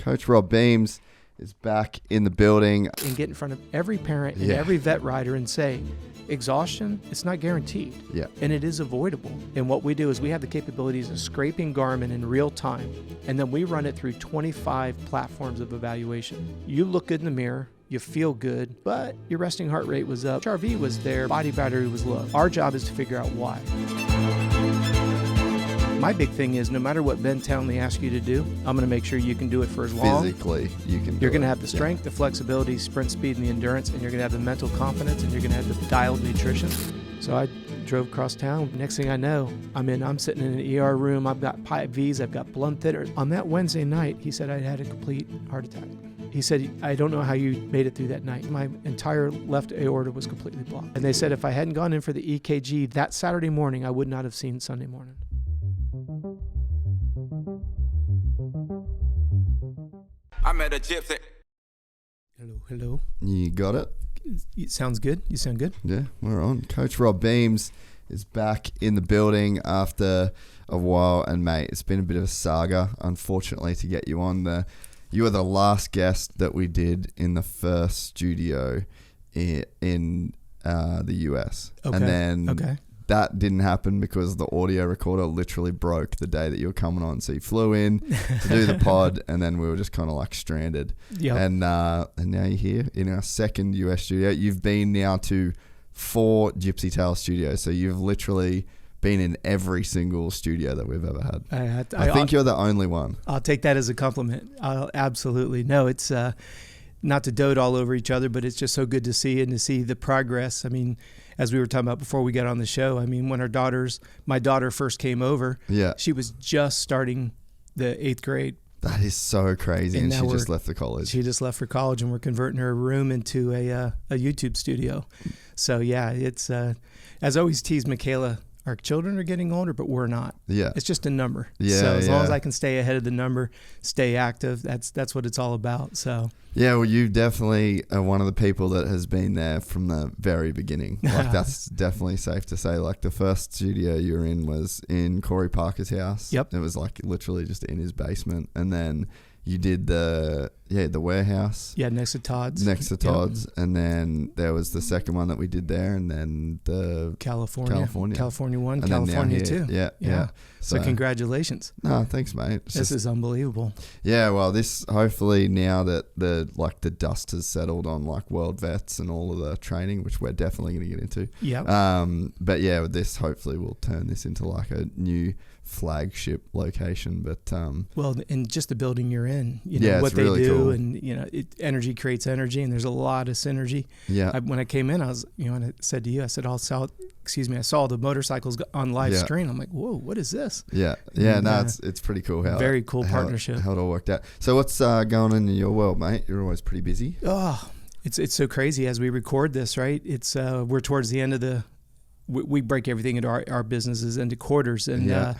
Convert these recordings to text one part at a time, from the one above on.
Coach Robb Beams is back in the building. And get in front of every parent and every vet rider and say, exhaustion, it's not guaranteed. Yeah. And it is avoidable. And what we do is we have the capabilities of scraping Garmin in real time, and then we run it through 25 platforms of evaluation. You look good in the mirror, you feel good, but your resting heart rate was up, HRV was there, body battery was low. Our job is to figure out why. My big thing is no matter what Ben Townley asks you to do, I'm going to make sure you can do it for as long. Physically, you can. You're going to have the strength, the flexibility, sprint speed, and the endurance, and you're going to have the mental confidence, and you're going to have the dialed nutrition. So I drove across town. Next thing I know, I'm sitting in an ER room. I've got pipe V's. I've got blunt thinners. On that Wednesday night, he said I had a complete heart attack. He said, I don't know how you made it through that night. My entire left aorta was completely blocked. And they said if I hadn't gone in for the EKG that Saturday morning, I would not have seen Sunday morning. I met a gypsy. Hello. You got it? It sounds good. You sound good. Yeah, we're on. Coach Robb Beams is back in the building after a while. And, mate, it's been a bit of a saga, unfortunately, to get you on. You were the last guest that we did in the first studio in the US. Okay. And then that didn't happen because the audio recorder literally broke the day that you were coming on. So you flew in to do the pod, and then we were just kind of like stranded. Yeah. And now you're here in our second US studio. You've been now to 4 Gypsy Tale studios. So you've literally been in every single studio that we've ever had. I think you're the only one. I'll take that as a compliment. Absolutely. No, it's not to dote all over each other, but it's just so good to see and to see the progress. I mean, as we were talking about before we got on the show, I mean, when my daughter first came over, she was just starting the 8th grade. That is so crazy. And she just left the college. She just left for college, and we're converting her room into a YouTube studio. So yeah, it's, as I always tease Michaela, our children are getting older, but we're not. Yeah. It's just a number. Yeah. So as long as I can stay ahead of the number, stay active, that's what it's all about. So. Yeah, well, you definitely are one of the people that has been there from the very beginning. Like, that's definitely safe to say. Like, the first studio you were in was in Corey Parker's house. Yep. It was like literally just in his basement. And then you did the warehouse. Yeah, next to Todd's. Yep. And then there was the second one that we did there, and then the California 1, and California 2. Yeah. So congratulations. No, thanks, mate. This is unbelievable. Yeah, well, this hopefully now that the dust has settled on like World Vets and all of the training, which we're definitely going to get into. Yeah. But yeah, this hopefully will turn this into like a new flagship location. But well, and just the building you're in, you know what they really do, cool. And you know, energy creates energy, and there's a lot of synergy. Yeah. When I came in, I was, and I said to you, I said, I saw the motorcycles on live stream. I'm like, whoa, what is this? Yeah. And, it's pretty cool. Very cool partnership. How it all worked out. So what's going on in your world, mate? You're always pretty busy. Oh, it's so crazy as we record this, right? It's we're towards the end of we break everything into our businesses into quarters, and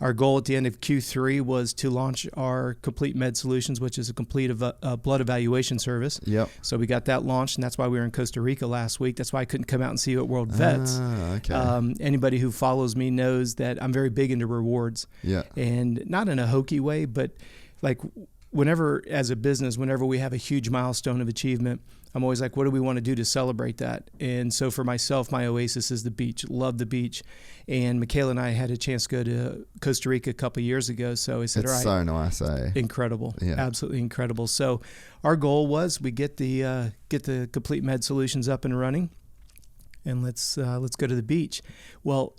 our goal at the end of Q3 was to launch our Complete Med Solutions, which is a complete blood evaluation service. Yep. So we got that launched, and that's why we were in Costa Rica last week. That's why I couldn't come out and see you at World Vets. Okay. Anybody who follows me knows that I'm very big into rewards. Yeah. And not in a hokey way, but like whenever, as a business, whenever we have a huge milestone of achievement, I'm always like, what do we want to do to celebrate that? And so for myself, my oasis is the beach. Love the beach. And Michaela and I had a chance to go to Costa Rica a couple of years ago. So I said, it's all right. So nice, eh? Incredible. Yeah. Absolutely incredible. So our goal was we get the Complete Med Solutions up and running, and let's go to the beach. Well,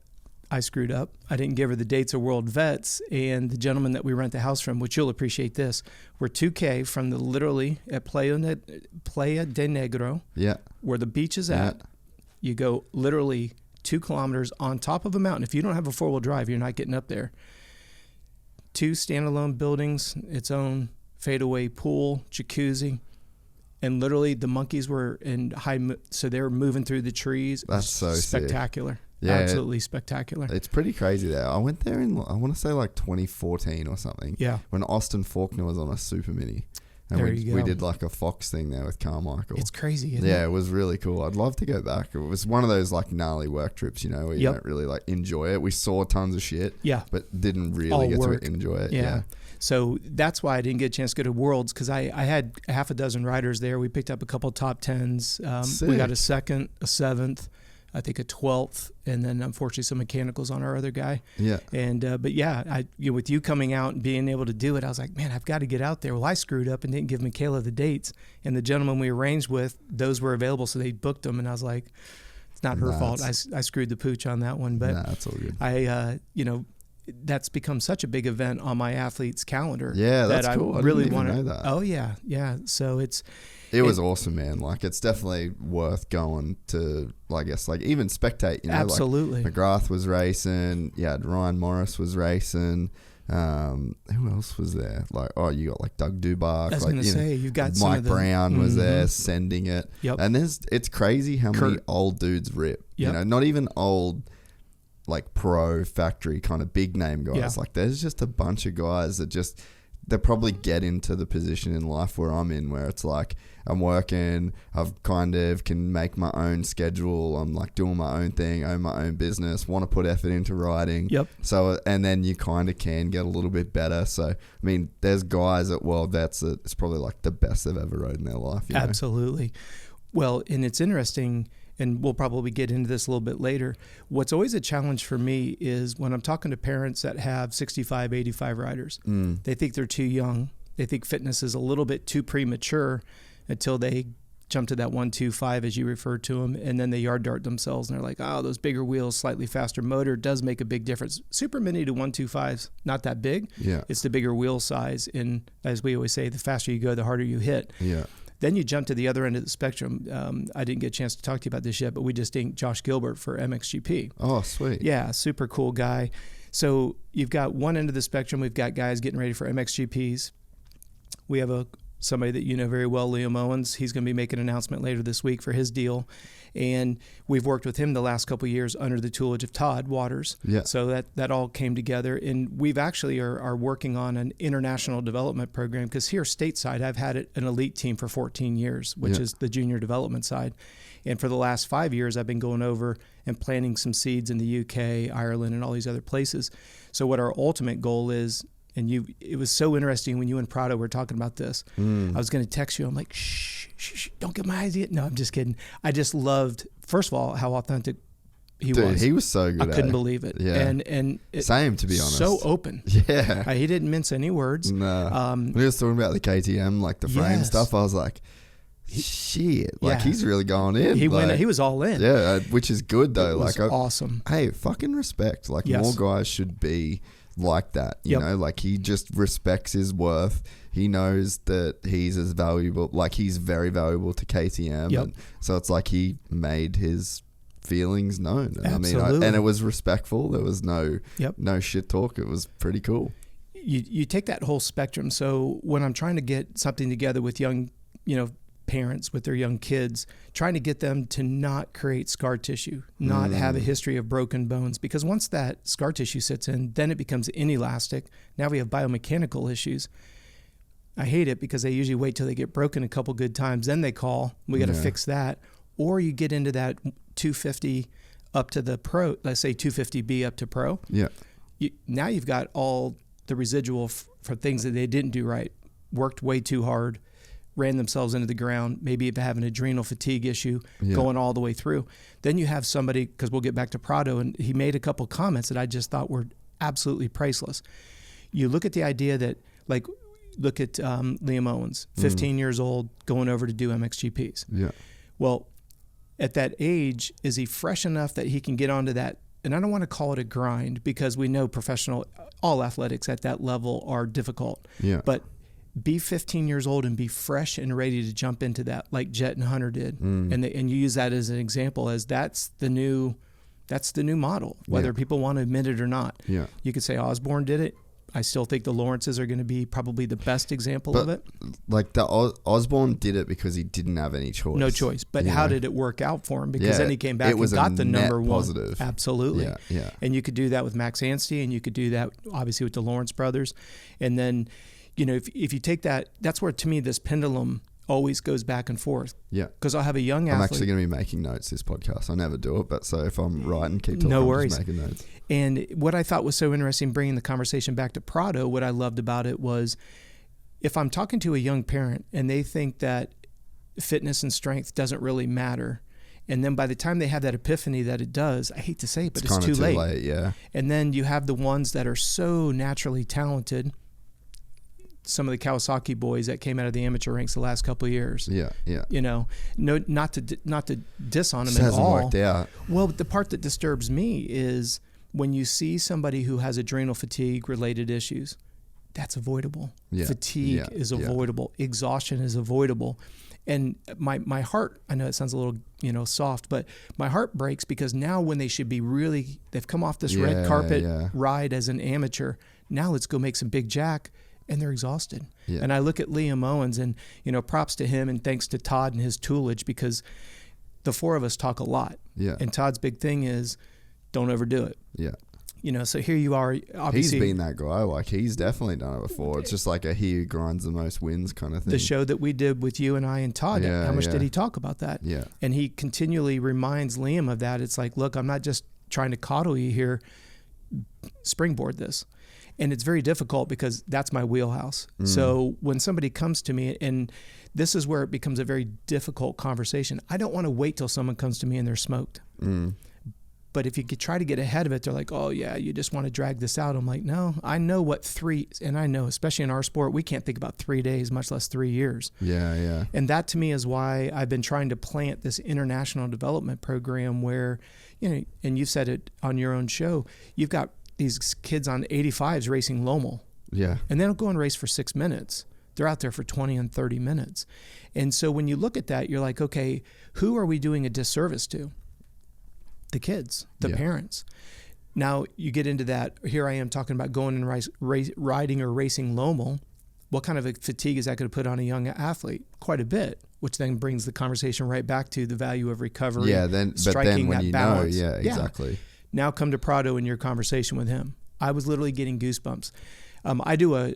I screwed up. I didn't give her the dates of World Vets, and the gentleman that we rent the house from, which you'll appreciate this, we're 2K from literally at Playa de Negro, where the beach is at. You go literally 2 kilometers on top of a mountain. If you don't have a 4-wheel drive, you're not getting up there. 2 standalone buildings, its own fadeaway pool, jacuzzi, and literally the monkeys were in so they were moving through the trees. That's so spectacular. Sick. Yeah, absolutely spectacular. It's pretty crazy there. I went there in, I want to say like 2014 or something. Yeah. When Austin Faulkner was on a Super Mini. And we did like a Fox thing there with Carmichael. It's crazy, isn't it? Yeah, it was really cool. I'd love to go back. It was one of those like gnarly work trips, where you don't really like enjoy it. We saw tons of shit, but didn't really get to enjoy it. Yeah. So that's why I didn't get a chance to go to Worlds, because I had a half a dozen riders there. We picked up a couple top 10s. We got a second, a seventh, I think a 12th, and then unfortunately some mechanicals on our other guy. Yeah. And but yeah, with you coming out and being able to do it, I was like, man, I've got to get out there. Well, I screwed up and didn't give Michaela the dates, and the gentleman we arranged with, those were available, so they booked them, and I was like, it's not her fault. I screwed the pooch on that one, but that's all good. That's become such a big event on my athlete's calendar. Yeah, that's cool. I really want to know that. Oh yeah. So it was awesome, man. Like, it's definitely worth going to, I guess, like, even spectate. You know, absolutely. Like McGrath was racing. Yeah, Ryan Morris was racing. Who else was there? Like, you got like Doug Dubac. I was going to say, you've got Mike Brown was there sending it. Yep. And it's crazy how many old dudes rip. Yep. You know, not even old, like pro factory kind of big name guys. Yeah. Like, there's just a bunch of guys that they probably get into the position in life where I'm in, where it's like, I'm working, I've kind of can make my own schedule, I'm like doing my own thing, own my own business, want to put effort into riding. Yep. So, and then you kind of can get a little bit better. So, I mean, there's guys at World Vets that it's probably like the best they've ever rode in their life. You know? Absolutely. Well, and it's interesting, and we'll probably get into this a little bit later. What's always a challenge for me is when I'm talking to parents that have 65, 85 riders, they think they're too young. They think fitness is a little bit too premature until they jump to that 125, as you referred to them, and then they yard dart themselves, and they're like, oh, those bigger wheels, slightly faster motor does make a big difference. Super mini to 125's not that big. Yeah. It's the bigger wheel size, and as we always say, the faster you go, the harder you hit. Yeah. Then you jump to the other end of the spectrum. I didn't get a chance to talk to you about this yet, but we just inked Josh Gilbert for MXGP. Oh, sweet. Yeah, super cool guy. So you've got one end of the spectrum. We've got guys getting ready for MXGPs. We have somebody that you know very well, Liam Owens. He's going to be making an announcement later this week for his deal. And we've worked with him the last couple of years under the tutelage of Todd Waters. Yeah. So that all came together. And we've actually are working on an international development program, because here stateside, I've had an elite team for 14 years, which is the junior development side. And for the last 5 years, I've been going over and planting some seeds in the UK, Ireland, and all these other places. So what our ultimate goal is, and it was so interesting when you and Prado were talking about this. I was going to text you. I'm like, shh, don't get my idea. No, I'm just kidding. I just loved, first of all, how authentic he was. Dude, he was so good. I couldn't believe it. Yeah. And same, to be honest. So open. Yeah. He didn't mince any words. No. When he was talking about the KTM, like the frame stuff, I was like, shit. Like, he's really going in. He was all in. Yeah, which is good though. It was awesome. Hey, fucking respect. Like, more guys should be like that, you know, like, he just respects his worth. He knows that he's as valuable, like, he's very valuable to KTM. And so it's like he made his feelings known. And Absolutely. and it was respectful. There was no shit talk. It was pretty cool. You take that whole spectrum. So when I'm trying to get something together with young, parents with their young kids, trying to get them to not create scar tissue, not have a history of broken bones, because once that scar tissue sits in, then it becomes inelastic. Now we have biomechanical issues. I hate it because they usually wait till they get broken a couple good times, then they call, we got to fix that. Or you get into that 250 up to the pro, let's say 250B up to pro. Yeah. Now you've got all the residual for things that they didn't do right, worked way too hard, ran themselves into the ground, maybe even have an adrenal fatigue issue going all the way through. Then you have somebody, because we'll get back to Prado, and he made a couple comments that I just thought were absolutely priceless. You look at the idea that, like, look at Liam Owens, 15 years old, going over to do MXGPs. Yeah. Well, at that age, is he fresh enough that he can get onto that? And I don't want to call it a grind, because we know all athletics at that level are difficult. Yeah. But be 15 years old and be fresh and ready to jump into that, like Jet and Hunter did. And you use that as an example, as that's the new model, whether people want to admit it or not. Yeah. You could say Osborne did it. I still think the Lawrences are going to be probably the best example of it. Like, the Osborne did it because he didn't have any choice. No choice. But how did it work out for him? Because then he came back and got the number one. Positive. Absolutely. Yeah. And you could do that with Max Anstey, and you could do that obviously with the Lawrence brothers. And then, if you take that, that's where, to me, this pendulum always goes back and forth. Yeah. Because I'll have a young athlete. I'm actually going to be making notes this podcast. I never do it, but so if I'm writing, keep talking, no worries. I'm just making notes. And what I thought was so interesting, bringing the conversation back to Prado, what I loved about it was if I'm talking to a young parent and they think that fitness and strength doesn't really matter, and then by the time they have that epiphany that it does, I hate to say it, but it's too late. Yeah. And then you have the ones that are so naturally talented, some of the Kawasaki boys that came out of the amateur ranks the last couple of years. Yeah, yeah. You know, not to diss on them Just at hasn't all. worked out. Well, the part that disturbs me is when you see somebody who has adrenal fatigue related issues, that's avoidable. Yeah. Fatigue is avoidable. Exhaustion is avoidable. And my heart, I know it sounds a little, soft, but my heart breaks because now when they should be really, they've come off this red carpet ride as an amateur. Now let's go make some big jack, and they're exhausted. Yeah. And I look at Liam Owens, and, props to him and thanks to Todd and his toolage, because the four of us talk a lot. Yeah. And Todd's big thing is don't overdo it. Yeah. So here you are. Obviously, he's been that guy. Like, he's definitely done it before. It's just like a he who grinds the most wins kind of thing. The show that we did with you and I and Todd, how much did he talk about that? Yeah. And he continually reminds Liam of that. It's like, look, I'm not just trying to coddle you here. Springboard this. And it's very difficult because that's my wheelhouse. So when somebody comes to me, and this is where it becomes a very difficult conversation, I don't want to wait till someone comes to me and they're smoked. But if you could try to get ahead of it, they're like, oh, yeah, you just want to drag this out. I'm like, no, I know what and I know, especially in our sport, we can't think about 3 days, much less 3 years. Yeah, yeah. And that to me is why I've been trying to plant this international development program where, and you've said it on your own show, you've got these kids on 85s racing Lomal. Yeah. And they don't go and race for 6 minutes. They're out there for 20 and 30 minutes. And so when you look at that, you're like, okay, who are we doing a disservice to? The kids, the parents. Now you get into that. Here I am talking about going and riding or racing Lomal. What kind of a fatigue is that going to put on a young athlete? Quite a bit, which then brings the conversation right back to the value of recovery. Yeah, but then when you balance. know, exactly. Now come to Prado in your conversation with him. I was literally getting goosebumps. I do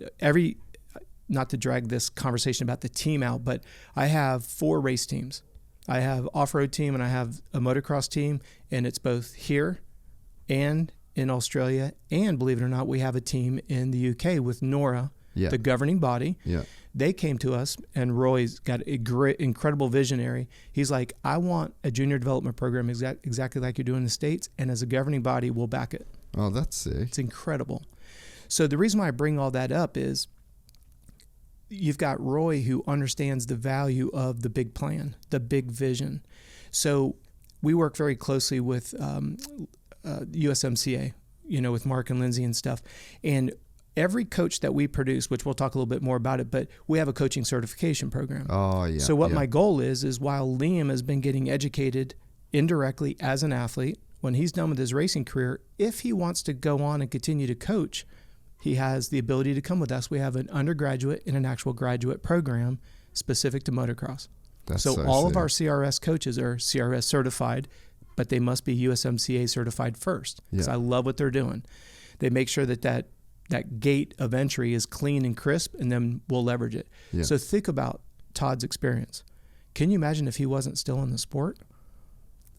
not to drag this conversation about the team out, but I have 4 race teams. I have off-road team and I have a motocross team, and it's both here and in Australia. And believe it or not, we have a team in the UK with NORA, the governing body. Yeah. They came to us, and Roy's got a great, incredible visionary. He's like, I want a junior development program exactly like you're doing in the States, and as a governing body, we'll back it. Oh, that's sick. It's incredible. So the reason why I bring all that up is you've got Roy, who understands the value of the big plan, the big vision. So we work very closely with USMCA, with Mark and Lindsay and stuff. And every coach that we produce, which we'll talk a little bit more about it, but we have a coaching certification program. Oh, yeah. So what my goal is while Liam has been getting educated indirectly as an athlete, when he's done with his racing career, if he wants to go on and continue to coach, he has the ability to come with us. We have an undergraduate and an actual graduate program specific to motocross. So all of our CRS coaches are CRS certified, but they must be USMCA certified first, because I love what they're doing. They make sure that gate of entry is clean and crisp, and then we'll leverage it. Yeah. So think about Todd's experience. Can you imagine if he wasn't still in the sport?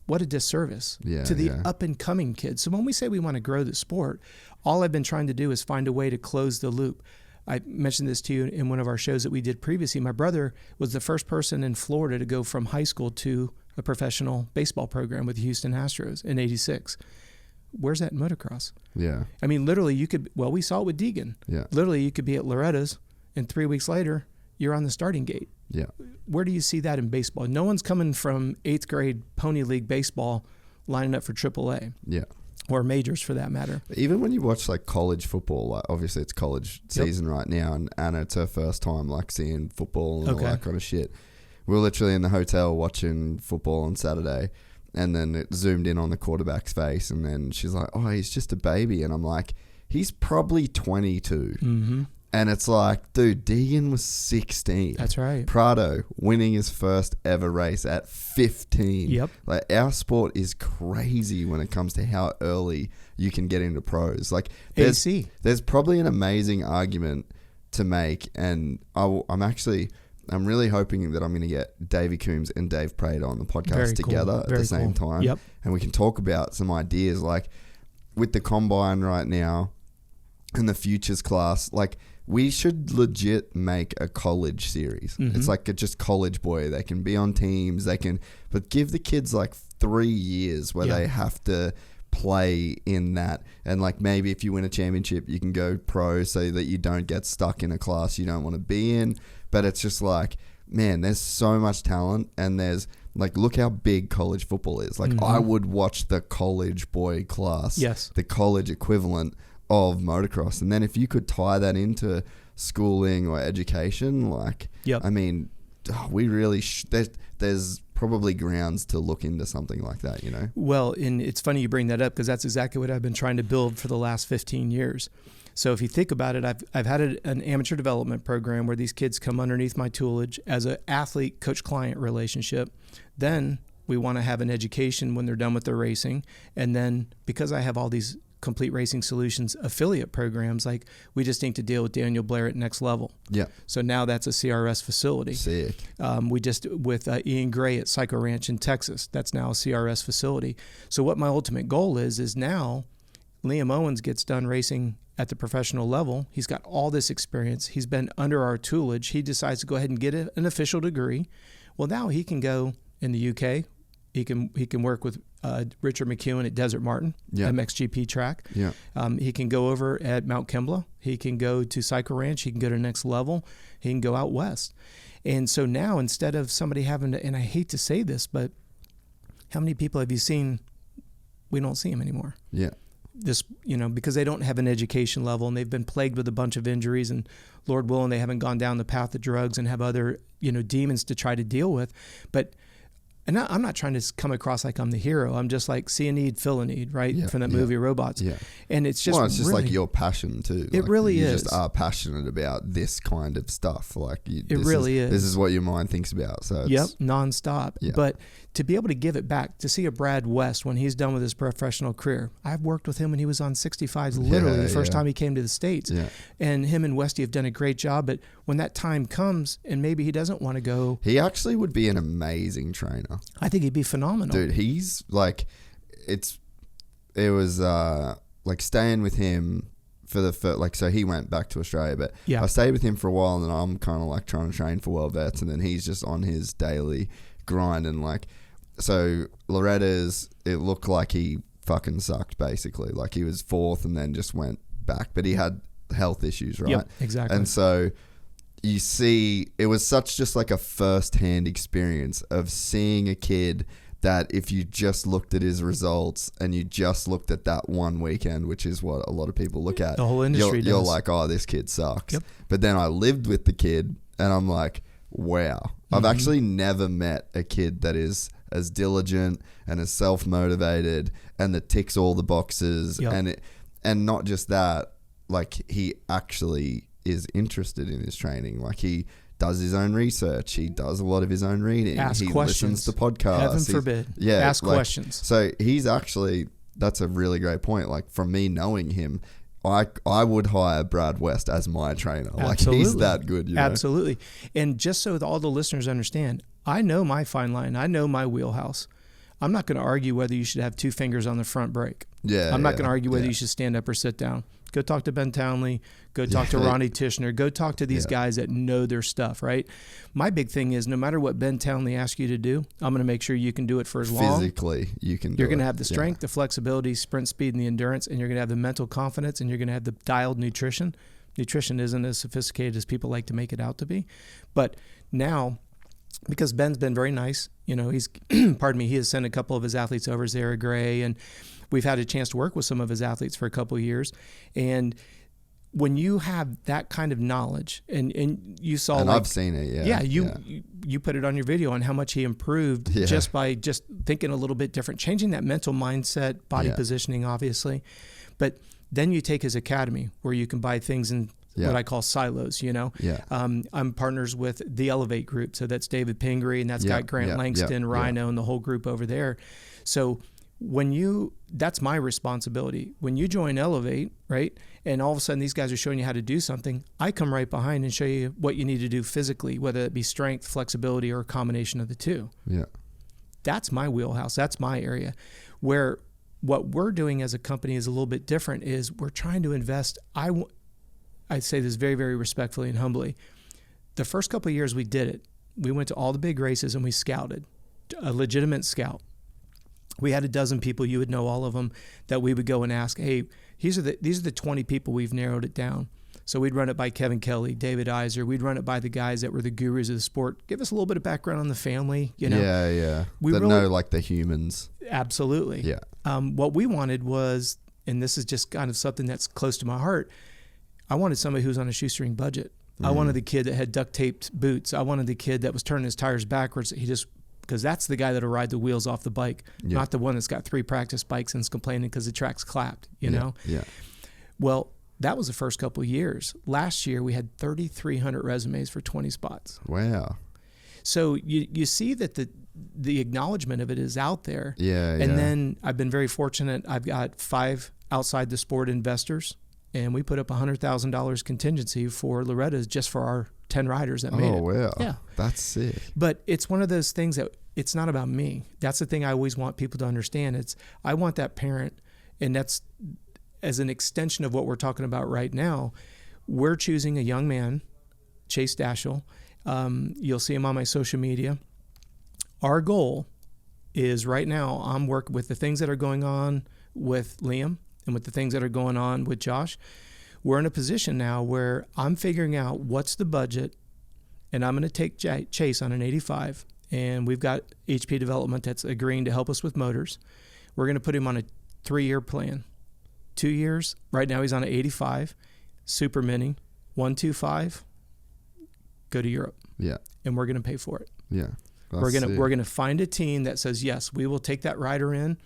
What a disservice to the up-and-coming kids. So when we say we want to grow the sport, all I've been trying to do is find a way to close the loop. I mentioned this to you in one of our shows that we did previously. My brother was the first person in Florida to go from high school to a professional baseball program with the Houston Astros in '86. Where's that in motocross? Yeah. I mean, literally, we saw it with Deegan. Yeah. Literally, you could be at Loretta's, and 3 weeks later, you're on the starting gate. Yeah. Where do you see that in baseball? No one's coming from 8th grade Pony League baseball lining up for AAA. Yeah. Or majors for that matter. Even when you watch like college football, like obviously it's college season right now, and Anna, it's her first time like seeing football and all that kind of shit. We were literally in the hotel watching football on Saturday, and then it zoomed in on the quarterback's face, and then she's like, oh, he's just a baby. And I'm like, he's probably 22. Mm-hmm. And it's like, dude, Deegan was 16. That's right. Prado winning his first ever race at 15. Yep. Like, our sport is crazy when it comes to how early you can get into pros. Like, there's probably an amazing argument to make, and I'm actually I'm really hoping that I'm going to get Davey Coombs and Dave Prater on the podcast Very cool. together at Very the same cool. time. Yep. And we can talk about some ideas, like with the combine right now and the futures class, like we should legit make a college series. It's like just college boy. They can be on teams. But give the kids like 3 years where they have to play in that. And like maybe if you win a championship, you can go pro so that you don't get stuck in a class you don't want to be in. But it's just like, man, there's so much talent, and there's like, look how big college football is. Like I would watch the college boy class, the college equivalent of motocross. And then if you could tie that into schooling or education, like, I mean, we really, there's probably grounds to look into something like that, you know? Well, and it's funny you bring that up, because that's exactly what I've been trying to build for the last 15 years. So if you think about it, I've had an amateur development program where these kids come underneath my tutelage as an athlete coach-client relationship. Then we want to have an education when they're done with their racing. And then because I have all these Complete Racing Solutions affiliate programs, like we just need to deal with Daniel Blair at Next Level. Yeah. So now that's a CRS facility. Sick. We just, with Ian Gray at Psycho Ranch in Texas, that's now a CRS facility. So what my ultimate goal is now Liam Owens gets done racing at the professional level. He's got all this experience. He's been under our tutelage. He decides to go ahead and get an official degree. Well, now he can go in the UK. He can work with Richard McEwen at Desert Martin, MXGP track. Yeah. He can go over at Mount Kimball. He can go to Psycho Ranch. He can go to Next Level. He can go out west. And so now, instead of somebody having to, and I hate to say this, but how many people have you seen? We don't see them anymore. Yeah. This, because they don't have an education level, and they've been plagued with a bunch of injuries, and Lord willing, they haven't gone down the path of drugs and have other, demons to try to deal with. But and I'm not trying to come across like I'm the hero. I'm just like, see a need, fill a need, right? Yeah, from that movie Robots. Yeah. And it's just, it's just really, like your passion too. It like really you is. You just are passionate about this kind of stuff. Like it really is. This is what your mind thinks about. So it's, nonstop. Yeah. But to be able to give it back, to see a Brad West when he's done with his professional career. I've worked with him when he was on 65s, literally the first time he came to the States. Yeah. And him and Westy have done a great job. But when that time comes and maybe he doesn't want to go. He actually would be an amazing trainer. I think he'd be phenomenal. Dude, he's like, it was like staying with him for the first, like, so he went back to Australia, but I stayed with him for a while, and then I'm kind of like trying to train for World Vets, and then he's just on his daily grind, and like, so Loretta's, it looked like he fucking sucked basically, like he was fourth and then just went back, but he had health issues, right? Yep, exactly. And so you see, it was such just like a first-hand experience of seeing a kid that if you just looked at his results and you just looked at that one weekend, which is what a lot of people look at, the whole industry you're like, oh, this kid sucks. Yep. But then I lived with the kid and I'm like, wow. I've actually never met a kid that is as diligent and as self-motivated and that ticks all the boxes. Yep. And not just that, like he actually is interested in his training. Like he does his own research. He does a lot of his own reading. Ask he questions. Listens to podcasts. Heaven forbid. Ask questions. So he's actually, that's a really great point. Like from me knowing him, I would hire Brad West as my trainer. Absolutely. Like he's that good. You know? Absolutely. And just so that all the listeners understand, I know my fine line. I know my wheelhouse. I'm not going to argue whether you should have 2 fingers on the front brake. Yeah. I'm not going to argue whether you should stand up or sit down. Go talk to Ben Townley. Go talk to Ronnie Tishner. Go talk to these guys that know their stuff, right? My big thing is no matter what Ben Townley asks you to do, I'm going to make sure you can do it for as long. Physically, you can do it. You're going to have the strength, the flexibility, sprint speed, and the endurance, and you're going to have the mental confidence, and you're going to have the dialed nutrition. Nutrition isn't as sophisticated as people like to make it out to be. But now, because Ben's been very nice, he's, pardon me, he has sent a couple of his athletes over, Zara Gray, and we've had a chance to work with some of his athletes for a couple of years. And when you have that kind of knowledge, and you saw, and I've seen it, you put it on your video on how much he improved just by just thinking a little bit different, changing that mental mindset, body positioning, obviously. But then you take his academy where you can buy things in what I call silos, I'm partners with the Elevate group. So that's David Pingree, and that's got Grant Langston, Rhino, and the whole group over there. So that's my responsibility. When you join Elevate, right, and all of a sudden these guys are showing you how to do something, I come right behind and show you what you need to do physically, whether it be strength, flexibility, or a combination of the two. Yeah. That's my wheelhouse. That's my area. Where what we're doing as a company is a little bit different, is we're trying to invest. I say this very, very respectfully and humbly. The first couple of years we did it, we went to all the big races and we scouted, a legitimate scout. We had a dozen people, you would know all of them, that we would go and ask, hey, these are the 20 people, we've narrowed it down. So we'd run it by Kevin Kelly, David Iser. We'd run it by the guys that were the gurus of the sport. Give us a little bit of background on the family, you know. Yeah. We that really know like the humans. Absolutely. Yeah. What we wanted was, and this is just kind of something that's close to my heart, I wanted somebody who was on a shoestring budget. I wanted the kid that had duct taped boots. I wanted the kid that was turning his tires backwards. Because that's the guy that'll ride the wheels off the bike, not the one that's got 3 practice bikes and is complaining because the track's clapped, you know? Yeah. Well, that was the first couple of years. Last year, we had 3,300 resumes for 20 spots. Wow. So you see that the acknowledgement of it is out there. Yeah. And then I've been very fortunate. I've got 5 outside the sport investors, and we put up $100,000 contingency for Loretta's just for our 10 riders that made it. Oh, wow. Yeah. That's sick. But it's one of those things that it's not about me. That's the thing I always want people to understand. I want that parent, and that's as an extension of what we're talking about right now. We're choosing a young man, Chase Dashel. You'll see him on my social media. Our goal is right now, I'm working with the things that are going on with Liam and with the things that are going on with Josh. We're in a position now where I'm figuring out what's the budget, and I'm going to take Chase on an 85, and we've got HP Development that's agreeing to help us with motors. We're going to put him on a 3-year plan. 2 years, right now he's on an 85, super mini, 125, go to Europe. Yeah. And we're going to pay for it. Yeah. We're going to find a team that says, yes, we will take that rider in,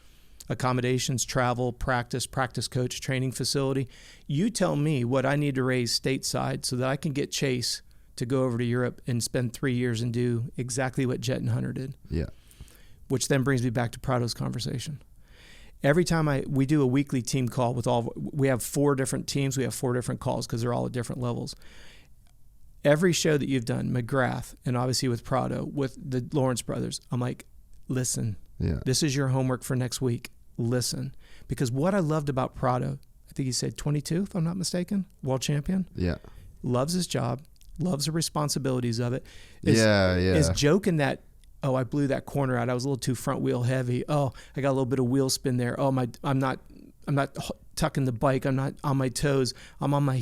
accommodations, travel, practice coach, training facility. You tell me what I need to raise stateside so that I can get Chase to go over to Europe and spend 3 years and do exactly what Jet and Hunter did. Yeah. Which then brings me back to Prado's conversation. Every time we do a weekly team call with we have 4 different teams. We have 4 different calls because they're all at different levels. Every show that you've done, McGrath, and obviously with Prado, with the Lawrence brothers, I'm like, listen, this is your homework for next week. Listen. Because what I loved about Prado, I think he said 22, if I'm not mistaken, world champion. Yeah. Loves his job, loves the responsibilities of it. Is joking that, oh, I blew that corner out. I was a little too front wheel heavy. Oh, I got a little bit of wheel spin there. Oh, I'm not tucking the bike. I'm not on my toes. I'm on my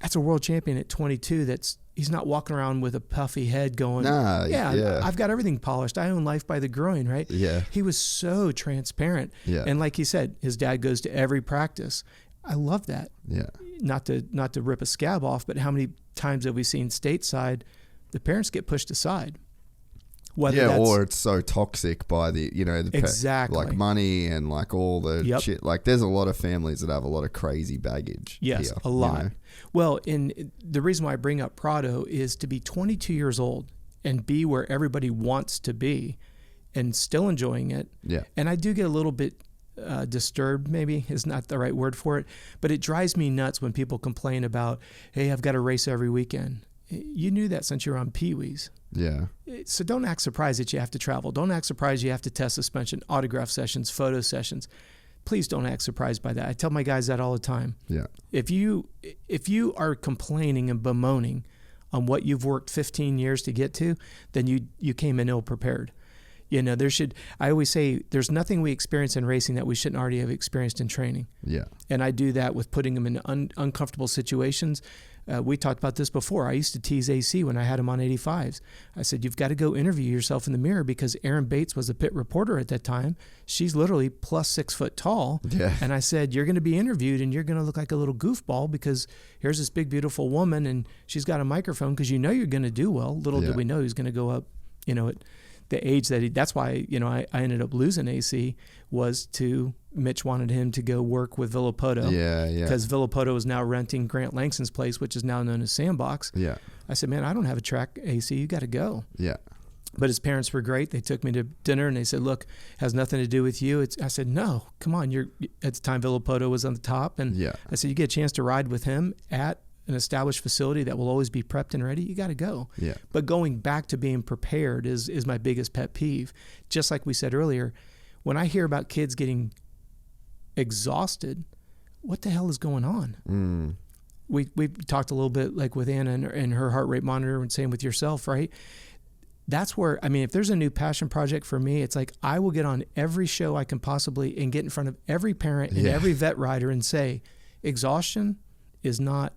That's a world champion at 22. He's not walking around with a puffy head going, I've got everything polished. I own life by the groin, right? Yeah. He was so transparent. Yeah. And like he said, his dad goes to every practice. I love that. Yeah. Not to rip a scab off, but how many times have we seen stateside the parents get pushed aside? Or it's so toxic by the exactly. like money and like all the shit. Like there's a lot of families that have a lot of crazy baggage. Yes, here, a lot. Well, and the reason why I bring up Prado is to be 22 years old and be where everybody wants to be and still enjoying it. Yeah. And I do get a little bit disturbed, maybe is not the right word for it, but it drives me nuts when people complain about, hey, I've got to race every weekend. You knew that since you were on Pee-wees. Yeah. So don't act surprised that you have to travel. Don't act surprised you have to test suspension, autograph sessions, photo sessions. Please don't act surprised by that. I tell my guys that all the time. Yeah. If you are complaining and bemoaning on what you've worked 15 years to get to, then you came in ill prepared. I always say there's nothing we experience in racing that we shouldn't already have experienced in training. Yeah. And I do that with putting them in uncomfortable situations. We talked about this before. I used to tease AC when I had him on 85s. I said, you've got to go interview yourself in the mirror because Erin Bates was the pit reporter at that time. She's literally plus 6 foot tall. Yeah. And I said, you're going to be interviewed and you're going to look like a little goofball because here's this big, beautiful woman and she's got a microphone because you know you're going to do well. Little did we know he was going to go up, at the age that that's why, I ended up losing AC was to Mitch wanted him to go work with Villapoto. Yeah. Because Villapoto is now renting Grant Langston's place, which is now known as Sandbox. Yeah. I said, man, I don't have a track AC. You got to go. Yeah. But his parents were great. They took me to dinner and they said, look, has nothing to do with you. I said, no, come on. At the time, Villapoto was on the top. And I said, you get a chance to ride with him at an established facility that will always be prepped and ready. You got to go. Yeah. But going back to being prepared is my biggest pet peeve. Just like we said earlier, when I hear about kids getting exhausted, what the hell is going on? We talked a little bit like with Anna and her heart rate monitor and same with yourself, right? That's where, I mean, if there's a new passion project for me, it's like I will get on every show I can possibly and get in front of every parent and every vet rider and say, exhaustion is not,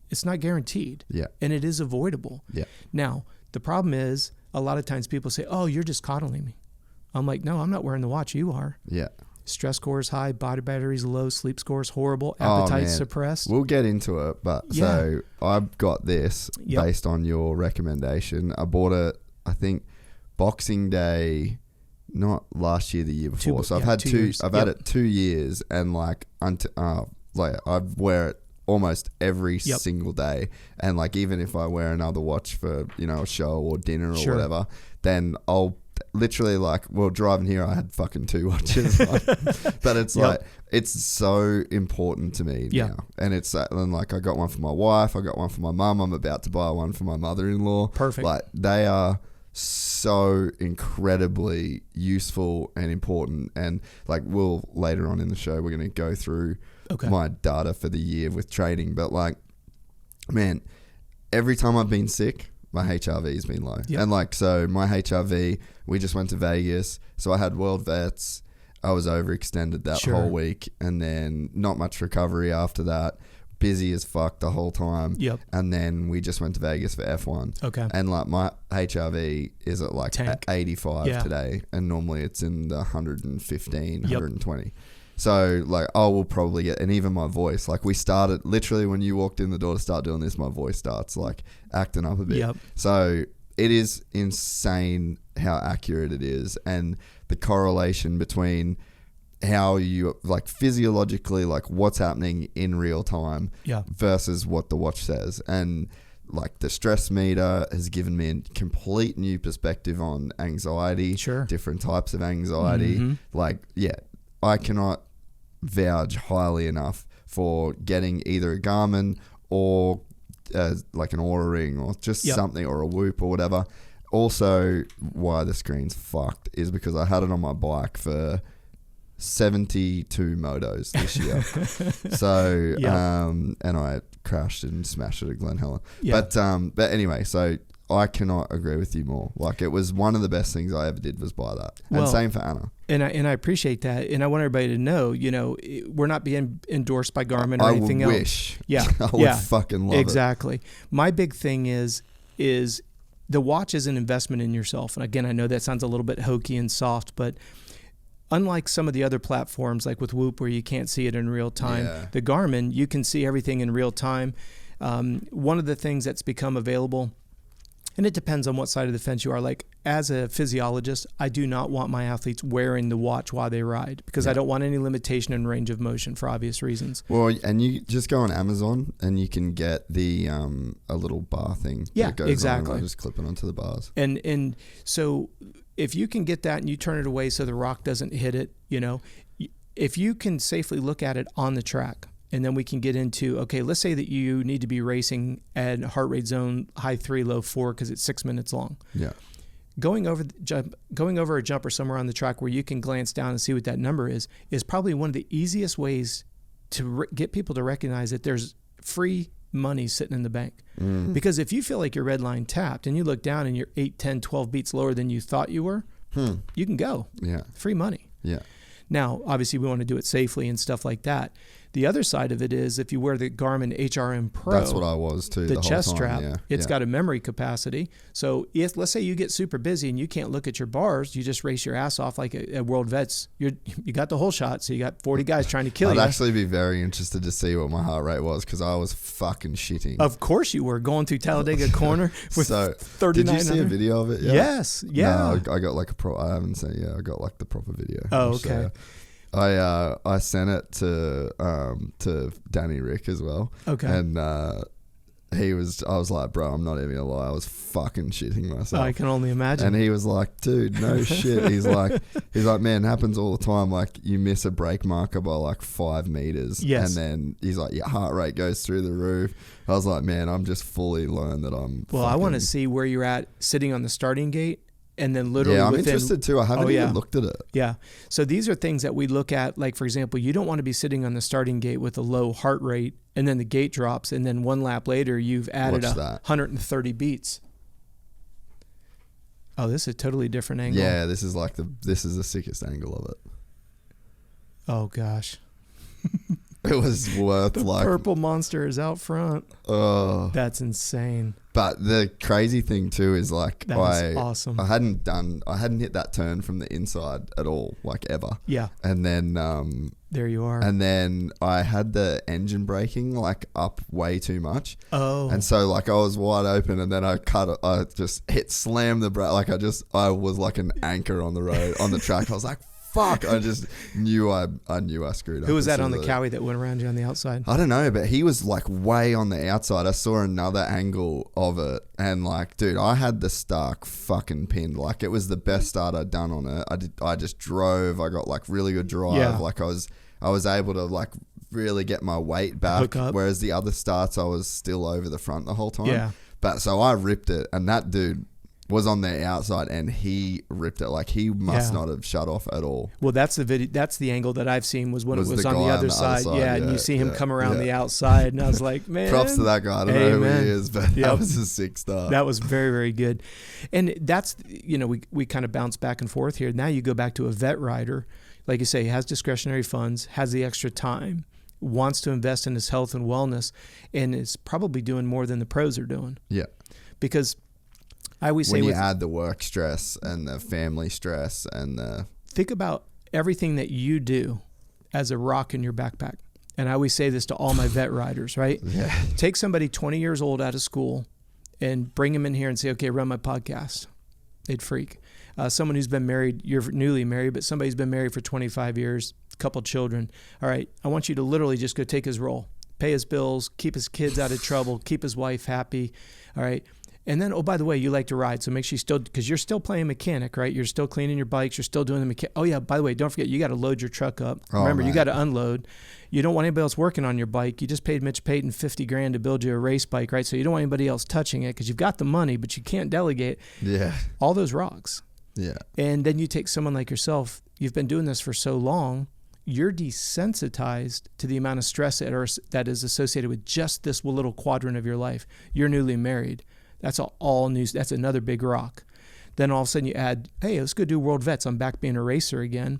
it's not guaranteed. Yeah. And it is avoidable. Yeah. Now, the problem is a lot of times people say, oh, you're just coddling me. I'm like, no, I'm not wearing the watch. You are. Yeah. Stress score is high, body battery's low, sleep score is horrible, appetite suppressed. We'll get into it, but so I've got this based on your recommendation. I bought it, I think, Boxing Day, not last year, the year before. So I've had had it 2 years, and like I wear it almost every single day. And like even if I wear another watch for a show or dinner or whatever, then I'll literally driving here I had fucking 2 watches but it's like it's so important to me now, and it's and like I got one for my wife, I got one for my mum, I'm about to buy one for my mother-in-law. Perfect. Like they are so incredibly useful and important, and like we'll later on in the show we're going to go through my data for the year with training, but like man, every time I've been sick my HRV has been low. Yep. And like, so my HRV, we just went to Vegas. So I had World Vets. I was overextended that whole week, and then not much recovery after that. Busy as fuck the whole time. Yep. And then we just went to Vegas for F1. Okay. And like my HRV is at like 85 today. And normally it's in the 115, 120. So like, we'll probably get, and even my voice, like we started literally when you walked in the door to start doing this, my voice starts like acting up a bit. Yep. So it is insane how accurate it is, and the correlation between how you like physiologically, like what's happening in real time versus what the watch says. And like the stress meter has given me a complete new perspective on anxiety, different types of anxiety. Mm-hmm. Like, I cannot vouch highly enough for getting either a Garmin or like an Oura Ring or just something, or a Whoop or whatever. Also, why the screen's fucked is because I had it on my bike for 72 motos this year. So, and I crashed and smashed it at Glen Helen. But anyway, so I cannot agree with you more. Like, it was one of the best things I ever did was buy that. And same for Anna. And I appreciate that. And I want everybody to know, we're not being endorsed by Garmin or anything else. I wish. Yeah. I would fucking love it. Exactly. My big thing is the watch is an investment in yourself. And again, I know that sounds a little bit hokey and soft, but unlike some of the other platforms, like with Whoop, where you can't see it in real time, the Garmin, you can see everything in real time. One of the things that's become available, and it depends on what side of the fence you are. Like, as a physiologist, I do not want my athletes wearing the watch while they ride, because I don't want any limitation in range of motion for obvious reasons. Well, and you just go on Amazon and you can get the a little bar thing that goes on, and I just clip it onto the bars. And so if you can get that and you turn it away so the rock doesn't hit it, if you can safely look at it on the track. And then we can get into, okay, let's say that you need to be racing at heart rate zone high 3, low 4 because it's 6 minutes long. Yeah. Going over a jump or somewhere on the track where you can glance down and see what that number is probably one of the easiest ways to get people to recognize that there's free money sitting in the bank. Mm. Because if you feel like your red line tapped and you look down and you're 8, 10, 12 beats lower than you thought you were, you can go. Yeah. Free money. Yeah. Now, obviously, we want to do it safely and stuff like that. The other side of it is if you wear the Garmin HRM Pro. That's what I was too. The whole chest time. strap. Yeah. It's got a memory capacity. So if, let's say you get super busy and you can't look at your bars, you just race your ass off like a World Vets. You got the whole shot. So you got 40 guys trying to kill you. I'd actually be very interested to see what my heart rate was, because I was fucking shitting. Of course you were, going through Talladega Corner with 39. Did you see a video of it? Yeah? Yes. Yeah. No, I got like I haven't seen it. I got like the proper video. Oh, okay. I sent it to Danny Rick as well. Okay. And I was like, bro, I'm not even gonna lie, I was fucking shitting myself. I can only imagine. And he was like, dude, no shit. He's like, man, it happens all the time. Like, you miss a brake marker by like 5 meters. Yes. And then he's like, your heart rate goes through the roof. I was like, man, I'm just fully learned that I'm. Well, I want to see where you're at sitting on the starting gate. And then literally I'm interested too. I haven't even looked at it. Yeah. So these are things that we look at. Like, for example, you don't want to be sitting on the starting gate with a low heart rate and then the gate drops and then 1 lap later you've added 130 beats. Oh, this is a totally different angle. Yeah, this is the sickest angle of it. Oh, gosh. It was worth the purple monster is out front. Oh. That's insane. But the crazy thing too is like awesome. I hadn't hit that turn from the inside at all, like ever. Yeah. And then there you are. And then I had the engine braking like up way too much. Oh. And so like I was wide open and then I just slammed the brake. Like I was like an anchor on the road, on the track. I was like, fuck, I just knew I screwed up. Who was that on the cowie that went around you on the outside? I don't know, but he was like way on the outside. I saw another angle of it and like, dude, I had the Stark fucking pinned. Like it was the best start I'd done on it. I just drove. I got like really good drive. Yeah. Like I was able to like really get my weight back. Whereas the other starts I was still over the front the whole time. Yeah. But so I ripped it and that dude was on the outside and he ripped it. Like he must not have shut off at all. Well, that's the video. That's the angle that I've seen was when it was on the other side. Yeah, and you see him come around the outside, and I was like, man. Props to that guy. I don't know who he is, but that was a sick start. That was very, very good. And that's, we kind of bounce back and forth here. Now you go back to a vet rider, like you say, has discretionary funds, has the extra time, wants to invest in his health and wellness, and is probably doing more than the pros are doing. Yeah. Because I always say when you add the work stress and the family stress and think about everything that you do as a rock in your backpack. And I always say this to all my vet riders, right? Yeah. Take somebody 20 years old out of school and bring them in here and say, okay, run my podcast. They'd freak. Someone who's been married, you're newly married, but somebody's been married for 25 years, a couple children. All right, I want you to literally just go take his role, pay his bills, keep his kids out of trouble, keep his wife happy. All right. And then, oh, by the way, you like to ride, so make sure because you're still playing mechanic, right? You're still cleaning your bikes. You're still doing the mechanic. Oh, yeah, by the way, don't forget, you got to load your truck up. Remember, you got to unload. You don't want anybody else working on your bike. You just paid Mitch Payton $50,000 to build you a race bike, right? So you don't want anybody else touching it because you've got the money, but you can't delegate. Yeah. All those rocks. Yeah. And then you take someone like yourself. You've been doing this for so long. You're desensitized to the amount of stress that is associated with just this little quadrant of your life. You're newly married. That's all news. That's another big rock. Then all of a sudden you add, hey, let's go do World Vets. I'm back being a racer again.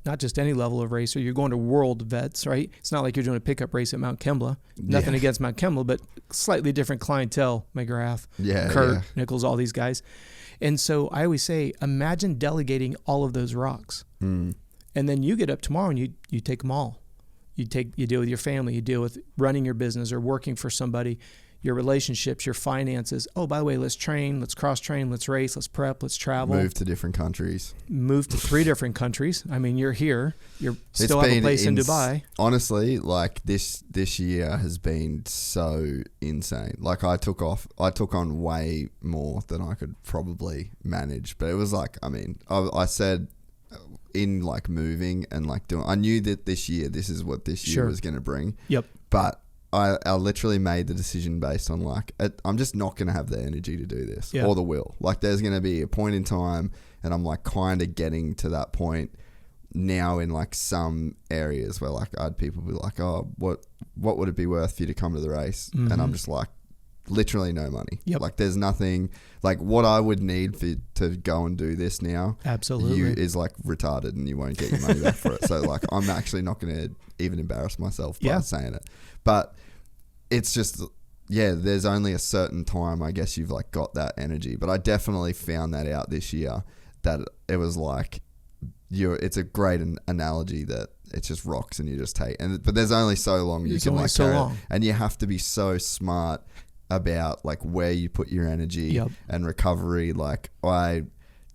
Not just any level of racer. You're going to World Vets, right? It's not like you're doing a pickup race at Mount Kembla. Nothing against Mount Kembla, but slightly different clientele. McGrath, Kurt, Nichols, all these guys. And so I always say, imagine delegating all of those rocks. And then you get up tomorrow and you take them all. You deal with your family. You deal with running your business or working for somebody. Your relationships, your finances. Oh, by the way, let's train, let's cross-train, let's race, let's prep, let's travel. Move to different countries. Move to 3 different countries. I mean, you're here. You're still have a place in Dubai. Honestly, like this year has been so insane. Like I took on way more than I could probably manage. But it was like, I mean, I said in like moving and like doing, I knew that this is what this year was going to bring. Yep. But I literally made the decision based on like, I'm just not going to have the energy to do this or the will. Like there's going to be a point in time and I'm like kind of getting to that point now in like some areas where like I'd people be like, oh, what would it be worth for you to come to the race? Mm-hmm. And I'm just like, literally no money. Yep. Like there's nothing like what I would need to go and do this now. Absolutely. Is like retarded and you won't get your money back for it. So like I'm actually not going to even embarrass myself by saying it. But it's just, there's only a certain time I guess you've like got that energy. But I definitely found that out this year that it was like it's a great analogy that it's just rocks and you just take. But there's only so long you can like carry it. And you have to be so smart about like where you put your energy and recovery. Like I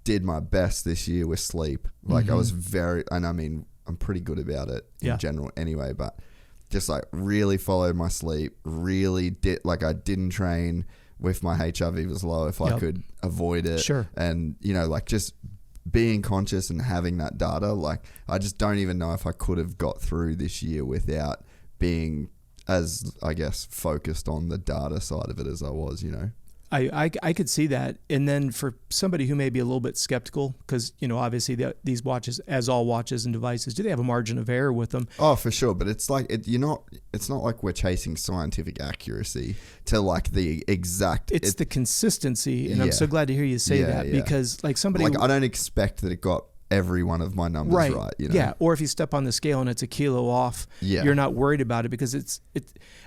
did my best this year with sleep. Like I was and I mean, I'm pretty good about it in general anyway, but just like really followed my sleep, really did, like I didn't train with my HRV was low if I could avoid it. Sure. And, you know, like just being conscious and having that data, like I just don't even know if I could have got through this year without being as, I guess, focused on the data side of it as I was, you know. I could see that. And then for somebody who may be a little bit skeptical, because, you know, obviously these watches, as all watches and devices, do they have a margin of error with them? Oh, for sure. But it's like, it's not like we're chasing scientific accuracy to like the exact. It's the consistency. And I'm so glad to hear you say that because like somebody. Like I don't expect that it got every one of my numbers right, you know? Yeah, or if you step on the scale and it's a kilo off, you're not worried about it because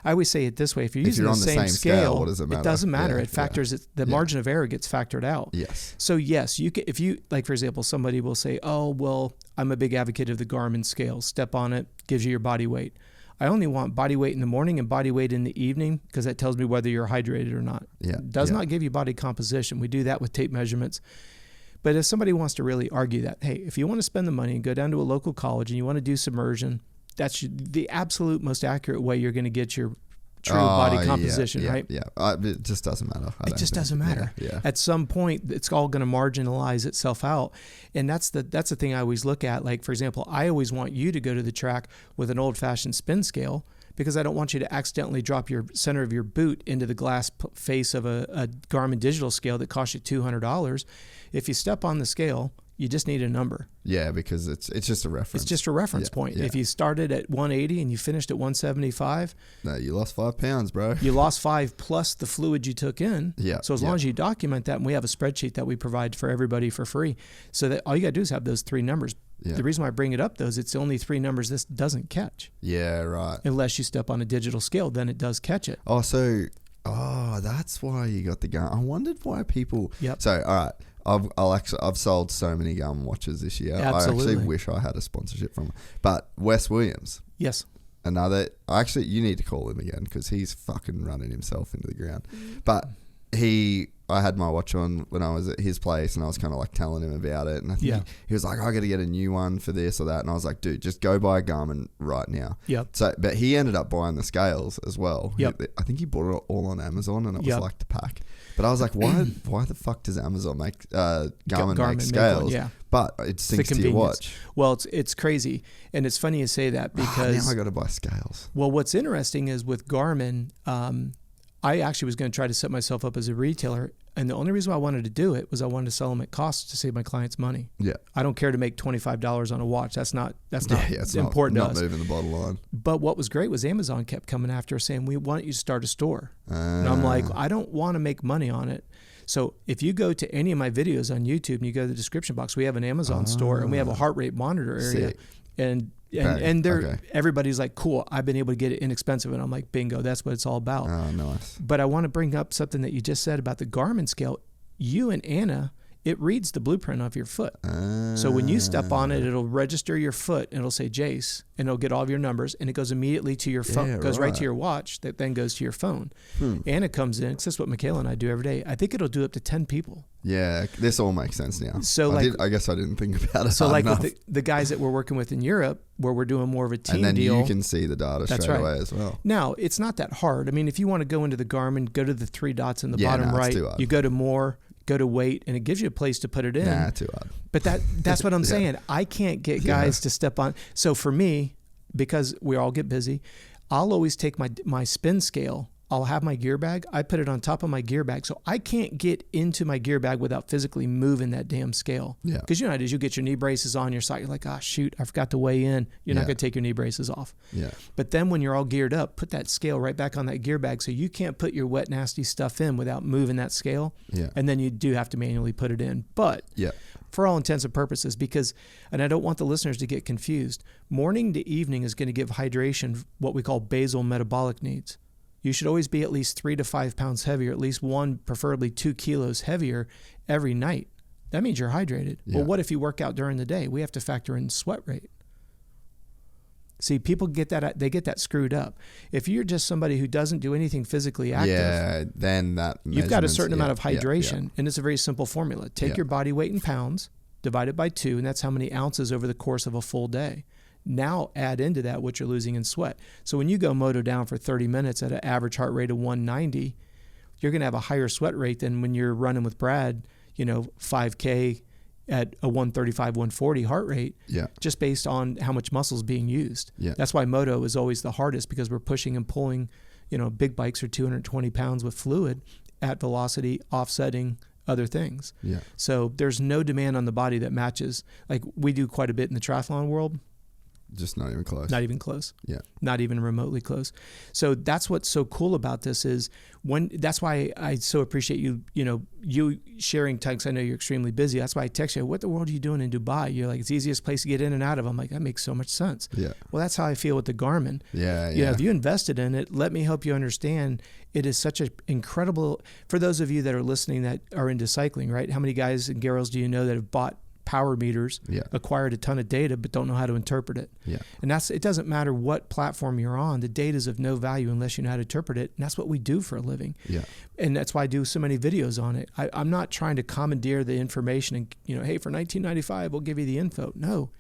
I always say it this way, if you're using the same scale, what does it matter? It doesn't matter. It factors the margin of error gets factored out. Yes. So yes, you can, if you, like for example, somebody will say, oh, well, I'm a big advocate of the Garmin scale. Step on it, gives you your body weight. I only want body weight in the morning and body weight in the evening because that tells me whether you're hydrated or not. Yeah. It does not give you body composition. We do that with tape measurements. But if somebody wants to really argue that, hey, if you want to spend the money and go down to a local college and you want to do submersion, that's the absolute most accurate way you're going to get your true body composition, right? Yeah, it just doesn't matter. It just doesn't matter. Yeah. At some point, it's all going to marginalize itself out. And that's the thing I always look at. Like, for example, I always want you to go to the track with an old-fashioned spin scale because I don't want you to accidentally drop your center of your boot into the glass face of a Garmin digital scale that costs you $200. If you step on the scale, you just need a number. Yeah, because it's just a reference. It's just a reference point. Yeah. If you started at 180 and you finished at 175, no, you lost 5 pounds, bro. You lost 5 plus the fluid you took in. Yeah. So as long as you document that, and we have a spreadsheet that we provide for everybody for free, so that all you got to do is have those 3 numbers. Yeah. The reason why I bring it up, though, is it's the only 3 numbers this doesn't catch. Yeah, right. Unless you step on a digital scale, then it does catch it. Oh, that's why you got the Garmin. I wondered why people. Yep. So, all right. I've sold so many Garmin watches this year. Absolutely. I actually wish I had a sponsorship from him. But Wes Williams. Yes. You need to call him again because he's fucking running himself into the ground. But I had my watch on when I was at his place and I was kind of like telling him about it. And I think he was like, I got to get a new one for this or that. And I was like, dude, just go buy a Garmin right now. Yep. So, but he ended up buying the scales as well. Yep. I think he bought it all on Amazon and it was like the pack. But I was like, why the fuck does Amazon make Garmin make scales? But it syncs to your watch. Well, it's crazy. And it's funny you say that because now I got to buy scales. Well, what's interesting is with Garmin, I actually was going to try to set myself up as a retailer. And the only reason why I wanted to do it was I wanted to sell them at cost to save my clients money. Yeah. I don't care to make $25 on a watch. That's not important to us. Not moving the bottom line. But what was great was Amazon kept coming after us saying, we want you to start a store. And I'm like, I don't want to make money on it. So if you go to any of my videos on YouTube and you go to the description box, we have an Amazon store and we have a heart rate monitor area. Sick. And everybody's like, cool, I've been able to get it inexpensive. And I'm like, bingo, that's what it's all about. Oh, nice. But I want to bring up something that you just said about the Garmin scale. You and Anna, it reads the blueprint of your foot. So when you step on it, it'll register your foot and it'll say Jace and it'll get all of your numbers and it goes immediately to your phone, goes right to your watch that then goes to your phone. Anna comes in, because that's what Michaela and I do every day. I think it'll do up to 10 people. Yeah, this all makes sense now. So I guess I didn't think about it. So like with the guys that we're working with in Europe, where we're doing more of a team deal. And then you can see the data straight away as well. Now, it's not that hard. I mean, if you want to go into the Garmin, go to the 3 dots in the bottom right. You go to more, go to weight, and it gives you a place to put it in. Nah, too hard. But that's what I'm saying. I can't get guys to step on. So for me, because we all get busy, I'll always take my spin scale. I'll have my gear bag. I put it on top of my gear bag. So I can't get into my gear bag without physically moving that damn scale. Yeah. Because you know how it is. You get your knee braces on your side. You're like, shoot, I forgot to weigh in. You're not going to take your knee braces off. Yeah. But then when you're all geared up, put that scale right back on that gear bag so you can't put your wet, nasty stuff in without moving that scale. Yeah. And then you do have to manually put it in. But for all intents and purposes, and I don't want the listeners to get confused, morning to evening is going to give hydration, what we call basal metabolic needs. You should always be at least 3 to 5 pounds heavier, at least 1, preferably 2 kilos heavier every night. That means you're hydrated. Yeah. Well, what if you work out during the day? We have to factor in sweat rate. See, people get that screwed up. If you're just somebody who doesn't do anything physically active, then you've got a certain amount of hydration, and it's a very simple formula. Take your body weight in pounds, divide it by 2, and that's how many ounces over the course of a full day. Now add into that what you're losing in sweat. So when you go moto down for 30 minutes at an average heart rate of 190, you're going to have a higher sweat rate than when you're running with Brad, 5K at a 135, 140 heart rate, just based on how much muscle is being used. Yeah. That's why moto is always the hardest, because we're pushing and pulling, big bikes are 220 pounds with fluid at velocity, offsetting other things. Yeah. So there's no demand on the body that matches. Like we do quite a bit in the triathlon world. Just not even close. Not even close. Yeah. Not even remotely close. So that's what's so cool about this is that's why I so appreciate you sharing time, because I know you're extremely busy. That's why I text you, what the world are you doing in Dubai? You're like, it's the easiest place to get in and out of. I'm like, that makes so much sense. Yeah. Well, that's how I feel with the Garmin. Yeah. If you invested in it, let me help you understand. It is such an incredible, for those of you that are listening that are into cycling, right? How many guys and girls do you know that have bought power meters, acquired a ton of data, but don't know how to interpret it? Yeah. And it doesn't matter what platform you're on, the data is of no value unless you know how to interpret it. And that's what we do for a living. Yeah. And that's why I do so many videos on it. I'm not trying to commandeer the information and, hey, for 1995, we'll give you the info. No.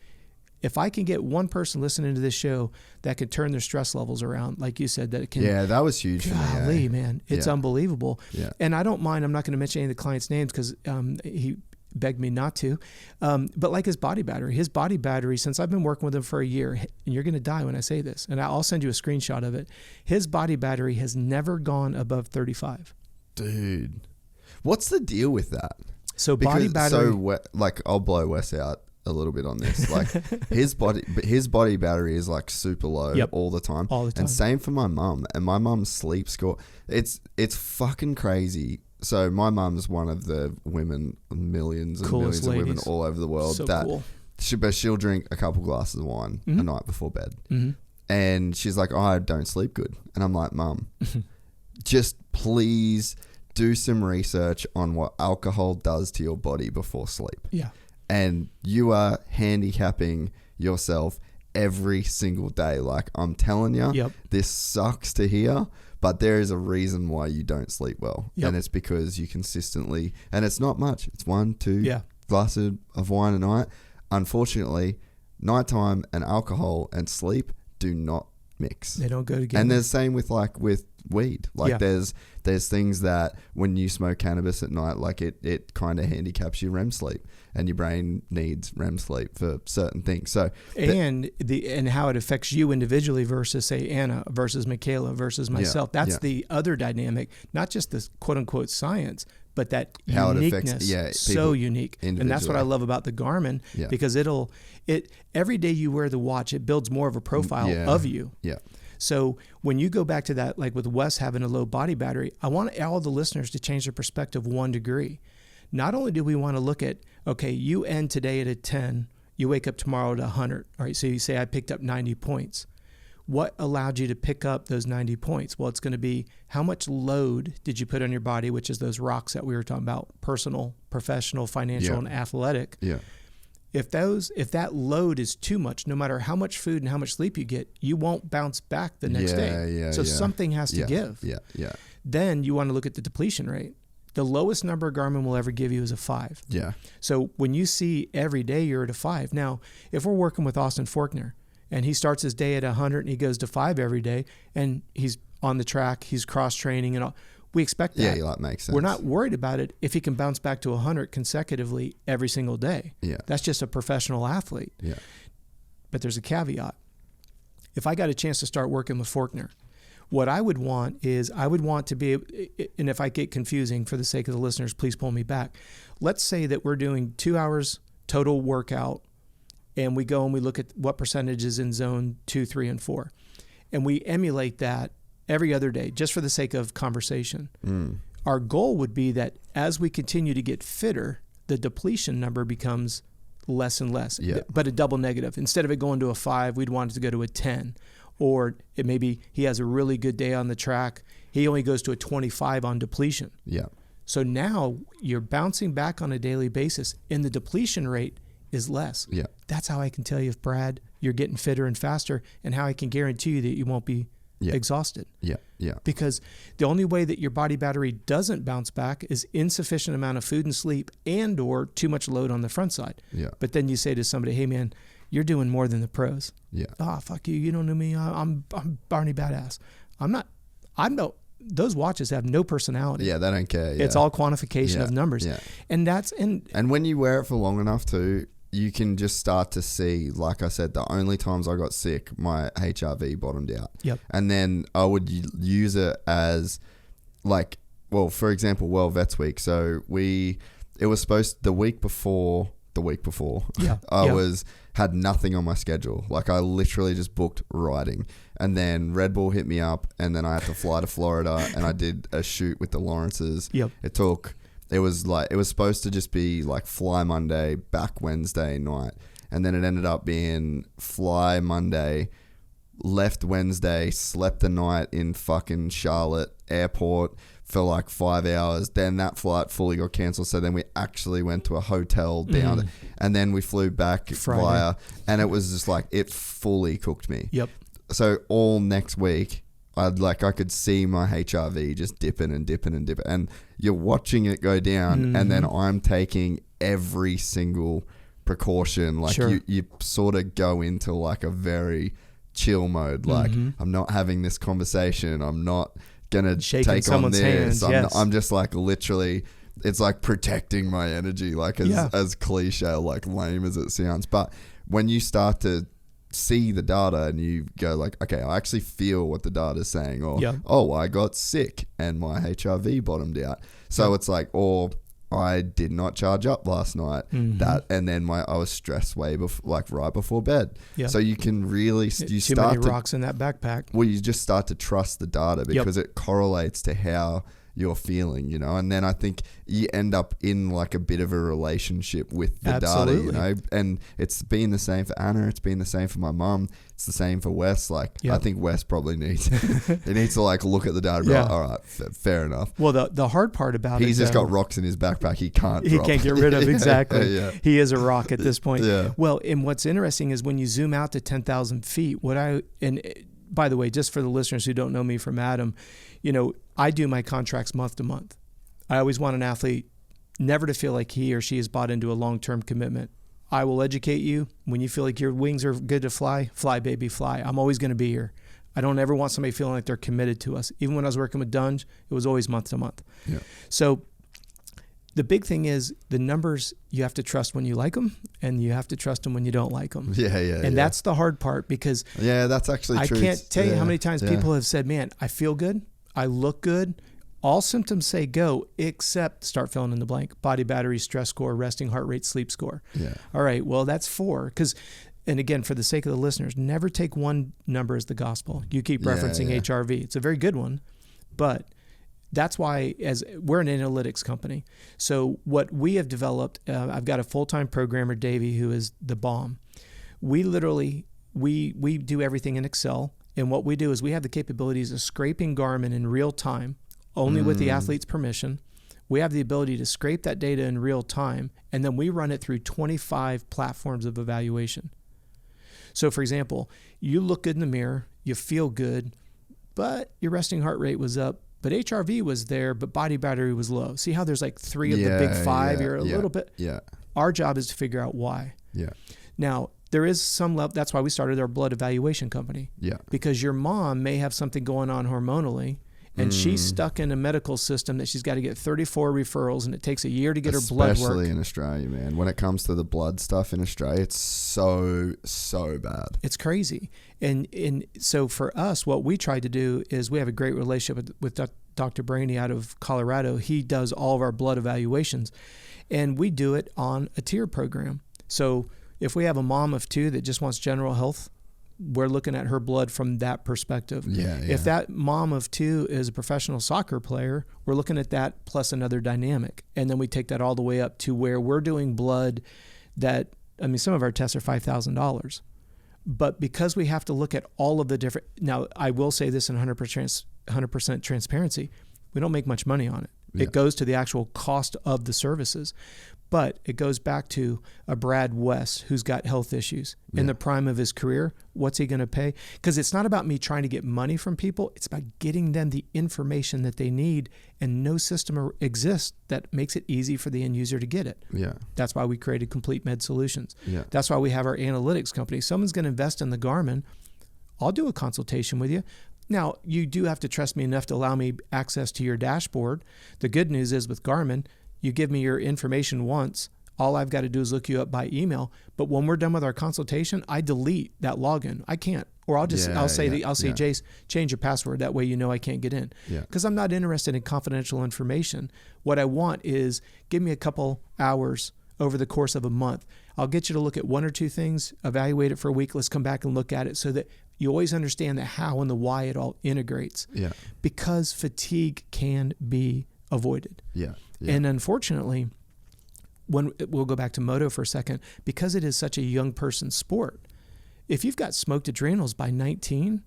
If I can get one person listening to this show that can turn their stress levels around, like you said, that it can. Yeah, that was huge for me. Golly, man. It's unbelievable. Yeah. And I don't mind. I'm not going to mention any of the clients' names because he begged me not to. But like his body battery, since I've been working with him for a year, and you're going to die when I say this, and I'll send you a screenshot of it. His body battery has never gone above 35. Dude, what's the deal with that? So body battery. I'll blow Wes out a little bit on this. Like his body battery is like super low all the time. All the time. And same for my mum. And my mum's sleep score. It's fucking crazy. So my mum's one of the women, millions and coolest millions ladies. Of women all over the world. So that cool. She'll drink a couple glasses of wine a night before bed. Mm-hmm. And she's like, I don't sleep good. And I'm like, Mum, just please do some research on what alcohol does to your body before sleep. Yeah. And you are handicapping yourself every single day. Like, I'm telling you, this sucks to hear, but there is a reason why you don't sleep well. Yep. And it's because you consistently, and it's not much. It's 1-2 glasses of wine a night. Unfortunately, nighttime and alcohol and sleep do not mix. They don't go together. And the same with weed. There's things that when you smoke cannabis at night, like it kind of handicaps your REM sleep, and your brain needs REM sleep for certain things. So and how it affects you individually versus say Anna versus Michaela versus myself. That's the other dynamic, not just this quote unquote science, but that how uniqueness. It affects, so unique. And that's what I love about the Garmin, because every day you wear the watch, it builds more of a profile of you. Yeah. So when you go back to that, like with Wes having a low body battery, I want all the listeners to change their perspective 1 degree. Not only do we want to look at, okay, you end today at a 10, you wake up tomorrow at 100. All right, so you say I picked up 90 points. What allowed you to pick up those 90 points? Well, it's going to be how much load did you put on your body, which is those rocks that we were talking about, personal, professional, financial, and athletic. Yeah. If that load is too much, no matter how much food and how much sleep you get, you won't bounce back the next day. So something has to give. Yeah, yeah. Then you want to look at the depletion rate. The lowest number Garmin will ever give you is a 5. Yeah. So when you see every day you're at a 5. Now, if we're working with Austin Faulkner and he starts his day at 100 and he goes to 5 every day and he's on the track, he's cross training and all, we expect that. Yeah, that makes sense. We're not worried about it if he can bounce back to 100 consecutively every single day. Yeah. That's just a professional athlete. Yeah. But there's a caveat. If I got a chance to start working with Faulkner, what I would want to be, and if I get confusing for the sake of the listeners, please pull me back. Let's say that we're doing 2 hours total workout and we go and we look at what percentage is in zone 2, 3, and 4. And we emulate that every other day, just for the sake of conversation. Our goal would be that as we continue to get fitter, the depletion number becomes less and less, but a double negative. Instead of it going to a 5, we'd want it to go to a 10. Or it maybe he has a really good day on the track. He only goes to a 25 on depletion. Yeah. So now you're bouncing back on a daily basis and the depletion rate is less. Yeah. That's how I can tell you if, Brad, you're getting fitter and faster, and how I can guarantee you that you won't be exhausted. Yeah, yeah. Because the only way that your body battery doesn't bounce back is insufficient amount of food and sleep and or too much load on the front side. Yeah. But then you say to somebody, hey man, you're doing more than the pros. Yeah. Oh, fuck you. You don't know me. I'm Barney Badass. Those watches have no personality. Yeah, they don't care. Yeah. It's all quantification of numbers. Yeah. And when you wear it for long enough too, you can just start to see, like I said, the only times I got sick, my HRV bottomed out. Yep. And then I would use it as like, well, for example, World Vets Week. So it was supposed the week before, had nothing on my schedule. Like I literally just booked riding, and then Red Bull hit me up, and then I had to fly to Florida, and I did a shoot with the Lawrences. Yep. It was supposed to just be like fly Monday, back Wednesday night, and then it ended up being fly Monday, left Wednesday, slept the night in fucking Charlotte airport for like 5 hours. Then that flight fully got cancelled. So then we actually went to a hotel down, and then we flew back via, and it was just like, it fully cooked me. Yep. So all next week, I could see my HRV just dipping, and you're watching it go down, and then I'm taking every single precaution. Like you sort of go into like a very chill mode. Like I'm not having this conversation. I'm not gonna take on this. Hands, I'm just like literally, it's like protecting my energy. Like as cliche, like lame as it sounds, but when you start to see the data and you go like, okay, I actually feel what the data is saying, or oh, I got sick and my HRV bottomed out. So it's like, or I did not charge up last night. That, and then I was stressed right before bed. So you can really too many rocks in that backpack. Well, you just start to trust the data because it correlates to how you're feeling, you know, and then I think you end up in like a bit of a relationship with the data, you know, and it's been the same for Anna, it's been the same for my mum, it's the same for Wes. Like I think Wes probably needs he needs to like look at the data and be like, all right, fair enough. Well, the hard part about he's just got rocks in his backpack he can't get rid of. Exactly. He is a rock at this point. Well, and what's interesting is when you zoom out to 10,000 feet, by the way, just for the listeners who don't know me from Adam, you know, I do my contracts month to month. I always want an athlete never to feel like he or she is bought into a long-term commitment. I will educate you. When you feel like your wings are good to fly, fly, baby, fly. I'm always going to be here. I don't ever want somebody feeling like they're committed to us. Even when I was working with Dunge, it was always month to month. Yeah. So the big thing is the numbers, you have to trust when you like them, and you have to trust them when you don't like them. And that's the hard part, because that's actually true. I can't tell you how many times people have said, man, I feel good, I look good, all symptoms say go, except start filling in the blank: body battery, stress score, resting heart rate, sleep score. All right, well, that's 4. And again, for the sake of the listeners, never take one number as the gospel. You keep referencing HRV. It's a very good one, but that's why, as we're an analytics company, so what we have developed, I've got a full-time programmer, Davey, who is the bomb. We literally, we do everything in Excel, and what we do is we have the capabilities of scraping Garmin in real time, only with the athlete's permission. We have the ability to scrape that data in real time, and then we run it through 25 platforms of evaluation. So, for example, you look good in the mirror, you feel good, but your resting heart rate was up, but HRV was there, but body battery was low. See how there's like 3 of the big 5? You're a little bit. Our job is to figure out why. Now, there is some level. That's why we started our blood evaluation company. Because your mom may have something going on hormonally, and she's stuck in a medical system that she's got to get 34 referrals, and it takes a year to get her blood work. Especially in Australia, man. When it comes to the blood stuff in Australia, it's so bad. It's crazy. And so for us, what we try to do is we have a great relationship with Dr. Brainy out of Colorado. He does all of our blood evaluations, and we do it on a tier program. So if we have a mom of 2 that just wants general health, we're looking at her blood from that perspective. If that mom of 2 is a professional soccer player, we're looking at that plus another dynamic. And then we take that all the way up to where we're doing blood that, I mean, some of our tests are $5,000. But because we have to look at all of the different, now I will say this in 100% transparency, we don't make much money on it. Yeah. It goes to the actual cost of the services. But it goes back to a Brad West who's got health issues in the prime of his career. What's he going to pay? Because it's not about me trying to get money from people. It's about getting them the information that they need, and no system exists that makes it easy for the end user to get it. Yeah. That's why we created Complete Med Solutions. Yeah. That's why we have our analytics company. Someone's going to invest in the Garmin. I'll do a consultation with you. Now, you do have to trust me enough to allow me access to your dashboard. The good news is with Garmin, you give me your information once. All I've got to do is look you up by email. But when we're done with our consultation, I delete that login. I can't. Or I'll say, Jace, change your password. That way you know I can't get in. Because I'm not interested in confidential information. What I want is give me a couple hours over the course of a month. I'll get you to look at one or two things, evaluate it for a week. Let's come back and look at it so that you always understand the how and the why it all integrates. Yeah. Because fatigue can be avoided. Yeah. And unfortunately, when we'll go back to moto for a second, because it is such a young person's sport, if you've got smoked adrenals by 19,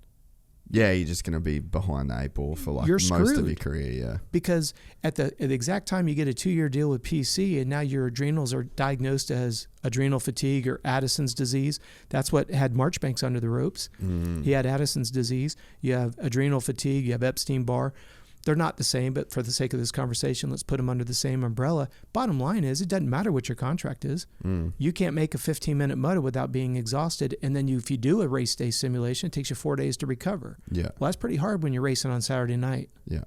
you're just going to be behind the eight ball for like most of your career. Yeah. Because at the exact time you get a 2-year deal with PC and now your adrenals are diagnosed as adrenal fatigue or Addison's disease. That's what had Marchbanks under the ropes. He had Addison's disease. You have adrenal fatigue. You have Epstein-Barr. They're not the same, but for the sake of this conversation, let's put them under the same umbrella. Bottom line is, it doesn't matter what your contract is. You can't make a 15-minute moto without being exhausted. And then if you do a race day simulation, it takes you 4 days to recover. Yeah. Well, that's pretty hard when you're racing on Saturday night. Yeah.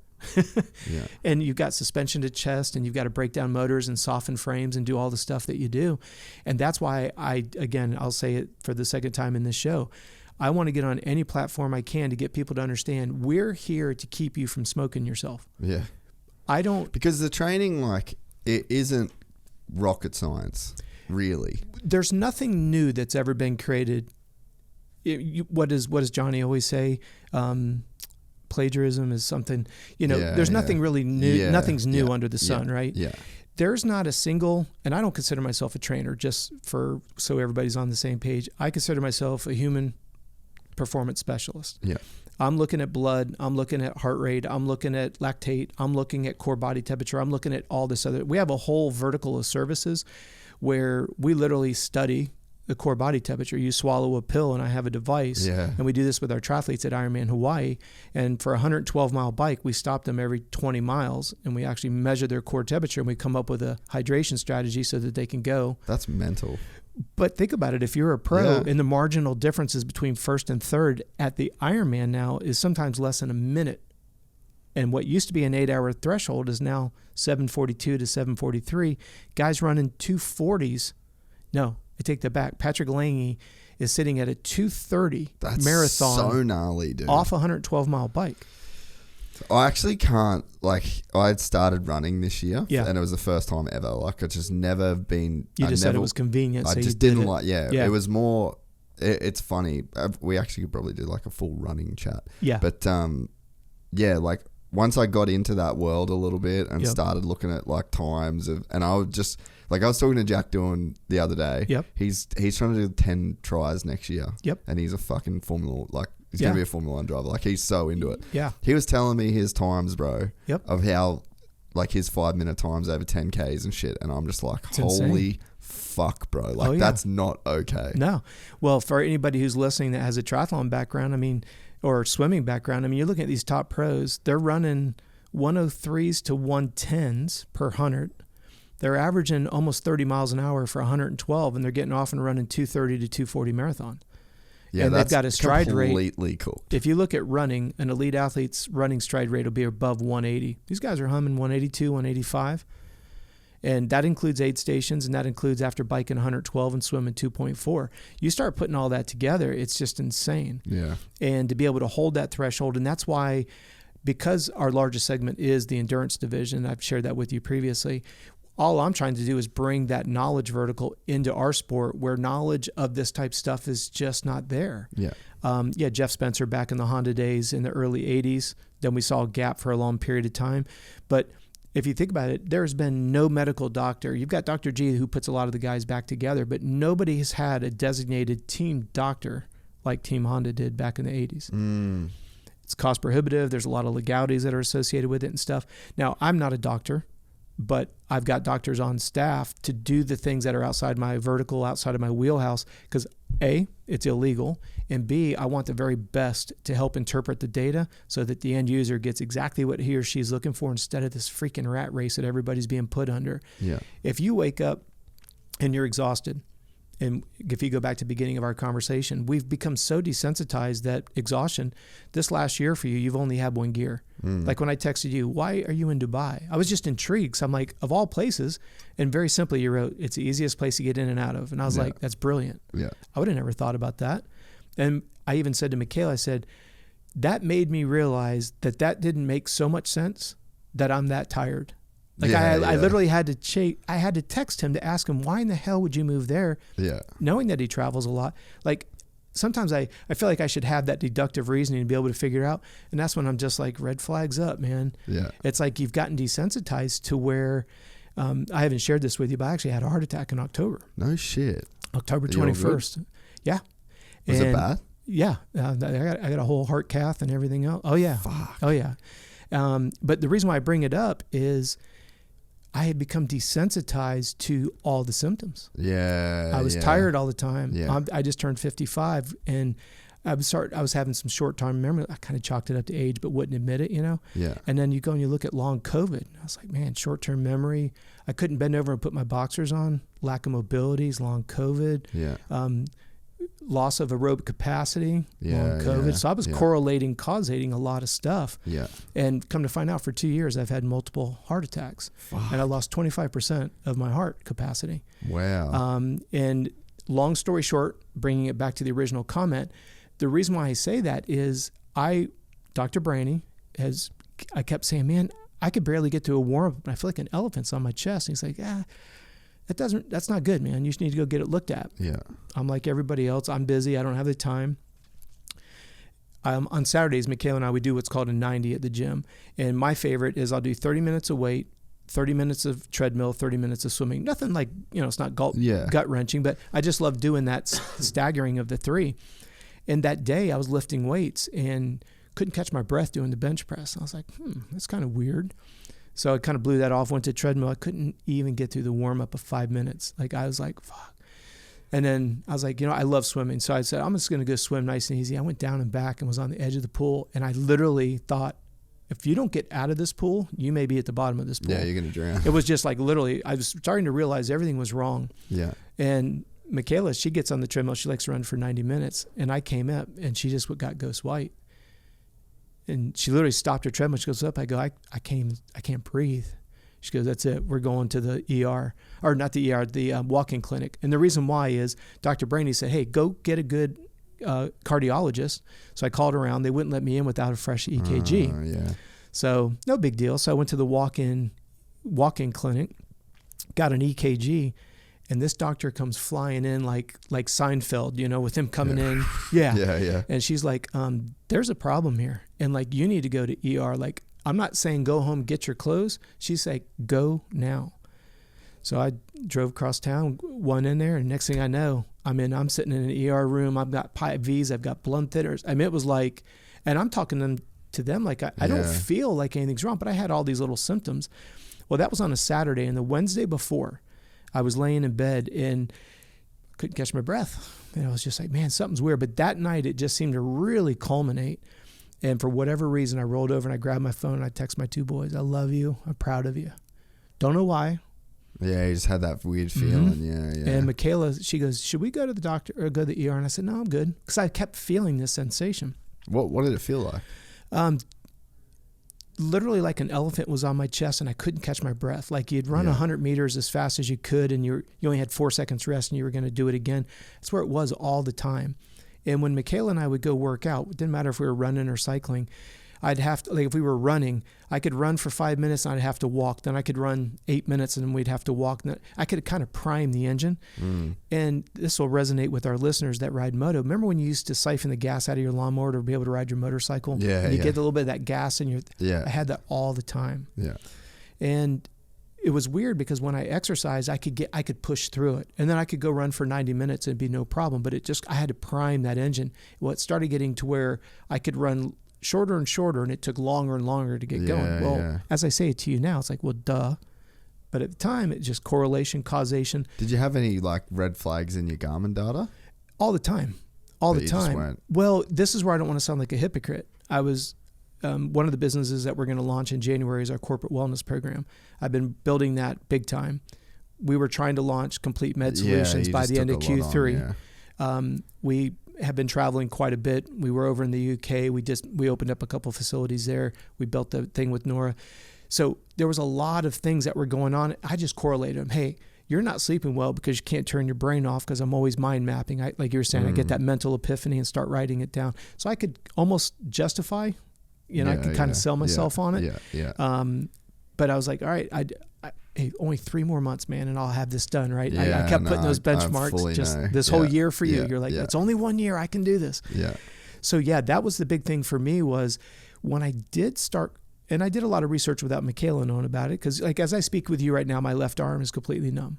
Yeah. And you've got suspension to chest, and you've got to break down motors and soften frames and do all the stuff that you do. And that's why I'll say it for the second time in this show, I want to get on any platform I can to get people to understand we're here to keep you from smoking yourself. Yeah. Because the training, like, it isn't rocket science, really. There's nothing new that's ever been created. What does Johnny always say? Plagiarism is something, there's nothing really new. Yeah, nothing's new under the sun, right? Yeah. There's not a single, and I don't consider myself a trainer, just so everybody's on the same page. I consider myself a human performance specialist. Yeah. I'm looking at blood, I'm looking at heart rate, I'm looking at lactate, I'm looking at core body temperature, I'm looking at all this other. We have a whole vertical of services where we literally study the core body temperature. You swallow a pill and I have a device. Yeah. And we do this with our triathletes at Ironman Hawaii. And for a 112-mile bike, we stop them every 20 miles and we actually measure their core temperature, and we come up with a hydration strategy so that they can go. That's mental. But think about it. If you're a pro and the marginal differences between first and third at the Ironman now is sometimes less than a minute. And what used to be an 8-hour threshold is now 7:42 to 7:43. Guys running 2:40s. No, I take that back. Patrick Lange is sitting at a 2:30 marathon. So gnarly, dude. Off a 112-mile bike. I actually can't, I had started running this year, and it was the first time ever. Like, it's just never been. You just said it was convenient. I so just didn't like. Yeah, it was more. It's funny. We actually could probably do like a full running chat. Yeah. But like once I got into that world a little bit and started looking at like times and I would just like, I was talking to Jack Doohan the other day. Yep. He's trying to do 10 tris next year. Yep. And he's a fucking he's going to be a Formula 1 driver. Like, he's so into it. Yeah. He was telling me his times, bro. Yep. Of how, like, his 5-minute times over 10Ks and shit. And I'm just like, It's holy insane. fuck, bro. Like, that's not okay. No. Well, for anybody who's listening that has a triathlon background, or swimming background, you're looking at these top pros. They're running 103s to 110s per 100. They're averaging almost 30 miles an hour for 112, and they're getting off and running 230 to 240 marathon. Yeah, and they've got a stride rate. Completely cooked. If you look at running, an elite athlete's running stride rate will be above 180. These guys are humming 182, 185. And that includes aid stations, and that includes after biking 112 and swimming 2.4. You start putting all that together, it's just insane. Yeah. And to be able to hold that threshold, and that's why, because our largest segment is the endurance division, I've shared that with you previously, all I'm trying to do is bring that knowledge vertical into our sport where knowledge of this type of stuff is just not there. Yeah. Jeff Spencer back in the Honda days in the early 80s, then we saw a gap for a long period of time. But if you think about it, there's been no medical doctor. You've got Dr. G who puts a lot of the guys back together, but nobody has had a designated team doctor like Team Honda did back in the 80s. It's cost prohibitive. There's a lot of legalities that are associated with it and stuff. Now, I'm not a doctor, but I've got doctors on staff to do the things that are outside my vertical, outside of my wheelhouse, because A, it's illegal, and B, I want the very best to help interpret the data so that the end user gets exactly what he or she's looking for instead of this freaking rat race that everybody's being put under. Yeah. If you wake up and you're exhausted, and if you go back to the beginning of our conversation, we've become so desensitized that exhaustion, this last year for you, you've only had one gear. Like when I texted you, why are you in Dubai? I was just intrigued. So I'm like, of all places, and very simply you wrote, it's the easiest place to get in and out of. And I was like, that's brilliant. Yeah. I would have never thought about that. And I even said to Michaela, I said, that made me realize that didn't make so much sense that I'm that tired. Like I literally had to text him to ask him, why in the hell would you move there? Yeah. Knowing that he travels a lot. Like sometimes I feel like I should have that deductive reasoning to be able to figure it out. And that's when I'm just like, red flags up, man. Yeah. It's like you've gotten desensitized to where, I haven't shared this with you, but I actually had a heart attack in October. No shit. October 21st. Yeah. Was it bad? Yeah. I got a whole heart cath and everything else. Oh yeah. Fuck. Oh yeah. But the reason why I bring it up is I had become desensitized to all the symptoms. Yeah. I was tired all the time. Yeah. I just turned 55 and I was having some short-term memory. I kind of chalked it up to age, but wouldn't admit it, Yeah. And then you go and you look at long COVID. I was like, man, short-term memory. I couldn't bend over and put my boxers on. Lack of mobility is long COVID. Yeah. Loss of aerobic capacity, long COVID. Yeah, So I was causating a lot of stuff. Yeah. And come to find out, for 2 years, I've had multiple heart attacks. Fuck. And I lost 25% of my heart capacity. Wow. And long story short, bringing it back to the original comment, the reason why I say that is Dr. Braney I kept saying, man, I could barely get to a warm-up and I feel like an elephant's on my chest. And he's like, that's not good, man. You just need to go get it looked at. Yeah. I'm like everybody else. I'm busy. I don't have the time. On Saturdays, Michaela and I, we do what's called a 90 at the gym. And my favorite is I'll do 30 minutes of weight, 30 minutes of treadmill, 30 minutes of swimming. Nothing like, it's not gut wrenching, but I just love doing that staggering of the three. And that day I was lifting weights and couldn't catch my breath doing the bench press. I was like, that's kind of weird. So I kind of blew that off, went to treadmill. I couldn't even get through the warm-up of 5 minutes. Like I was like, fuck. And then I was like, I love swimming. So I said, I'm just going to go swim nice and easy. I went down and back and was on the edge of the pool. And I literally thought, if you don't get out of this pool, you may be at the bottom of this pool. Yeah, you're going to drown. It was just like literally, I was starting to realize everything was wrong. Yeah. And Michaela, she gets on the treadmill. She likes to run for 90 minutes. And I came up and she just got ghost white. And she literally stopped her treadmill. She goes up. I go, I can't breathe. She goes, that's it. We're going to the ER, or not the ER, the walk-in clinic. And the reason why is Dr. Braney said, hey, go get a good cardiologist. So I called around. They wouldn't let me in without a fresh EKG. Yeah. So no big deal. So I went to the walk-in clinic, got an EKG, and this doctor comes flying in like Seinfeld, with him coming in. Yeah. Yeah. And she's like, there's a problem here. And like, you need to go to ER. Like, I'm not saying go home, get your clothes. She's like, go now. So I drove across town, went in there, and next thing I know, I'm sitting in an ER room. I've got IVs, I've got blood thinners. It was like, and I'm talking to them like, I don't feel like anything's wrong, but I had all these little symptoms. Well, that was on a Saturday, and the Wednesday before, I was laying in bed and couldn't catch my breath. And I was just like, man, something's weird. But that night, it just seemed to really culminate. And for whatever reason, I rolled over and I grabbed my phone and I texted my two boys, I love you. I'm proud of you. Don't know why. Yeah, you just had that weird feeling. Mm-hmm. Yeah. And Michaela, she goes, should we go to the doctor or go to the ER? And I said, no, I'm good. Because I kept feeling this sensation. What did it feel like? Literally like an elephant was on my chest and I couldn't catch my breath. Like you'd run 100 meters as fast as you could and you only had 4 seconds rest and you were going to do it again. That's where it was all the time. And when Michaela and I would go work out, it didn't matter if we were running or cycling, I'd have to, like if we were running, I could run for 5 minutes and I'd have to walk. Then I could run 8 minutes and then we'd have to walk. I could kind of prime the engine. And this will resonate with our listeners that ride moto. Remember when you used to siphon the gas out of your lawnmower to be able to ride your motorcycle? Yeah. And you get a little bit of that gas in your, I had that all the time. Yeah. And it was weird because when I exercised, I could push through it. And then I could go run for 90 minutes and it'd be no problem. But I had to prime that engine. Well, it started getting to where I could run shorter and shorter, and it took longer and longer to get going. Well, as I say it to you now, it's like, well, duh. But at the time, it's just correlation, causation. Did you have any like red flags in your Garmin data? All the time. All the time. Well, this is where I don't want to sound like a hypocrite. I was one of the businesses that we're going to launch in January is our corporate wellness program. I've been building that big time. We were trying to launch complete med solutions by the end of Q3. We have been traveling quite a bit. We were over in the UK. We opened up a couple facilities there. We built the thing with Nora. So there was a lot of things that were going on. I just correlated them. Hey, you're not sleeping well because you can't turn your brain off, because I'm always mind mapping. Like you were saying, I get that mental epiphany and start writing it down. So I could almost justify, I could kind of sell myself on it. But I was like, all right, hey, only 3 more months, man, and I'll have this done, right? I kept putting those benchmarks this whole year for you. You're like, it's only 1 year, I can do this. So that was the big thing for me, was when I did start, and I did a lot of research without Michaela knowing about it, because like as I speak with you right now, my left arm is completely numb.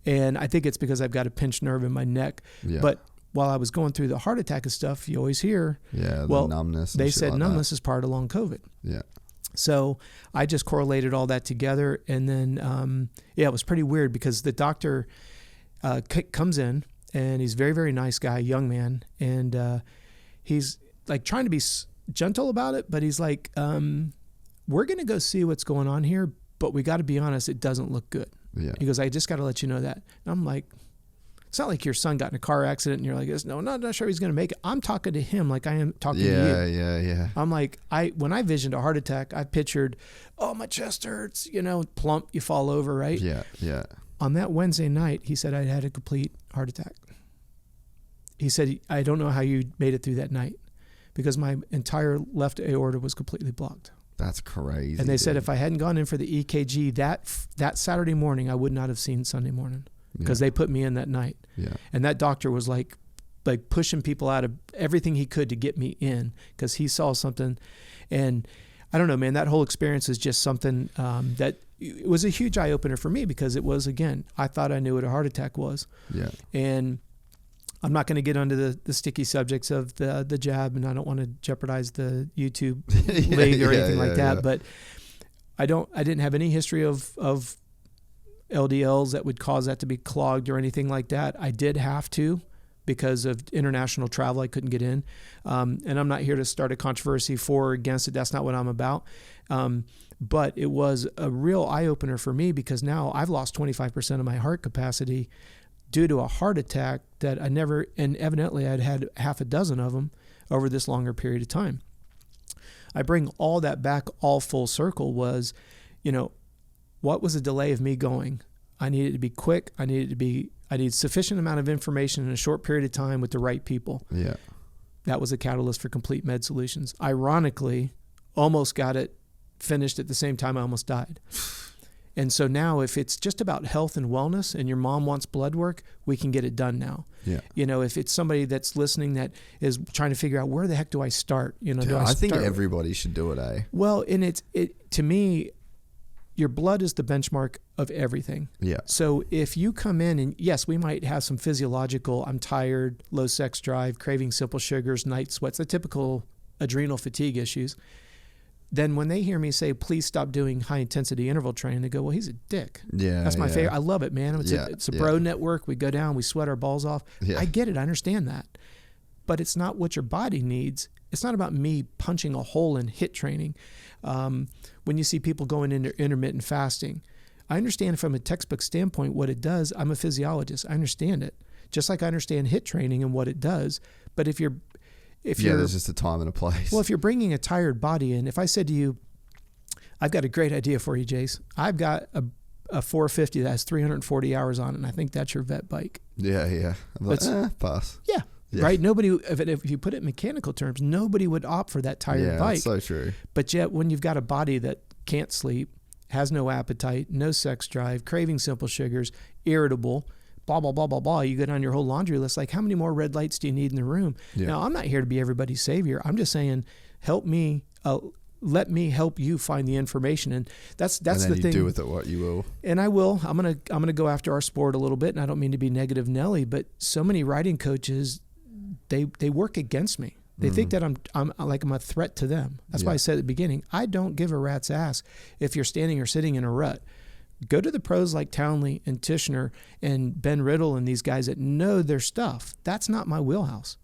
And I think it's because I've got a pinched nerve in my neck. But while I was going through the heart attack and stuff, you always hear, the numbness. They said like numbness is part of long COVID. So I just correlated all that together. And then, it was pretty weird, because the doctor comes in, and he's a very, very nice guy, young man. And he's like trying to be gentle about it, but he's like, we're going to go see what's going on here, but we got to be honest, it doesn't look good. He goes, I just got to let you know that. And I'm like, it's not like your son got in a car accident and you're like, no, not sure he's going to make it. I'm talking to him like I am talking to you. I'm like, when I visioned a heart attack, I pictured, oh, my chest hurts, plump, you fall over, right? On that Wednesday night, he said I had a complete heart attack. He said, I don't know how you made it through that night, because my entire left aorta was completely blocked. That's crazy. And they said if I hadn't gone in for the EKG that Saturday morning, I would not have seen Sunday morning, because they put me in that night. And that doctor was like pushing people out of everything he could to get me in, because he saw something. And I don't know, man, that whole experience is just something that it was a huge eye opener for me, because it was, again, I thought I knew what a heart attack was. And I'm not going to get into the sticky subjects of the jab, and I don't want to jeopardize the YouTube league or anything like that. But I didn't have any history of LDLs that would cause that to be clogged or anything like that. I did have to, because of international travel, I couldn't get in. And I'm not here to start a controversy for or against it. That's not what I'm about. But it was a real eye opener for me, because now I've lost 25% of my heart capacity due to a heart attack that I never, and evidently I'd had half a dozen of them over this longer period of time. I bring all that back all full circle was, what was the delay of me going? I needed to be quick. I need sufficient amount of information in a short period of time with the right people. That was a catalyst for Complete Med Solutions. Ironically, almost got it finished at the same time I almost died. And so now if it's just about health and wellness and your mom wants blood work, we can get it done now. If it's somebody that's listening that is trying to figure out, where the heck do I start? I think everybody should do it, eh? Well, and to me, your blood is the benchmark of everything. So if you come in and yes, we might have some physiological, I'm tired, low sex drive, craving simple sugars, night sweats, the typical adrenal fatigue issues. Then when they hear me say, please stop doing high intensity interval training, they go, well, he's a dick. That's my favorite. I love it, man. It's a bro network. We go down, we sweat our balls off. I get it. I understand that. But it's not what your body needs. It's not about me punching a hole in HIIT training. When you see people going into intermittent fasting, I understand from a textbook standpoint what it does. I'm a physiologist. I understand it. Just like I understand HIIT training and what it does. But if you're there's just a time and a place. Well, if you're bringing a tired body in, if I said to you, I've got a great idea for you, Jace. I've got a 450 that has 340 hours on it, and I think that's your vet bike. I'm like, pass. Right? Nobody, if you put it in mechanical terms, nobody would opt for that tired bike. That's so true. But yet, when you've got a body that can't sleep, has no appetite, no sex drive, craving simple sugars, irritable, blah, blah, blah, blah, blah. You go down your whole laundry list. Like, how many more red lights do you need in the room? Now, I'm not here to be everybody's savior. I'm just saying, help me, let me help you find the information. And that's the thing. And then you do with it what you will. And I will. I'm gonna go after our sport a little bit. And I don't mean to be negative Nelly, but so many riding coaches, they work against me. They think that I'm a threat to them. That's why I said at the beginning, I don't give a rat's ass if you're standing or sitting in a rut. Go to the pros like Townley and Tishner and Ben Riddle and these guys that know their stuff. That's not my wheelhouse.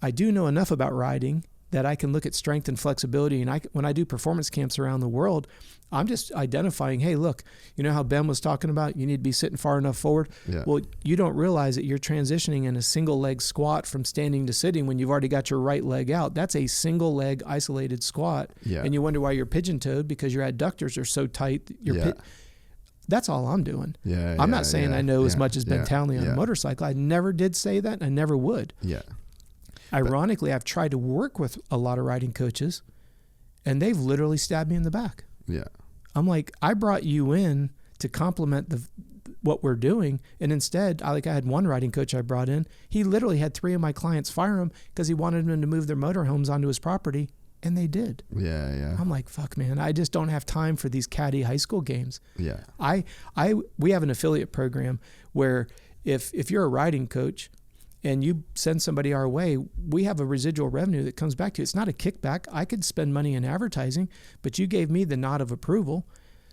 I do know enough about riding that I can look at strength and flexibility. And when I do performance camps around the world, I'm just identifying, hey, look, you know how Ben was talking about you need to be sitting far enough forward? Yeah. Well, you don't realize that you're transitioning in a single leg squat from standing to sitting when you've already got your right leg out. That's a single leg isolated squat. Yeah. And you wonder why you're pigeon-toed because your adductors are so tight. That's all I'm doing. I'm not saying I know as much as Ben Townley on a motorcycle. I never did say that, and I never would. Yeah. Ironically, I've tried to work with a lot of riding coaches, and they've literally stabbed me in the back. Yeah. I'm like, I brought you in to complement what we're doing, and instead, I had one riding coach I brought in. He literally had 3 of my clients fire him because he wanted them to move their motorhomes onto his property, and they did. Yeah. I'm like, fuck, man, I just don't have time for these catty high school games. Yeah. We have an affiliate program where if you're a riding coach and you send somebody our way, we have a residual revenue that comes back to you. It's not a kickback. I could spend money in advertising, but you gave me the nod of approval.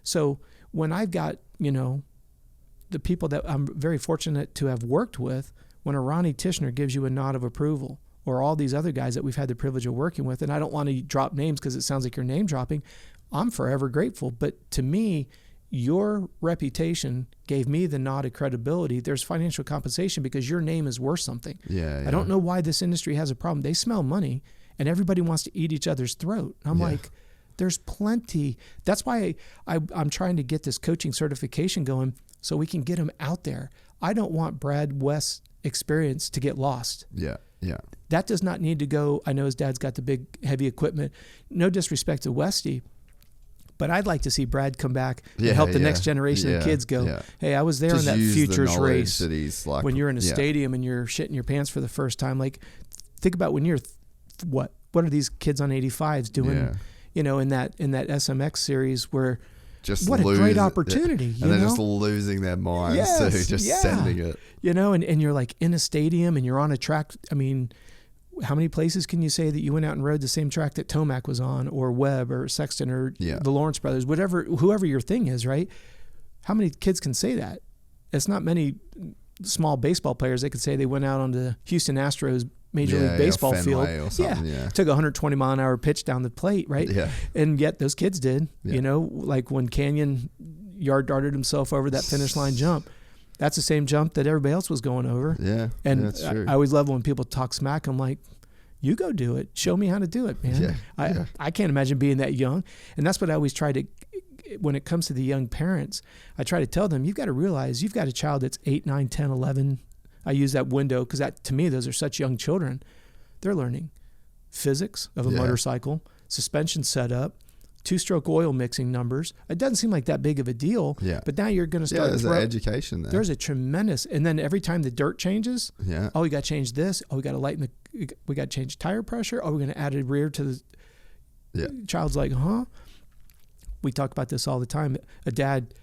So when I've got, the people that I'm very fortunate to have worked with, when a Ronnie Tishner gives you a nod of approval, or all these other guys that we've had the privilege of working with, and I don't want to drop names because it sounds like you're name dropping, I'm forever grateful. But to me, your reputation gave me the nod of credibility. There's financial compensation because your name is worth something. Yeah. I don't know why this industry has a problem. They smell money and everybody wants to eat each other's throat. And I'm like, there's plenty. That's why I'm trying to get this coaching certification going so we can get them out there. I don't want Brad West's experience to get lost. Yeah. That does not need to go. I know his dad's got the big heavy equipment. No disrespect to Westy, but I'd like to see Brad come back and help the next generation of kids go, hey, I was there in that futures race when you're in a stadium and you're shitting your pants for the first time. Like, think about when you're, what are these kids on 85s doing, in that SMX series where what a great opportunity. And they're just losing their minds too, sending it. And you're like in a stadium and you're on a track. I mean, how many places can you say that you went out and rode the same track that Tomac was on, or Webb or Sexton or the Lawrence brothers, whoever your thing is, right? How many kids can say that? It's not many small baseball players that could say they went out on the Houston Astros Major League Baseball field. Took a 120 mile an hour pitch down the plate, right? Yeah. And yet those kids did, like when Canyon yard darted himself over that finish line jump. That's the same jump that everybody else was going over. Yeah. And that's true. I always love when people talk smack. I'm like, you go do it. Show me how to do it, man. I can't imagine being that young. And that's what I always try to, when it comes to the young parents, I try to tell them, you've got to realize you've got a child that's 8, 9, 10, 11. I use that window because to me, those are such young children. They're learning physics of a motorcycle, suspension setup, 2-stroke oil mixing numbers. It doesn't seem like that big of a deal, but now you're going to start. There's an education there. There's a tremendous, and then every time the dirt changes, we got to change this. We got to lighten we got to change tire pressure. We're going to add a rear to the child's like, huh? We talk about this all the time. A dad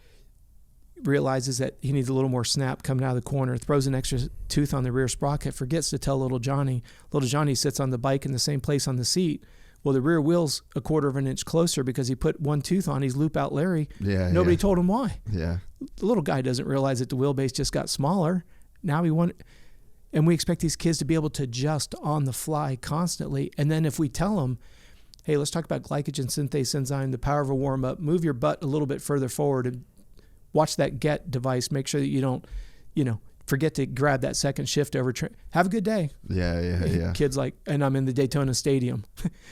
realizes that he needs a little more snap coming out of the corner, throws an extra tooth on the rear sprocket, forgets to tell little Johnny. Little Johnny sits on the bike in the same place on the seat. Well, the rear wheel's a 1/4 of an inch closer because he put one tooth on. He's loop out Larry. Nobody told him why. The little guy doesn't realize that the wheelbase just got smaller. Now and we expect these kids to be able to adjust on the fly constantly. And then if we tell them, hey, let's talk about glycogen synthase enzyme, the power of a warm up, move your butt a little bit further forward and watch that get device. Make sure that you don't, forget to grab that second shift over. Have a good day. Yeah. Kids like, and I'm in the Daytona Stadium.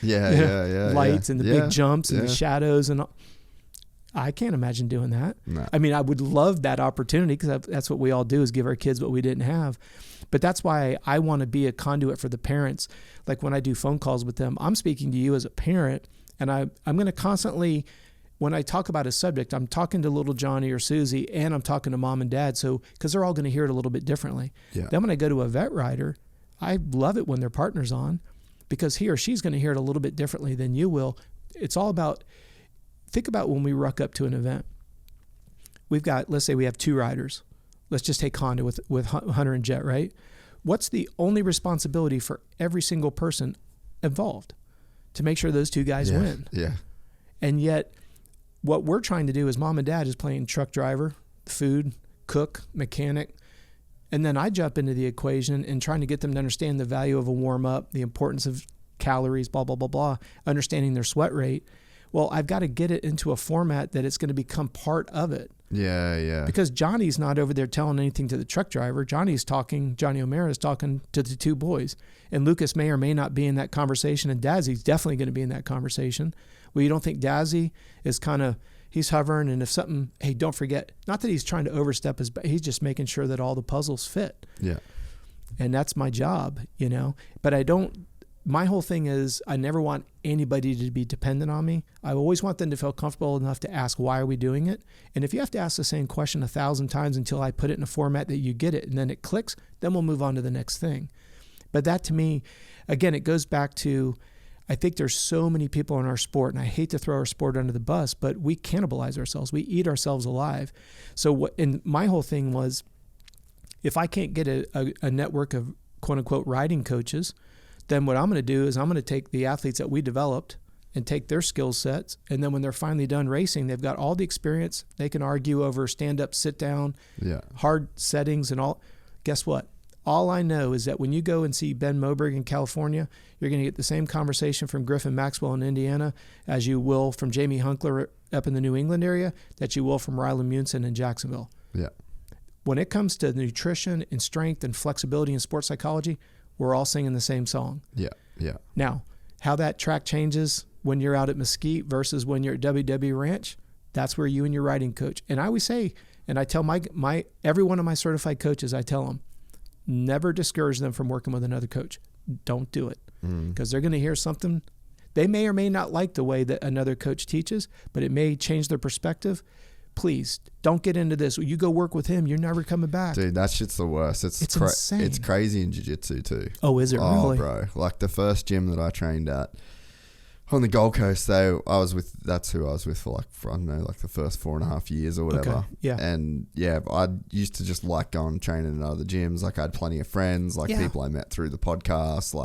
Lights and the big jumps and the shadows and all. I can't imagine doing that. No. I mean, I would love that opportunity because that's what we all do is give our kids what we didn't have. But that's why I want to be a conduit for the parents. Like when I do phone calls with them, I'm speaking to you as a parent, and I'm going to constantly, when I talk about a subject, I'm talking to little Johnny or Susie, and I'm talking to mom and dad. So, because they're all going to hear it a little bit differently. Then when I go to a vet rider, I love it when their partner's on because he or she's going to hear it a little bit differently than you will. It's all about, think about when we ruck up to an event. We've got, let's say we have 2 riders. Let's just take Honda with Hunter and Jet, right? What's the only responsibility for every single person involved to make sure those two guys win. Yeah. And yet what we're trying to do is mom and dad is playing truck driver, food, cook, mechanic. And then I jump into the equation and trying to get them to understand the value of a warm up, the importance of calories, blah, blah, blah, blah, understanding their sweat rate. Well, I've got to get it into a format that it's going to become part of it. Yeah. Because Johnny's not over there telling anything to the truck driver. Johnny O'Mara is talking to the two boys. And Lucas may or may not be in that conversation. And Dazzy's definitely going to be in that conversation. Well, you don't think Dazzy is he's hovering, and if something, hey, don't forget, not that he's trying to overstep he's just making sure that all the puzzles fit. Yeah. And that's my job, But my whole thing is I never want anybody to be dependent on me. I always want them to feel comfortable enough to ask, why are we doing it? And if you have to ask the same question 1,000 times until I put it in a format that you get it and then it clicks, then we'll move on to the next thing. But that to me, again, it goes back to, I think there's so many people in our sport, and I hate to throw our sport under the bus, but we cannibalize ourselves. We eat ourselves alive. And my whole thing was, if I can't get a network of quote unquote riding coaches, then what I'm going to do is I'm going to take the athletes that we developed and take their skill sets. And then when they're finally done racing, they've got all the experience. They can argue over stand up, sit down, hard settings and all. Guess what? All I know is that when you go and see Ben Moberg in California, you're going to get the same conversation from Griffin Maxwell in Indiana as you will from Jamie Hunkler up in the New England area, that you will from Ryland Munson in Jacksonville. Yeah. When it comes to nutrition and strength and flexibility and sports psychology, we're all singing the same song. Yeah. Now, how that track changes when you're out at Mesquite versus when you're at WW Ranch, that's where you and your riding coach. And I always say, and I tell every one of my certified coaches, I tell them, never discourage them from working with another coach. Don't do it, because they're going to hear something. They may or may not like the way that another coach teaches, but it may change their perspective. Please don't get into this. You go work with him, you're never coming back. Dude, that shit's the worst. It's insane. It's crazy in jiu-jitsu too. Oh, is it really? Oh, bro. Like the first gym that I trained at on the Gold Coast, that's who I was with for I don't know, the first 4.5 years or whatever. Okay. Yeah. And I used to just like going and training in other gyms. I had plenty of friends, people I met through the podcast,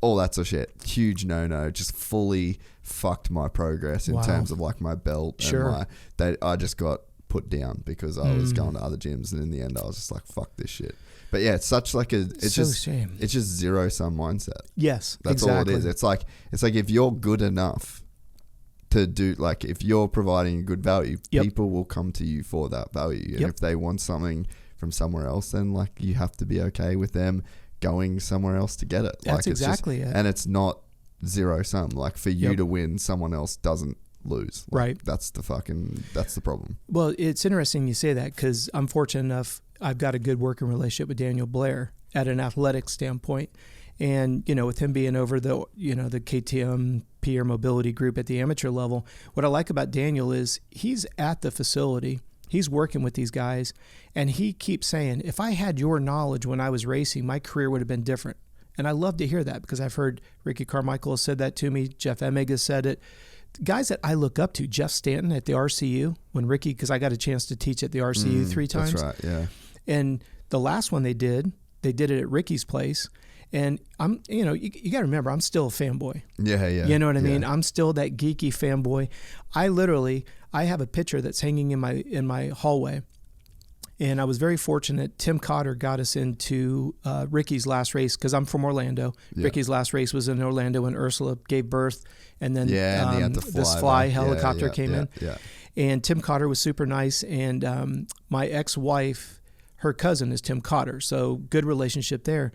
all that sort of shit. Huge no-no. Just fully fucked my progress in terms of my belt. Sure. And I just got put down because I was going to other gyms, and in the end I was just like, fuck this shit. But yeah, it's such it's just zero sum mindset. Yes, that's exactly. all it is. It's like if you're good enough to do, if you're providing a good value, people will come to you for that value. And if they want something from somewhere else, then you have to be okay with them going somewhere else to get it. That's exactly it. And it's not zero sum. For you to win, someone else doesn't lose. Right. That's the problem. Well, it's interesting you say that, because I'm fortunate enough, I've got a good working relationship with Daniel Blair at an athletic standpoint. And, with him being over the KTM Pierre Mobility group at the amateur level, what I like about Daniel is he's at the facility, he's working with these guys, and he keeps saying, if I had your knowledge when I was racing, my career would have been different. And I love to hear that, because I've heard Ricky Carmichael has said that to me. Jeff Emig has said it. Guys that I look up to, Jeff Stanton at the RCU, because I got a chance to teach at the RCU 3 times. That's right, yeah. And the last one they did it at Ricky's place. And I'm, you got to remember, I'm still a fanboy. Yeah. You know what I mean? I'm still that geeky fanboy. I have a picture that's hanging in my hallway. And I was very fortunate. Tim Cotter got us into Ricky's last race, because I'm from Orlando. Yeah. Ricky's last race was in Orlando when Ursula gave birth. And then this fly helicopter came in. Yeah. And Tim Cotter was super nice. And my ex-wife, her cousin is Tim Cotter. So good relationship there.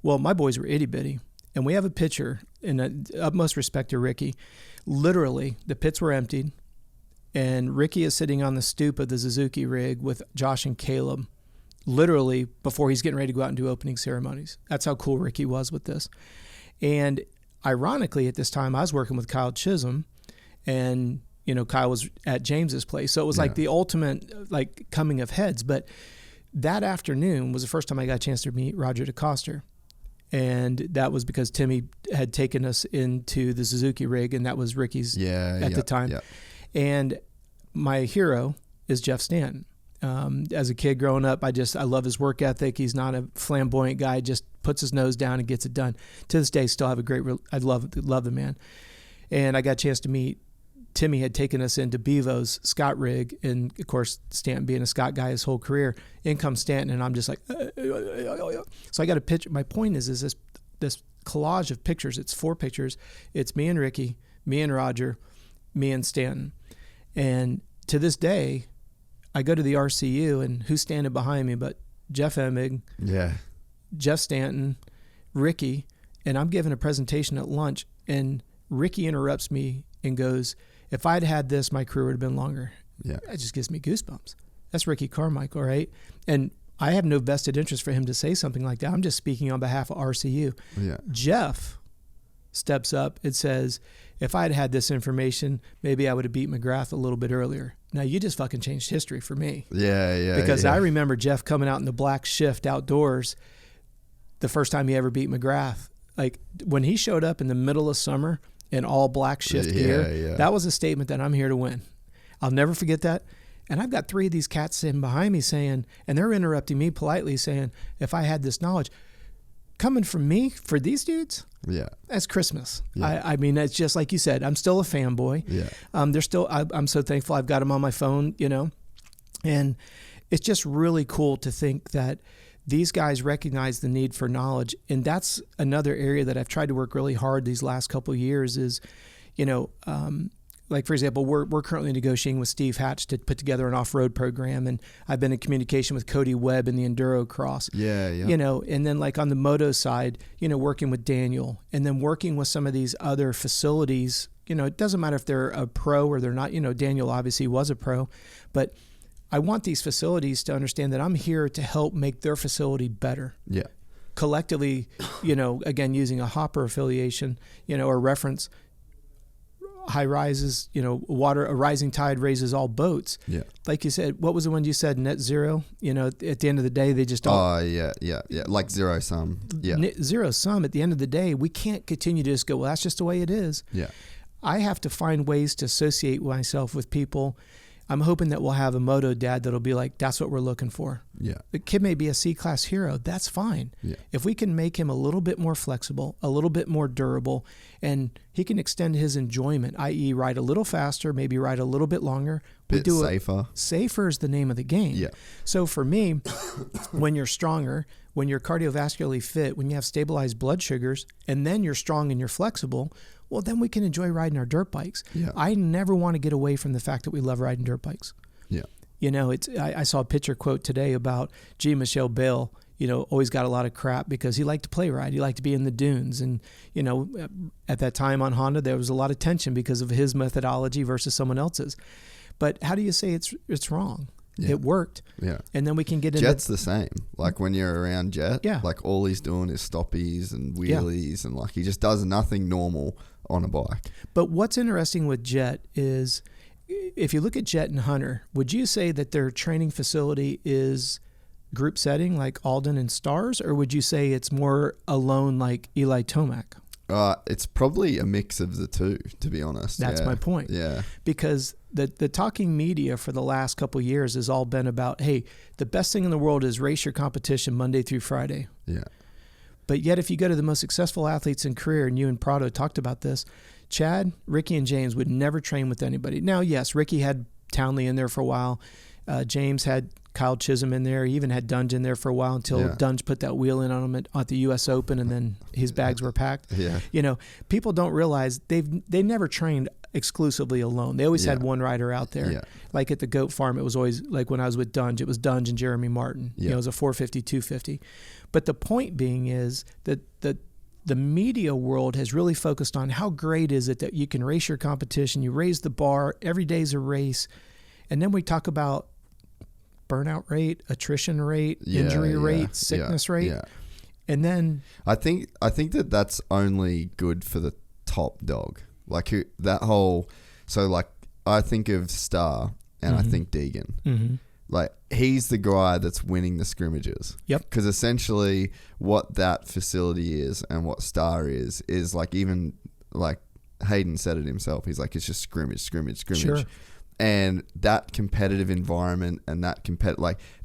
Well, my boys were itty bitty. And we have a picture, in utmost respect to Ricky. Literally, the pits were emptied. And Ricky is sitting on the stoop of the Suzuki rig with Josh and Caleb, literally before he's getting ready to go out and do opening ceremonies. That's how cool Ricky was with this. And ironically, at this time, I was working with Kyle Chisholm, and Kyle was at James's place. So it was the ultimate coming of heads. But that afternoon was the first time I got a chance to meet Roger DeCoster. And that was because Timmy had taken us into the Suzuki rig, and that was Ricky's at the time. Yeah. And my hero is Jeff Stanton. As a kid growing up, I love his work ethic. He's not a flamboyant guy, just puts his nose down and gets it done. To this day, still have I love the man. And I got a chance to meet, Timmy had taken us into Bevo's Scott rig, and of course, Stanton being a Scott guy his whole career, in comes Stanton, and I'm just like, so I got a picture. My point is this collage of pictures. It's 4 pictures. It's me and Ricky, me and Roger, me and Stanton. And to this day, I go to the RCU, and who's standing behind me but Jeff Emig, Jeff Stanton, Ricky, and I'm giving a presentation at lunch, and Ricky interrupts me and goes, if I'd had this, my career would have been longer. Yeah. It just gives me goosebumps. That's Ricky Carmichael, right? And I have no vested interest for him to say something like that. I'm just speaking on behalf of RCU. Yeah. Jeff steps up and says, if I'd had this information, maybe I would have beat McGrath a little bit earlier. Now, you just fucking changed history for me. Yeah. Because I remember Jeff coming out in the black shift outdoors the first time he ever beat McGrath. Like, when he showed up in the middle of summer in all black shift gear, that was a statement that I'm here to win. I'll never forget that. And I've got 3 of these cats sitting behind me saying, and they're interrupting me politely saying, if I had this knowledge, coming from me for these dudes, that's Christmas. I mean, it's just like you said, I'm still a fanboy. They're still, I'm so thankful I've got them on my phone, and it's just really cool to think that these guys recognize the need for knowledge. And that's another area that I've tried to work really hard these last couple of years is, like, for example, we're currently negotiating with Steve Hatch to put together an off-road program, and I've been in communication with Cody Webb in the Enduro Cross. And then like on the moto side, working with Daniel, and then working with some of these other facilities. It doesn't matter if they're a pro or they're not. Daniel obviously was a pro, but I want these facilities to understand that I'm here to help make their facility better. Yeah. Collectively, again, using a Hopper affiliation, or reference, high rises, water, a rising tide raises all boats. Yeah. Like you said, what was the one you said, net zero? At the end of the day, they just all... like zero sum. Yeah. Zero sum. At the end of the day, we can't continue to just go, well, that's just the way it is. Yeah. I have to find ways to associate myself with people. I'm hoping that we'll have a moto dad that'll be like, that's what we're looking for. Yeah. The kid may be a C-class hero. That's fine. Yeah. If we can make him a little bit more flexible, a little bit more durable, and he can extend his enjoyment, i.e. ride a little faster, maybe ride a little bit longer. Bit safer. Safer is the name of the game. Yeah. So for me, when you're stronger, when you're cardiovascularly fit, when you have stabilized blood sugars, and then you're strong and you're flexible, well, then we can enjoy riding our dirt bikes. Yeah. I never want to get away from the fact that we love riding dirt bikes. Yeah. I saw a picture quote today about Jean-Michel Bale, always got a lot of crap because he liked to play ride. He liked to be in the dunes. And, at that time on Honda, there was a lot of tension because of his methodology versus someone else's. But how do you say it's wrong? Yeah. It worked. Yeah. And then we can get into... Jet's the same. Like when you're around Jet, like all he's doing is stoppies and wheelies and like he just does nothing normal on a bike. But what's interesting with Jet is if you look at Jet and Hunter, would you say that their training facility is group setting like Alden and Stars, or would you say it's more alone like Eli Tomac? It's probably a mix of the two, to be honest. That's my point. Yeah. Because the talking media for the last couple of years has all been about, hey, the best thing in the world is race your competition Monday through Friday. Yeah. But yet if you go to the most successful athletes in career, and you and Prado talked about this, Chad, Ricky, and James would never train with anybody. Now, yes, Ricky had Townley in there for a while. James had Kyle Chisholm in there. He even had Dunge in there for a while until Dunge put that wheel in on him at the U.S. Open, and then his bags were packed. Yeah. People don't realize they never trained exclusively alone. They always had one rider out there. Yeah. Like at the Goat Farm, it was always like when I was with Dunge, it was Dunge and Jeremy Martin. Yeah. It was a 450, 250. But the point being is that the media world has really focused on how great is it that you can race your competition, you raise the bar, every day's a race. And then we talk about burnout rate, attrition rate, injury rate, sickness rate. Yeah. And then I think that's only good for the top dog. Like that whole, so like I think of Star and I think Deegan. Mm-hmm. Like he's the guy that's winning the scrimmages. Yep. Because essentially what that facility is and what Star is like, even like Hayden said it himself. He's like, it's just scrimmage. Sure. And that competitive environment and that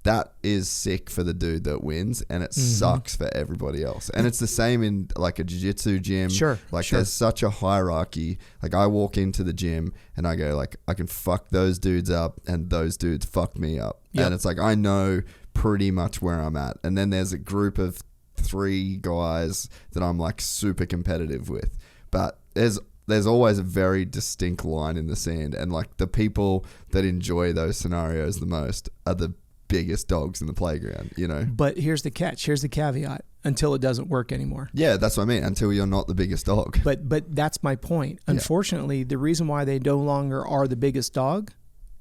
that is sick for the dude that wins, and it sucks for everybody else. And it's the same in like a jiu-jitsu gym. Sure. There's such a hierarchy. Like I walk into the gym and I go like, I can fuck those dudes up and those dudes fuck me up. Yep. And it's like, I know pretty much where I'm at. And then there's a group of 3 guys that I'm like super competitive with. But there's always a very distinct line in the sand, and like the people that enjoy those scenarios the most are the biggest dogs in the playground, you know. But here's the catch, here's the caveat, until it doesn't work anymore. Yeah, that's what I mean, until you're not the biggest dog. But that's my point. Unfortunately, the reason why they no longer are the biggest dog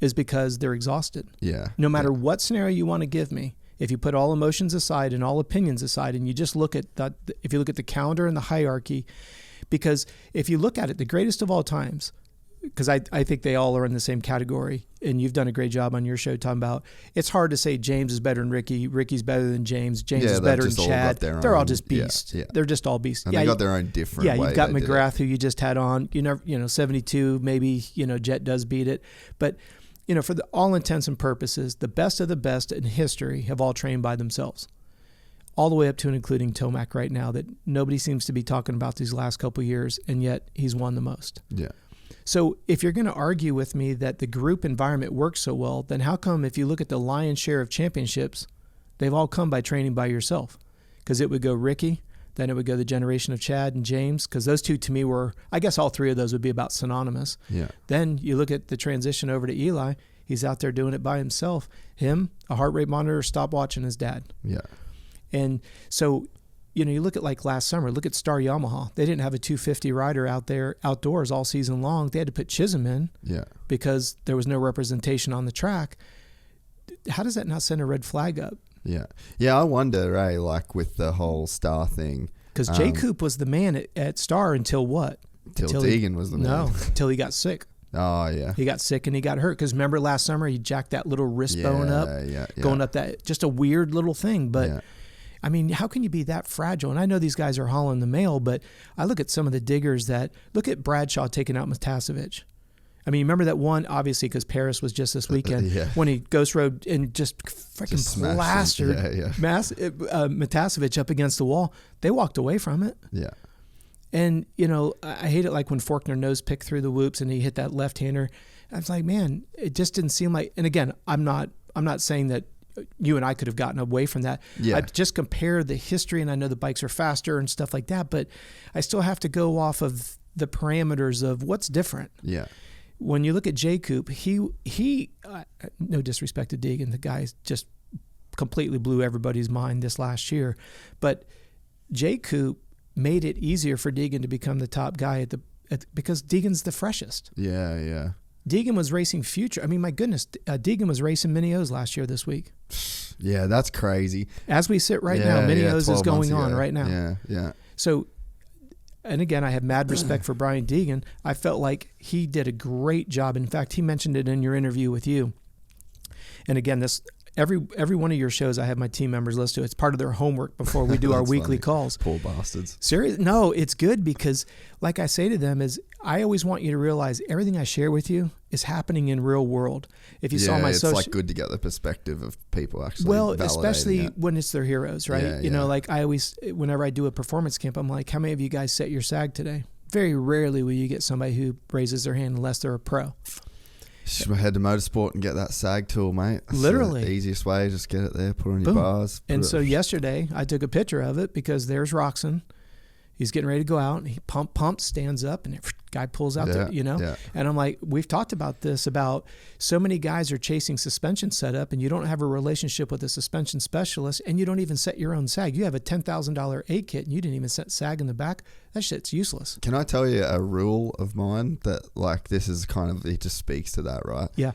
is because they're exhausted. Yeah. No matter what scenario you want to give me, if you put all emotions aside and all opinions aside, and you just look at that, if you look at the calendar and the hierarchy, because if you look at it, the greatest of all times, because I think they all are in the same category, and you've done a great job on your show talking about, it's hard to say James is better than Ricky, Ricky's better than James is better than Chad. They're all just beasts. They're just all beasts. And they got their own different way. Yeah, you've got McGrath, who you just had on. 72, maybe, Jet does beat it. But, for all intents and purposes, the best of the best in history have all trained by themselves. All the way up to and including Tomac right now, that nobody seems to be talking about these last couple of years, and yet he's won the most. Yeah. So if you're going to argue with me that the group environment works so well, then how come if you look at the lion's share of championships, they've all come by training by yourself? Because it would go Ricky, then it would go the generation of Chad and James, because those two to me were, I guess all 3 of those would be about synonymous. Yeah. Then you look at the transition over to Eli, he's out there doing it by himself. Him, a heart rate monitor, stopwatch, and his dad. Yeah. And so, you look at like last summer, look at Star Yamaha. They didn't have a 250 rider out there outdoors all season long. They had to put Chisholm in because there was no representation on the track. How does that not send a red flag up? Yeah. Yeah, I wonder, like with the whole Star thing. Because Jay Coop was the man at Star until what? Until Deegan was the man. No, until he got sick. Oh, yeah. He got sick and he got hurt. Because remember last summer, he jacked that little wrist bone up, going up that, just a weird little thing. But I mean, how can you be that fragile? And I know these guys are hauling the mail, but I look at some of the diggers look at Bradshaw taking out Matasevich. I mean, remember that one, obviously, because Paris was just this weekend, when he ghost rode and just freaking plastered Matasevich up against the wall. They walked away from it. Yeah. And, I hate it like when Faulkner nose picked through the whoops and he hit that left-hander. I was like, man, it just didn't seem like, and again, I'm not saying that you and I could have gotten away from that. Yeah. I just compare the history, and I know the bikes are faster and stuff like that, but I still have to go off of the parameters of what's different. Yeah. When you look at Jay Coop, he no disrespect to Deegan, the guy just completely blew everybody's mind this last year, but Jay Coop made it easier for Deegan to become the top guy because Deegan's the freshest. Yeah, yeah. Deegan was racing future. I mean, my goodness, Deegan was racing Mini-O's last year this week. Yeah, that's crazy. As we sit right now, Mini-O's is going on right now. Yeah, yeah. So, and again, I have mad respect for Brian Deegan. I felt like he did a great job. In fact, he mentioned it in your interview with you. And again, every one of your shows, I have my team members listen to. It's part of their homework before we do our weekly calls. Poor bastards. Seriously, no, it's good because, like I say to them, is I always want you to realize everything I share with you is happening in real world. If you saw my it's like good to get the perspective of people actually. Well, especially when it's their heroes, right? Yeah, like I always, whenever I do a performance camp, I'm like, how many of you guys set your SAG today? Very rarely will you get somebody who raises their hand unless they're a pro. Just head to Motorsport and get that SAG tool, mate. That's literally the easiest way. Just get it there, put on Boom. Your bars. And so yesterday I took a picture of it because there's Roxon. He's getting ready to go out and he pumps, stands up, and guy pulls out there, And I'm like, we've talked about this, about so many guys are chasing suspension setup and you don't have a relationship with a suspension specialist and you don't even set your own SAG. You have a $10,000 A kit and you didn't even set SAG in the back. That shit's useless. Can I tell you a rule of mine that like this is kind of, it just speaks to that, right? Yeah.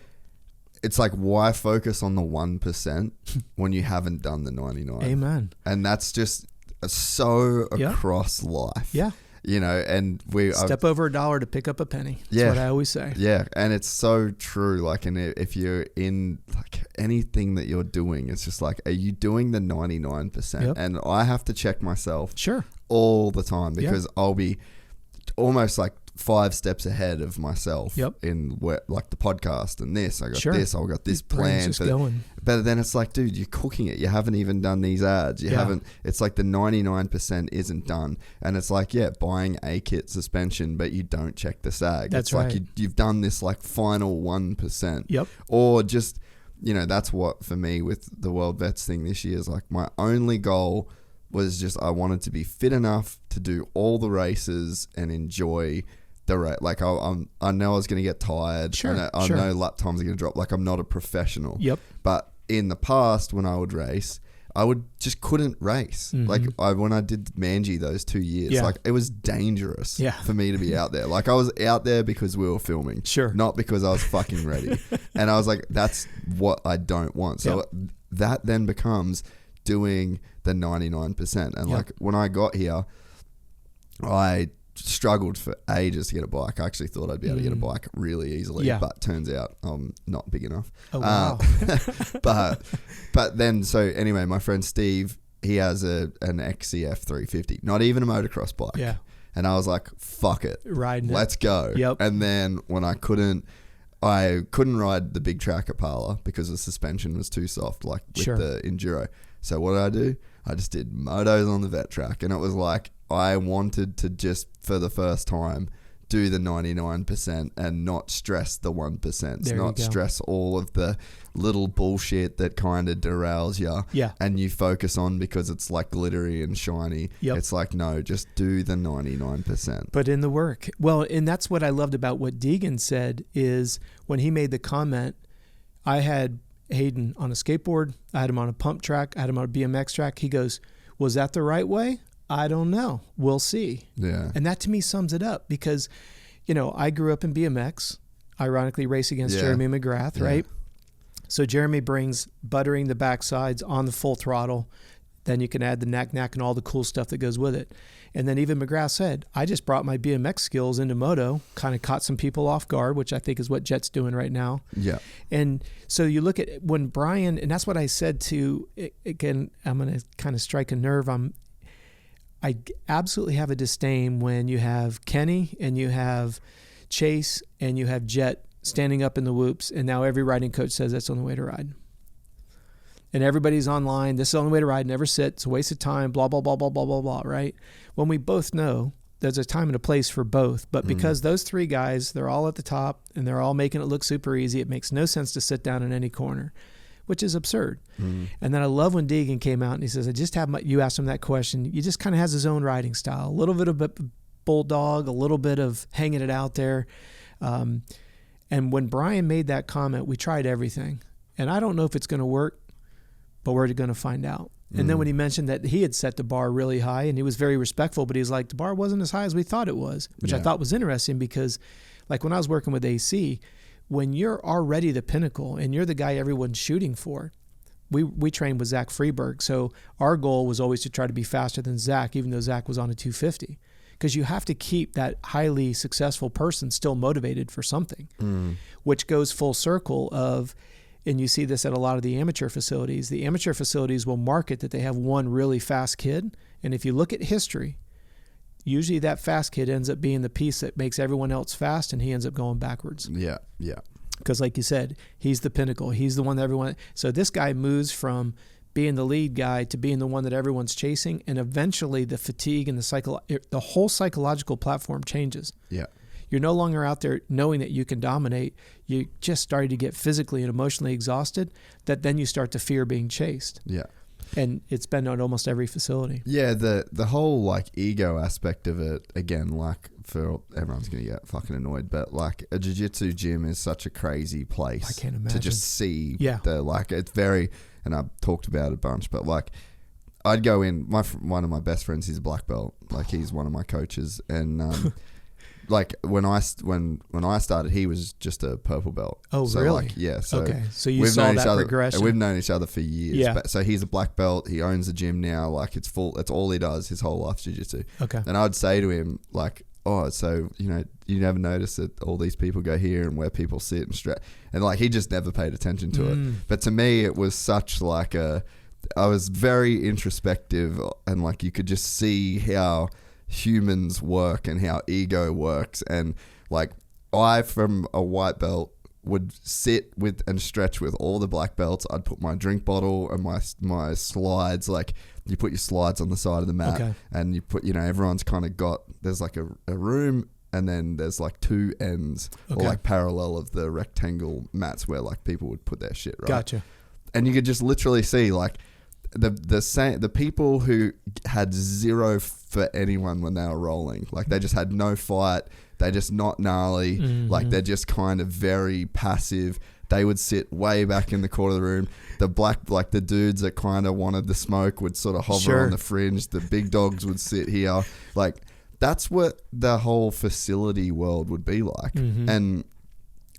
It's like, why focus on the 1% when you haven't done the 99? Amen. And that's just so across life. Yeah. And we step over $1 to pick up a penny. That's what I always say. Yeah. And it's so true. Like, and if you're in like anything that you're doing, it's just like, are you doing the 99%? Yep. And I have to check myself sure all the time because I'll be almost like 5 steps ahead of myself in where, like the podcast and this. I got this. I got this plan. But then it's like, dude, you're cooking it. You haven't even done these ads. You haven't. It's like the 99% isn't done, and it's like, buying a kit suspension, but you don't check the sag. That's it's right. like you've done this like final 1%. Yep. Or just, that's what for me with the World Vets thing this year is like my only goal was just I wanted to be fit enough to do all the races and enjoy the race. Like I know I was going to get tired. Sure, I know lap times are going to drop. Like I'm not a professional. Yep. But in the past when I would race, I couldn't race. Mm-hmm. Like when I did Manji those 2 years, like it was dangerous for me to be out there. Like I was out there because we were filming, not because I was fucking ready. And I was like, that's what I don't want. So that then becomes doing the 99%. And like when I got here, I struggled for ages to get a bike. I actually thought I'd be able to get a bike really easily, but turns out I'm not big enough. Oh, wow. But then, so anyway, my friend Steve, he has an XCF 350, not even a motocross bike. Yeah. And I was like, fuck it. Let's go. Yep. And then when I couldn't ride the big track at Parla because the suspension was too soft, like with the Enduro. So what did I do? I just did motos on the vet track, and it was like I wanted to just for the first time do the 99% and not stress the 1%, not stress all of the little bullshit that kind of derails you. Yeah. And you focus on because it's like glittery and shiny. Yep. It's like, no, just do the 99%. Put in the work. Well, and that's what I loved about what Deegan said is when he made the comment, I had Hayden on a skateboard, I had him on a pump track, I had him on a BMX track. He goes, was that the right way? I don't know. We'll see. Yeah. And that to me sums it up because, I grew up in BMX, ironically race against Jeremy McGrath, right? So Jeremy brings buttering the backsides on the full throttle. Then you can add the knack and all the cool stuff that goes with it. And then even McGrath said, I just brought my BMX skills into moto, kind of caught some people off guard, which I think is what Jet's doing right now. Yeah. And so you look at when Brian, and that's what I said to, again, I'm going to kind of strike a nerve. I absolutely have a disdain when you have Kenny and you have Chase and you have Jet standing up in the whoops, and now every riding coach says that's the only way to ride. And everybody's online, this is the only way to ride, never sit, it's a waste of time, blah, blah, blah, blah, blah, blah, blah, right? When we both know there's a time and a place for both, but because those three guys, they're all at the top and they're all making it look super easy, it makes no sense to sit down in any corner, which is absurd. And then I love when Deegan came out and he says, you asked him that question, he just kind of has his own riding style, a little bit of bulldog, a little bit of hanging it out there. And when Brian made that comment, we tried everything. And I don't know if it's going to work, but we're going to find out. And then when he mentioned that he had set the bar really high and he was very respectful, but he's like, the bar wasn't as high as we thought it was, which I thought was interesting because like when I was working with AC, when you're already the pinnacle and you're the guy everyone's shooting for, we trained with Zach Freeberg. So our goal was always to try to be faster than Zach, even though Zach was on a 250. Because you have to keep that highly successful person still motivated for something, which goes full circle of, and you see this at a lot of the amateur facilities. The amateur facilities will market that they have one really fast kid. And if you look at history, usually that fast kid ends up being the piece that makes everyone else fast and he ends up going backwards. Yeah, yeah. Because like you said, he's the pinnacle. He's the one that everyone... So this guy moves from being the lead guy to being the one that everyone's chasing, and eventually the fatigue and the whole psychological platform changes. Yeah. You're no longer out there knowing that you can dominate. You just started to get physically and emotionally exhausted, that then you start to fear being chased. Yeah. And it's been at almost every facility. Yeah, the whole like ego aspect of it, again, like for everyone's going to get fucking annoyed, but like a jiu-jitsu gym is such a crazy place. I can't imagine. To just see the, like, it's very, and I've talked about it a bunch, but like I'd go in, one of my best friends, he's a black belt, like he's one of my coaches, and like when I started, he was just a purple belt. Oh, so really? Like, yeah. So okay. So you saw that progression. We've known each other for years. Yeah. But, so he's a black belt. He owns the gym now. Like it's full. That's all he does. His whole life's jiu-jitsu. Okay. And I'd say to him like, oh, so you never notice that all these people go here and where people sit and stretch, and like he just never paid attention to it. But to me, it was such like I was very introspective, and like you could just see how humans work and how ego works. And like I, from a white belt, would sit with and stretch with all the black belts. I'd put my drink bottle and my slides, like you put your slides on the side of the mat, and you put, everyone's kind of got, there's like a room, and then there's like two ends or like parallel of the rectangle mats where like people would put their shit, right? Gotcha. And you could just literally see like the people who had zero for anyone when they were rolling, like they just had no fight. They're just not gnarly. Like they're just kind of very passive. They would sit way back in the corner of the room. The dudes that kind of wanted the smoke would sort of hover on the fringe. The big dogs would sit here. Like that's what the whole facility world would be like. And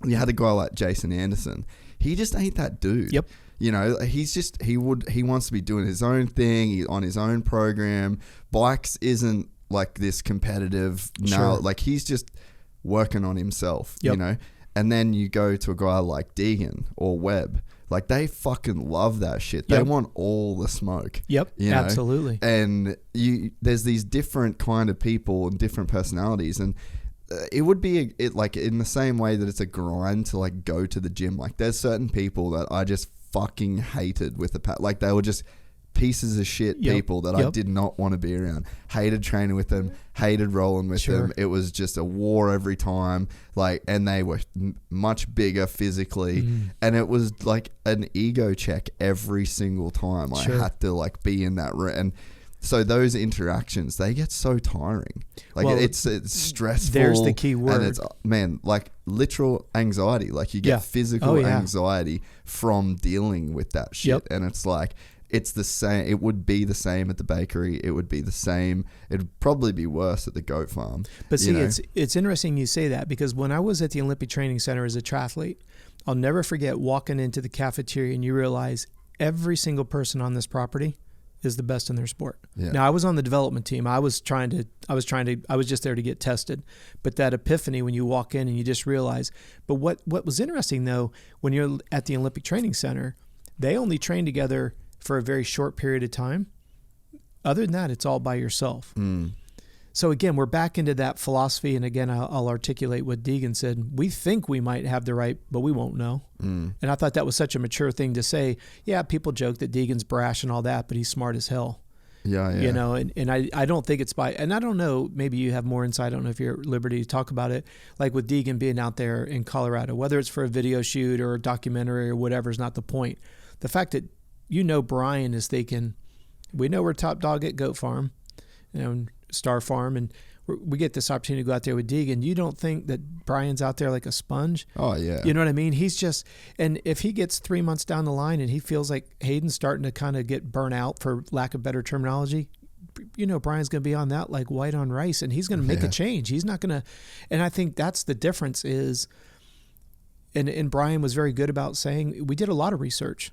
you had a guy like Jason Anderson. He just ain't that dude. Yep. He wants to be doing his own thing on his own program. Bikes isn't like this competitive like he's just working on himself, and then you go to a guy like Deegan or Webb, like they fucking love that shit. They want all the smoke. Absolutely. And there's these different kind of people and different personalities, and it would be like in the same way that it's a grind to like go to the gym. Like there's certain people that I just fucking hated with like they were just pieces of shit people that I did not want to be around. Hated training with them, hated rolling with them. It was just a war every time. Like, and they were much bigger physically, and it was like an ego check every single time. I had to like be in that room, and so those interactions, they get so tiring. Like it's stressful. There's the key word. And it's like literal anxiety. Like you get physical anxiety from dealing with that shit, and it's like. It's the same. It would be the same at the bakery. It would be the same. It'd probably be worse at the goat farm. But see, it's interesting you say that, because when I was at the Olympic Training Center as a triathlete, I'll never forget walking into the cafeteria and you realize every single person on this property is the best in their sport. Yeah. Now I was on the development team. I was just there to get tested. But that epiphany when you walk in and you just realize. But what was interesting though, when you're at the Olympic Training Center, they only train together for a very short period of time. Other than that, it's all by yourself. So again, we're back into that philosophy. And again, I'll articulate what Deegan said. We think we might have the right, but we won't know. And I thought that was such a mature thing to say. Yeah, people joke that Deegan's brash and all that, but he's smart as hell. Yeah. And I don't think it's by, and I don't know, maybe you have more insight. I don't know if you're at liberty to talk about it. Like with Deegan being out there in Colorado, whether it's for a video shoot or a documentary or whatever is not the point. The fact that Brian is thinking, we know we're top dog at Goat Farm, Star Farm, and we get this opportunity to go out there with Deegan. You don't think that Brian's out there like a sponge? Oh, yeah. You know what I mean? He's just, and if he gets 3 months down the line and he feels like Hayden's starting to kind of get burnt out, for lack of better terminology, Brian's going to be on that like white on rice, and he's going to make a change. He's not going to, and I think that's the difference is, and Brian was very good about saying, we did a lot of research.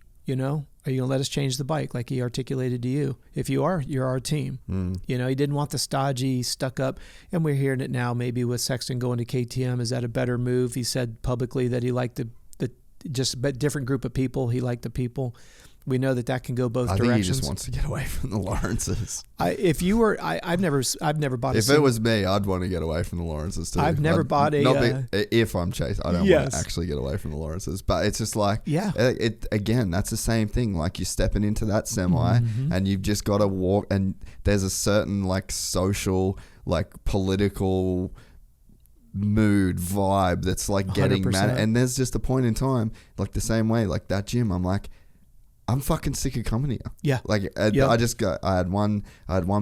Are you going to let us change the bike like he articulated to you? If you are, you're our team. He didn't want the stodgy, stuck up. And we're hearing it now maybe with Sexton going to KTM. Is that a better move? He said publicly that he liked the just a different group of people. He liked the people. We know that can go both directions. I think he just wants to get away from the Lawrences. I've never bought. If it was me, I'd want to get away from the Lawrences too. I've never bought a. If I'm chasing, I don't want to actually get away from the Lawrences. But it's just like, again, that's the same thing. Like you're stepping into that semi, and you've just got to walk. And there's a certain like social, like political mood vibe that's like getting 100%. Mad. And there's just a point in time, like the same way, like that gym. I'm like, I'm fucking sick of coming here. Yeah. Like I had one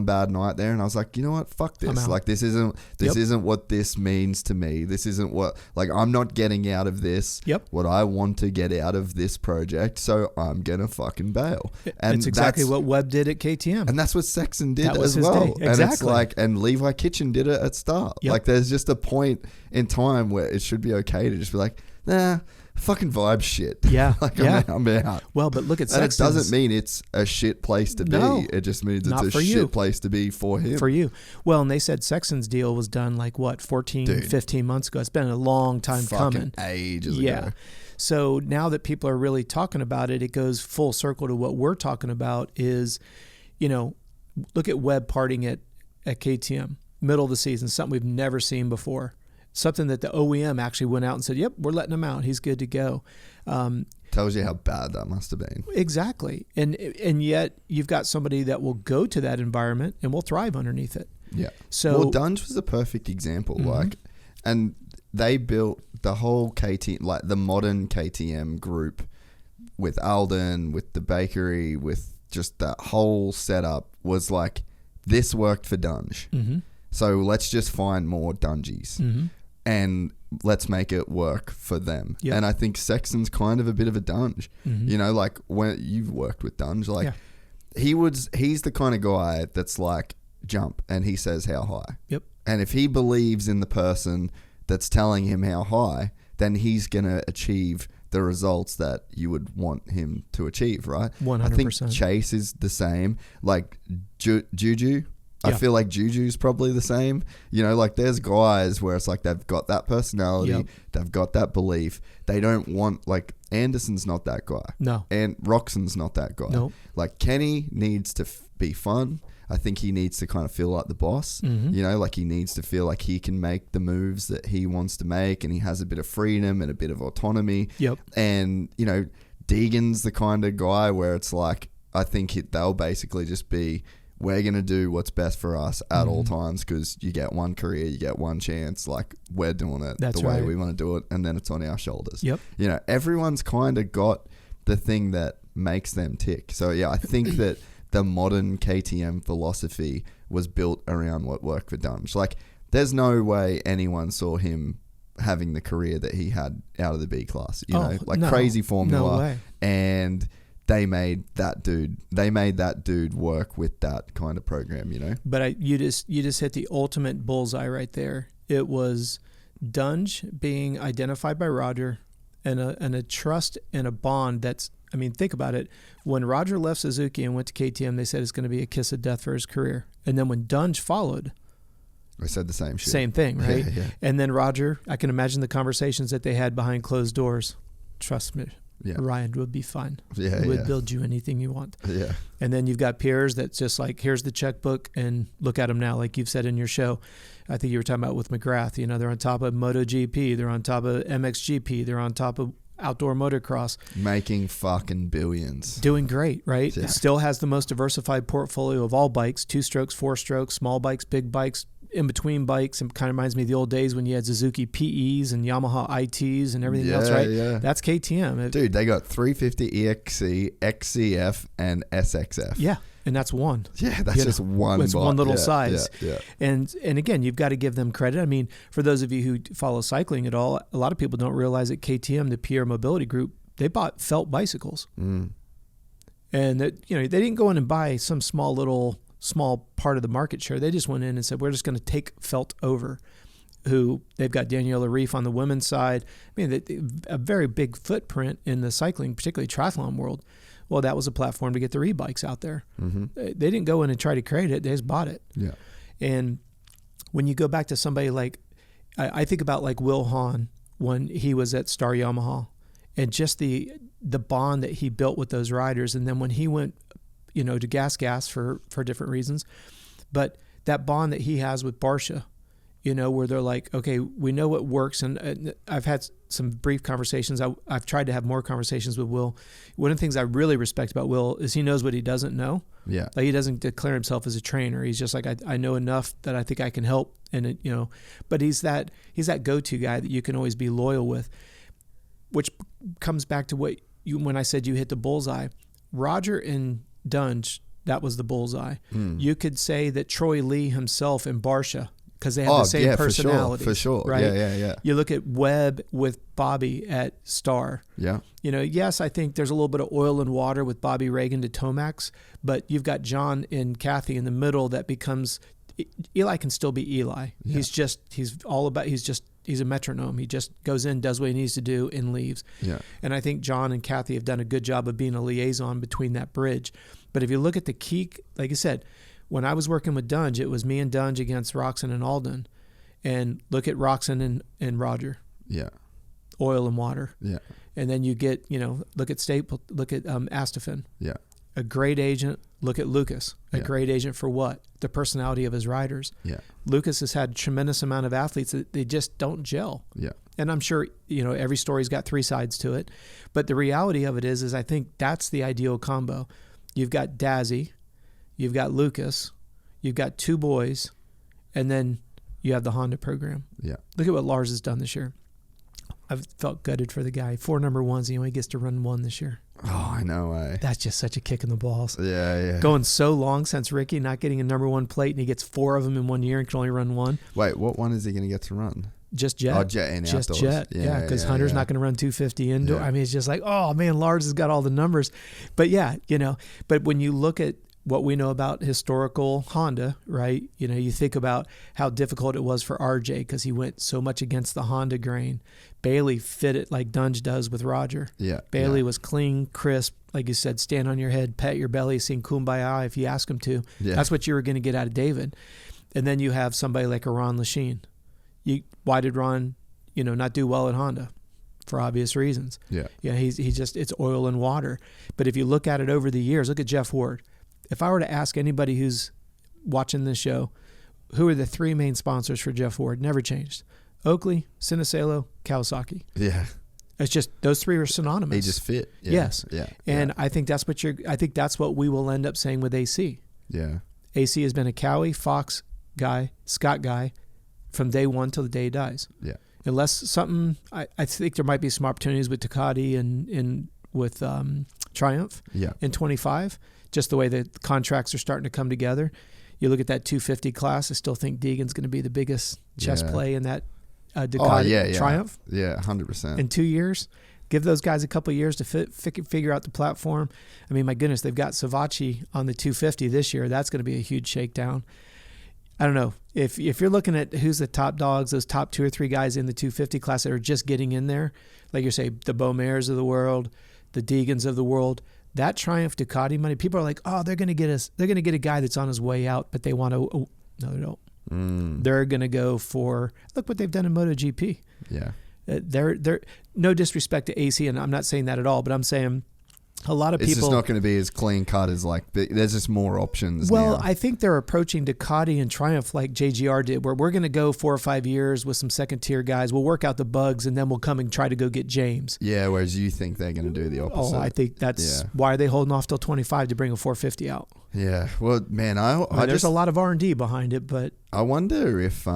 bad night there, and I was like, you know what? Fuck this. Like this isn't what this means to me. This isn't what, like, I'm not getting out of this what I want to get out of this project. So I'm gonna fucking bail. And it's exactly what Webb did at KTM. And that's what Sexton did as well. Day. Exactly. And it's like, and Levi Kitchen did it at Start. Like there's just a point in time where it should be okay to just be like, nah, fucking vibe shit. Yeah. I'm out. Well, but look at Sexton's. That doesn't mean it's a shit place to be. It just means it's a shit place to be for him. For you. Well, and they said Sexton's deal was done like what, 15 months ago. It's been a long time coming. Ages ago. So now that people are really talking about it, it goes full circle to what we're talking about is, look at Webb partying at KTM. middle of the season, something we've never seen before, something that the OEM actually went out and said, yep, we're letting him out. He's good to go. Tells you how bad that must have been. Exactly. And yet you've got somebody that will go to that environment and will thrive underneath it. Yeah. So well, Dunge was a perfect example. And they built the whole the modern KTM group with Alden, with the bakery, with just that whole setup was like, this worked for Dunge. So let's just find more Dungies and let's make it work for them. Yep. And I think Sexton's kind of a bit of a Dunge. You know, like when you've worked with Dunge, like he's the kind of guy that's like, jump, and he says how high. Yep. And if he believes in the person that's telling him how high, then he's going to achieve the results that you would want him to achieve, right? 100%. I think Chase is the same. Like Juju, I feel like Juju's probably the same. You know, like there's guys where it's like they've got that personality, they've got that belief. They don't want, like, Anderson's not that guy. No. And Roxon's not that guy. No. Like Kenny needs to be fun. I think he needs to kind of feel like the boss, you know, like he needs to feel like he can make the moves that he wants to make, and he has a bit of freedom and a bit of autonomy. Yep. And, you know, Deegan's the kind of guy where it's like, I think they'll basically just be, we're going to do what's best for us at all times, because you get one career, you get one chance. Like, we're doing it the way we want to do it, and then it's on our shoulders. Yep. You know, everyone's kind of got the thing that makes them tick. So, yeah, I think that the modern KTM philosophy was built around what worked for Dunge. Like, there's no way anyone saw him having the career that he had out of the B class, you know, like crazy formula. No way. And they made that dude work with that kind of program, you know. But you just hit the ultimate bullseye right there. It was Dunge being identified by Roger, and a trust and a bond that's, I mean, think about it. When Roger left Suzuki and went to KTM, they said it's going to be a kiss of death for his career. And then when Dunge followed, I said the same shit. Same thing, right? Yeah. And then Roger, I can imagine the conversations that they had behind closed doors. Trust me, Ryan would be fine. We'd build you anything you want. Yeah. And then you've got peers that's just like, here's the checkbook and look at them now, like you've said in your show. I think you were talking about with McGrath. You know, they're on top of MotoGP, they're on top of MXGP, they're on top of outdoor motocross, making fucking billions, doing great, right? It still has the most diversified portfolio of all bikes: 2 strokes, 4 strokes, small bikes, big bikes, in between bikes. And kind of reminds me of the old days when you had Suzuki PEs and Yamaha ITs and everything else, right? Yeah, that's KTM. Dude, they got 350 EXC, XCF, and SXF. Yeah. And that's one. Yeah, that's just one. It's one little size. Yeah. And again, you've got to give them credit. I mean, for those of you who follow cycling at all, a lot of people don't realize that KTM, the Pierre Mobility Group, they bought felt bicycles. And that, you know, they didn't go in and buy some small part of the market share. They just went in and said, we're just going to take felt over. Who they've got Daniela Reef on the women's side. I mean, a very big footprint in the cycling, particularly triathlon world. Well, that was a platform to get their e-bikes out there. They didn't go in and try to create it. They just bought it. Yeah. And when you go back to somebody like, I think about like Will Hahn when he was at Star Yamaha, and just the bond that he built with those riders. And then when he went, you know, to Gas for different reasons, but that bond that he has with Barsha, you know, where they're like, okay, we know what works. And I've had some brief conversations. I've tried to have more conversations with Will. One of the things I really respect about Will is he knows what he doesn't know. Yeah. Like, he doesn't declare himself as a trainer. He's just like, I know enough that I think I can help. And you know, but he's that go-to guy that you can always be loyal with, which comes back to when I said you hit the bullseye. Roger and Dunge, that was the bullseye. You could say that Troy Lee himself and Barsha, because they have the same personalities. For sure. Right? Yeah. You look at Webb with Bobby at Star. Yeah. You know, yes, I think there's a little bit of oil and water with Bobby Reagan to Tomax, but you've got John and Kathy in the middle that becomes, Eli can still be Eli. Yeah. He's a metronome. He just goes in, does what he needs to do, and leaves. Yeah. And I think John and Kathy have done a good job of being a liaison between that bridge. But if you look at the key, like I said, when I was working with Dunge, it was me and Dunge against Roxon and Alden. And look at Roxon and Roger. Yeah. Oil and water. Yeah. And then you get, you know, look at Astafin. Yeah. A great agent. Look at Lucas. A Yeah. great agent for what? The personality of his riders. Yeah. Lucas has had a tremendous amount of athletes that they just don't gel. Yeah. And I'm sure, every story's got 3 sides to it. But the reality of it is I think that's the ideal combo. You've got Dazzy, you've got Lucas, you've got 2 boys, and then you have the Honda program. Yeah. Look at what Lars has done this year. I've felt gutted for the guy. 4 number ones, he only gets to run 1 this year. Oh, I know. That's just such a kick in the balls. Yeah. Going so long since Ricky not getting a number 1 plate, and he gets 4 of them in 1 year and can only run 1. Wait, what one is he going to get to run? Just Jet. Oh, Jet and Just outdoors. Jet. Yeah, because Hunter's not going to run 250 indoor. Yeah. I mean, it's just like, oh man, Lars has got all the numbers. But yeah, but when you look at what we know about historical Honda, right? You think about how difficult it was for RJ because he went so much against the Honda grain. Bailey fit it like Dunge does with Roger. Yeah. Bailey was clean, crisp, like you said, stand on your head, pat your belly, sing Kumbaya if you ask him to. Yeah. That's what you were going to get out of David. And then you have somebody like a Ron Lachine. Why did Ron, not do well at Honda? For obvious reasons. Yeah. Yeah, he's just, it's oil and water. But if you look at it over the years, look at Jeff Ward. If I were to ask anybody who's watching this show, who are the 3 main sponsors for Jeff Ward? Never changed. Oakley, Cinecelo, Kawasaki. Yeah. It's just those 3 are synonymous. He just fit. Yeah. Yes. Yeah. And I think that's what we will end up saying with AC. Yeah. AC has been a Cowie, Fox guy, Scott guy from day 1 till the day he dies. Yeah. Unless something, I think there might be some opportunities with Ducati and with Triumph in 25, just the way the contracts are starting to come together. You look at that 250 class, I still think Deegan's going to be the biggest chess play in that Ducati Triumph. Yeah, 100%. In 2 years. Give those guys a couple of years to figure out the platform. I mean, my goodness, they've got Savacci on the 250 this year. That's going to be a huge shakedown. I don't know. If you're looking at who's the top dogs, those top 2 or 3 guys in the 250 class that are just getting in there, like you say, the Beaumaires of the world, the Deegans of the world, that Triumph Ducati money, people are like, oh, they're going to get a guy that's on his way out, but they want to, no, they don't. They're going to go for, look what they've done in MotoGP. Yeah. They're no disrespect to AC, and I'm not saying that at all, but I'm saying a lot of people. It's just not going to be as clean cut as there's just more options. Well, now. I think they're approaching Ducati and Triumph like JGR did, where we're going to go 4 or 5 years with some second tier guys. We'll work out the bugs, and then we'll come and try to go get James. Yeah, whereas you think they're going to do the opposite. Oh, I think that's why are they holding off till 25 to bring a 450 out? Yeah, well, man, I there's a lot of R&D behind it, but I wonder if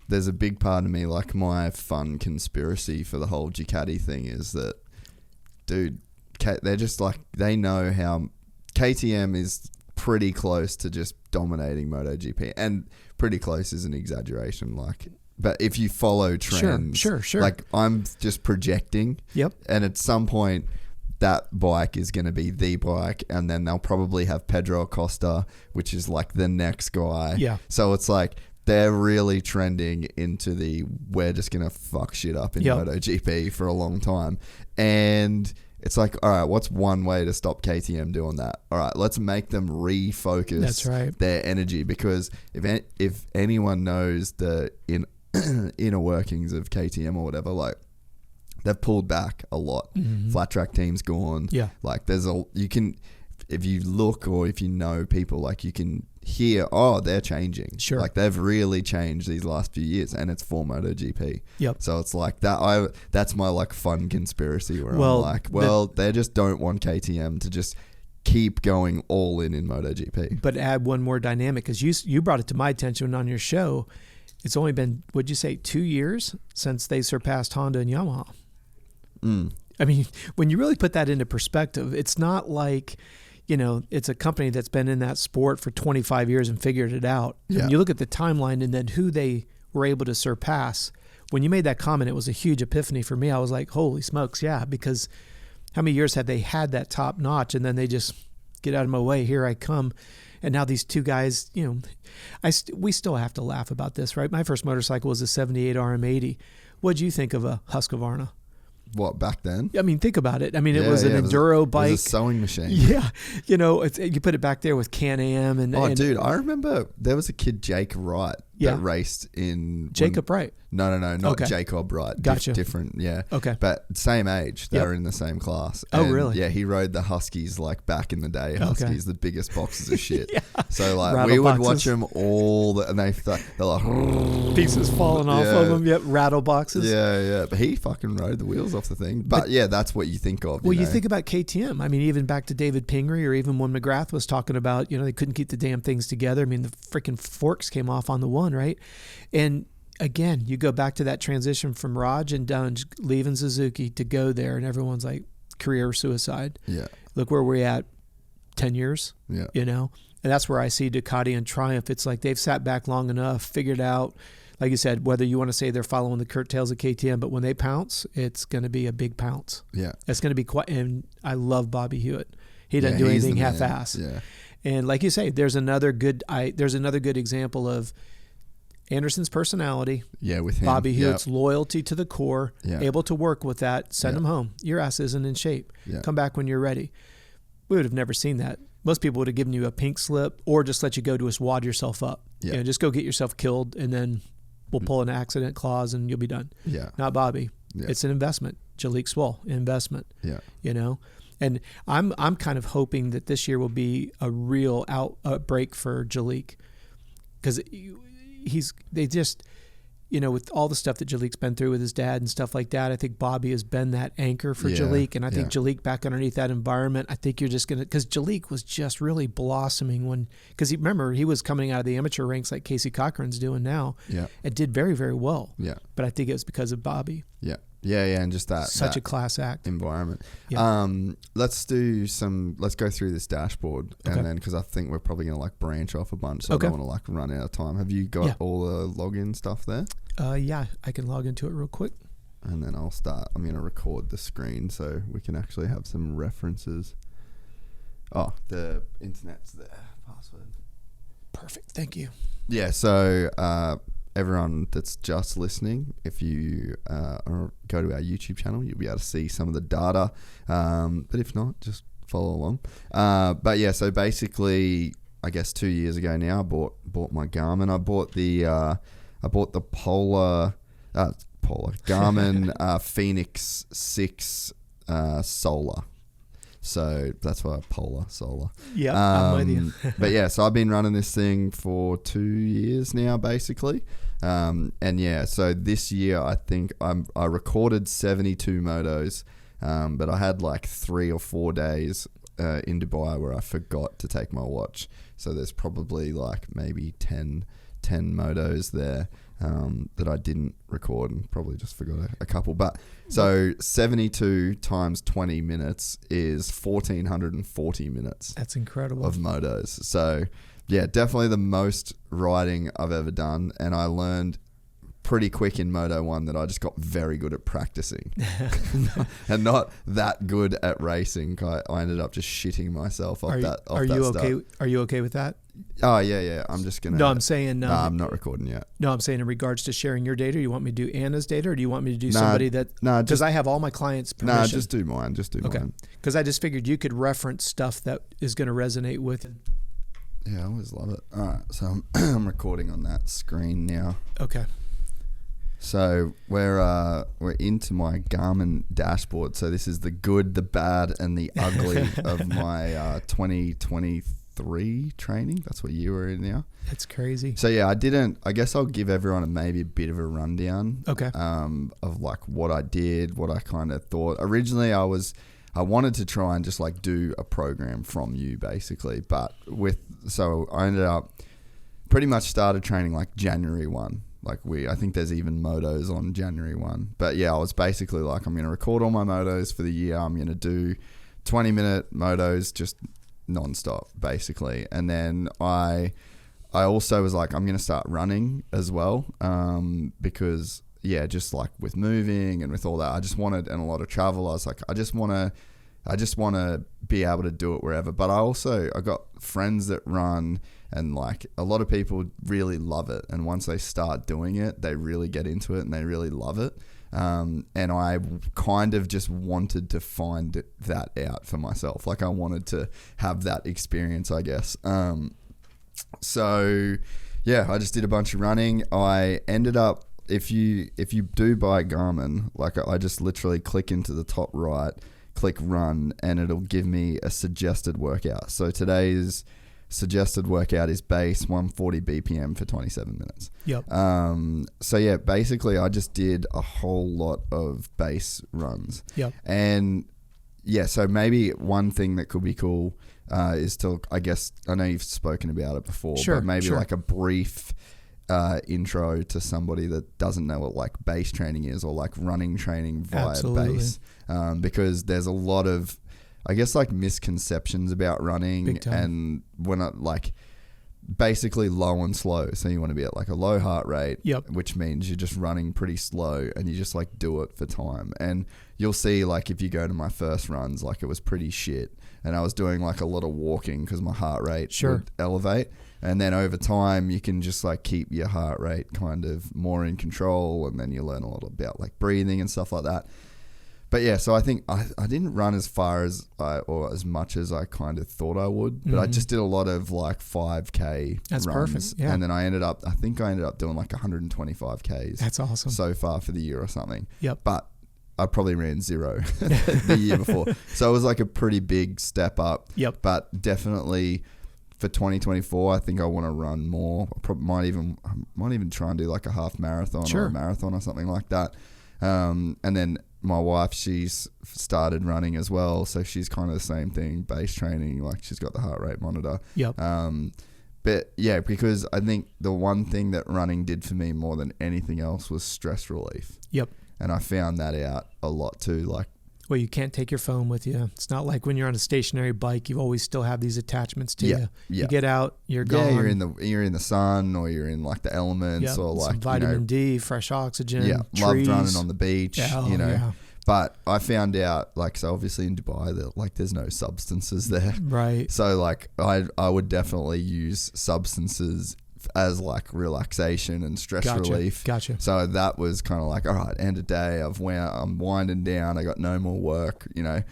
there's a big part of me, like my fun conspiracy for the whole Ducati thing is that, dude, they're just like, they know how KTM is pretty close to just dominating MotoGP, and pretty close is an exaggeration, but if you follow trends, sure. Like I'm just projecting, and at some point that bike is going to be the bike, and then they'll probably have Pedro Acosta, which is like the next guy. Yeah. So it's like they're really trending into we're just going to fuck shit up in MotoGP for a long time. And it's like, all right, what's one way to stop KTM doing that? All right, let's make them refocus their energy, because if anyone knows the inner workings of KTM or whatever, like, they've pulled back a lot. Flat track team's gone. Yeah. Like if you look or if you know people, like you can hear, oh, they're changing. Sure. Like they've really changed these last few years, and it's for MotoGP. Yep. So it's like that. That's my like fun conspiracy where I'm like, they just don't want KTM to just keep going all in MotoGP. But add one more dynamic, because you brought it to my attention on your show. It's only been, what'd you say, 2 years since they surpassed Honda and Yamaha. I mean, when you really put that into perspective, it's not like, it's a company that's been in that sport for 25 years and figured it out. Yeah. When you look at the timeline and then who they were able to surpass, when you made that comment, it was a huge epiphany for me. I was like, holy smokes, yeah, because how many years have they had that top notch, and then they just get out of my way, here I come. And now these 2 guys, we still have to laugh about this, right? My first motorcycle was a 78 RM80. What'd you think of a Husqvarna? What, back then? I mean, think about it. I mean, it was an enduro bike. It was a sewing machine. Yeah. You put it back there with Can-Am. Dude, I remember there was a kid, Jake Wright, Yeah. that raced in Jacob Wright. No, not Okay. Jacob Wright. Gotcha. Different, yeah. Okay. But same age. They Yep. were in the same class. Oh, And, really? Yeah, he rode the Huskies like back in the day. Huskies, the biggest boxes of shit. Yeah. So like Rattle we would boxes. watch them all, and they're like Pieces falling off Yeah. of them. Yep. Rattle boxes. yeah. But he fucking rode the wheels off the thing. But yeah, that's what you think of. Well, you know? think about KTM. I mean, even back to David Pingree, or even when McGrath was talking about, they couldn't keep the damn things together. I mean, the freaking forks came off on the one, right? And again, you go back to that transition from Raj and Dunge leaving Suzuki to go there, and everyone's like, career suicide. Yeah. Look where we're at, 10 years, Yeah. And that's where I see Ducati and Triumph. It's like they've sat back long enough, figured out, like you said, whether you want to say they're following the curtails of KTM, but when they pounce, it's going to be a big pounce. Yeah. It's going to be quite, and I love Bobby Hewitt. He doesn't Yeah, do he's anything the man. half-ass. Yeah. And like you say, there's another good example of Anderson's personality, Yeah, with him. Bobby Hewitt's loyalty to the core, Yeah. able to work with that, send him home. Your ass isn't in shape. Yeah. Come back when you're ready. We would have never seen that. Most people would have given you a pink slip or just let you go to us wad yourself up. Yeah. Just go get yourself killed, and then we'll pull an accident clause and you'll be done. Yeah. Not Bobby. Yeah. It's an investment. Jalik Swall, investment. Yeah. And I'm kind of hoping that this year will be a real break for Jalik, because they just, with all the stuff that Jalik's been through with his dad and stuff like that, I think Bobby has been that anchor for Jalik, and I think Jalik back underneath that environment, I think you're just gonna, because Jalik was just really blossoming because remember, he was coming out of the amateur ranks like Casey Cochran's doing now, and did very, very well. Yeah. But I think it was because of Bobby. Yeah. Yeah, and just Such that a class act. environment. Yeah. Let's go through this dashboard, and then, because I think we're probably going to branch off a bunch, so I don't want to run out of time. Have you got all the login stuff there? Yeah, I can log into it real quick. And then I'm going to record the screen so we can actually have some references. Oh, the internet's there. Password. Perfect. Thank you. Yeah, so everyone that's just listening, if you go to our YouTube channel, you'll be able to see some of the data. But if not, just follow along. But yeah, so basically, I guess 2 years ago now, I bought my Garmin. I bought the Polar Garmin Phoenix 6 Solar. So that's why Polar Solar. Yeah, I'm with you. But yeah, so I've been running this thing for 2 years now, basically. And yeah, so this year I think I recorded 72 motos, but I had 3 or 4 days in Dubai where I forgot to take my watch. So there's probably maybe 10 motos there that I didn't record, and probably just forgot a couple. But so 72 times 20 minutes is 1,440 minutes. That's incredible. Of motos. So yeah, definitely the most riding I've ever done, and I learned pretty quick in Moto 1 that I just got very good at practicing and not that good at racing. I ended up just shitting myself off that stuff. Are you okay with that? Oh, yeah. I'm just going to... No, I'm saying... No, I'm not recording yet. No, I'm saying in regards to sharing your data, you want me to do Anna's data, or do you want me to do somebody that... No, because I have all my clients' permission. No, just do mine. Okay. Because I just figured you could reference stuff that is going to resonate with... Yeah, I always love it. All right, so I'm recording on that screen now. Okay. So we're into my Garmin dashboard. So this is the good, the bad, and the ugly of my 2023 training. That's what you were in now. That's crazy. So yeah, I guess I'll give everyone maybe a bit of a rundown. Okay. Of what I did, what I kind of thought. Originally, I wanted to try and just do a program from you, basically. But so I ended up pretty much started training January 1. I think there's even motos on January 1. But yeah, I was basically I'm going to record all my motos for the year. I'm going to do 20-minute motos just nonstop, basically. And then I also was I'm going to start running as well, because yeah, just with moving and with all that, I just wanted, and a lot of travel, I was I just want to be able to do it wherever. But I got friends that run, and a lot of people really love it. And once they start doing it, they really get into it and they really love it. And I kind of just wanted to find that out for myself. I wanted to have that experience, I guess. So yeah, I just did a bunch of running. I ended up, if you do buy Garmin, like I just literally click into the top right, click run, and it'll give me a suggested workout. So today's suggested workout is base 140 BPM for 27 minutes. Yep. So yeah, basically I just did a whole lot of base runs. Yep. And yeah, so maybe one thing that could be cool is to, I guess, I know you've spoken about it before, but maybe like a brief intro to somebody that doesn't know what like base training is, or like running training via base, because there's a lot of, I guess, like misconceptions about running, and when I like basically low and slow. So you want to be at like a low heart rate, which means you're just running pretty slow and you just like do it for time. And you'll see, like, if you go to my first runs, like it was pretty shit, and I was doing like a lot of walking because my heart rate would elevate. And then over time, you can just like keep your heart rate kind of more in control, and then you learn a lot about like breathing and stuff like that. But yeah, so I think I didn't run as far as or as much as I kind of thought I would, but I just did a lot of like 5K That's runs. Perfect. Yeah. And then I ended up doing like 125 Ks. That's awesome. So far for the year or something. Yep. But I probably ran 0 the year before. So it was like a pretty big step up. Yep. But definitely for 2024, I think I want to run more. I probably might even try and do like a half marathon or a marathon or something like that. And then my wife, she's started running as well, so she's kind of the same thing, base training, like she's got the heart rate monitor. Yep. But yeah, because I think the one thing that running did for me more than anything else was stress relief. Yep. And I found that out a lot too. Like, well, you can't take your phone with you. It's not like when you're on a stationary bike, you always still have these attachments to you. Yeah. You get out, you're gone. Yeah, you're in the sun, or you're in like the elements, or like some vitamin D, fresh oxygen. Yeah, trees. Loved running on the beach. Yeah. But I found out, like, so obviously in Dubai, that like there's no substances there. Right. So like I would definitely use substances as like relaxation and stress relief. Gotcha. So that was kind of like, all right, end of day, I'm winding down, I got no more work,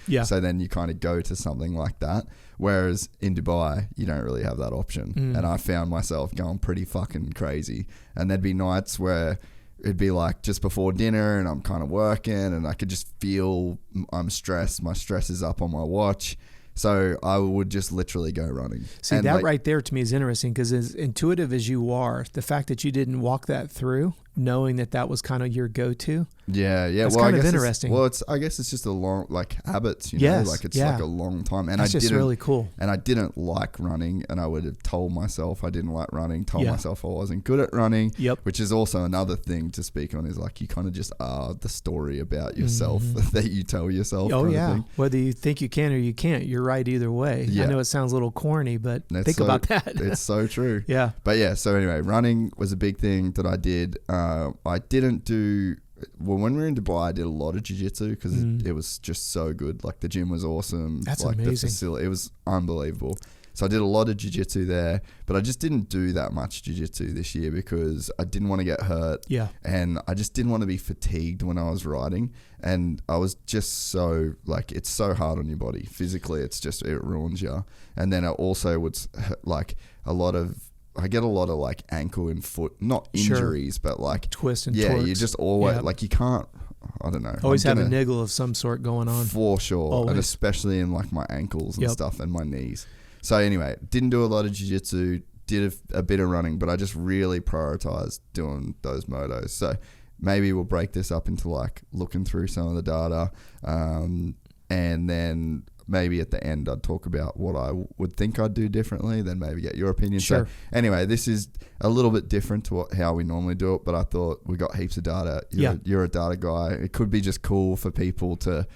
Yeah. So then you kind of go to something like that. Whereas in Dubai, you don't really have that option. And I found myself going pretty fucking crazy. And there'd be nights where it'd be like just before dinner and I'm kind of working and I could just feel I'm stressed. My stress is up on my watch. So I would just literally go running. See, and that like, right there to me is interesting, because as intuitive as you are, the fact that you didn't walk that through, knowing that was kind of your go-to. Yeah. That's well, kind I of guess interesting. I guess it's just a long, like, habits, yes, like it's like a long time. And that's just really cool. And I didn't like running, and I would have told myself I didn't like running, told myself I wasn't good at running, which is also another thing to speak on, is like you kind of just are the story about yourself that you tell yourself. Oh, yeah. Whether you think you can or you can't, you're right either way. Yeah. I know it sounds a little corny, but think about that. It's so true. Yeah. But yeah, so anyway, running was a big thing that I did. I didn't do... Well, when we were in Dubai, I did a lot of jiu-jitsu because it was just so good. Like, the gym was awesome. That's like amazing. The facility, it was unbelievable. So I did a lot of jiu-jitsu there, but I just didn't do that much jiu-jitsu this year because I didn't want to get hurt. Yeah. And I just didn't want to be fatigued when I was riding. And I was just so, like, it's so hard on your body. Physically, it ruins you. And then I also would, like, I get a lot of like ankle and foot, not injuries, but like twists and torques. You just always like you can't. I don't know. Always have a niggle of some sort going on for sure, always. And especially in like my ankles and stuff and my knees. So anyway, didn't do a lot of jiu-jitsu, did a bit of running, but I just really prioritized doing those motos. So maybe we'll break this up into like looking through some of the data, and then maybe at the end I'd talk about what I would think I'd do differently, then maybe get your opinion. Sure. So anyway, this is a little bit different to how we normally do it, but I thought we got heaps of data. You're a data guy. It could be just cool for people to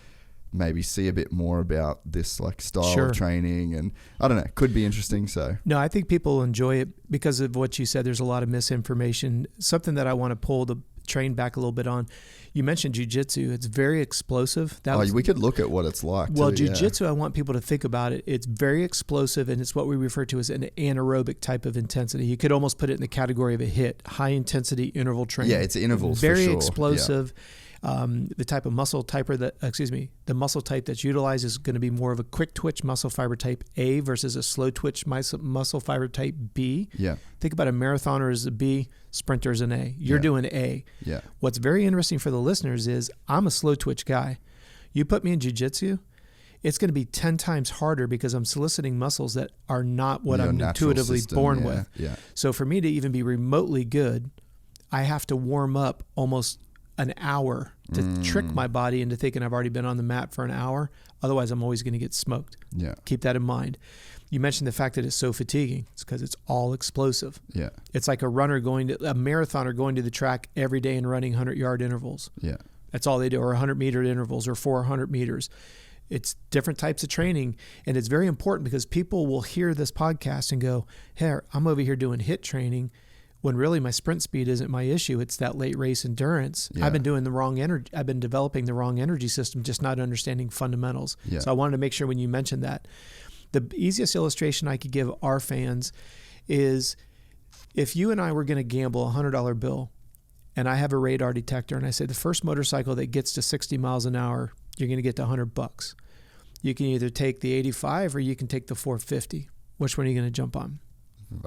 maybe see a bit more about this like style of training, and I don't know, could be interesting. So no, I think people enjoy it because of what you said. There's a lot of misinformation. Something that I want to pull the train back a little bit on. You mentioned jiu-jitsu. It's very explosive. We could look at what it's like. Well, jiu-jitsu, I want people to think about it. It's very explosive, and it's what we refer to as an anaerobic type of intensity. You could almost put it in the category of a HIIT, high intensity interval training. Yeah, it's intervals. Very for sure. explosive. The type of muscle the muscle type that's utilized is going to be more of a quick twitch muscle fiber type A versus a slow twitch muscle fiber type B. Yeah. Think about a marathoner as a B, sprinter as an A. You're doing A. Yeah. What's very interesting for the listeners is I'm a slow twitch guy. You put me in jiu-jitsu, it's going to be 10 times harder because I'm soliciting muscles that are not what I'm intuitively born with. Yeah. So for me to even be remotely good, I have to warm up almost an hour to trick my body into thinking I've already been on the mat for an hour. Otherwise, I'm always going to get smoked. Yeah. Keep that in mind. You mentioned the fact that it's so fatiguing. It's because it's all explosive. Yeah. It's like a marathoner going to the track every day and running 100-yard intervals. Yeah. That's all they do, or 100-meter intervals or 400 meters. It's different types of training, and it's very important because people will hear this podcast and go, hey, I'm over here doing HIIT training, when really my sprint speed isn't my issue. It's that late race endurance. Yeah. I've been doing the wrong energy. I've been developing the wrong energy system, just not understanding fundamentals. Yeah. So I wanted to make sure when you mentioned that. The easiest illustration I could give our fans is if you and I were going to gamble a $100 bill and I have a radar detector and I say the first motorcycle that gets to 60 miles an hour, you're going to get to $100. You can either take the 85 or you can take the 450. Which one are you going to jump on?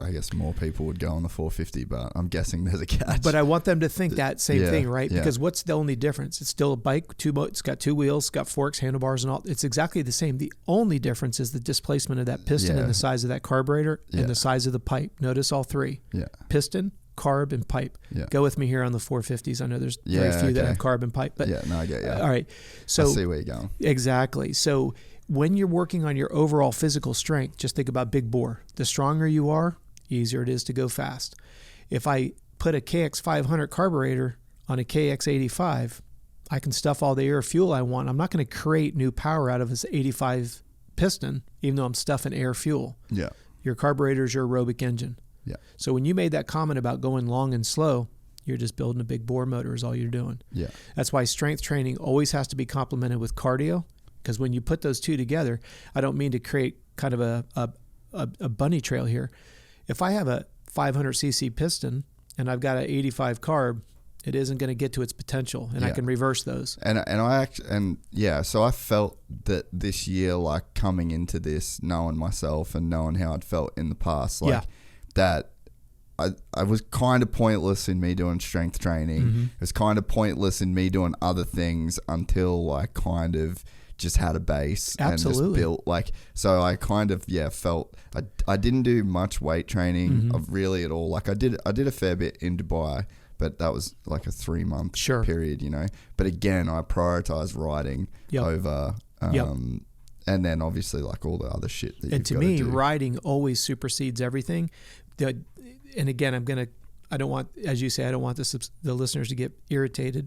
I guess more people would go on the 450, but I'm guessing there's a catch. But I want them to think that same thing, right? Yeah. Because what's the only difference? It's still a bike, it's got two wheels, it's got forks, handlebars, and all. It's exactly the same. The only difference is the displacement of that piston and the size of that carburetor and the size of the pipe. Notice all three. Yeah. Piston, carb, and pipe. Yeah. Go with me here on the 450s. I know there's very few that have carb and pipe. But I get you. All right. So I see where you're going. Exactly. So when you're working on your overall physical strength, just think about big bore. The stronger you are, easier it is to go fast. If I put a KX500 carburetor on a KX85, I can stuff all the air fuel I want. I'm not going to create new power out of this 85 piston, even though I'm stuffing air fuel. Yeah. Your carburetor is your aerobic engine. Yeah. So when you made that comment about going long and slow, you're just building a big bore motor is all you're doing. Yeah. That's why strength training always has to be complemented with cardio, because when you put those two together, I don't mean to create kind of a bunny trail here. If I have a 500cc piston and I've got an 85 carb, it isn't going to get to its potential, and I can reverse those. So I felt that this year, like coming into this, knowing myself and knowing how I'd felt in the past, that I was kind of pointless in me doing strength training. Mm-hmm. It was kind of pointless in me doing other things until I kind of just had a base and just built so I kind of felt I didn't do much weight training of really at all. Like I did a fair bit in Dubai, but that was like a 3-month period, you know. But again, I prioritized riding over and then obviously like all the other shit that and you've to me do. Riding always supersedes everything. And again, I don't want, as you say, I don't want the listeners to get irritated.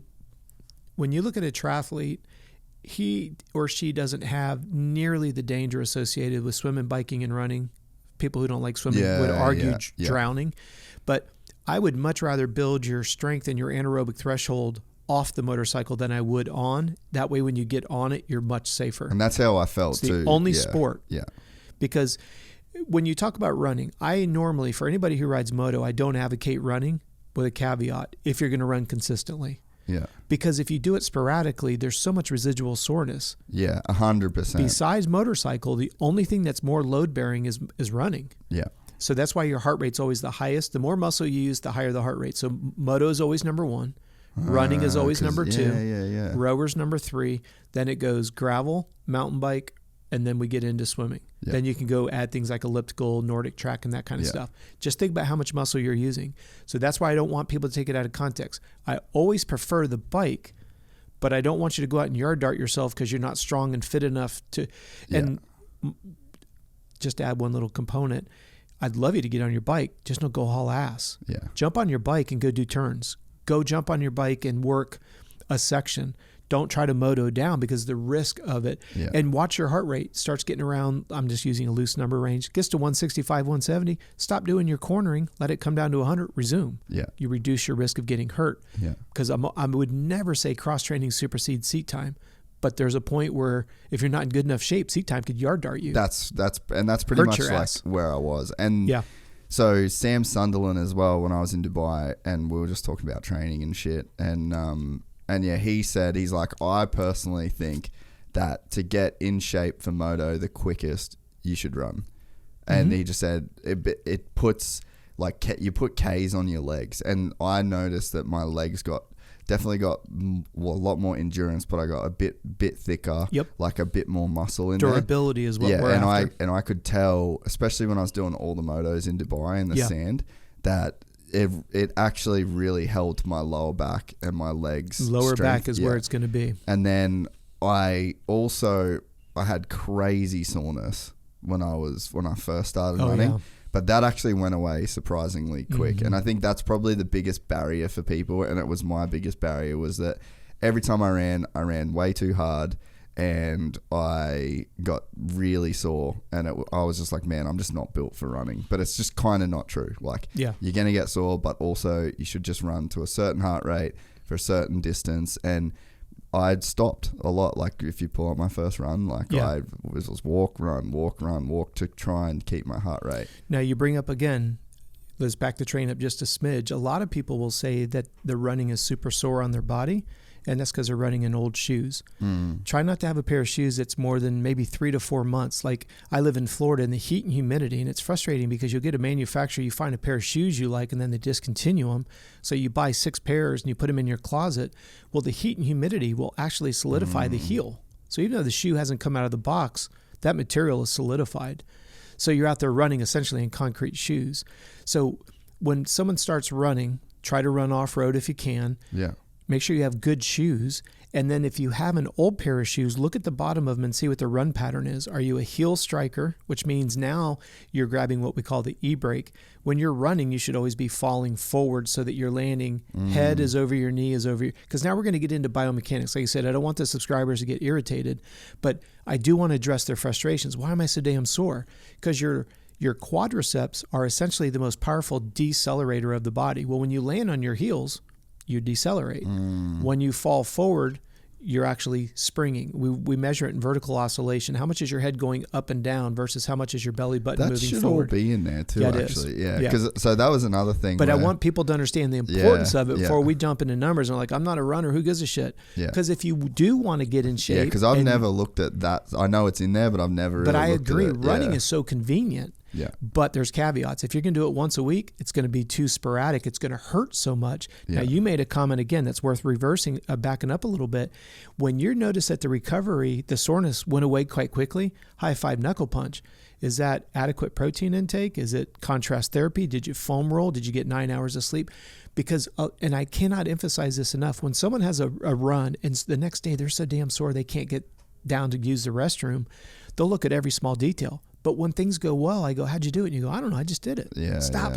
When you look at a triathlete, he or she doesn't have nearly the danger associated with swimming, biking, and running. People who don't like swimming would argue drowning. But I would much rather build your strength and your anaerobic threshold off the motorcycle than I would on. That way, when you get on it, you're much safer. And that's how I felt it's too. The only sport. Yeah. Because when you talk about running, I normally, for anybody who rides moto, I don't advocate running with a caveat if you're going to run consistently. Yeah. Because if you do it sporadically, there's so much residual soreness. Yeah, 100%. Besides motorcycle, the only thing that's more load bearing is running. Yeah. So that's why your heart rate's always the highest. The more muscle you use, the higher the heart rate. So moto is always number 1. Running is always number 2. Yeah. Rower's number 3. Then it goes gravel, mountain bike, and then we get into swimming. Yeah. Then you can go add things like elliptical, Nordic track, and that kind of stuff. Just think about how much muscle you're using. So that's why I don't want people to take it out of context. I always prefer the bike, but I don't want you to go out and yard dart yourself because you're not strong and fit enough to. And just add one little component. I'd love you to get on your bike, just don't go haul ass. Yeah. Jump on your bike and go do turns. Go jump on your bike and work a section. Don't try to moto down because the risk of it. Yeah. And watch your heart rate starts getting around, I'm just using a loose number range, gets to 165, 170. Stop doing your cornering. Let it come down to 100. Resume. Yeah. You reduce your risk of getting hurt. Yeah. Because I would never say cross-training supersedes seat time. But there's a point where if you're not in good enough shape, seat time could yard dart you. That's pretty much like where I was. And so Sam Sunderland as well, when I was in Dubai, and we were just talking about training and shit. And And yeah, he said, he's like, I personally think that to get in shape for moto the quickest, you should run. And he just said it puts like you put K's on your legs, and I noticed that my legs definitely got a lot more endurance, but I got a bit thicker, like a bit more muscle in durability there. is what we're after. And I could tell, especially when I was doing all the motos in Dubai in the sand, that it actually really helped my lower back and my legs. Lower strength. back is where it's going to be. And then I had crazy soreness when I first started running. Yeah. But that actually went away surprisingly quick. And I think that's probably the biggest barrier for people. And it was my biggest barrier, was that every time I ran way too hard and I got really sore. And I was just like, man, I'm just not built for running. But it's just kind of not true. Like, you're going to get sore, but also you should just run to a certain heart rate for a certain distance. And I'd stopped a lot. Like if you pull up my first run, like I was walk, run to try and keep my heart rate. Now you bring up again, let's back the train up just a smidge. A lot of people will say that the running is super sore on their body, and that's because they're running in old shoes. Try not to have a pair of shoes that's more than maybe 3 to 4 months. Like I live in Florida in the heat and humidity, and it's frustrating because you'll get a manufacturer, you find a pair of shoes you like, and then they discontinue them. So you buy 6 pairs and you put them in your closet. Well, the heat and humidity will actually solidify the heel. So even though the shoe hasn't come out of the box, that material is solidified. So you're out there running essentially in concrete shoes. So when someone starts running, try to run off-road if you can. Yeah. Make sure you have good shoes. And then if you have an old pair of shoes, look at the bottom of them and see what the run pattern is. Are you a heel striker, which means now you're grabbing what we call the e-brake. When you're running, you should always be falling forward so that you're landing head is over your knee is over your, because now we're going to get into biomechanics. Like I said, I don't want the subscribers to get irritated, but I do want to address their frustrations. Why am I so damn sore? Because your quadriceps are essentially the most powerful decelerator of the body. Well, when you land on your heels, you decelerate. When you fall forward, you're actually springing. We measure it in vertical oscillation. How much is your head going up and down versus how much is your belly button moving forward? That should all be in there too, actually. Yeah. Because so that was another thing. But I want people to understand the importance of it before we jump into numbers. And like, I'm not a runner. Who gives a shit? Because if you do want to get in shape. Yeah, because I've never looked at that. I know it's in there, but I've never really looked at it. But I agree. Running is so convenient. Yeah. But there's caveats. If you're going to do it once a week, it's going to be too sporadic. It's going to hurt so much. Now, you made a comment again that's worth reversing, backing up a little bit. When you notice that the recovery, the soreness went away quite quickly, high five knuckle punch. Is that adequate protein intake? Is it contrast therapy? Did you foam roll? Did you get 9 hours of sleep? Because, and I cannot emphasize this enough, when someone has a run and the next day they're so damn sore they can't get down to use the restroom, they'll look at every small detail. But when things go well, I go, how'd you do it? And you go, I don't know, I just did it. Stop.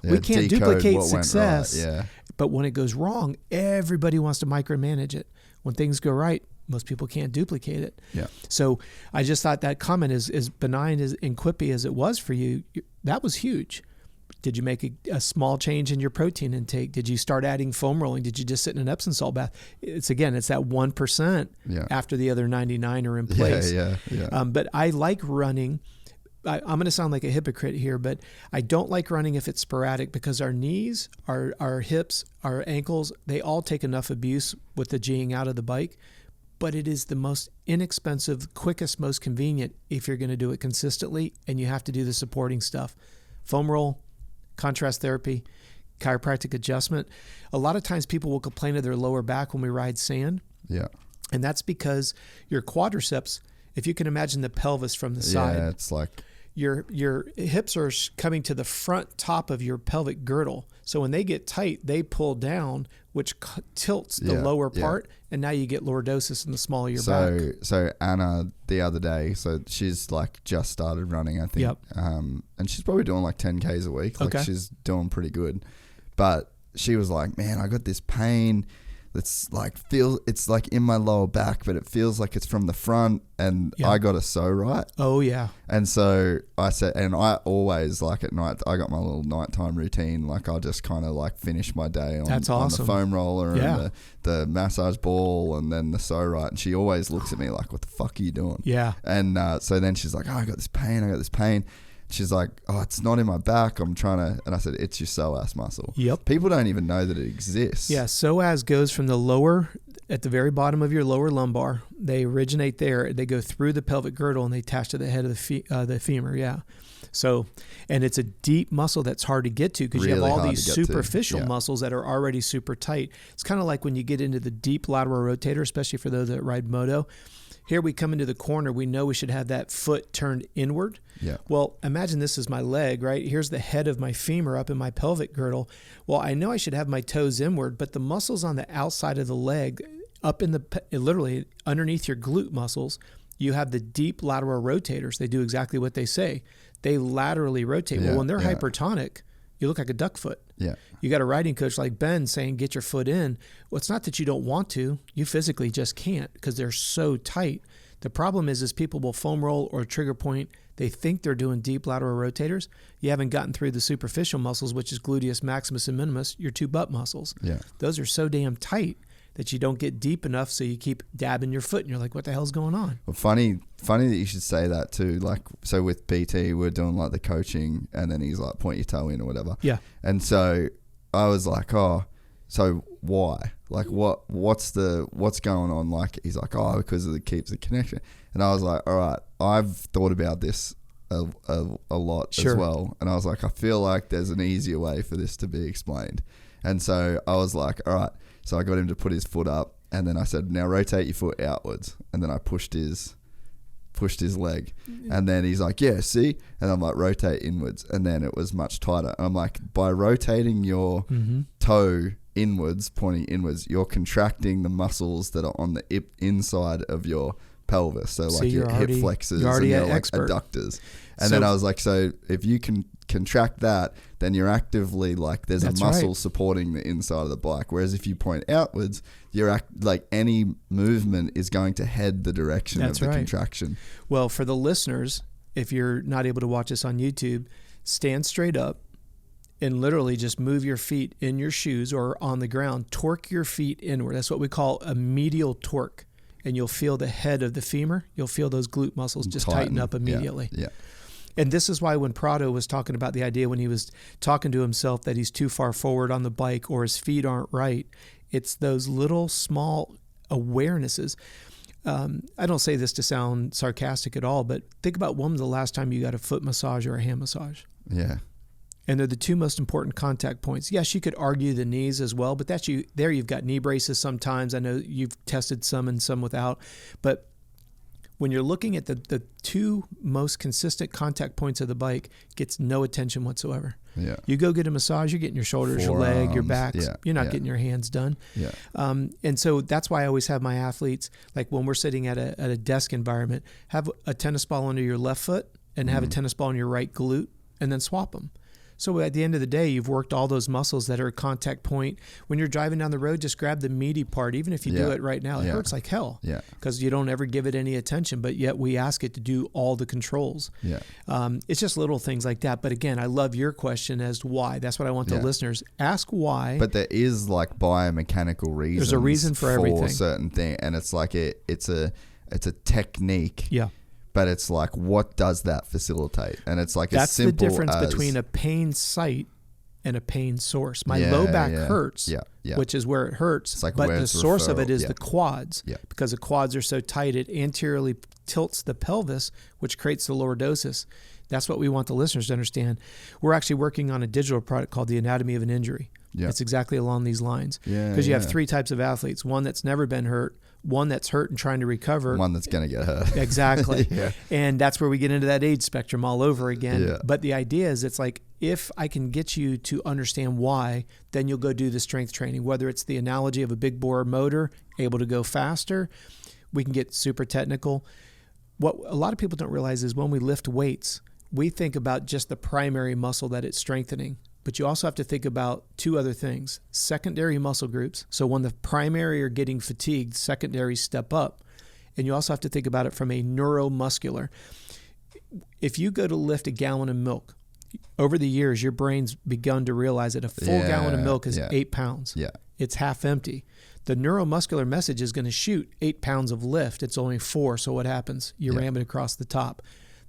Yeah, we can't duplicate success. Right. But when it goes wrong, everybody wants to micromanage it. When things go right, most people can't duplicate it. Yeah. So I just thought that comment, as benign and quippy as it was for you, that was huge. Did you make a small change in your protein intake? Did you start adding foam rolling? Did you just sit in an Epsom salt bath? It's that 1% after the other 99 are in place. But I like running. I'm going to sound like a hypocrite here, but I don't like running if it's sporadic, because our knees, our hips, our ankles, they all take enough abuse with the G-ing out of the bike. But it is the most inexpensive, quickest, most convenient if you're going to do it consistently, and you have to do the supporting stuff. Foam roll, contrast therapy, chiropractic adjustment. A lot of times people will complain of their lower back when we ride sand. Yeah. And that's because your quadriceps, if you can imagine the pelvis from the side. Yeah, it's like your hips are coming to the front top of your pelvic girdle. So when they get tight, they pull down, which tilts the lower part, and now you get lordosis in the small of your back. So Anna, the other day, so she's like just started running, I think. Yep. And she's probably doing like 10Ks a week. Like she's doing pretty good. But she was like, man, I got this pain that's like it's like in my lower back, but it feels like it's from the front, and I got a sew right. Oh yeah. And so I said, and I always like at night, I got my little nighttime routine. Like I'll just kind of like finish my day on the foam roller and the massage ball and then the sew right. And she always looks at me like, what the fuck are you doing? Yeah. And so then she's like, oh, I got this pain. She's like, oh, it's not in my back. I'm trying to, and I said, it's your psoas muscle. Yep. People don't even know that it exists. Yeah, psoas goes from the lower, at the very bottom of your lower lumbar. They originate there. They go through the pelvic girdle and they attach to the head of the femur. Yeah. So, and it's a deep muscle that's hard to get to because you have all these superficial muscles that are already super tight. It's kind of like when you get into the deep lateral rotator, especially for those that ride moto. Here we come into the corner. We know we should have that foot turned inward. Yeah. Well, imagine this is my leg, right? Here's the head of my femur up in my pelvic girdle. Well, I know I should have my toes inward, but the muscles on the outside of the leg, up in the, literally underneath your glute muscles, you have the deep lateral rotators. They do exactly what they say. They laterally rotate. Well, when they're hypertonic, you look like a duck foot. Yeah. You got a riding coach like Ben saying, get your foot in. Well, it's not that you don't want to. You physically just can't because they're so tight. The problem is people will foam roll or trigger point. They think they're doing deep lateral rotators. You haven't gotten through the superficial muscles, which is gluteus maximus and minimus, your two butt muscles. Yeah. Those are so damn tight that you don't get deep enough, so you keep dabbing your foot, and you're like, what the hell's going on? Well, funny that you should say that too. Like, so with BT, we're doing like the coaching, and then he's like, point your toe in or whatever. Yeah. And so I was like, oh, so why? Like, what's going on? Like, he's like, oh, because it keeps the connection. And I was like, all right, I've thought about this a lot as well. And I was like, I feel like there's an easier way for this to be explained. And so I was like, all right. So I got him to put his foot up, and then I said, now rotate your foot outwards. And then I pushed his leg. And then he's like, yeah, see? And I'm like, rotate inwards. And then it was much tighter. And I'm like, by rotating your toe inwards, pointing inwards, you're contracting the muscles that are on the inside of your pelvis. So like your hip flexors and your like adductors. And then I was like, so if you can contract that, then you're actively like there's a muscle supporting the inside of the bike. Whereas if you point outwards, you're like any movement is going to head the direction of the contraction. Well, for the listeners, if you're not able to watch this on YouTube, stand straight up and literally just move your feet in your shoes or on the ground. Torque your feet inward. That's what we call a medial torque. And you'll feel the head of the femur. You'll feel those glute muscles just tighten up immediately. Yeah. And this is why when Prado was talking about the idea when he was talking to himself that he's too far forward on the bike or his feet aren't right, it's those little small awarenesses. I don't say this to sound sarcastic at all, but think about when was the last time you got a foot massage or a hand massage? Yeah. And they're the two most important contact points. Yes, you could argue the knees as well, but that's there you've got knee braces sometimes. I know you've tested some and some without, but when you're looking at the two most consistent contact points of the bike, gets no attention whatsoever. Yeah. You go get a massage, you're getting your shoulders, your leg, your back. Yeah. You're not getting your hands done. Yeah. And so that's why I always have my athletes, like when we're sitting at a desk environment, have a tennis ball under your left foot and have a tennis ball on your right glute and then swap them. So at the end of the day, you've worked all those muscles that are a contact point. When you're driving down the road, just grab the meaty part. Even if you do it right now, it hurts like hell because you don't ever give it any attention, but yet we ask it to do all the controls. Yeah. It's just little things like that. But again, I love your question as to why. That's what I want the listeners. Ask why. But there is like biomechanical reasons. There's a reason for everything. For certain thing. And it's like it's a technique. Yeah. But it's like, what does that facilitate? And it's like that's as simple the difference as, between a pain site and a pain source. My low back hurts, which is where it hurts. Like but the source of it is the quads. Yeah. Because the quads are so tight, it anteriorly tilts the pelvis, which creates the lordosis. That's what we want the listeners to understand. We're actually working on a digital product called The Anatomy of an Injury. Yeah. It's exactly along these lines. Because you have three types of athletes. One that's never been hurt, one that's hurt and trying to recover. One that's going to get hurt. Exactly. And that's where we get into that age spectrum all over again. Yeah. But the idea is it's like, if I can get you to understand why, then you'll go do the strength training, whether it's the analogy of a big bore motor, able to go faster. We can get super technical. What a lot of people don't realize is when we lift weights, we think about just the primary muscle that it's strengthening. But you also have to think about two other things. Secondary muscle groups. So when the primary are getting fatigued, secondary step up. And you also have to think about it from a neuromuscular. If you go to lift a gallon of milk, over the years, your brain's begun to realize that a full gallon of milk is 8 pounds. Yeah. It's half empty. The neuromuscular message is going to shoot 8 pounds of lift. It's only 4. So what happens? You ram it across the top.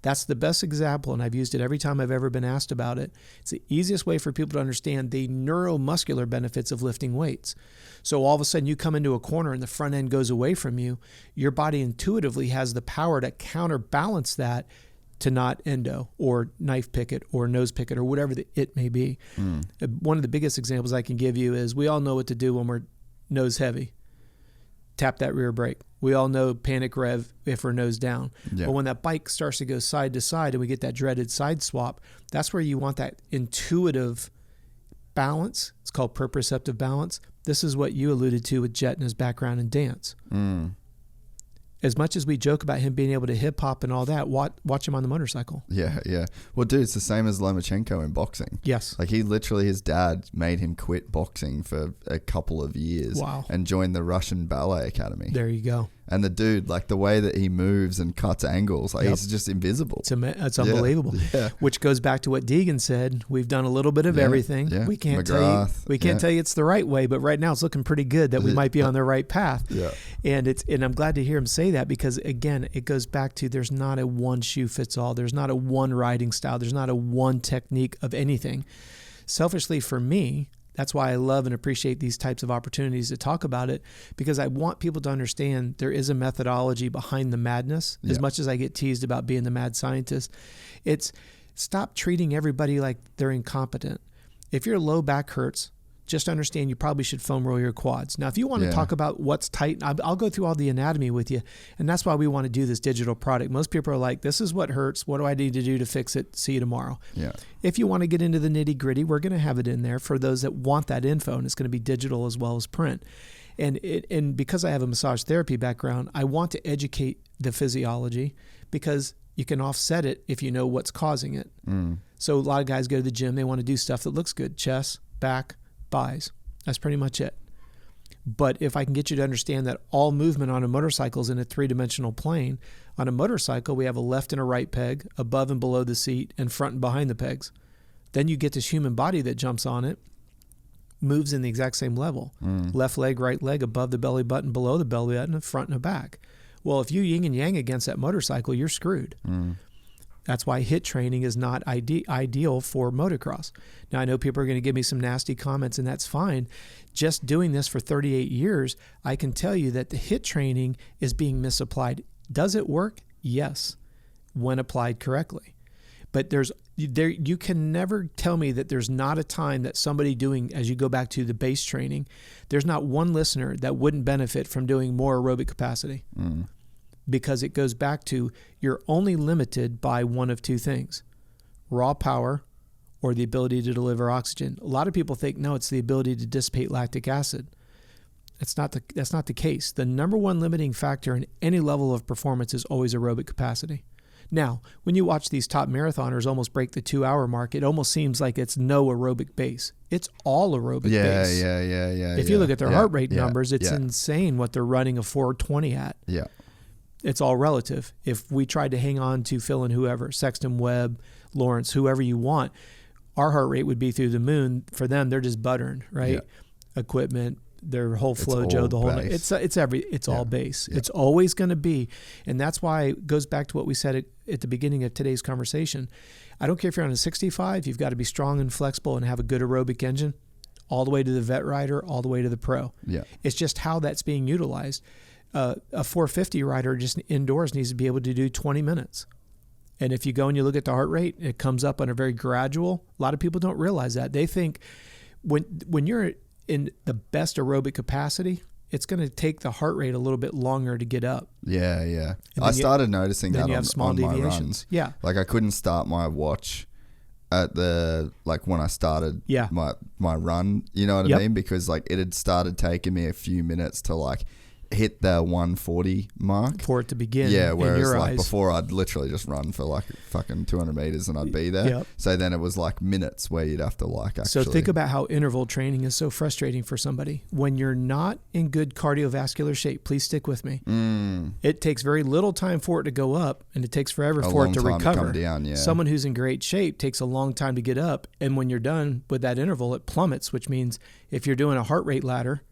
That's the best example, and I've used it every time I've ever been asked about it. It's the easiest way for people to understand the neuromuscular benefits of lifting weights. So all of a sudden you come into a corner and the front end goes away from you. Your body intuitively has the power to counterbalance that to not endo or knife pick it or nose pick it or whatever it may be. One of the biggest examples I can give you is we all know what to do when we're nose heavy. Tap that rear brake. We all know panic rev if we're nose down. Yeah. But when that bike starts to go side to side and we get that dreaded side swap, that's where you want that intuitive balance. It's called proprioceptive balance. This is what you alluded to with Jet and his background in dance. As much as we joke about him being able to hip hop and all that, watch him on the motorcycle. Yeah, yeah. Well, dude, it's the same as Lomachenko in boxing. Yes. Like his dad made him quit boxing for a couple of years. Wow. And join the Russian Ballet Academy. There you go. And the dude, like the way that he moves and cuts angles, like he's just invisible. It's unbelievable. Yeah. Which goes back to what Deegan said. We've done a little bit of everything. Yeah. We can't tell you it's the right way, but right now it's looking pretty good that we might be on the right path. Yeah. And I'm glad to hear him say that because again, it goes back to there's not a one shoe fits all. There's not a one riding style. There's not a one technique of anything. Selfishly for me, that's why I love and appreciate these types of opportunities to talk about it, because I want people to understand there is a methodology behind the madness. As much as I get teased about being the mad scientist, it's stop treating everybody like they're incompetent. If your low back hurts, just understand you probably should foam roll your quads. Now, if you want to talk about what's tight, I'll go through all the anatomy with you. And that's why we want to do this digital product. Most people are like, this is what hurts. What do I need to do to fix it? See you tomorrow. Yeah. If you want to get into the nitty gritty, we're going to have it in there for those that want that info. And it's going to be digital as well as print. And because I have a massage therapy background, I want to educate the physiology because you can offset it if you know what's causing it. So a lot of guys go to the gym. They want to do stuff that looks good. Chest, back, buys. That's pretty much it. But if I can get you to understand that all movement on a motorcycle is in a three-dimensional plane, on a motorcycle we have a left and a right peg, above and below the seat, and front and behind the pegs. Then you get this human body that jumps on it, moves in the exact same level. Left leg, right leg, above the belly button, below the belly button, front and a back. Well, if you yin and yang against that motorcycle, you're screwed. That's why HIIT training is not ideal for motocross. Now, I know people are going to give me some nasty comments, and that's fine. Just doing this for 38 years, I can tell you that the HIIT training is being misapplied. Does it work? Yes, when applied correctly. But you can never tell me that there's not a time that somebody doing, as you go back to the base training, there's not one listener that wouldn't benefit from doing more aerobic capacity. Because it goes back to you're only limited by one of two things, raw power or the ability to deliver oxygen. A lot of people think, no, it's the ability to dissipate lactic acid. That's not the case. The number one limiting factor in any level of performance is always aerobic capacity. Now, when you watch these top marathoners almost break the 2-hour mark, it almost seems like it's no aerobic base. It's all aerobic base. Yeah. If you look at their heart rate numbers, it's insane what they're running a 420 at. Yeah. It's all relative. If we tried to hang on to Phil and whoever, Sexton, Webb, Lawrence, whoever you want, our heart rate would be through the moon. For them, they're just buttering, right? Yeah. Equipment, their whole flojo, the whole base. It's all base. Yeah. It's always going to be, and that's why it goes back to what we said at the beginning of today's conversation. I don't care if you're on a 65, you've got to be strong and flexible and have a good aerobic engine, all the way to the vet rider, all the way to the pro. Yeah. It's just how that's being utilized. A 450 rider just indoors needs to be able to do 20 minutes. And if you go and you look at the heart rate, it comes up on a very gradual. A lot of people don't realize that. They think when you're in the best aerobic capacity, it's going to take the heart rate a little bit longer to get up. Yeah. I started noticing that on my runs. Yeah. Like I couldn't start my watch at when I started my run, you know what I mean? Because like it had started taking me a few minutes to like hit the 140 mark for it to begin. Yeah, whereas like before I'd literally just run for like fucking 200 meters and I'd be there. Yep. So then it was like minutes where you'd have to like actually. So think about how interval training is so frustrating for somebody. When you're not in good cardiovascular shape, please stick with me. It takes very little time for it to go up and it takes forever for it to recover. Come down, yeah. Someone who's in great shape takes a long time to get up, and when you're done with that interval, it plummets, which means if you're doing a heart rate ladder,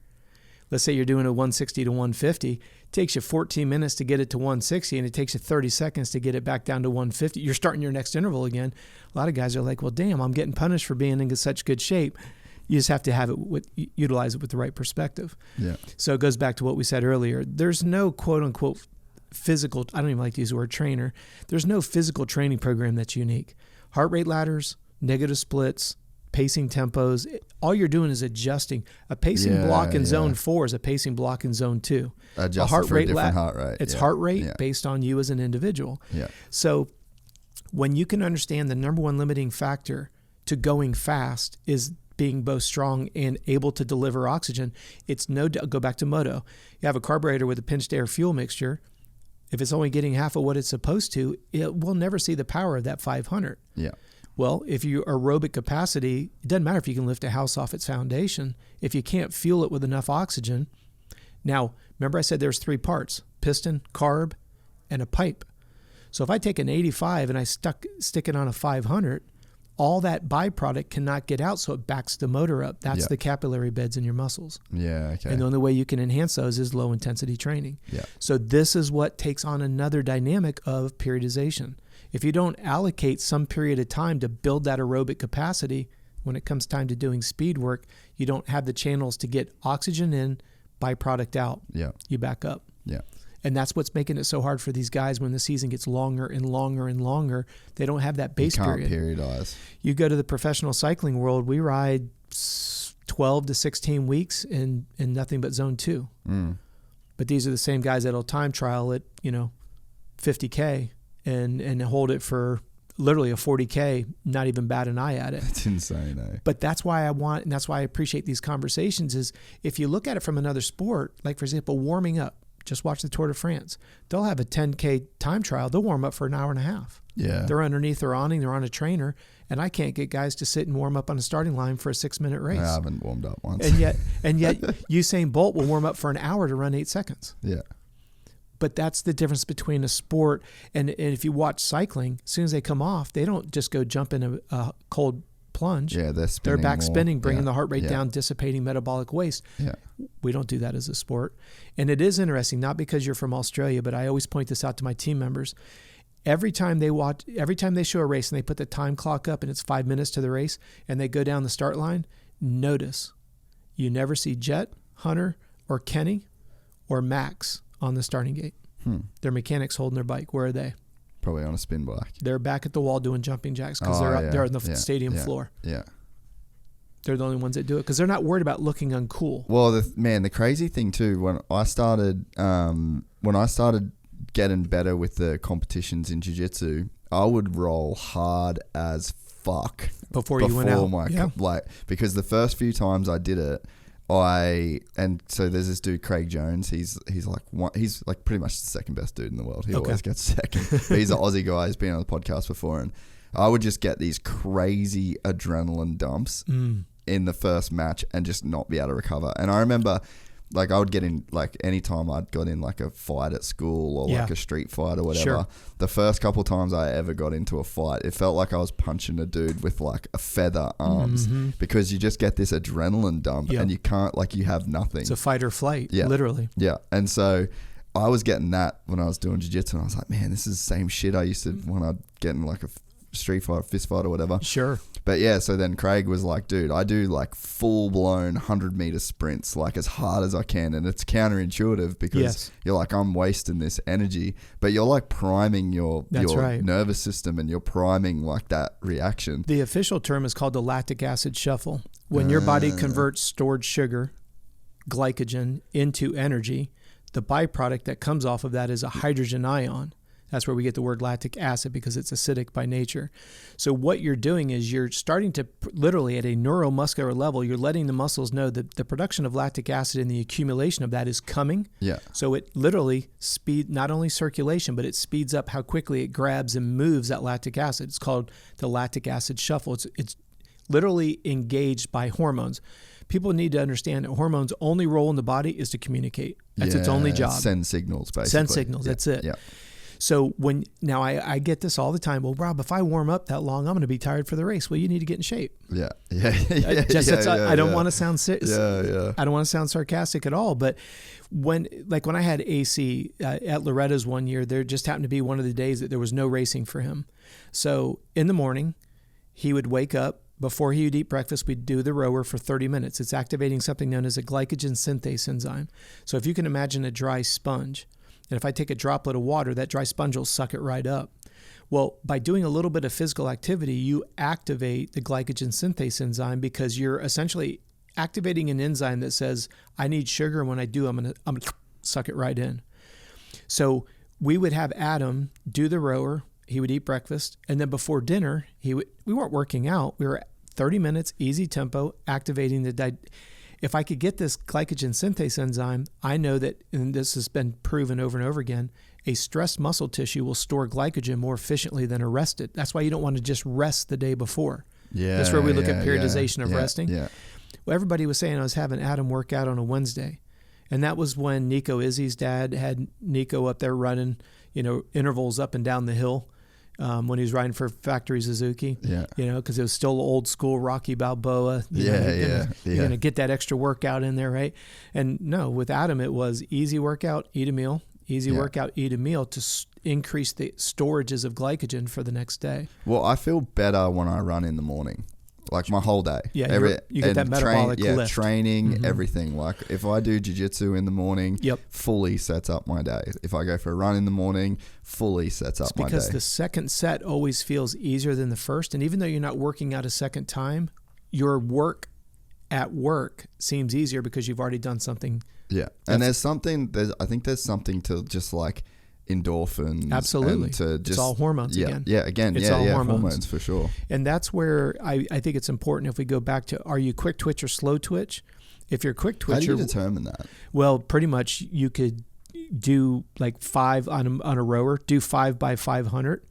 let's say you're doing a 160 to 150, it takes you 14 minutes to get it to 160 and it takes you 30 seconds to get it back down to 150. You're starting your next interval again. A lot of guys are like, well, damn, I'm getting punished for being in such good shape. You just have to have it utilize it with the right perspective. Yeah. So it goes back to what we said earlier. There's no quote unquote physical, I don't even like to use the word trainer. There's no physical training program that's unique. Heart rate ladders, negative splits, pacing tempos, all you're doing is adjusting. A pacing block in zone 4 is a pacing block in zone 2. Adjusted a heart rate for a different heart rate. It's heart rate based on you as an individual. Yeah. So when you can understand the number one limiting factor to going fast is being both strong and able to deliver oxygen, it's go back to moto. You have a carburetor with a pinched air fuel mixture. If it's only getting half of what it's supposed to, it will never see the power of that 500. Yeah. Well, if your aerobic capacity, it doesn't matter if you can lift a house off its foundation. If you can't fuel it with enough oxygen. Now, remember I said there's 3 parts, piston, carb, and a pipe. So if I take an 85 and I stick it on a 500, all that byproduct cannot get out, so it backs the motor up. That's the capillary beds in your muscles. Yeah, okay. And the only way you can enhance those is low intensity training. Yeah. So this is what takes on another dynamic of periodization. If you don't allocate some period of time to build that aerobic capacity, when it comes time to doing speed work, you don't have the channels to get oxygen in, byproduct out. Yeah. You back up. Yeah. And that's what's making it so hard for these guys when the season gets longer and longer and longer. They don't have that base period. You can't periodize. You go to the professional cycling world, we ride 12 to 16 weeks in nothing but zone 2. Mm. But these are the same guys that'll time trial at, 50K and hold it for literally a 40K, not even bat an eye at it. That's insane, eh? But that's why and that's why I appreciate these conversations is if you look at it from another sport, like for example, warming up, just watch the Tour de France. They'll have a 10K time trial. They'll warm up for an hour and a half. Yeah. They're underneath their awning. They're on a trainer. And I can't get guys to sit and warm up on a starting line for a 6-minute race. I haven't warmed up once. And yet Usain Bolt will warm up for an hour to run 8 seconds. Yeah. But that's the difference between a sport and if you watch cycling, as soon as they come off, they don't just go jump in a cold plunge. Yeah, they're back more. spinning, bringing the heart rate Yeah. down, dissipating metabolic waste. Yeah. We don't do that as a sport. And it is interesting, not because you're from Australia, but I always point this out to my team members. Every time they show a race and they put the time clock up and it's 5 minutes to the race and they go down the start line, notice you never see Jet, Hunter, or Kenny or Max on the starting gate. Their mechanics holding their bike. Where are they? Probably on a spin bike. They're back at the wall doing jumping jacks because they're on the stadium floor. Yeah. They're the only ones that do it because they're not worried about looking uncool. Well, the crazy thing too, when I started getting better with the competitions in jiu-jitsu, I would roll hard as fuck before you went out. Because the first few times I did it, so there's this dude Craig Jones. He's like pretty much the second best dude in the world. He always gets second. But he's an Aussie guy. He's been on the podcast before, and I would just get these crazy adrenaline dumps in the first match and just not be able to recover. And I remember, like, I would get in, like, anytime I'd got in, like, a fight at school or, like, a street fight or whatever, Sure. The first couple times I ever got into a fight, it felt like I was punching a dude with, like, a feather arms because you just get this adrenaline dump and you can't, like, you have nothing. It's a fight or flight, literally. Yeah. And so I was getting that when I was doing jiu-jitsu, and I was like, man, this is the same shit I used to when I'd get in, like, a street fight, fist fight or whatever. Sure. But yeah, so then Craig was like, dude, I do like full blown 100-meter sprints, like as hard as I can. And it's counterintuitive because you're like, I'm wasting this energy, but you're like priming your nervous system and you're priming like that reaction. The official term is called the lactic acid shuffle. When your body converts stored sugar, glycogen, into energy, the byproduct that comes off of that is a hydrogen ion. That's where we get the word lactic acid because it's acidic by nature. So what you're doing is you're starting to literally at a neuromuscular level, you're letting the muscles know that the production of lactic acid and the accumulation of that is coming. Yeah. So it literally speeds not only circulation, but it speeds up how quickly it grabs and moves that lactic acid. It's called the lactic acid shuffle. It's literally engaged by hormones. People need to understand that hormones' only role in the body is to communicate. That's its only job. Send signals, basically. Send signals. That's it. Yeah. So now I get this all the time. Well, Rob, if I warm up that long, I'm going to be tired for the race. Well, you need to get in shape. Yeah. I don't want to sound I don't want to sound sarcastic at all. But when I had AC at Loretta's one year, there just happened to be one of the days that there was no racing for him. So in the morning, he would wake up. Before he would eat breakfast, we'd do the rower for 30 minutes. It's activating something known as a glycogen synthase enzyme. So if you can imagine a dry sponge, and if I take a droplet of water, that dry sponge will suck it right up. Well, by doing a little bit of physical activity, you activate the glycogen synthase enzyme because you're essentially activating an enzyme that says, I need sugar, and when I do, I'm gonna suck it right in. So we would have Adam do the rower. He would eat breakfast, and then before dinner, we weren't working out. We were 30 minutes, easy tempo, activating if I could get this glycogen synthase enzyme, I know that, and this has been proven over and over again, a stressed muscle tissue will store glycogen more efficiently than a rested. That's why you don't want to just rest the day before. Yeah. That's where we look at periodization of resting. Yeah. Well, everybody was saying I was having Adam work out on a Wednesday. And that was when Nico Izzy's dad had Nico up there running, intervals up and down the hill. When he was riding for Factory Suzuki, because it was still old school Rocky Balboa. You're going to get that extra workout in there, right? And no, with Adam, it was easy workout, eat a meal, workout, eat a meal to increase the storages of glycogen for the next day. Well, I feel better when I run in the morning. Like my whole day. Yeah, you get that metabolic lift. Training, everything. Like if I do jiu-jitsu in the morning, fully sets up my day. If I go for a run in the morning, fully sets up my day. Because the second set always feels easier than the first. And even though you're not working out a second time, your work at work seems easier because you've already done something. Yeah. And I think there's something to just like endorphins. Absolutely. It's all hormones again. Yeah, again. It's all hormones for sure. And that's where I think it's important if we go back to, are you quick twitch or slow twitch? If you're quick twitcher. How do you determine that? Well, pretty much you could do like 5 on a rower, do 5 by 500.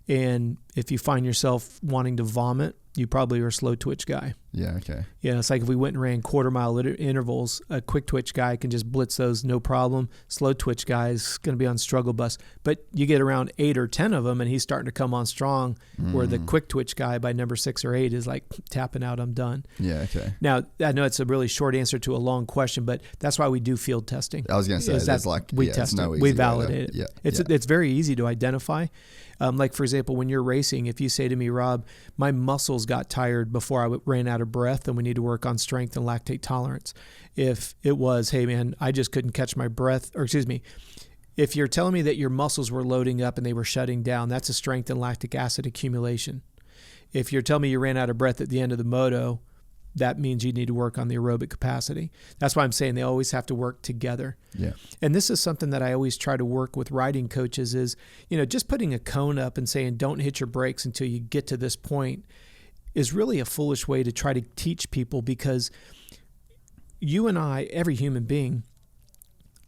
And if you find yourself wanting to vomit, you probably are a slow twitch guy. Yeah, okay. Yeah, it's like if we went and ran quarter-mile intervals, a quick twitch guy can just blitz those, no problem. Slow twitch guy is going to be on struggle bus. But you get around 8 or 10 of them, and he's starting to come on strong, where the quick twitch guy by number 6 or 8 is like tapping out, I'm done. Yeah, okay. Now, I know it's a really short answer to a long question, but that's why we do field testing. I was going to say, there's like, we test it. We validate it. Yeah, it's very easy to identify. Like, for example, when you're racing, if you say to me, Rob, my muscles got tired before I ran out of breath and we need to work on strength and lactate tolerance. If it was, hey, man, I just couldn't catch my breath, or excuse me, if you're telling me that your muscles were loading up and they were shutting down, that's a strength and lactic acid accumulation. If you're telling me you ran out of breath at the end of the moto, that means you need to work on the aerobic capacity. That's why I'm saying they always have to work together. Yeah. And this is something that I always try to work with riding coaches is, just putting a cone up and saying, don't hit your brakes until you get to this point is really a foolish way to try to teach people, because you and I, every human being,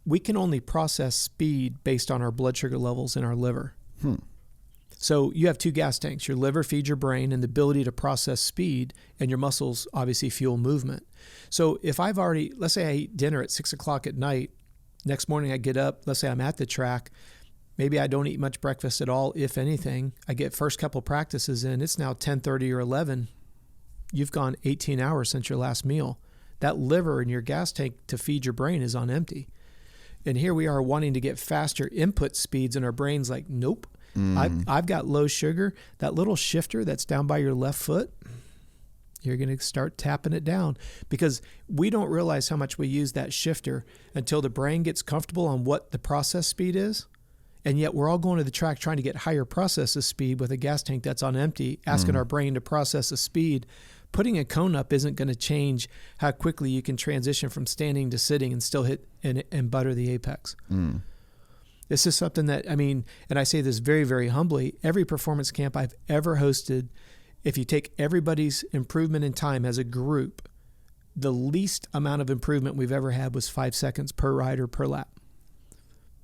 we can only process speed based on our blood sugar levels in our liver. So you have 2 gas tanks. Your liver feeds your brain and the ability to process speed, and your muscles obviously fuel movement. So if I've already, let's say I eat dinner at 6 o'clock at night, next morning I get up, let's say I'm at the track, maybe I don't eat much breakfast at all, if anything. I get first couple practices in, it's now 10:30 or 11. You've gone 18 hours since your last meal. That liver in your gas tank to feed your brain is on empty. And here we are wanting to get faster input speeds, and our brain's like, nope. I've got low sugar. That little shifter that's down by your left foot, you're going to start tapping it down, because we don't realize how much we use that shifter until the brain gets comfortable on what the process speed is. And yet we're all going to the track trying to get higher process speed with a gas tank that's on empty, asking our brain to process the speed. Putting a cone up isn't going to change how quickly you can transition from standing to sitting and still hit and butter the apex. This is something that, and I say this very, very humbly, every performance camp I've ever hosted, if you take everybody's improvement in time as a group, the least amount of improvement we've ever had was 5 seconds per rider per lap.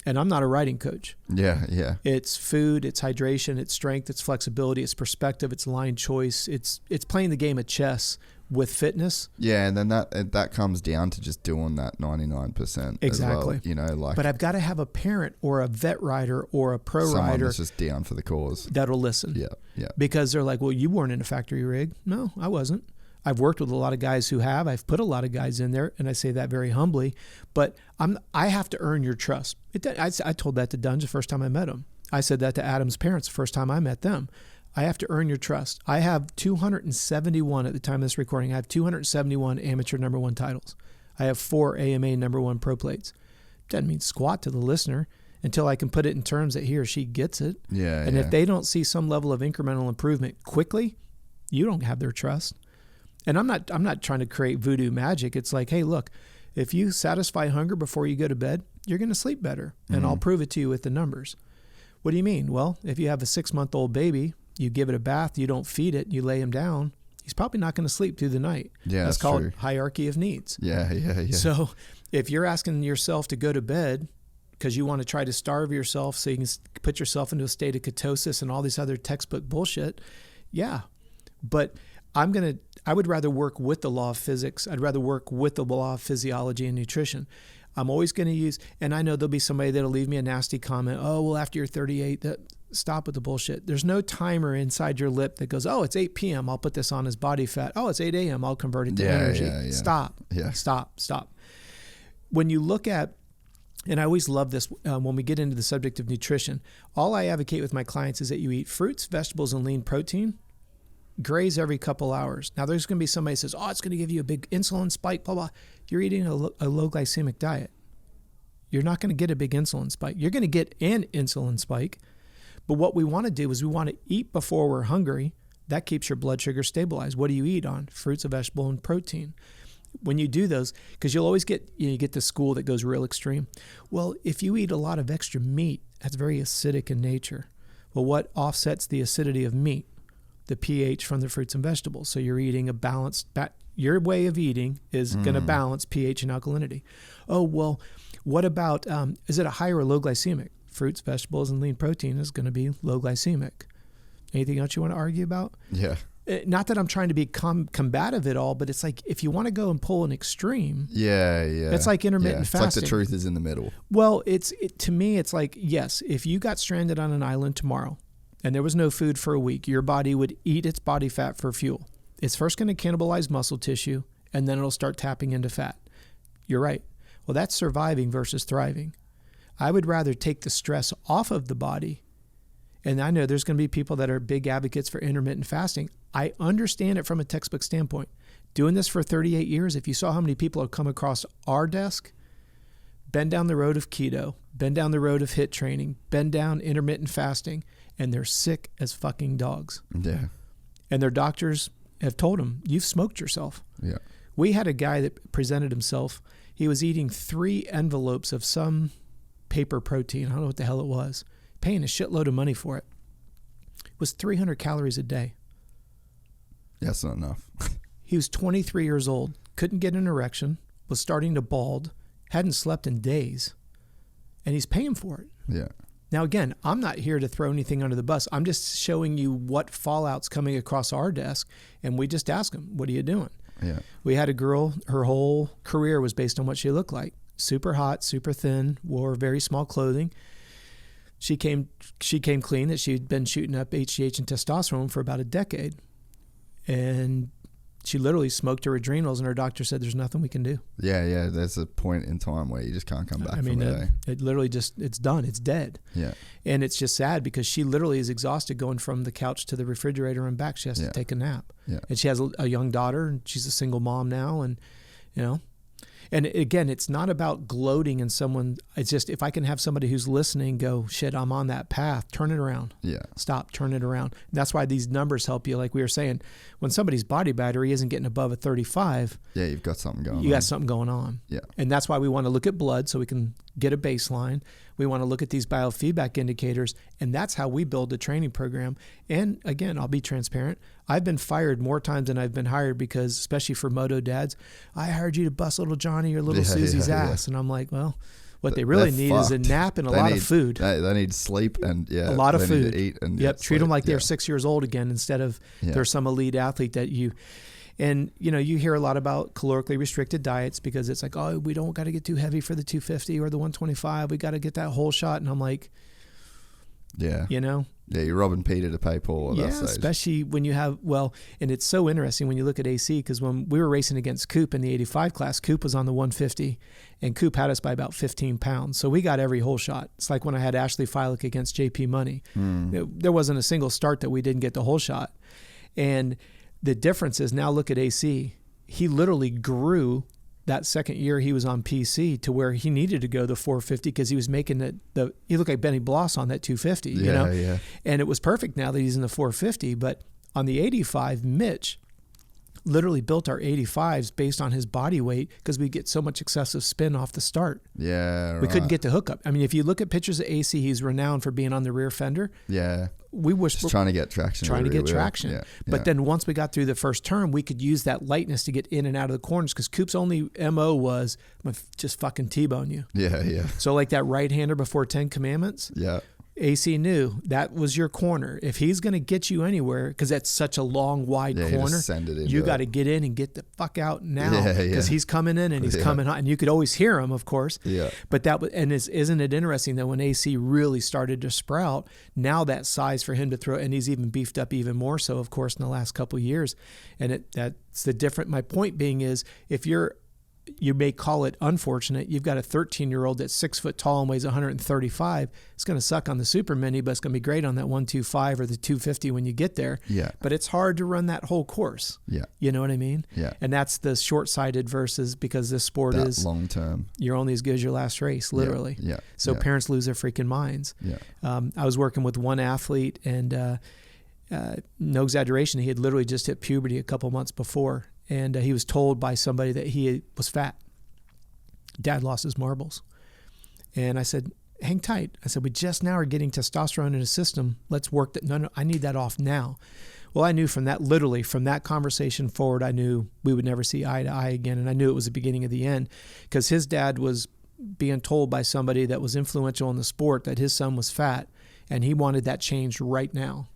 And I'm not a riding coach. Yeah, yeah. It's food, it's hydration, it's strength, it's flexibility, it's perspective, it's line choice. It's playing the game of chess with fitness. Yeah, and then that comes down to just doing that 99% Exactly. as well, like. But I've got to have a parent or a vet rider or a pro someone rider that's just down for the cause. that'll listen. Yeah. Because they're like, well, you weren't in a factory rig. No, I wasn't. I've worked with a lot of guys who have. I've put a lot of guys in there, and I say that very humbly. But I have to earn your trust. I told that to Dunge the first time I met him. I said that to Adam's parents the first time I met them. I have to earn your trust. I have 271 at the time of this recording. I have 271 amateur number one titles. I have 4 AMA number one pro plates. Doesn't mean squat to the listener until I can put it in terms that he or she gets it. Yeah. And if they don't see some level of incremental improvement quickly, you don't have their trust. And I'm not trying to create voodoo magic. It's like, hey, look, if you satisfy hunger before you go to bed, you're going to sleep better. And I'll prove it to you with the numbers. What do you mean? Well, if you have a 6-month-old baby, you give it a bath, you don't feed it, you lay him down, he's probably not going to sleep through the night. Yeah, that's called true. Hierarchy of needs. Yeah. So if you're asking yourself to go to bed because you want to try to starve yourself so you can put yourself into a state of ketosis and all this other textbook bullshit, yeah. But I would rather work with the law of physics. I'd rather work with the law of physiology and nutrition. I'm always going to use, and I know there'll be somebody that'll leave me a nasty comment. Oh, well, after you're 38, stop with the bullshit. There's no timer inside your lip that goes, oh, it's 8 p.m. I'll put this on as body fat. Oh, it's 8 a.m. I'll convert it to energy. Yeah. Stop. Yeah. Stop. When you look at, and I always love this when we get into the subject of nutrition, all I advocate with my clients is that you eat fruits, vegetables, and lean protein. Graze every couple hours. Now, there's going to be somebody who says, oh, it's going to give you a big insulin spike, blah, blah. You're eating a low glycemic diet. You're not going to get a big insulin spike. You're going to get an insulin spike. But what we want to do is we want to eat before we're hungry. That keeps your blood sugar stabilized. What do you eat on? Fruits, vegetable, and protein. When you do those, because you'll always get, you get the school that goes real extreme. Well, if you eat a lot of extra meat, that's very acidic in nature. Well, what offsets the acidity of meat? The pH from the fruits and vegetables. So you're eating a balanced, your way of eating is going to balance pH and alkalinity. Oh, well, what about, is it a high or low glycemic? Fruits, vegetables, and lean protein is going to be low glycemic. Anything else you want to argue about? Yeah. Not that I'm trying to be combative at all, but it's like if you want to go and pull an extreme. Yeah. It's like intermittent fasting. It's like the truth is in the middle. Well, to me, it's like, yes, if you got stranded on an island tomorrow, and there was no food for a week, your body would eat its body fat for fuel. It's first going to cannibalize muscle tissue, and then it'll start tapping into fat. You're right. Well, that's surviving versus thriving. I would rather take the stress off of the body. And I know there's going to be people that are big advocates for intermittent fasting. I understand it from a textbook standpoint. Doing this for 38 years, if you saw how many people have come across our desk, been down the road of keto, been down the road of HIIT training, been down intermittent fasting, and they're sick as fucking dogs. Yeah. And their doctors have told them, you've smoked yourself. Yeah. We had a guy that presented himself. He was eating 3 envelopes of some paper protein. I don't know what the hell it was. Paying a shitload of money for it. It was 300 calories a day. That's not enough. He was 23 years old, couldn't get an erection, was starting to bald, hadn't slept in days, and he's paying for it. Yeah. Now, again, I'm not here to throw anything under the bus. I'm just showing you what fallout's coming across our desk, and we just ask them, what are you doing? Yeah. We had a girl, her whole career was based on what she looked like. Super hot, super thin, wore very small clothing. She came clean that she'd been shooting up HGH and testosterone for about a decade. And she literally smoked her adrenals, and her doctor said there's nothing we can do. Yeah. There's a point in time where you just can't come back from it. It literally just, it's done. It's dead. Yeah. And it's just sad because she literally is exhausted going from the couch to the refrigerator and back. She has to take a nap. Yeah. And she has a young daughter, and she's a single mom now. And, you know, and again, it's not about gloating in someone. It's just, if I can have somebody who's listening go, shit, I'm on that path, turn it around. Yeah. Stop, turn it around. And that's why these numbers help you. Like we were saying, when somebody's body battery isn't getting above a 35, yeah, you've got something going on. You got something going on. Yeah. And that's why we want to look at blood so we can get a baseline. We want to look at these biofeedback indicators, and that's how we build a training program. And again, I'll be transparent. I've been fired more times than I've been hired because, especially for moto dads, I hired you to bust little Johnny or little Susie's ass. And I'm like, well, what they really need is a nap and a lot of food. They need sleep and a lot of food. Need to eat and treat them like they're 6 years old again instead of they're some elite athlete that you. And, you hear a lot about calorically restricted diets because it's like, oh, we don't got to get too heavy for the 250 or the 125. We got to get that whole shot. And I'm like, yeah, Yeah, you're robbing Peter to pay Paul. Yeah, especially when you have, and it's so interesting when you look at AC, because when we were racing against Coop in the 85 class, Coop was on the 150 and Coop had us by about 15 pounds. So we got every whole shot. It's like when I had Ashley Filick against JP Money. There wasn't a single start that we didn't get the whole shot. And the difference is now look at AC. He literally grew that second year he was on PC to where he needed to go the 450 because he was making he looked like Benny Bloss on that 250, Yeah. And it was perfect now that he's in the 450. But on the 85, Mitch literally built our 85s based on his body weight because we get so much excessive spin off the start. Yeah, right. We couldn't get the hookup. I mean, if you look at pictures of AC, he's renowned for being on the rear fender. Yeah. We were just trying to get traction. Yeah. But then once we got through the first turn, we could use that lightness to get in and out of the corners because Coop's only MO was just fucking T-bone you. Yeah. So like that right-hander before 10 Commandments. Yeah. AC knew that was your corner. If he's going to get you anywhere, because that's such a long, wide corner, you got to get in and get the fuck out now because he's coming in and he's coming hot. And you could always hear him, of course. Yeah. But isn't it interesting that when AC really started to sprout, now that size for him to throw, and he's even beefed up even more so, of course, in the last couple of years. And that's the different. My point being is if you may call it unfortunate. You've got a 13-year-old that's 6 foot tall and weighs 135. It's going to suck on the super mini, but it's going to be great on that 125 or the 250 when you get there. Yeah. But it's hard to run that whole course. Yeah. You know what I mean? Yeah. And that's the short-sighted versus because this sport is long term. You're only as good as your last race, literally. Yeah. So parents lose their freaking minds. Yeah. I was working with one athlete and no exaggeration, he had literally just hit puberty a couple months before. And he was told by somebody that he was fat. Dad lost his marbles. And I said, hang tight. I said, we just now are getting testosterone in his system. Let's work that. No, I need that off now. Well, I knew from that conversation forward, I knew we would never see eye to eye again. And I knew it was the beginning of the end because his dad was being told by somebody that was influential in the sport that his son was fat and he wanted that changed right now.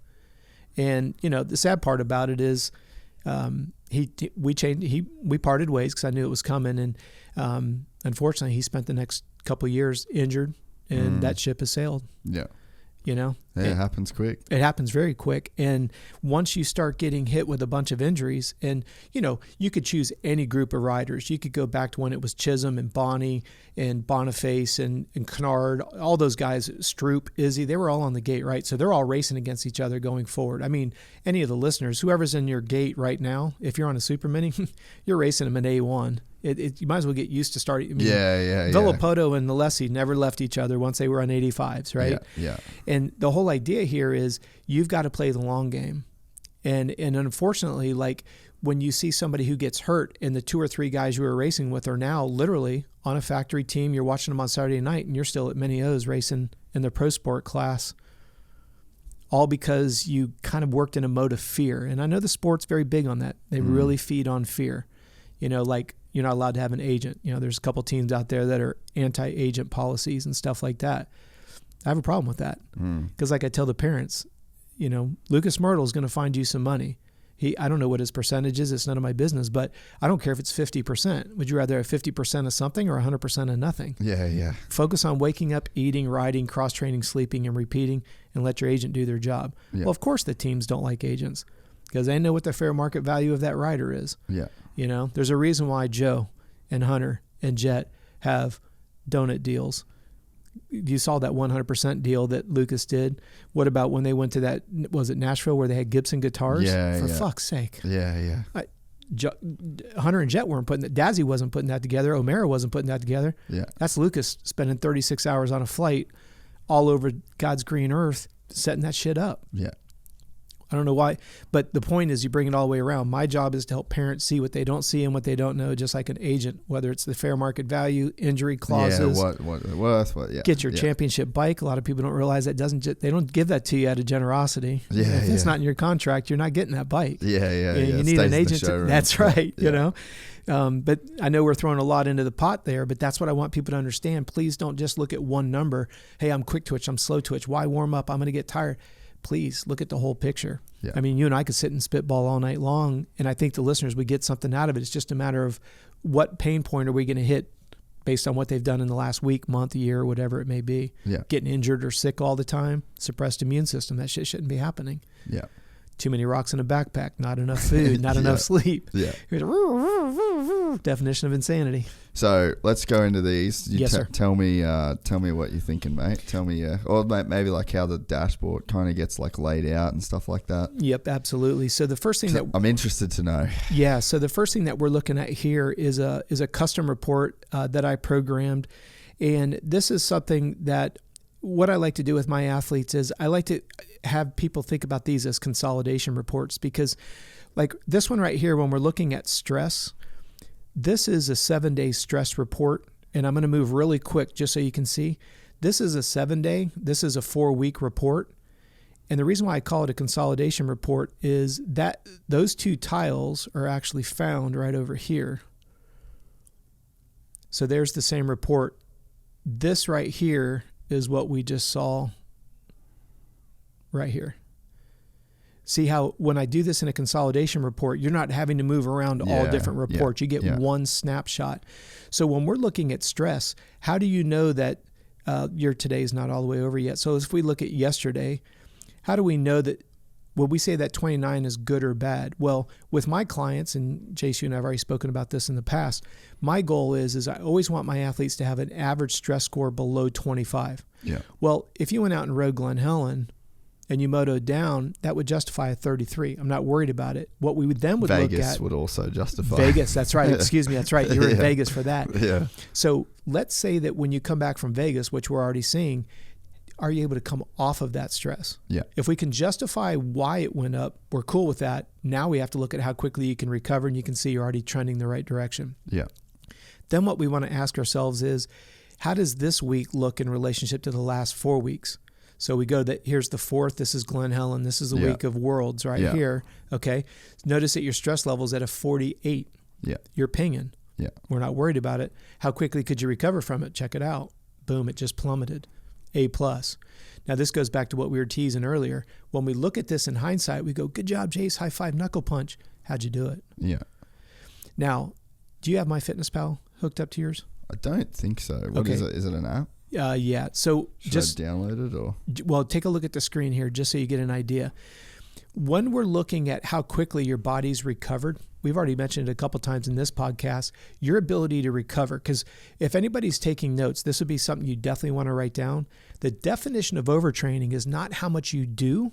And, the sad part about it is, we parted ways because I knew it was coming, and unfortunately, he spent the next couple of years injured, and that ship has sailed. Yeah, it happens quick. It happens very quick, and once you start getting hit with a bunch of injuries, and you could choose any group of riders. You could go back to when it was Chisholm and Bonnie and Boniface and Kennard, all those guys, Stroop, Izzy, they were all on the gate, right? So they're all racing against each other going forward. I mean, any of the listeners, whoever's in your gate right now, if you're on a Super Mini, you're racing them in A1. You might as well get used to starting. I mean, Villapoto and Alessi never left each other once they were on 85s, right? Yeah. And the whole idea here is you've got to play the long game. And unfortunately, like when you see somebody who gets hurt and the 2 or 3 guys you were racing with are now literally on a factory team, you're watching them on Saturday night and you're still at Mini O's racing in the pro sport class, all because you kind of worked in a mode of fear. And I know the sport's very big on that. They really feed on fear. Like you're not allowed to have an agent. There's a couple teams out there that are anti-agent policies and stuff like that. I have a problem with that because like I tell the parents, Lucas Myrtle is going to find you some money. I don't know what his percentage is. It's none of my business, but I don't care if it's 50%. Would you rather have 50% of something or 100% of nothing? Yeah. Focus on waking up, eating, riding, cross-training, sleeping, and repeating, and let your agent do their job. Yeah. Well, of course the teams don't like agents because they know what the fair market value of that rider is. Yeah. There's a reason why Joe and Hunter and Jet have donut deals. You saw that 100% deal that Lucas did. What about when they went to that, was it Nashville where they had Gibson guitars? Yeah, for fuck's sake. Yeah. Hunter and Jet weren't putting that. Dazzy wasn't putting that together. O'Mara wasn't putting that together. Yeah. That's Lucas spending 36 hours on a flight all over God's green earth setting that shit up. Yeah. I don't know why, but the point is you bring it all the way around. My job is to help parents see what they don't see and what they don't know, just like an agent, whether it's the fair market value, injury clauses. Yeah, what they're worth, get your championship bike. A lot of people don't realize that they don't give that to you out of generosity. Yeah, if it's not in your contract, you're not getting that bike. Yeah. You need an agent. That's right, But I know we're throwing a lot into the pot there, but that's what I want people to understand. Please don't just look at one number. Hey, I'm quick twitch, I'm slow twitch. Why warm up? I'm going to get tired. please look at the whole picture. Yeah. I mean, you and I could sit and spitball all night long, and I think the listeners would get something out of it. It's just a matter of what pain point are we going to hit based on what they've done in the last week, month, year, whatever it may be. Yeah. Getting injured or sick all the time, suppressed immune system, that shit shouldn't be happening. Yeah. Too many rocks in a backpack, not enough food, not enough sleep. Yeah. Definition of insanity. So let's go into these. Yes, sir. Tell me what you're thinking, mate. Tell me, or maybe like how the dashboard kind of gets like laid out and stuff like that. Yep, absolutely. So the first thing that I'm interested to know. Yeah. So the first thing that we're looking at here is a custom report that I programmed, and this is something that what I like to do with my athletes is I like to have people think about these as consolidation reports, because like this one right here, when we're looking at stress, this is a 7-day stress report, and I'm going to move really quick just so you can see. This is a 7-day, this is a 4-week report. And the reason why I call it a consolidation report is that those two tiles are actually found right over here. So there's the same report. This right here is what we just saw right here. See how when I do this in a consolidation report, you're not having to move around all different reports. You get one snapshot. So when we're looking at stress, how do you know that your today is not all the way over yet? So if we look at yesterday, how do we know that when we say that 29 is good or bad? Well, with my clients, and Jace, you and I have already spoken about this in the past, my goal is I always want my athletes to have an average stress score below 25. Yeah. Well, if you went out and rode Glen Helen and you motoed down, that would justify a 33. I'm not worried about it. What we would then look at... Vegas would also justify. Vegas, that's right. Excuse me, that's right. You were in Vegas for that. Yeah. So let's say that when you come back from Vegas, which we're already seeing, are you able to come off of that stress? Yeah. If we can justify why it went up, we're cool with that. Now we have to look at how quickly you can recover, and you can see you're already trending the right direction. Yeah. Then what we want to ask ourselves is, how does this week look in relationship to the last 4 weeks? So we go that here's the 4th, this is Glen Helen, this is the week of Worlds right here. Okay. Notice that your stress level is at a 48. Yeah. You're pinging. Yeah. We're not worried about it. How quickly could you recover from it? Check it out. Boom, it just plummeted. A+. Now this goes back to what we were teasing earlier. When we look at this in hindsight, we go, good job, Jace, high five, knuckle punch. How'd you do it? Yeah. Now, do you have MyFitnessPal hooked up to yours? I don't think so. What is it? Is it an app? Yeah. So Should just I download it or? Well, take a look at the screen here just so you get an idea. When we're looking at how quickly your body's recovered, we've already mentioned it a couple times in this podcast, your ability to recover. Because if anybody's taking notes, this would be something you definitely want to write down. The definition of overtraining is not how much you do,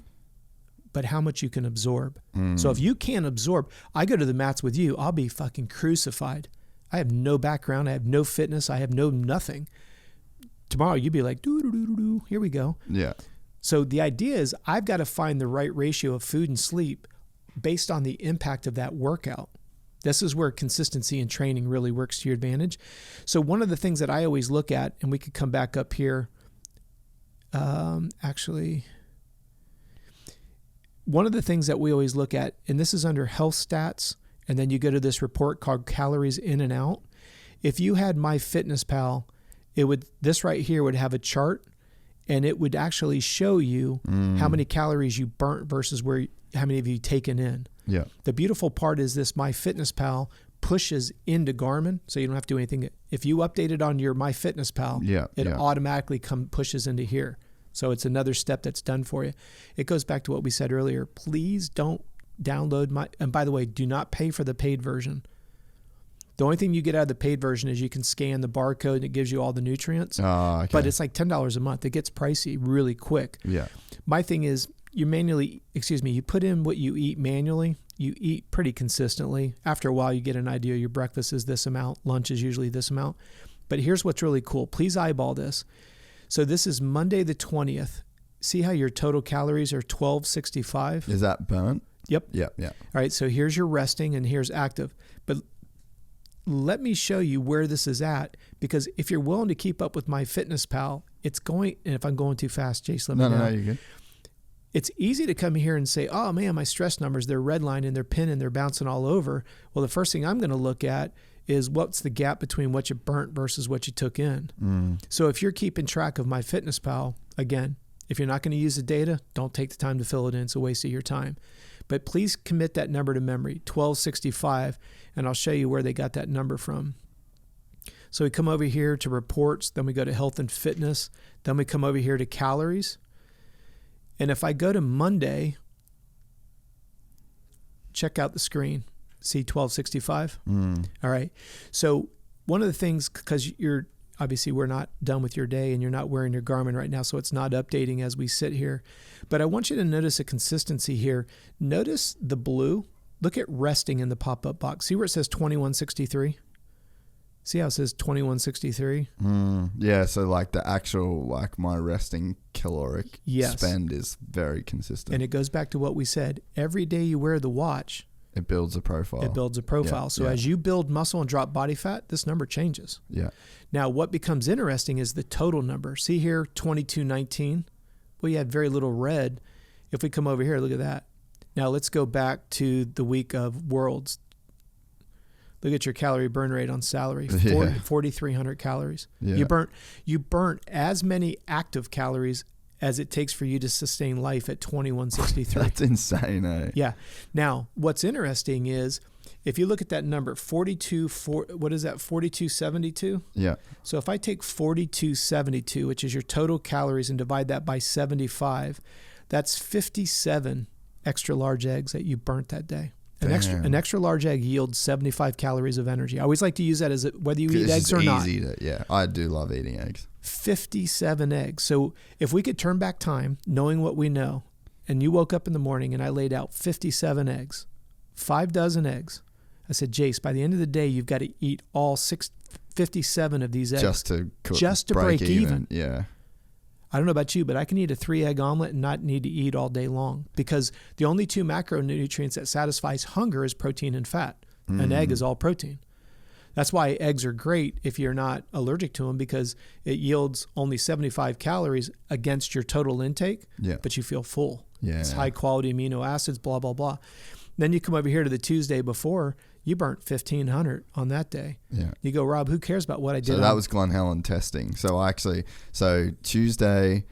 but how much you can absorb. So if you can't absorb, I go to the mats with you, I'll be fucking crucified. I have no background. I have no fitness. I have no nothing. Tomorrow you'd be like, doo, here we go. Yeah. So the idea is I've got to find the right ratio of food and sleep based on the impact of that workout. This is where consistency in training really works to your advantage. So one of the things that I always look at, and we could come back up here, one of the things that we always look at, and this is under health stats, and then you go to this report called calories in and out. If you had MyFitnessPal, this right here would have a chart, and it would actually show you how many calories you burnt versus how many have you taken in. Yeah. The beautiful part is this MyFitnessPal pushes into Garmin, so you don't have to do anything. If you update it on your MyFitnessPal, it automatically pushes into here. So it's another step that's done for you. It goes back to what we said earlier. Please don't download and by the way, do not pay for the paid version. The only thing you get out of the paid version is you can scan the barcode and it gives you all the nutrients. Okay. But it's like $10 a month. It gets pricey really quick. Yeah. My thing is you put in what you eat manually. You eat pretty consistently. After a while, you get an idea your breakfast is this amount, lunch is usually this amount. But here's what's really cool. Please eyeball this. So this is Monday the 20th. See how your total calories are 1265? Is that burnt? Yep. Yeah. All right, so here's your resting and here's active. But let me show you where this is at, because if you're willing to keep up with MyFitnessPal, it's going, and if I'm going too fast, Jace, let me know. No, you're good. It's easy to come here and say, oh man, my stress numbers, they're redlining, they're pinning, they're bouncing all over. Well, the first thing I'm going to look at is what's the gap between what you burnt versus what you took in. So if you're keeping track of MyFitnessPal, again, If you're not going to use the data, don't take the time to fill it in. It's a waste of your time. But please commit that number to memory, 1265, and I'll show you where they got that number from. So we come over here to reports, then we go to health and fitness, then we come over here to calories. And if I go to Monday, check out the screen. See 1265? All right. So one of the things, because obviously we're not done with your day and you're not wearing your Garmin right now, so it's not updating as we sit here. But I want you to notice a consistency here. Notice the blue. Look at resting in the pop-up box. See where it says 2163? See how it says 2163? Yeah, so like the actual, like my resting caloric spend is very consistent. And it goes back to what we said. Every day you wear the watch, it builds a profile. Yeah, so as you build muscle and drop body fat, this number changes. Yeah. Now, what becomes interesting is the total number. See here, 2219. Well, you had very little red. If we come over here, look at that. Now, let's go back to the week of Worlds. Look at your calorie burn rate on salary, 4,300 calories. Yeah. You burnt as many active calories as it takes for you to sustain life at 2163. That's insane, eh? Yeah. Now, what's interesting is if you look at that number, 4272? Yeah. So if I take 4272, which is your total calories, and divide that by 75, that's 57 extra large eggs that you burnt that day. An extra large egg yields 75 calories of energy. I always like to use that as whether you eat eggs or not. I do love eating eggs. 57 eggs. So if we could turn back time, knowing what we know, and you woke up in the morning and I laid out 57 eggs, 5 dozen eggs. I said, Jace, by the end of the day, you've got to eat all 57 of these eggs. Just to break even. Yeah. I don't know about you, but I can eat a 3-egg omelet and not need to eat all day long, because the only 2 macronutrients that satisfies hunger is protein and fat. An egg is all protein. That's why eggs are great if you're not allergic to them, because it yields only 75 calories against your total intake, but you feel full. Yeah. It's high quality amino acids, blah, blah, blah. Then you come over here to the Tuesday before, you burnt 1,500 on that day. Yeah. You go, Rob, who cares about what I did? So that was Glen Helen testing. So Tuesday,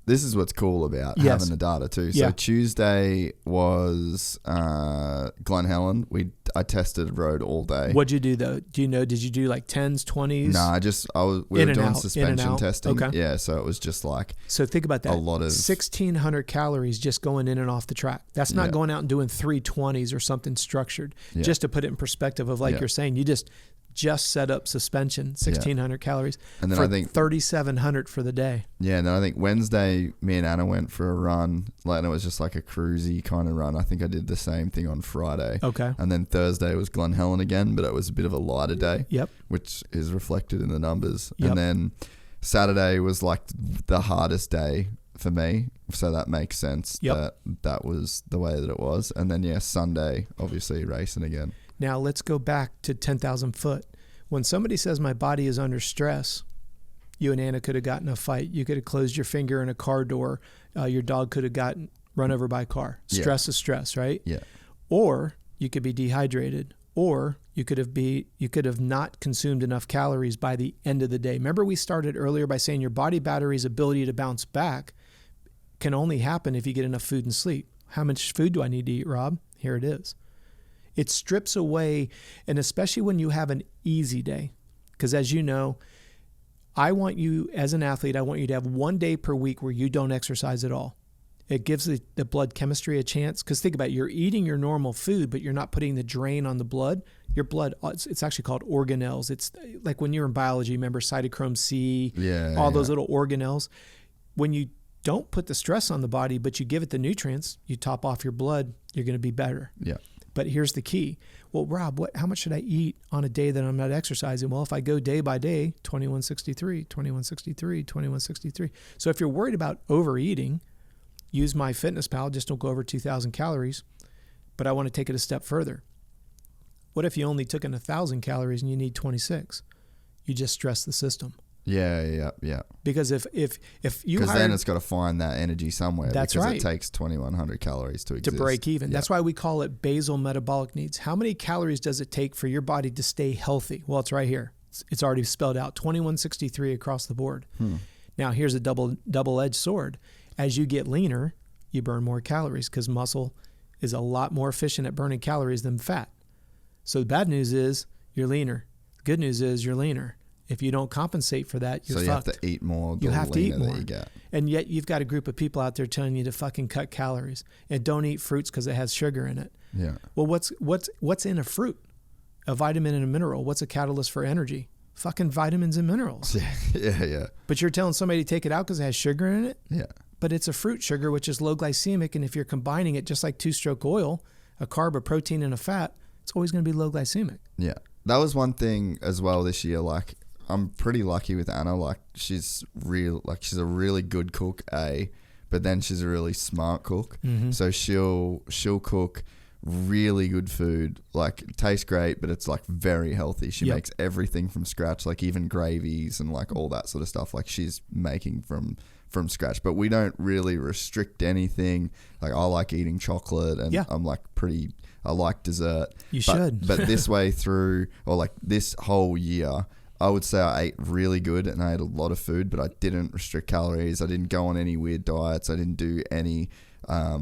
this is what's cool about having the data too. So Tuesday was Glen Helen. I tested road all day. What'd you do though? Do you know, did you do like 10s, 20s? No, we were doing suspension testing. Okay. Yeah, so it was just like, so think about that. A lot of 1,600 calories just going in and off the track. That's not going out and doing 320s or something structured. Just to put it in perspective of you're saying, you just set up suspension, 1,600 calories, and then I think 3,700 for the day. Yeah, and then I think Wednesday, me and Anna went for a run, and it was just like a cruisy kind of run. I think I did the same thing on Friday. Okay. And then Thursday was Glen Helen again, but it was a bit of a lighter day. Yep. Which is reflected in the numbers. Yep. And then Saturday was like the hardest day for me, so that makes sense. Yep. That was the way that it was. And then Sunday, obviously racing again. Now let's go back to 10,000 foot. When somebody says my body is under stress, you and Anna could have gotten a fight. You could have closed your finger in a car door. Your dog could have gotten run over by a car. Stress is stress, right? Yeah. Or you could be dehydrated, or you could have not consumed enough calories by the end of the day. Remember we started earlier by saying your body battery's ability to bounce back can only happen if you get enough food and sleep. How much food do I need to eat, Rob? Here it is. It strips away, and especially when you have an easy day, because as you know, I want you as an athlete, I want you to have 1 day per week where you don't exercise at all. It gives the blood chemistry a chance, because think about it, you're eating your normal food, but you're not putting the drain on the blood. Your blood, it's actually called organelles. It's like when you're in biology, remember cytochrome C, all those little organelles. When you don't put the stress on the body, but you give it the nutrients, you top off your blood, you're going to be better. Yeah. But here's the key. Well, Rob, how much should I eat on a day that I'm not exercising? Well, if I go day by day, 2163, 2163, 2163. So if you're worried about overeating, use MyFitnessPal. Just don't go over 2,000 calories. But I want to take it a step further. What if you only took in 1,000 calories and you need 26? You just stress the system. Yeah. Because if you because then it's got to find that energy somewhere. That's because right. It takes 2,100 calories to exist. To break even. Yeah. That's why we call it basal metabolic needs. How many calories does it take for your body to stay healthy? Well, it's right here. It's already spelled out. 2163 across the board. Now here's a double-edged sword. As you get leaner, you burn more calories because muscle is a lot more efficient at burning calories than fat. So the bad news is you're leaner. The good news is you're leaner. If you don't compensate for that, you're fucked. So you have to eat more. You have to eat more. That you get. And yet you've got a group of people out there telling you to fucking cut calories and don't eat fruits because it has sugar in it. Yeah. Well, what's in a fruit? A vitamin and a mineral. What's a catalyst for energy? Fucking vitamins and minerals. Yeah. But you're telling somebody to take it out because it has sugar in it? Yeah. But it's a fruit sugar, which is low glycemic. And if you're combining it just like two-stroke oil, a carb, a protein, and a fat, it's always going to be low glycemic. Yeah. That was one thing as well this year. Like, I'm pretty lucky with Anna. Like, she's a really good cook, but then she's a really smart cook. Mm-hmm. So she'll cook really good food. Like, it tastes great, but it's like very healthy. She makes everything from scratch, like even gravies and like all that sort of stuff. Like, she's making from scratch. But we don't really restrict anything. Like, I like eating chocolate, and I'm like I like dessert. You should. But this way through, or like this whole year, I would say I ate really good and I ate a lot of food, but I didn't restrict calories. I didn't go on any weird diets. I didn't do any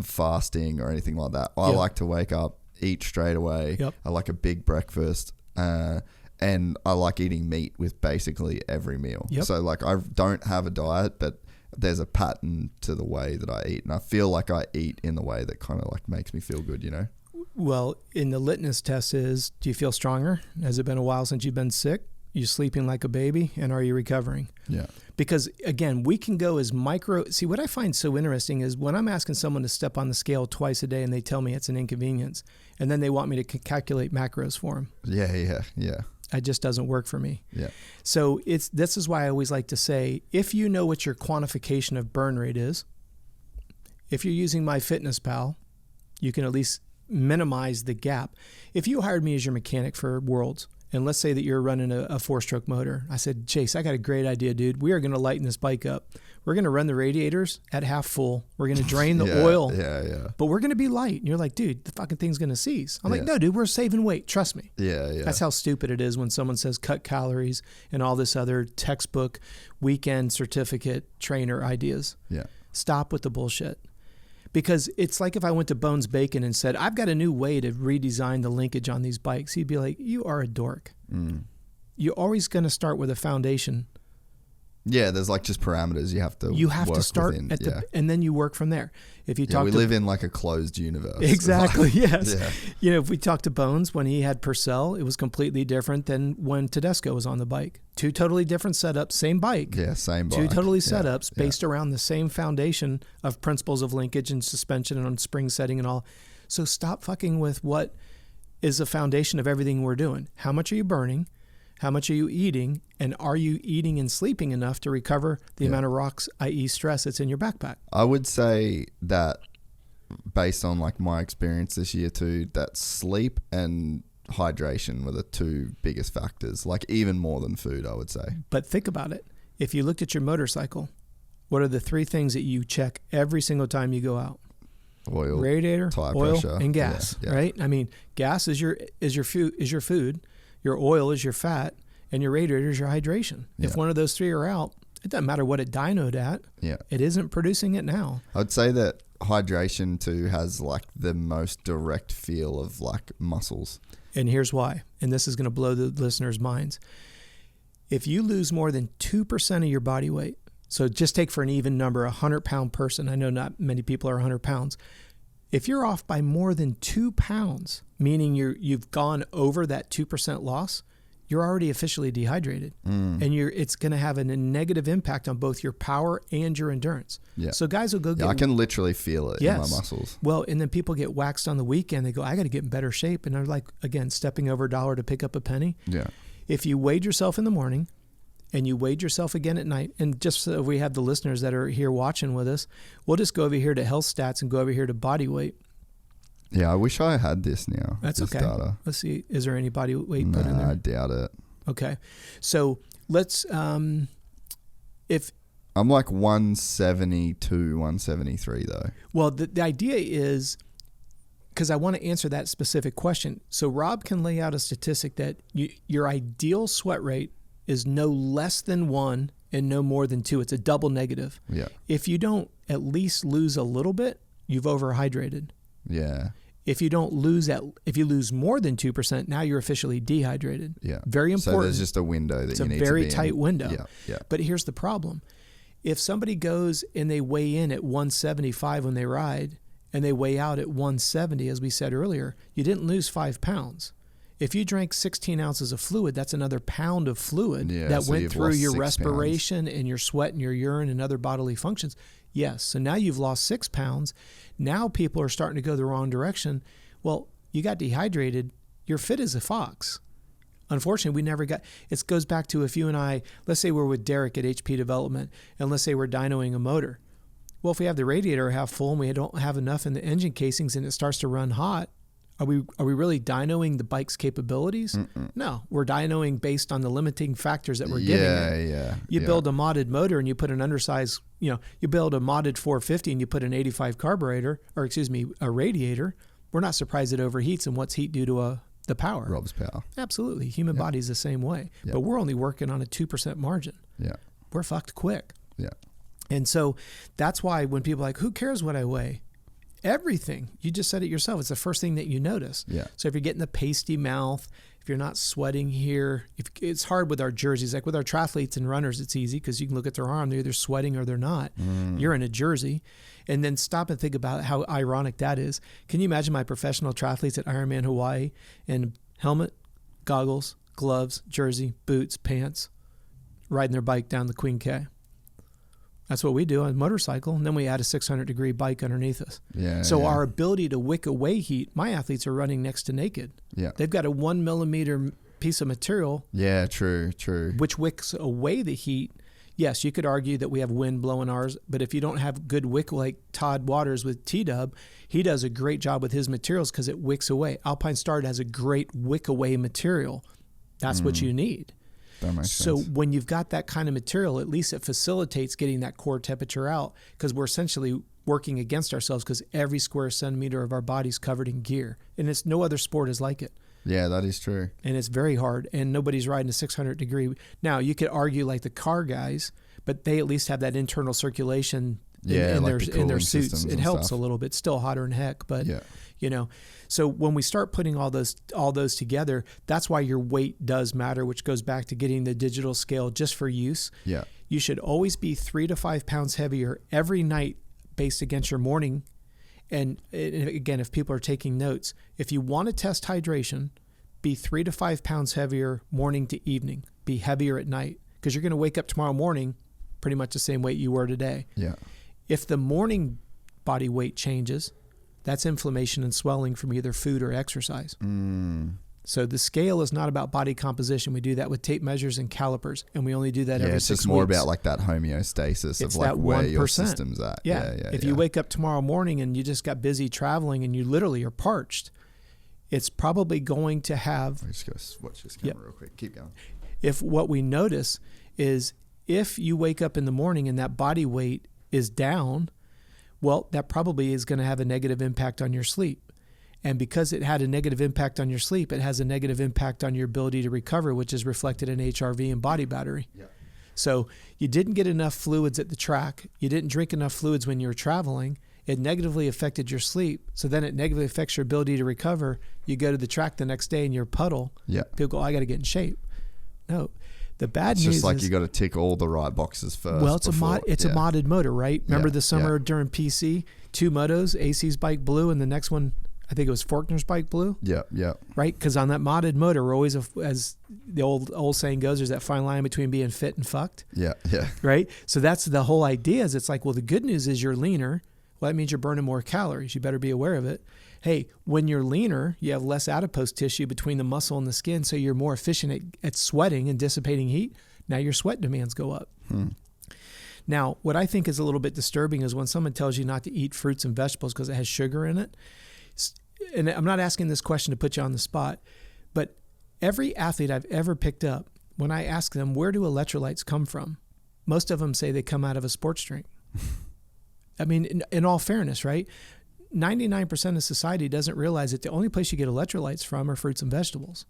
fasting or anything like that. I like to wake up, eat straight away. Yep. I like a big breakfast, and I like eating meat with basically every meal. Yep. So like, I don't have a diet, but there's a pattern to the way that I eat, and I feel like I eat in the way that kind of like makes me feel good, you know? Well, in the litmus test is, do you feel stronger? Has it been a while since you've been sick? You sleeping like a baby, and are you recovering? Yeah. Because again, we can go as micro. See, what I find so interesting is when I'm asking someone to step on the scale twice a day and they tell me it's an inconvenience, and then they want me to calculate macros for them. Yeah. It just doesn't work for me. Yeah. So this is why I always like to say, if you know what your quantification of burn rate is, if you're using MyFitnessPal, you can at least minimize the gap. If you hired me as your mechanic for Worlds, and let's say that you're running a 4-stroke motor. I said, Chase, I got a great idea, dude. We are going to lighten this bike up. We're going to run the radiators at half full. We're going to drain the oil. But we're going to be light. And you're like, dude, the fucking thing's going to seize. I'm like, no, dude, we're saving weight. Trust me. That's how stupid it is when someone says cut calories and all this other textbook weekend certificate trainer ideas. Yeah. Stop with the bullshit. Because it's like if I went to Bones Bacon and said, I've got a new way to redesign the linkage on these bikes. He'd be like, you are a dork. You're always going to start with a foundation. Yeah, there's like just parameters you have to start within. And then you work from there. If you talk, we live in like a closed universe. Exactly. Yes. Yeah. You know, if we talk to Bones when he had Purcell, it was completely different than when Tedesco was on the bike. Two totally different setups, same bike. Yeah, same bike. Two totally setups based around the same foundation of principles of linkage and suspension and on spring setting and all. So stop fucking with what is the foundation of everything we're doing. How much are you burning? How much are you eating? And are you eating and sleeping enough to recover the amount of rocks, i.e. stress, that's in your backpack? I would say that based on like my experience this year too, that sleep and hydration were the two biggest factors, like even more than food, I would say. But think about it. If you looked at your motorcycle, what are the three things that you check every single time you go out? Oil, radiator, tire oil, pressure, and gas, right? I mean, gas is your food. Your oil is your fat, and your radiator is your hydration. Yeah. If one of those three are out, it doesn't matter what it dynoed at. Yeah. It isn't producing it now. I'd say that hydration too has like the most direct feel of like muscles. And here's why, and this is going to blow the listeners' minds. If you lose more than 2% of your body weight, so just take for an even number, a 100-pound person. I know not many people are 100 pounds. If you're off by more than 2 pounds, meaning you've gone over that 2% loss, you're already officially dehydrated. And it's going to have a negative impact on both your power and your endurance. Yeah. So guys will go get... I can literally feel it in my muscles. Well, and then people get waxed on the weekend. They go, I got to get in better shape. And they're like, again, stepping over $1 to pick up a penny. Yeah. If you weighed yourself in the morning and you weighed yourself again at night, and just so we have the listeners that are here watching with us, we'll just go over here to health stats and go over here to body weight. Yeah, I wish I had this now. That's okay. Data. Let's see. Is there any body weight put in there? I doubt it. Okay. So let's, if... I'm like 172, 173 though. Well, the idea is, because I want to answer that specific question. So Rob can lay out a statistic that your ideal sweat rate is no less than 1 and no more than 2. It's a double negative. Yeah. If you don't at least lose a little bit, you've overhydrated. Yeah. If you lose more than 2%, now you're officially dehydrated. Yeah. Very important. So there's just a window that you need to be in. It's a very tight window. Yeah. Yeah. But here's the problem. If somebody goes and they weigh in at 175 when they ride and they weigh out at 170, as we said earlier, you didn't lose 5 pounds. If you drank 16 ounces of fluid, that's another pound of fluid that went through your respiration and your sweat and your urine and other bodily functions. Yes. So now you've lost 6 pounds. Now people are starting to go the wrong direction. Well, you got dehydrated. You're fit as a fox. Unfortunately, we never got, it goes back to if you and I, let's say we're with Derek at HP Development, and let's say we're dynoing a motor. Well, if we have the radiator half full and we don't have enough in the engine casings and it starts to run hot, are we really dynoing the bike's capabilities? No, we're dynoing based on the limiting factors that we're giving it. You build a modded motor and you put an undersized, you build a modded 450 and you put an 85 carburetor, a radiator. We're not surprised it overheats, and what's heat do to the power? Rob's power. Absolutely. Human body's the same way. But we're only working on a 2% margin. Yeah. We're fucked quick. Yeah. And so that's why when people are like, who cares what I weigh? Everything. You just said it yourself. It's the first thing that you notice. Yeah. So if you're getting the pasty mouth, if you're not sweating here, it's hard with our jerseys. Like with our triathletes and runners, it's easy because you can look at their arm. They're either sweating or they're not. You're in a jersey. And then stop and think about how ironic that is. Can you imagine my professional triathletes at Ironman Hawaii in helmet, goggles, gloves, jersey, boots, pants, riding their bike down the Queen K? That's what we do on a motorcycle, and then we add a 600-degree bike underneath us. So our ability to wick away heat, my athletes are running next to naked. Yeah. They've got a 1 millimeter piece of material. Yeah, true. Which wicks away the heat. Yes, you could argue that we have wind blowing ours, but if you don't have good wick like Todd Waters with T-Dub, he does a great job with his materials because it wicks away. Alpine Star has a great wick away material. That's what you need. That makes so sense. when you've got that kind of material, at least it facilitates getting that core temperature out, because we're essentially working against ourselves because every square centimeter of our body's covered in gear. And it's no other sport is like it. Yeah, that is true. And it's very hard, and nobody's riding a 600-degree. Now, you could argue like the car guys, but they at least have that internal circulation in their suits. It helps a little bit. Still hotter than heck, but so when we start putting all those together, that's why your weight does matter, which goes back to getting the digital scale just for use. Yeah. You should always be 3 to 5 pounds heavier every night based against your morning. And again, if people are taking notes, if you want to test hydration, be 3 to 5 pounds heavier morning to evening. Be heavier at night, because you're going to wake up tomorrow morning pretty much the same weight you were today. Yeah. If the morning body weight changes, that's inflammation and swelling from either food or exercise. So the scale is not about body composition. We do that with tape measures and calipers, and we only do that every 6 weeks. It's just more about like that homeostasis of like where 1%. Your system's at. If you wake up tomorrow morning and you just got busy traveling and you literally are parched, it's probably going to have... Let's go watch this camera real quick. Keep going. If what we notice is if you wake up in the morning and that body weight is down, well, that probably is going to have a negative impact on your sleep. And because it had a negative impact on your sleep, it has a negative impact on your ability to recover, which is reflected in HRV and body battery. Yeah. So you didn't get enough fluids at the track. You didn't drink enough fluids when you were traveling. It negatively affected your sleep. So then it negatively affects your ability to recover. You go to the track the next day and you're a puddle. Yeah. People go, I got to get in shape. No. The bad news is... It's just like you got to tick all the right boxes first. Well, it's a modded motor, right? Remember the summer during PC? 2 motos, AC's bike blue, and the next one, I think it was Faulkner's bike blue. Yeah. Right? Because on that modded motor, we're always, as the old saying goes, there's that fine line between being fit and fucked. Yeah. Right? So that's the whole idea. Is it's like, well, the good news is you're leaner. Well, that means you're burning more calories. You better be aware of it. Hey, when you're leaner, you have less adipose tissue between the muscle and the skin, so you're more efficient at sweating and dissipating heat. Now your sweat demands go up. Now, what I think is a little bit disturbing is when someone tells you not to eat fruits and vegetables because it has sugar in it. And I'm not asking this question to put you on the spot, but every athlete I've ever picked up, when I ask them, where do electrolytes come from? Most of them say they come out of a sports drink. I mean, in all fairness, right? 99% of society doesn't realize that the only place you get electrolytes from are fruits and vegetables.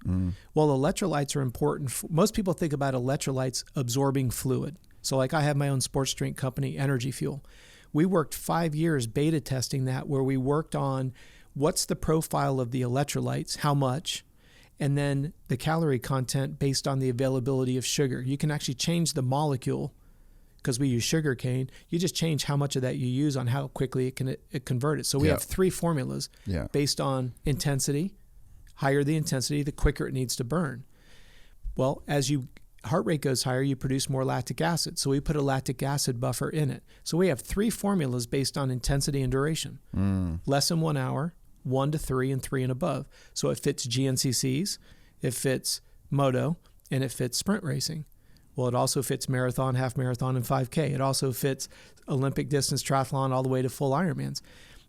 Well, electrolytes are important. Most people think about electrolytes absorbing fluid. So like I have my own sports drink company, Energy Fuel. We worked 5 years beta testing that, where we worked on what's the profile of the electrolytes, how much, and then the calorie content based on the availability of sugar. You can actually change the molecule because we use sugar cane. You just change how much of that you use on how quickly it can convert it. So we have 3 formulas based on intensity. Higher the intensity, the quicker it needs to burn. Well, as your heart rate goes higher, you produce more lactic acid. So we put a lactic acid buffer in it. So we have 3 formulas based on intensity and duration. Less than 1 hour, 1 to 3, and 3 and above. So it fits GNCCs, it fits moto, and it fits sprint racing. Well, it also fits marathon, half marathon, and 5K. It also fits Olympic distance triathlon all the way to full Ironmans.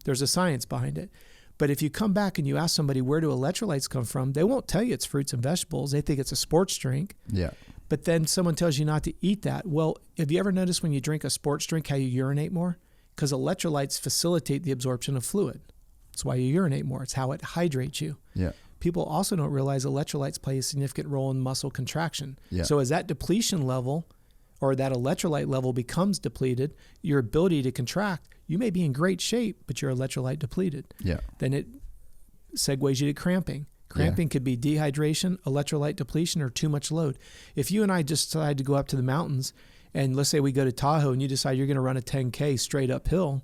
There's a science behind it. But if you come back and you ask somebody, where do electrolytes come from? They won't tell you it's fruits and vegetables. They think it's a sports drink. Yeah. But then someone tells you not to eat that. Well, have you ever noticed when you drink a sports drink how you urinate more? Because electrolytes facilitate the absorption of fluid. That's why you urinate more. It's how it hydrates you. Yeah. People also don't realize electrolytes play a significant role in muscle contraction. Yeah. So as that depletion level or that electrolyte level becomes depleted, your ability to contract, you may be in great shape, but you're electrolyte depleted. Yeah. Then it segues you to cramping. Cramping could be dehydration, electrolyte depletion, or too much load. If you and I just decide to go up to the mountains, and let's say we go to Tahoe and you decide you're going to run a 10K straight uphill,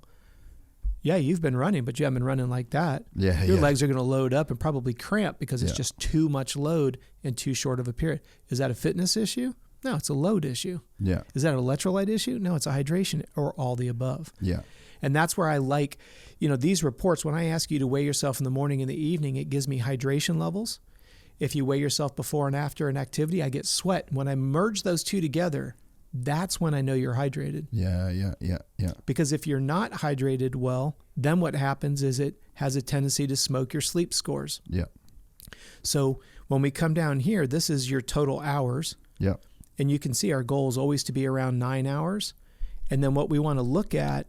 yeah, you've been running, but you haven't been running like that. Yeah, your legs are going to load up and probably cramp because it's just too much load in too short of a period. Is that a fitness issue? No, it's a load issue. Yeah. Is that an electrolyte issue? No, it's a hydration or all the above. Yeah. And that's where I like, these reports. When I ask you to weigh yourself in the morning and the evening, it gives me hydration levels. If you weigh yourself before and after an activity, I get sweat. When I merge those two together, that's when I know you're hydrated. Yeah. Because if you're not hydrated well, then what happens is it has a tendency to smoke your sleep scores. Yeah. So when we come down here, this is your total hours. Yeah. And you can see our goal is always to be around 9 hours. And then what we want to look at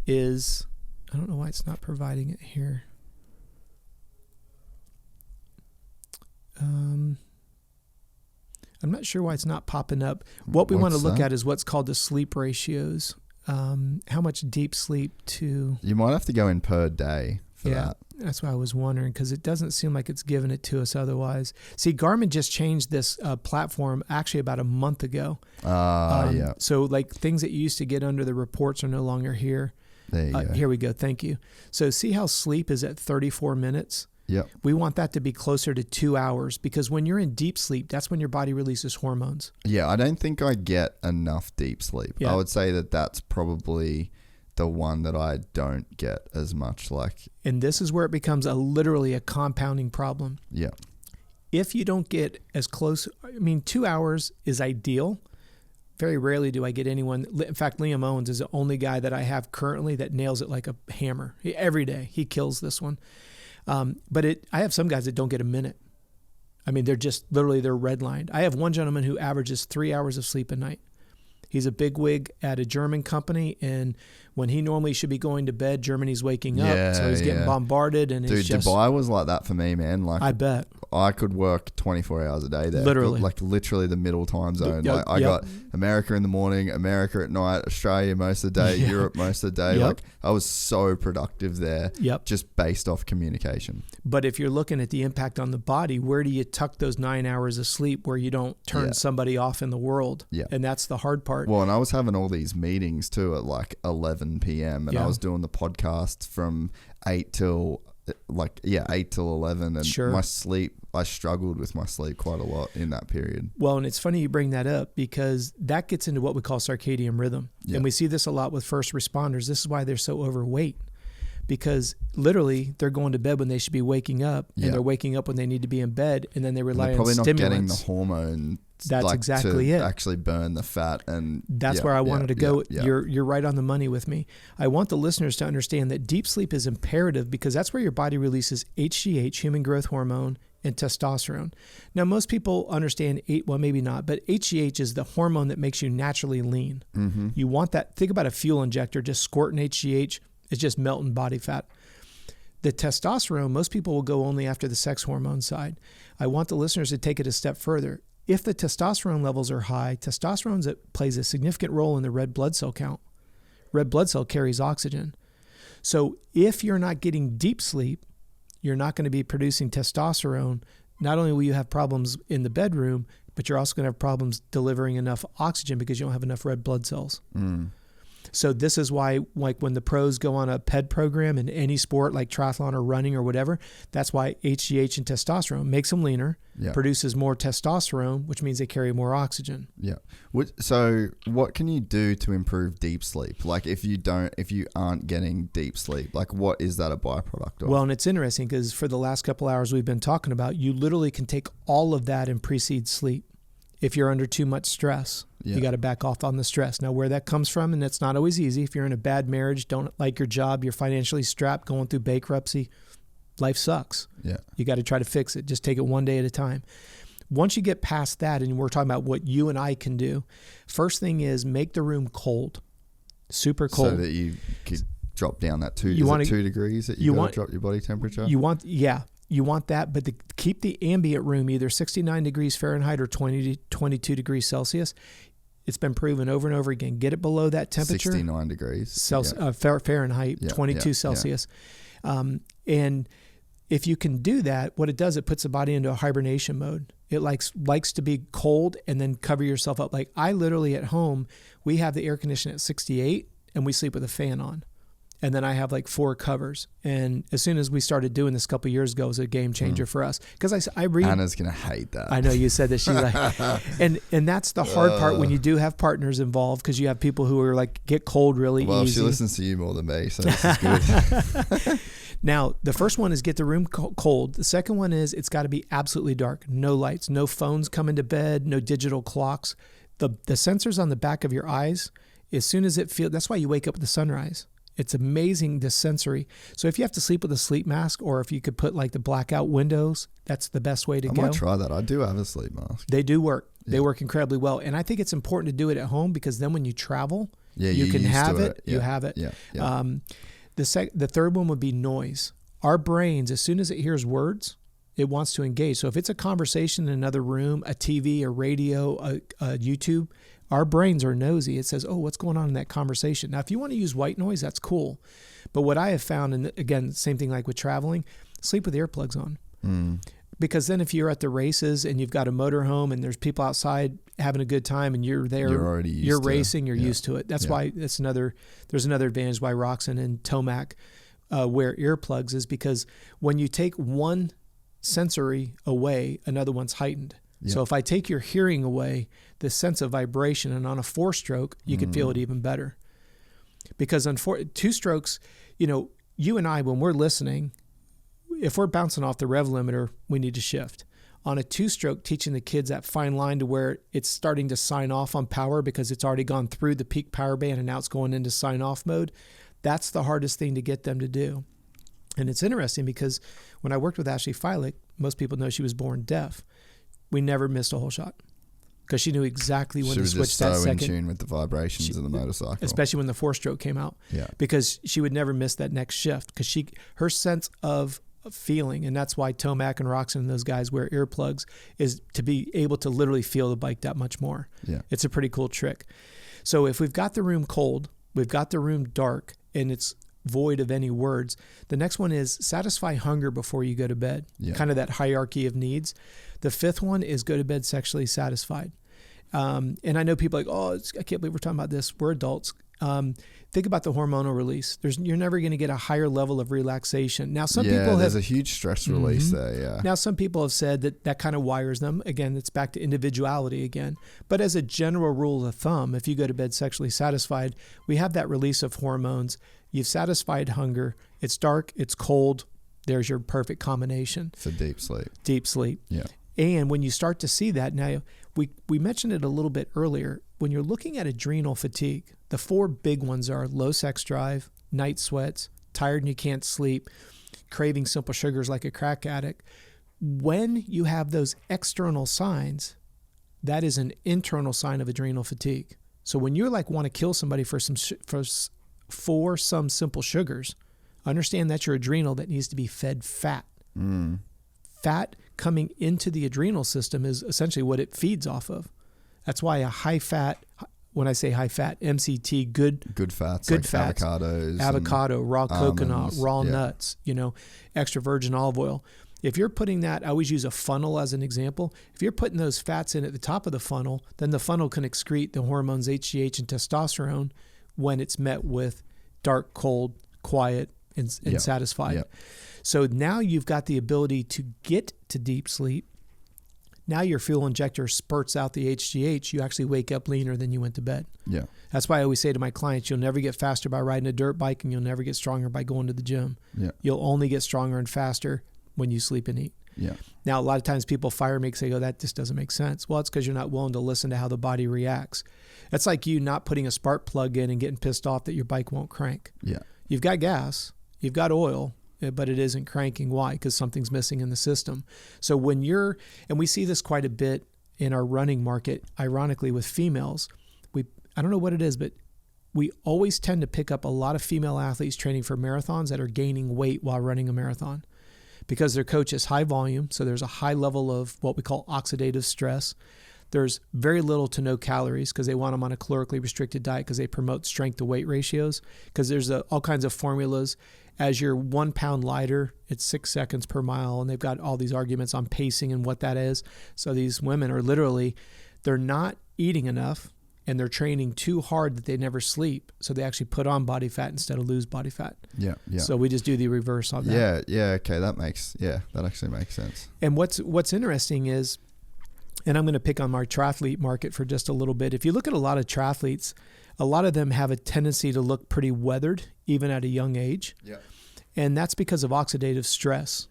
is, I don't know why it's not providing it here. I'm not sure why it's not popping up. What we want to look at is what's called the sleep ratios. How much deep sleep to... You might have to go in per day for that. That's why I was wondering, because it doesn't seem like it's giving it to us otherwise. See, Garmin just changed this platform actually about a month ago. So like things that you used to get under the reports are no longer here. There you go. Here we go. Thank you. So see how sleep is at 34 minutes? Yep. We want that to be closer to 2 hours, because when you're in deep sleep, that's when your body releases hormones. Yeah, I don't think I get enough deep sleep. Yeah. I would say that that's probably the one that I don't get as much like. And this is where it becomes literally a compounding problem. Yeah. If you don't get as close, 2 hours is ideal. Very rarely do I get anyone. In fact, Liam Owens is the only guy that I have currently that nails it like a hammer. Every day he kills this one. But I have some guys that don't get a minute. They're just literally, they're redlined. I have one gentleman who averages 3 hours of sleep a night. He's a bigwig at a German company, and when he normally should be going to bed, Germany's waking up, so he's getting bombarded. And dude, it's just, Dubai was like that for me, man. Like, I bet I could work 24 hours a day there. Literally the middle time zone. I got America in the morning, America at night, Australia most of the day, Europe most of the day. Like, I was so productive there, just based off communication. But if you're looking at the impact on the body, where do you tuck those 9 hours of sleep where you don't turn somebody off in the world? Yeah. And that's the hard part. Well, and I was having all these meetings too at like 11 p.m. and I was doing the podcast from 8 till 11, and my sleep, I struggled with my sleep quite a lot in that period. Well, and it's funny you bring that up, because that gets into what we call circadian rhythm. And we see this a lot with first responders. This is why they're so overweight, because literally they're going to bed when they should be waking up, and they're waking up when they need to be in bed, and then they rely on stimulants. Probably not getting the hormone. That's exactly it. Actually burn the fat, and that's where I wanted to go. You're right on the money with me. I want the listeners to understand that deep sleep is imperative, because that's where your body releases HGH, human growth hormone, and testosterone. Now, most people understand, well, maybe not, but HGH is the hormone that makes you naturally lean. Mm-hmm. You want that. Think about a fuel injector, just squirting HGH. It's just melting body fat. The testosterone, most people will go only after the sex hormone side. I want the listeners to take it a step further. if the testosterone levels are high, testosterone plays a significant role in the red blood cell count. Red blood cell carries oxygen. So if you're not getting deep sleep, you're not going to be producing testosterone. Not only will you have problems in the bedroom, but you're also going to have problems delivering enough oxygen because you don't have enough red blood cells. So this is why, like when the pros go on a PED program in any sport like triathlon or running or whatever, that's why HGH and testosterone makes them leaner, produces more testosterone, which means they carry more oxygen. Yeah. So what can you do to improve deep sleep? Like if you aren't getting deep sleep, like what is that a byproduct of? Well, and it's interesting because for the last couple hours we've been talking about, you literally can take all of that and precede sleep. If you're under too much stress, you got to back off on the stress. Now, where that comes from, and that's not always easy. If you're in a bad marriage, don't like your job, you're financially strapped, going through bankruptcy, life sucks. Yeah. You got to try to fix it. Just take it one day at a time. Once you get past that, and we're talking about what you and I can do, first thing is make the room cold, super cold. So that you could drop down that 2 degrees that you want to drop your body temperature? You want that, but keep the ambient room either 69 degrees Fahrenheit or 20 to 22 degrees Celsius. It's been proven over and over again. Get it below that temperature. 69 degrees. Fahrenheit, 22 Celsius. And if you can do that, what it does, it puts the body into a hibernation mode. It likes to be cold and then cover yourself up. Like I literally at home, we have the air conditioner at 68 and we sleep with a fan on. And then I have like 4 covers. And as soon as we started doing this a couple of years ago, it was a game changer for us. Because I read... Anna's going to hate that. I know you said that. She's like... and that's the hard part when you do have partners involved, because you have people who are like, get cold really easy. Well, she listens to you more than me, so this is good. Now, the first one is get the room cold. The second one is it's got to be absolutely dark. No lights, no phones coming to bed, no digital clocks. The sensors on the back of your eyes, as soon as it feels... That's why you wake up with the sunrise. It's amazing, the sensory. So if you have to sleep with a sleep mask, or if you could put like the blackout windows, that's the best way to go. I might try that. I do have a sleep mask. They do work. Yeah. They work incredibly well. And I think it's important to do it at home, because then when you travel, you can have it. You have it. Yeah. The third one would be noise. Our brains, as soon as it hears words, it wants to engage. So if it's a conversation in another room, a TV, a radio, a YouTube, our brains are nosy. It says, oh, what's going on in that conversation? Now, if you want to use white noise, that's cool. But what I have found, and again, same thing like with traveling, sleep with earplugs on. Because then if you're at the races and you've got a motorhome and there's people outside having a good time and you're there, you're racing, you're used to it. That's why there's another advantage why Roxanne and Tomac wear earplugs, is because when you take one sensory away, another one's heightened. Yeah. So if I take your hearing away, the sense of vibration, and on a 4-stroke, you could feel it even better. Because on 2 strokes, you and I, when we're listening, if we're bouncing off the rev limiter, we need to shift. On a 2-stroke, teaching the kids that fine line to where it's starting to sign off on power because it's already gone through the peak power band and now it's going into sign off mode. That's the hardest thing to get them to do. And it's interesting because when I worked with Ashley Feilich, most people know she was born deaf. We never missed a whole shot because she knew exactly when to switch that second. She was so in tune with the vibrations of the motorcycle. Especially when the 4-stroke came out. Yeah. Because she would never miss that next shift, because her sense of feeling, and that's why Tomac and Roxanne and those guys wear earplugs, is to be able to literally feel the bike that much more. Yeah. It's a pretty cool trick. So if we've got the room cold, we've got the room dark, and it's void of any words, the next one is satisfy hunger before you go to bed. Yeah. Kind of that hierarchy of needs. The 5th one is go to bed sexually satisfied. And I know people are like, oh, I can't believe we're talking about this. We're adults. Think about the hormonal release. You're never going to get a higher level of relaxation. Now, some people there's a huge stress release there. Yeah. Now, some people have said that kind of wires them. Again, it's back to individuality again. But as a general rule of thumb, if you go to bed sexually satisfied, we have that release of hormones. You've satisfied hunger. It's dark. It's cold. There's your perfect combination. For deep sleep. Deep sleep. Yeah. And when you start to see that, now we mentioned it a little bit earlier, when you're looking at adrenal fatigue, the 4 big ones are low sex drive, night sweats, tired and you can't sleep, craving simple sugars like a crack addict. When you have those external signs, that is an internal sign of adrenal fatigue. So when you're like want to kill somebody for some simple sugars, understand that's your adrenal that needs to be fed fat. Fat coming into the adrenal system is essentially what it feeds off of. That's why a high fat, when I say high fat, MCT, good fats, good like fats, avocado, raw coconut, raw nuts, extra virgin olive oil. If you're putting that, I always use a funnel as an example. If you're putting those fats in at the top of the funnel, then the funnel can excrete the hormones HGH and testosterone when it's met with dark, cold, quiet, and satisfied. Yep. So now you've got the ability to get to deep sleep. Now your fuel injector spurts out the HGH. You actually wake up leaner than you went to bed. Yeah. That's why I always say to my clients, you'll never get faster by riding a dirt bike, and you'll never get stronger by going to the gym. Yeah. You'll only get stronger and faster when you sleep and eat. Yeah. Now, a lot of times people fire me because they go, that just doesn't make sense. Well, it's because you're not willing to listen to how the body reacts. It's like you not putting a spark plug in and getting pissed off that your bike won't crank. Yeah. You've got gas, you've got oil, but it isn't cranking. Why? Because something's missing in the system. So when and we see this quite a bit in our running market, ironically with females, I don't know what it is, but we always tend to pick up a lot of female athletes training for marathons that are gaining weight while running a marathon because their coach is high volume. So there's a high level of what we call oxidative stress. There's very little to no calories because they want them on a calorically restricted diet because they promote strength to weight ratios, because there's all kinds of formulas. As you're 1 pound lighter, it's 6 seconds per mile. And they've got all these arguments on pacing and what that is. So these women are they're not eating enough and they're training too hard that they never sleep. So they actually put on body fat instead of lose body fat. Yeah. So we just do the reverse on that. Yeah. Okay. That actually makes sense. And what's interesting is, and I'm going to pick on our triathlete market for just a little bit. If you look at a lot of triathletes, a lot of them have a tendency to look pretty weathered, even at a young age. Yeah. And that's because of oxidative stress.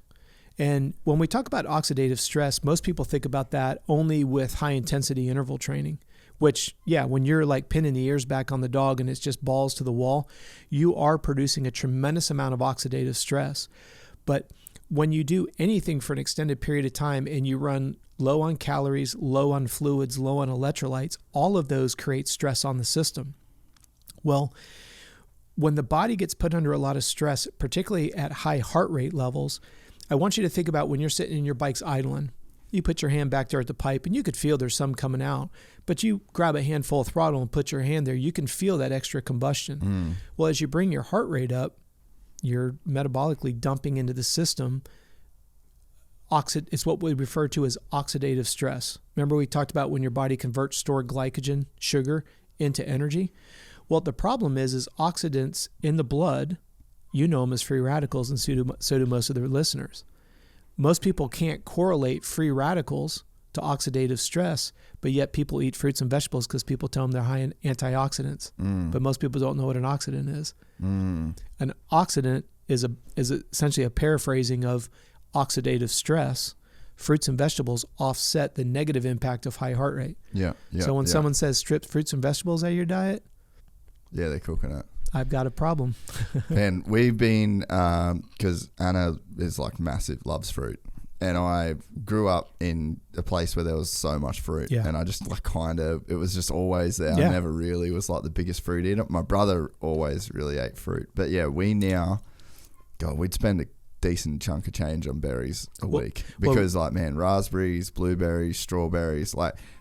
And when we talk about oxidative stress, most people think about that only with high intensity interval training, which, when you're like pinning the ears back on the dog and it's just balls to the wall, you are producing a tremendous amount of oxidative stress. But when you do anything for an extended period of time and you run low on calories, low on fluids, low on electrolytes, all of those create stress on the system. Well, when the body gets put under a lot of stress, particularly at high heart rate levels, I want you to think about when you're sitting in your bike's idling. You put your hand back there at the pipe and you could feel there's some coming out, but you grab a handful of throttle and put your hand there, you can feel that extra combustion. Well, as you bring your heart rate up, you're metabolically dumping into the system. It's what we refer to as oxidative stress. Remember we talked about when your body converts stored glycogen, sugar, into energy? Well, the problem is oxidants in the blood, you know them as free radicals, and so do most of their listeners. Most people can't correlate free radicals to oxidative stress, but yet people eat fruits and vegetables because people tell them they're high in antioxidants. But most people don't know what an oxidant is. An oxidant is essentially a paraphrasing of oxidative stress. Fruits and vegetables offset the negative impact of high heart rate. So when someone says strip fruits and vegetables out of your diet, they're cooking it. I've got a problem. And we've been, because Anna is like massive, loves fruit. And I grew up in a place where there was so much fruit. And I just it was just always there. I never really was like the biggest fruit eater. My brother always really ate fruit. But we'd spend a decent chunk of change on berries a week. Because raspberries, blueberries, strawberries,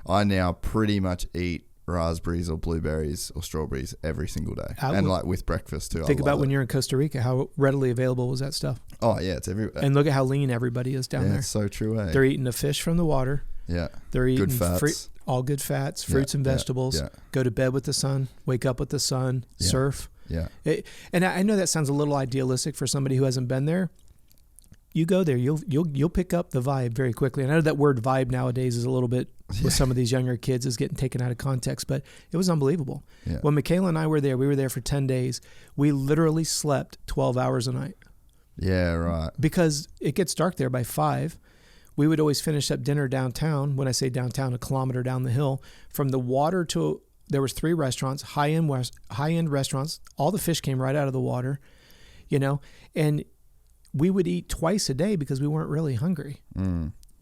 I now pretty much eat raspberries or blueberries or strawberries every single day, and with breakfast too. Think about when you're in Costa Rica, how readily available was that stuff? Oh yeah, it's everywhere. And look at how lean everybody is down there. It's so true. They're eating the fish from the water. They're eating good fats. All good fats, fruits and vegetables. Go to bed with the sun, wake up with the sun, surf. And I know that sounds a little idealistic for somebody who hasn't been there. You go there, you'll pick up the vibe very quickly. And I know that word vibe nowadays is a little bit, with some of these younger kids, is getting taken out of context, but it was unbelievable. When Michaela and I were there, we were there for 10 days. We literally slept 12 hours a night. Yeah, right. Because it gets dark there by 5. We would always finish up dinner downtown. When I say downtown, a kilometer down the hill. From the water to, there was 3 restaurants, high-end restaurants. All the fish came right out of the water, and we would eat twice a day because we weren't really hungry.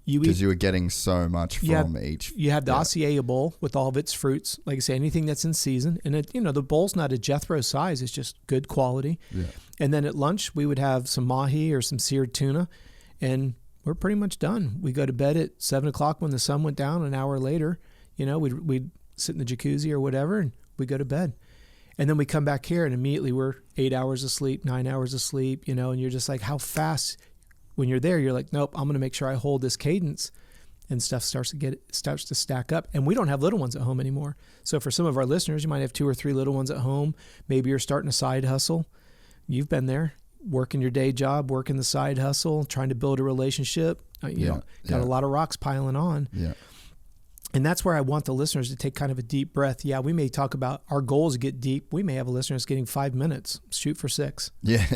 Because you were getting so much from each. You have the acai bowl with all of its fruits. Like I say, anything that's in season. And the bowl's not a Jethro size. It's just good quality. And then at lunch, we would have some mahi or some seared tuna. And we're pretty much done. We go to bed at 7 o'clock when the sun went down. An hour later, we'd sit in the jacuzzi or whatever, and we go to bed. And then we come back here and immediately we're 8 hours of sleep, 9 hours of sleep, and you're just like, how fast when you're there, you're like, nope, I'm going to make sure I hold this cadence, and stuff starts to stack up. And we don't have little ones at home anymore. So for some of our listeners, you might have 2 or 3 little ones at home. Maybe you're starting a side hustle. You've been there, working your day job, working the side hustle, trying to build a relationship. Got a lot of rocks piling on. Yeah. And that's where I want the listeners to take kind of a deep breath. Yeah, we may talk about our goals get deep. We may have a listener that's getting 5 minutes. Shoot for 6. Yeah.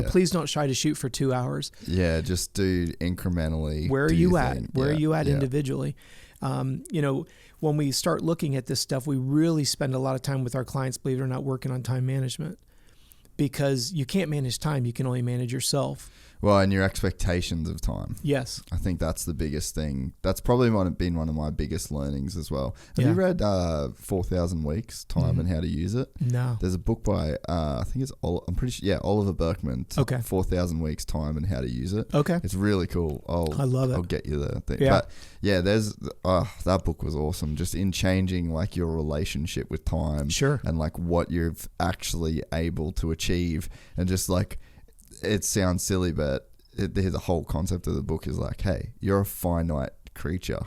Please don't try to shoot for 2 hours. Yeah, just do incrementally. Where are you at? Where are you at individually? When we start looking at this stuff, we really spend a lot of time with our clients, believe it or not, working on time management. Because you can't manage time, you can only manage yourself. Well, and your expectations of time. Yes. I think that's the biggest thing. That's probably been one of my biggest learnings as well. Have you read 4,000 Weeks, Time and How to Use It? No. There's a book by, I think it's, I'm pretty sure, Oliver Berkman. 4,000 Weeks, Time and How to Use It. Okay. It's really cool. I love it. I'll get you the thing. Yeah. But there's, that book was awesome. Just in changing like your relationship with time. Sure. And like what you're actually able to achieve. And just like, it sounds silly, but the whole concept of the book is like, hey, you're a finite creature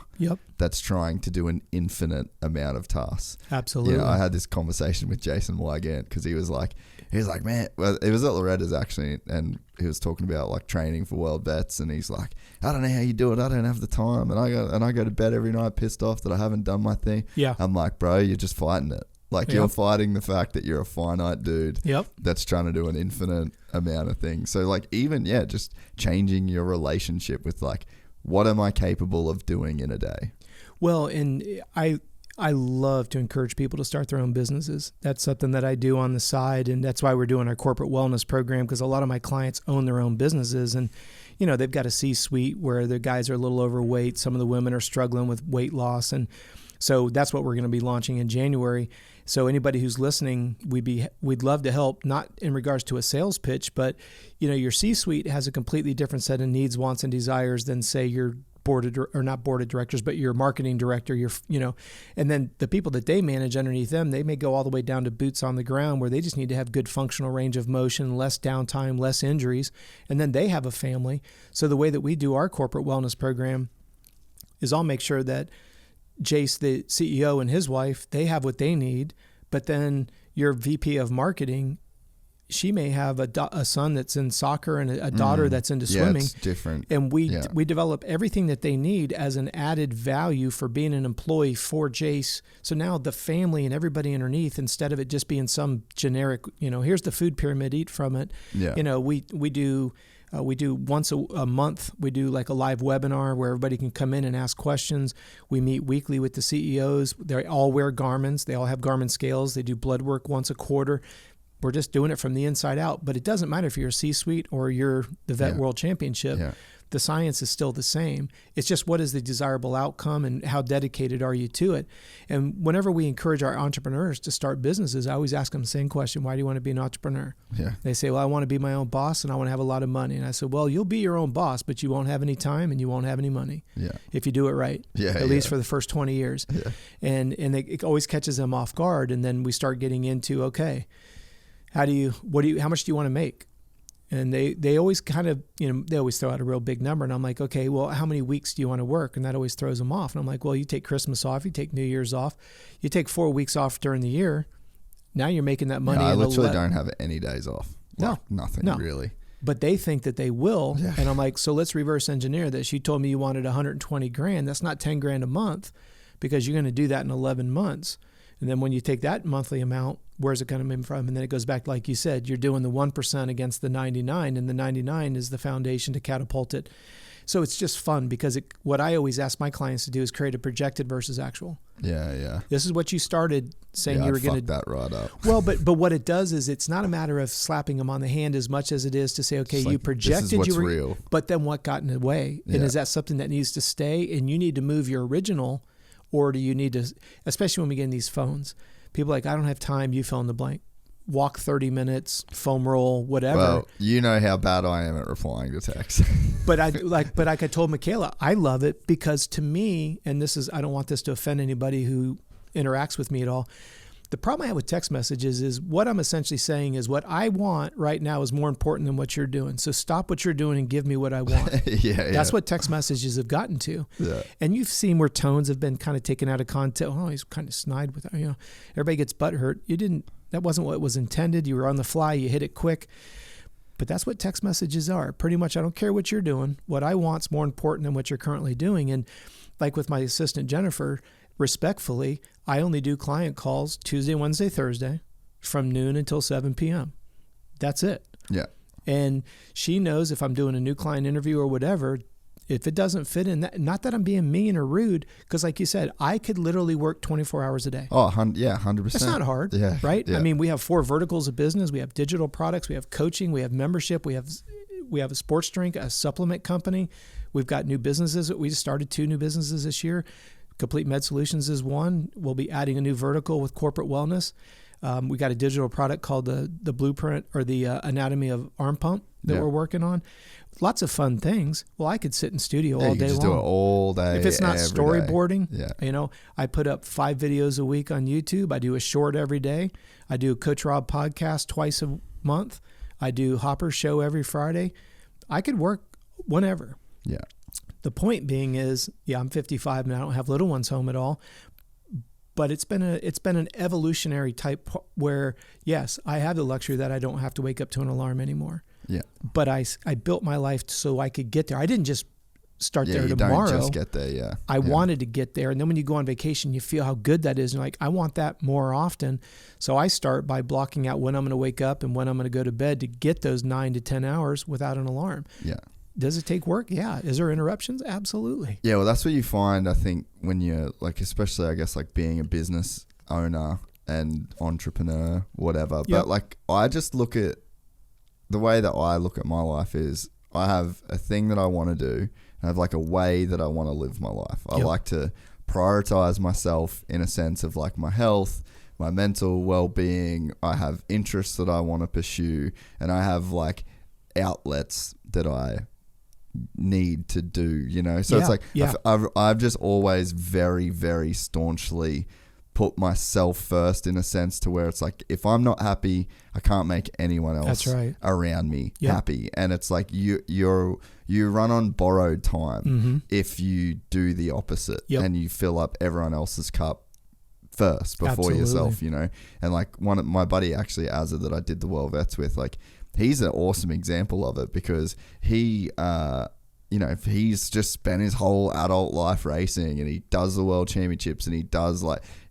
that's trying to do an infinite amount of tasks. Absolutely. I had this conversation with Jason Wygant because he was like, man, well, it was at Loretta's actually, and he was talking about like training for world vets, and he's like, I don't know how you do it. I don't have the time, and I go to bed every night pissed off that I haven't done my thing. Yeah. I'm like, bro, you're just fighting it. Like you're fighting the fact that you're a finite dude that's trying to do an infinite amount of things. So like even, just changing your relationship with like, what am I capable of doing in a day? Well, and I love to encourage people to start their own businesses. That's something that I do on the side. And that's why we're doing our corporate wellness program, because a lot of my clients own their own businesses, and they've got a C-suite where the guys are a little overweight. Some of the women are struggling with weight loss. And so that's what we're going to be launching in January. So anybody who's listening, we'd love to help, not in regards to a sales pitch, but your C-suite has a completely different set of needs, wants, and desires than say your not board of directors, but your marketing director, and then the people that they manage underneath them, they may go all the way down to boots on the ground where they just need to have good functional range of motion, less downtime, less injuries, and then they have a family. So the way that we do our corporate wellness program is I'll make sure that Jace, the CEO, and his wife, they have what they need, but then your VP of marketing, she may have a son that's in soccer and a daughter that's into swimming. It's different. And we develop everything that they need as an added value for being an employee for Jace. So now the family and everybody underneath, instead of it just being some generic, here's the food pyramid, eat from it. Yeah. We do once a month, we do like a live webinar where everybody can come in and ask questions. We meet weekly with the CEOs. They all wear Garmins. They all have Garmin scales. They do blood work once a quarter. We're just doing it from the inside out. But it doesn't matter if you're a C-suite or you're the Vet World Championship. Yeah. The science is still the same. It's just what is the desirable outcome and how dedicated are you to it? And whenever we encourage our entrepreneurs to start businesses, I always ask them the same question: why do you want to be an entrepreneur? Yeah. They say, well, I want to be my own boss and I want to have a lot of money. And I said, well, you'll be your own boss, but you won't have any time and you won't have any money if you do it right, at least for the first 20 years. Yeah. And it always catches them off guard. And then we start getting into, okay, how much do you want to make? And they always kind of, they always throw out a real big number. And I'm like, okay, well, how many weeks do you want to work? And that always throws them off. And I'm like, well, you take Christmas off, you take New Year's off, you take 4 weeks off during the year. Now you're making that money. I literally don't have any days off. Nothing really. But they think that they will. Yeah. And I'm like, so let's reverse engineer this. You told me you wanted 120 grand. That's not 10 grand a month, because you're going to do that in 11 months. And then when you take that monthly amount, where's it going to come from? And then it goes back, like you said, you're doing the 1% against the 99, and the 99 is the foundation to catapult it. So it's just fun, because what I always ask my clients to do is create a projected versus actual. Yeah. This is what you started saying you were going to. Fuck that right up. Well, but what it does is it's not a matter of slapping them on the hand as much as it is to say, okay, you projected, this is what's real. But then what got in the way? Yeah. And is that something that needs to stay? And you need to move your original, or do you need to, especially when we get in these phones, people are like, I don't have time, you fill in the blank. walk 30 minutes, foam roll, whatever. Well, you know how bad I am at replying to texts. But like I told Michaela, I love it because to me, and I don't want this to offend anybody who interacts with me at all. The problem I have with text messages is what I'm essentially saying is what I want right now is more important than what you're doing. So stop what you're doing and give me what I want. That's what text messages have gotten to. Yeah. And you've seen where tones have been kind of taken out of context. Oh, he's kind of snide with, everybody gets butthurt. That wasn't what was intended. You were on the fly. You hit it quick. But that's what text messages are. Pretty much, I don't care what you're doing. What I want's more important than what you're currently doing. And like with my assistant, Jennifer, respectfully, I only do client calls Tuesday, Wednesday, Thursday from noon until 7 p.m. That's it. Yeah. And she knows if I'm doing a new client interview or whatever, if it doesn't fit in that, not that I'm being mean or rude, because like you said, I could literally work 24 hours a day. Oh, 100%. That's not hard, right? Yeah. I mean, we have 4 verticals of business. We have digital products. We have coaching. We have membership. We have a sports drink, a supplement company. We've got new businesses. We just started 2 new businesses this year. Complete Med Solutions is one. We'll be adding a new vertical with corporate wellness. We got a digital product called the Blueprint or the Anatomy of Arm Pump that we're working on. Lots of fun things. Well, I could sit in studio all day long. Do it all day. If it's not storyboarding, I put up 5 videos a week on YouTube. I do a short every day. I do a Coach Robb podcast twice a month. I do Hopper's show every Friday. I could work whenever. Yeah. The point being is, I'm 55 and I don't have little ones home at all. But it's been an evolutionary type where, yes, I have the luxury that I don't have to wake up to an alarm anymore. Yeah. But I built my life so I could get there. I didn't just start there tomorrow. Don't just get there, I wanted to get there. And then when you go on vacation, you feel how good that is. And you're like, I want that more often. So I start by blocking out when I'm going to wake up and when I'm going to go to bed to get those 9 to 10 hours without an alarm. Yeah. Does it take work? Yeah. Is there interruptions? Absolutely. Yeah, well, that's what you find, I think, when you're, like, especially, I guess, like, being a business owner and entrepreneur, whatever. Yep. But, like, I just look at, the way that I look at my life is I have a thing that I want to do. And I have, like, a way that I want to live my life. I like to prioritize myself in a sense of, like, my health, my mental well-being. I have interests that I want to pursue. And I have, like, outlets that I need to do, so it's like I've just always very, very staunchly put myself first in a sense to where it's like, if I'm not happy, I can't make anyone else around me happy. And it's like you run on borrowed time if you do the opposite and you fill up everyone else's cup first before yourself, and like my buddy actually, Azza, that I did the World Vets with, like, he's an awesome example of it because he, he's just spent his whole adult life racing and he does the world championships and he does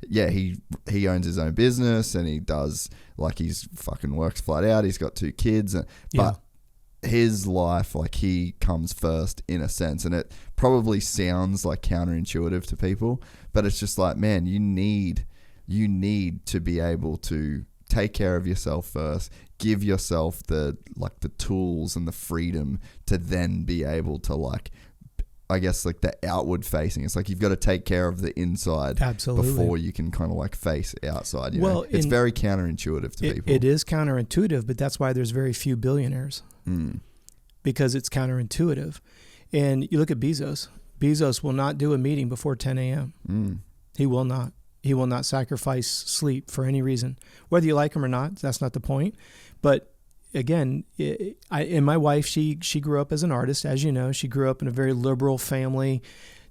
he owns his own business and he does, like, he's fucking works flat out. He's got 2 kids, but his life, like, he comes first in a sense, and it probably sounds like counterintuitive to people, but it's just like, man, you need to be able to take care of yourself first, give yourself the tools and the freedom to then be able to, like, I guess, like, the outward facing. It's like you've got to take care of the inside before you can kind of, like, face outside. It's very counterintuitive to people. It is counterintuitive, but that's why there's very few billionaires because it's counterintuitive. And you look at Bezos. Bezos will not do a meeting before 10 a.m. He will not. He will not sacrifice sleep for any reason. Whether you like him or not, that's not the point. But again, my wife, she grew up as an artist, as you know. She grew up in a very liberal family,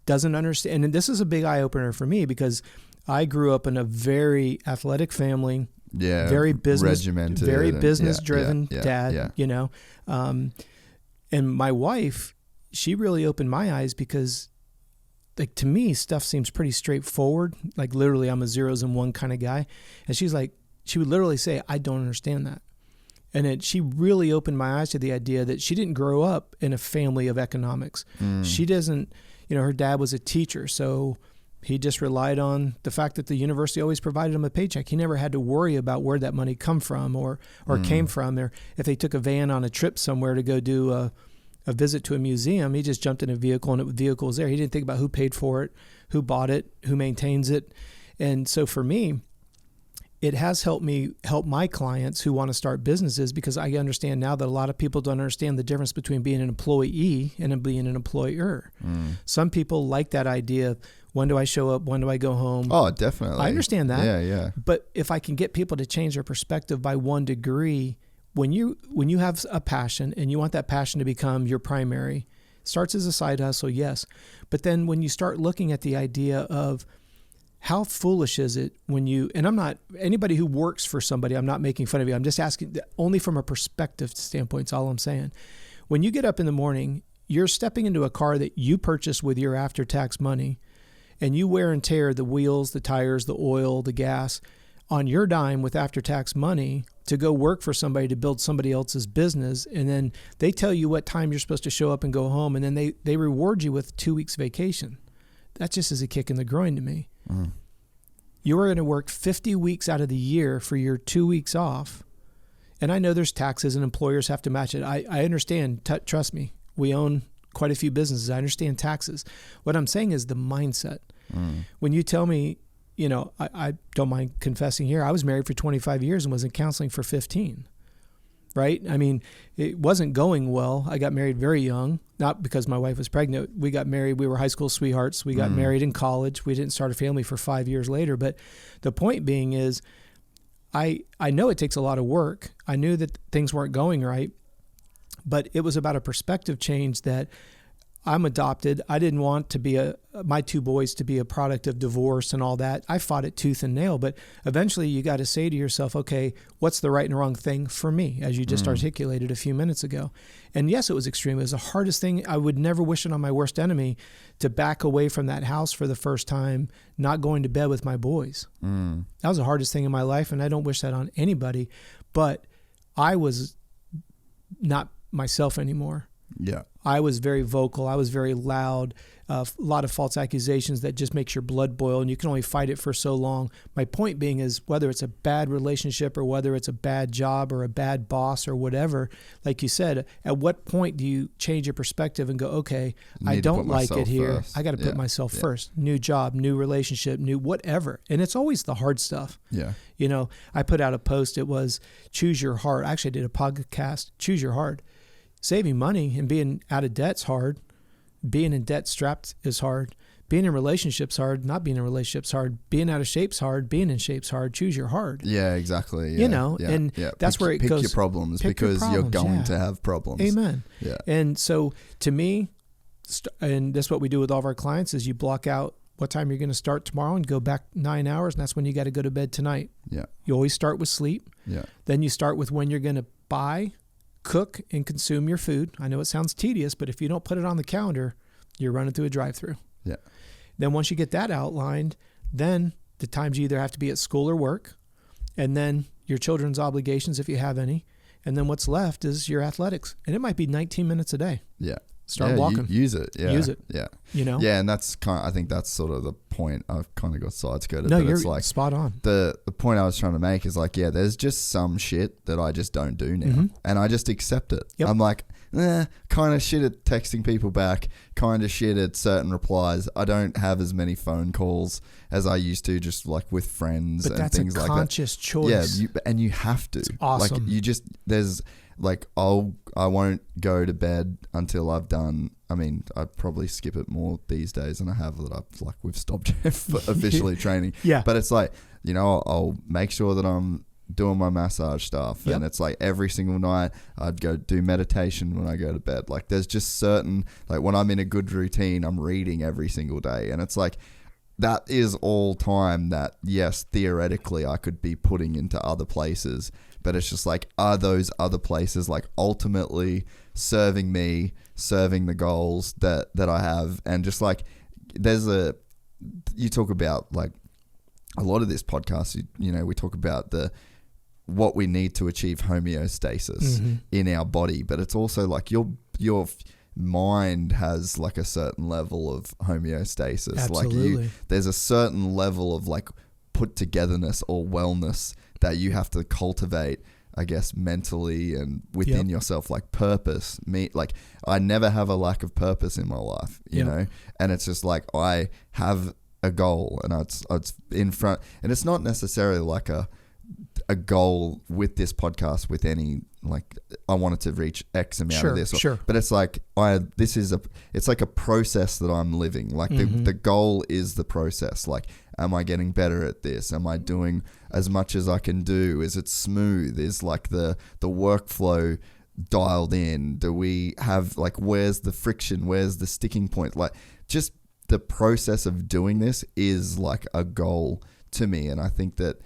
doesn't understand. And this is a big eye-opener for me because I grew up in a very athletic family, very business-regimented, very business-driven dad, and my wife, she really opened my eyes because, like, to me, stuff seems pretty straightforward. Like, literally, I'm a zeros and one kind of guy. And she's like, she would literally say, I don't understand that. And she really opened my eyes to the idea that she didn't grow up in a family of economics. She doesn't, her dad was a teacher. So he just relied on the fact that the university always provided him a paycheck. He never had to worry about where that money come from or came from. Or if they took a van on a trip somewhere to go do a visit to a museum, he just jumped in a vehicle and the vehicle was there. He didn't think about who paid for it, who bought it, who maintains it. And so for me, it has helped me help my clients who want to start businesses, because I understand now that a lot of people don't understand the difference between being an employee and being an employer. Some people like that idea of, when do I show up? When do I go home? Oh, definitely. I understand that. Yeah. But if I can get people to change their perspective by 1 degree, when you have a passion and you want that passion to become your primary, starts as a side hustle, yes. But then when you start looking at the idea of, how foolish is it when and I'm not, anybody who works for somebody, I'm not making fun of you. I'm just asking only from a perspective standpoint. That's all I'm saying. When you get up in the morning, you're stepping into a car that you purchased with your after-tax money, and you wear and tear the wheels, the tires, the oil, the gas on your dime with after-tax money to go work for somebody to build somebody else's business. And then they tell you what time you're supposed to show up and go home. And then they reward you with 2 weeks vacation. That just is a kick in the groin to me. You are going to work 50 weeks out of the year for your 2 weeks off. And I know there's taxes and employers have to match it. I understand. Trust me. We own quite a few businesses. I understand taxes. What I'm saying is the mindset. When you tell me, I don't mind confessing here, I was married for 25 years and was in counseling for 15. Right? I mean, it wasn't going well. I got married very young, not because my wife was pregnant. We got married. We were high school sweethearts. We got married in college. We didn't start a family for 5 years later. But the point being is, I know it takes a lot of work. I knew that things weren't going right, but it was about a perspective change that I'm adopted. I didn't want to my 2 boys to be a product of divorce and all that. I fought it tooth and nail, but eventually you got to say to yourself, okay, what's the right and wrong thing for me, as you just articulated a few minutes ago. And yes, it was extreme. It was the hardest thing. I would never wish it on my worst enemy, to back away from that house for the first time, not going to bed with my boys. That was the hardest thing in my life, and I don't wish that on anybody, but I was not myself anymore. Yeah. I was very vocal. I was very loud. A lot of false accusations that just makes your blood boil, and you can only fight it for so long. My point being is, whether it's a bad relationship or whether it's a bad job or a bad boss or whatever, like you said, at what point do you change your perspective and go, okay, I don't like it here. First. I got to put myself first. New job, new relationship, new whatever. And it's always the hard stuff. Yeah. I put out a post. It was choose your heart. Actually, I did a podcast, choose your heart. Saving money and being out of debt's hard. Being in debt strapped is hard. Being in relationships hard. Not being in relationships hard. Being out of shape's hard. Being in shape's hard. Choose your hard. Yeah, exactly. Yeah, and that's where it goes. Pick your problems, because you're going to have problems. Amen. Yeah. And so to me, and that's what we do with all of our clients, is you block out what time you're going to start tomorrow and go back 9 hours, and that's when you got to go to bed tonight. Yeah. You always start with sleep. Yeah. Then you start with when you're going to buy, cook, and consume your food. I know it sounds tedious, but if you don't put it on the calendar, you're running through a drive-through. Yeah. Then once you get that outlined, then the times you either have to be at school or work, and then your children's obligations if you have any, and then what's left is your athletics. And it might be 19 minutes a day. Yeah. Start walking. Use it. Yeah. Use it. Yeah. Yeah, and that's I think that's sort of the point. I've kind of got side-skirted. No, but you're it's like spot on. The point I was trying to make is like, there's just some shit that I just don't do now, and I just accept it. Yep. I'm like, kind of shit at texting people back, kind of shit at certain replies. I don't have as many phone calls as I used to, just like with friends and things like that. But that's a conscious choice. Yeah, and you have to. It's awesome. Like there's like, I won't go to bed until I've done. I mean, I'd probably skip it more these days than I have we've stopped officially training. Yeah. But it's like, I'll make sure that I'm doing my massage stuff. Yep. And it's like every single night I'd go do meditation when I go to bed. Like there's just certain, like when I'm in a good routine, I'm reading every single day. And it's like, that is all time that, yes, theoretically I could be putting into other places. But it's just like, are those other places like ultimately serving me, serving the goals that I have? And just like, you talk about like a lot of this podcast, we talk about what we need to achieve homeostasis in our body, but it's also like your mind has like a certain level of homeostasis. Absolutely. Like there's a certain level of like put togetherness or wellness that you have to cultivate, I guess, mentally and within yourself, like purpose. Like I never have a lack of purpose in my life, you know, and it's just like I have a goal and it's in front, and it's not necessarily like a goal with this podcast, with any, like, I wanted to reach X amount of this. Sure. But it's like, it's like a process that I'm living. Like the goal is the process. Like, am I getting better at this? Am I doing as much as I can do? Is it smooth? Is like the workflow dialed in? Do we have, like, where's the friction? Where's the sticking point? Like, just the process of doing this is like a goal to me. And I think that,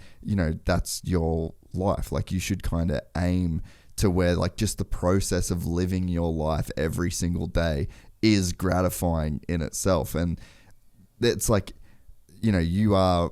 that's your life. Like, you should kind of aim to where, like, just the process of living your life every single day is gratifying in itself. And it's like, you are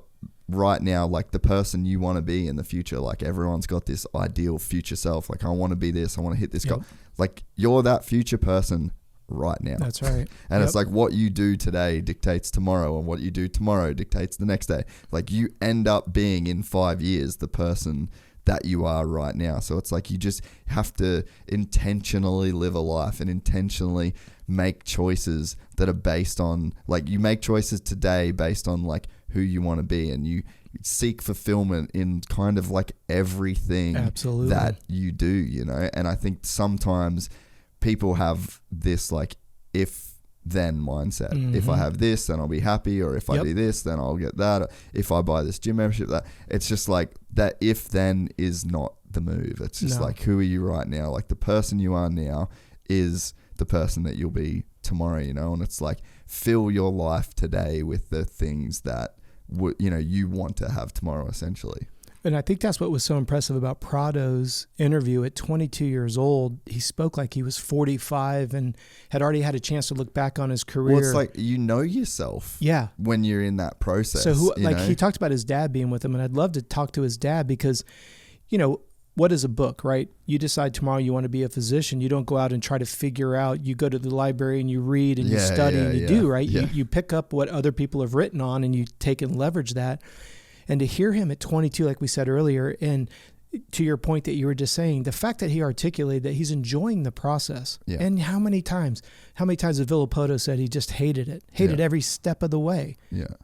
right now, like, the person you want to be in the future. Like, everyone's got this ideal future self. Like, I want to be this, I want to hit this goal. Like, you're that future person right now. That's right. And it's like, what you do today dictates tomorrow, and what you do tomorrow dictates the next day. Like, you end up being in 5 years the person that you are right now. So it's like, you just have to intentionally live a life and intentionally make choices that are based on, like, you make choices today based on, like, who you want to be, and you seek fulfillment in kind of like everything Absolutely. that you do, And I think sometimes people have this, like, if then mindset. If I have this, then I'll be happy, or if I do this, then I'll get that, or if I buy this gym membership, that. It's just like, that if then is not the move. It's just like, who are you right now? Like, the person you are now is the person that you'll be tomorrow, and it's like, fill your life today with the things that you want to have tomorrow, essentially. And I think that's what was so impressive about Prado's interview. At 22 years old, he spoke like he was 45 and had already had a chance to look back on his career. Well, it's like, yourself. Yeah. When you're in that process. So he talked about his dad being with him, and I'd love to talk to his dad because, what is a book, right? You decide tomorrow you want to be a physician. You don't go out and try to figure out. You go to the library and you read and you study and you do, right? Yeah. You pick up what other people have written on and you take and leverage that. And to hear him at 22, like we said earlier, and to your point that you were just saying, the fact that he articulated that he's enjoying the process. Yeah. And how many times has Villapoto said he just hated it, every step of the way,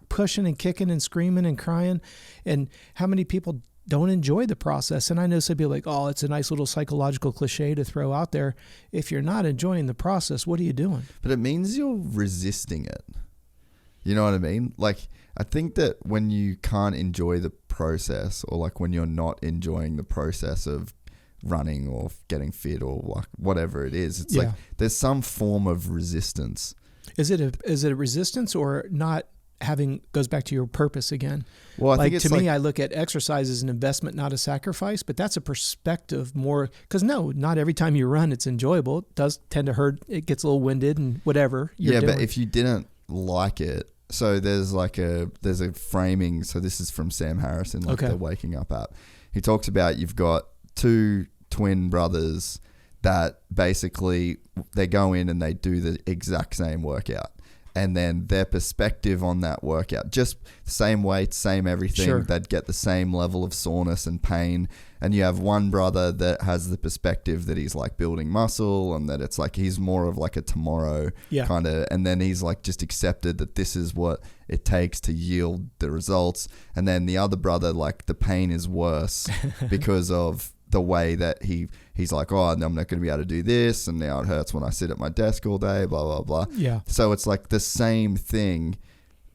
pushing and kicking and screaming and crying. And how many people don't enjoy the process? And I know some people are like, oh, it's a nice little psychological cliche to throw out there. If you're not enjoying the process, what are you doing? But it means you're resisting it. You know what I mean? Like, I think that when you can't enjoy the process, or like when you're not enjoying the process of running or getting fit or like whatever it is, it's like there's some form of resistance. Is it a resistance or not having, goes back to your purpose again? Well, I like, think it's to me, I look at exercise as an investment, not a sacrifice, but that's a perspective more, because not every time you run, it's enjoyable. It does tend to hurt. It gets a little winded and whatever you're doing. But if you didn't like it, so there's a framing. So this is from Sam Harrison, the Waking Up app. He talks about, you've got two twin brothers that basically they go in and they do the exact same workout. And then their perspective on that workout, just same weight, same everything, they'd get the same level of soreness and pain. And you have one brother that has the perspective that he's like building muscle, and that it's like he's more of like a tomorrow kind of, and then he's like just accepted that this is what it takes to yield the results. And then the other brother, like, the pain is worse because of the way that he's like, oh, I'm not going to be able to do this, and now it hurts when I sit at my desk all day, blah, blah, blah. Yeah. So it's like the same thing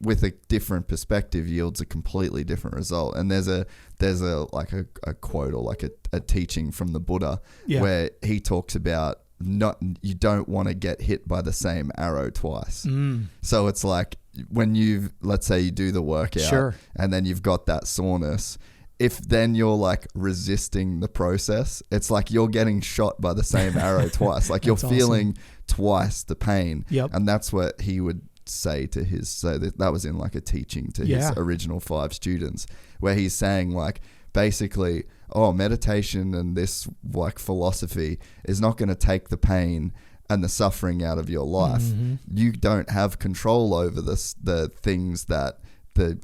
with a different perspective yields a completely different result. And there's a a quote, or like a teaching from the Buddha where he talks about you don't want to get hit by the same arrow twice. So it's like, when let's say you do the workout and then you've got that soreness, if then you're like resisting the process, it's like you're getting shot by the same arrow twice. Like, you're feeling twice the pain. And that's what he would say to his, so that was in like a teaching to his original 5 students, where he's saying, like, basically, meditation and this like philosophy is not going to take the pain and the suffering out of your life. You don't have control over the things that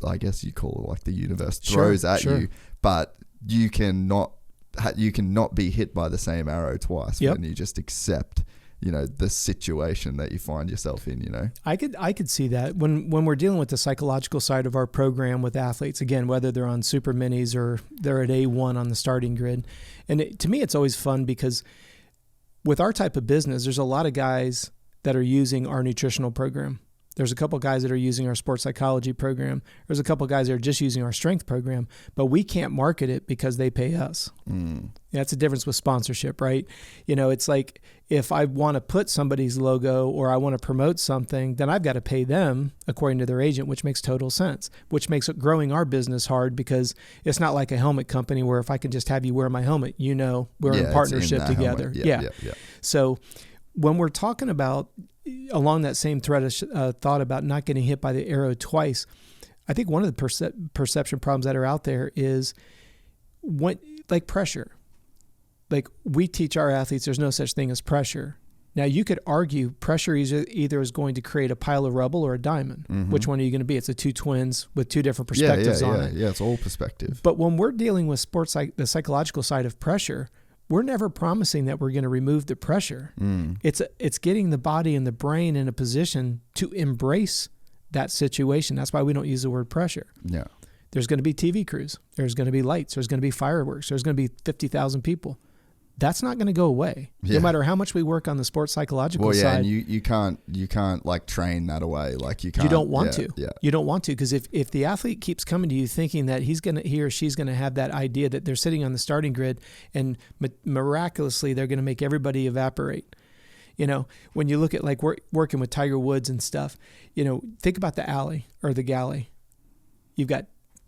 I guess you call it, like, the universe throws at you, but you can not be hit by the same arrow twice when you just accept the situation that you find yourself in. I could see that when we're dealing with the psychological side of our program with athletes, again, whether they're on super minis or they're at A1 on the starting grid. And to me, it's always fun because with our type of business, there's a lot of guys that are using our nutritional program. There's a couple of guys that are using our sports psychology program. There's a couple of guys that are just using our strength program, but we can't market it because they pay us. That's the difference with sponsorship, right? It's like if I want to put somebody's logo or I want to promote something, then I've got to pay them according to their agent, which makes total sense, which makes growing our business hard because it's not like a helmet company where if I can just have you wear my helmet, we're in partnership together. Yeah. So when we're talking about along that same thread of thought about not getting hit by the arrow twice, I think one of the perception problems that are out there is like pressure. Like we teach our athletes there's no such thing as pressure. Now you could argue pressure either is going to create a pile of rubble or a diamond. Which one are you going to be? It's the two twins with two different perspectives on it. Yeah, it's all perspective. But when we're dealing with sports, the psychological side of pressure, we're never promising that we're going to remove the pressure. It's getting the body and the brain in a position to embrace that situation. That's why we don't use the word pressure. Yeah. There's going to be TV crews. There's going to be lights. There's going to be fireworks. There's going to be 50,000 people. That's not going to go away. No matter how much we work on the sports psychological side. And you can't like train that away. Like you can't. You don't want to. Yeah. You don't want to because if the athlete keeps coming to you thinking that he or she's going to have that idea that they're sitting on the starting grid and miraculously they're going to make everybody evaporate. When you look at like working with Tiger Woods and stuff, think about the alley or the galley. You've got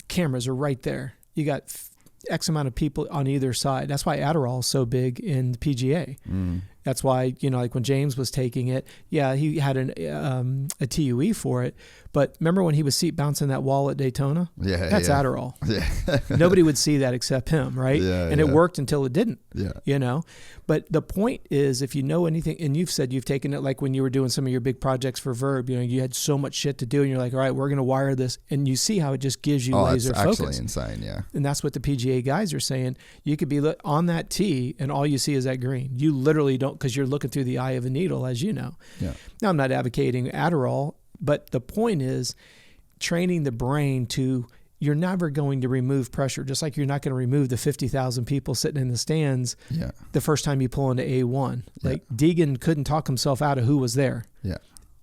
cameras are right there. You got X amount of people on either side. That's why Adderall is so big in the PGA. That's why, like when James was taking it, he had a TUE for it. But remember when he was seat bouncing that wall at Daytona? Yeah. That's Adderall. Yeah. Nobody would see that except him, right? Yeah, and it worked until it didn't. Yeah. But the point is, if you know anything, and you've said you've taken it like when you were doing some of your big projects for Verb, you had so much shit to do and you're like, all right, we're going to wire this. And you see how it just gives you laser focus. It's actually insane, yeah. And that's what the PGA guys are saying. You could be on that tee and all you see is that green. You literally don't, because you're looking through the eye of a needle, as you know. Yeah. Now, I'm not advocating Adderall, but the point is training the brain to, you're never going to remove pressure, just like you're not going to remove the 50,000 people sitting in the stands the first time you pull into A1. Like Deegan couldn't talk himself out of who was there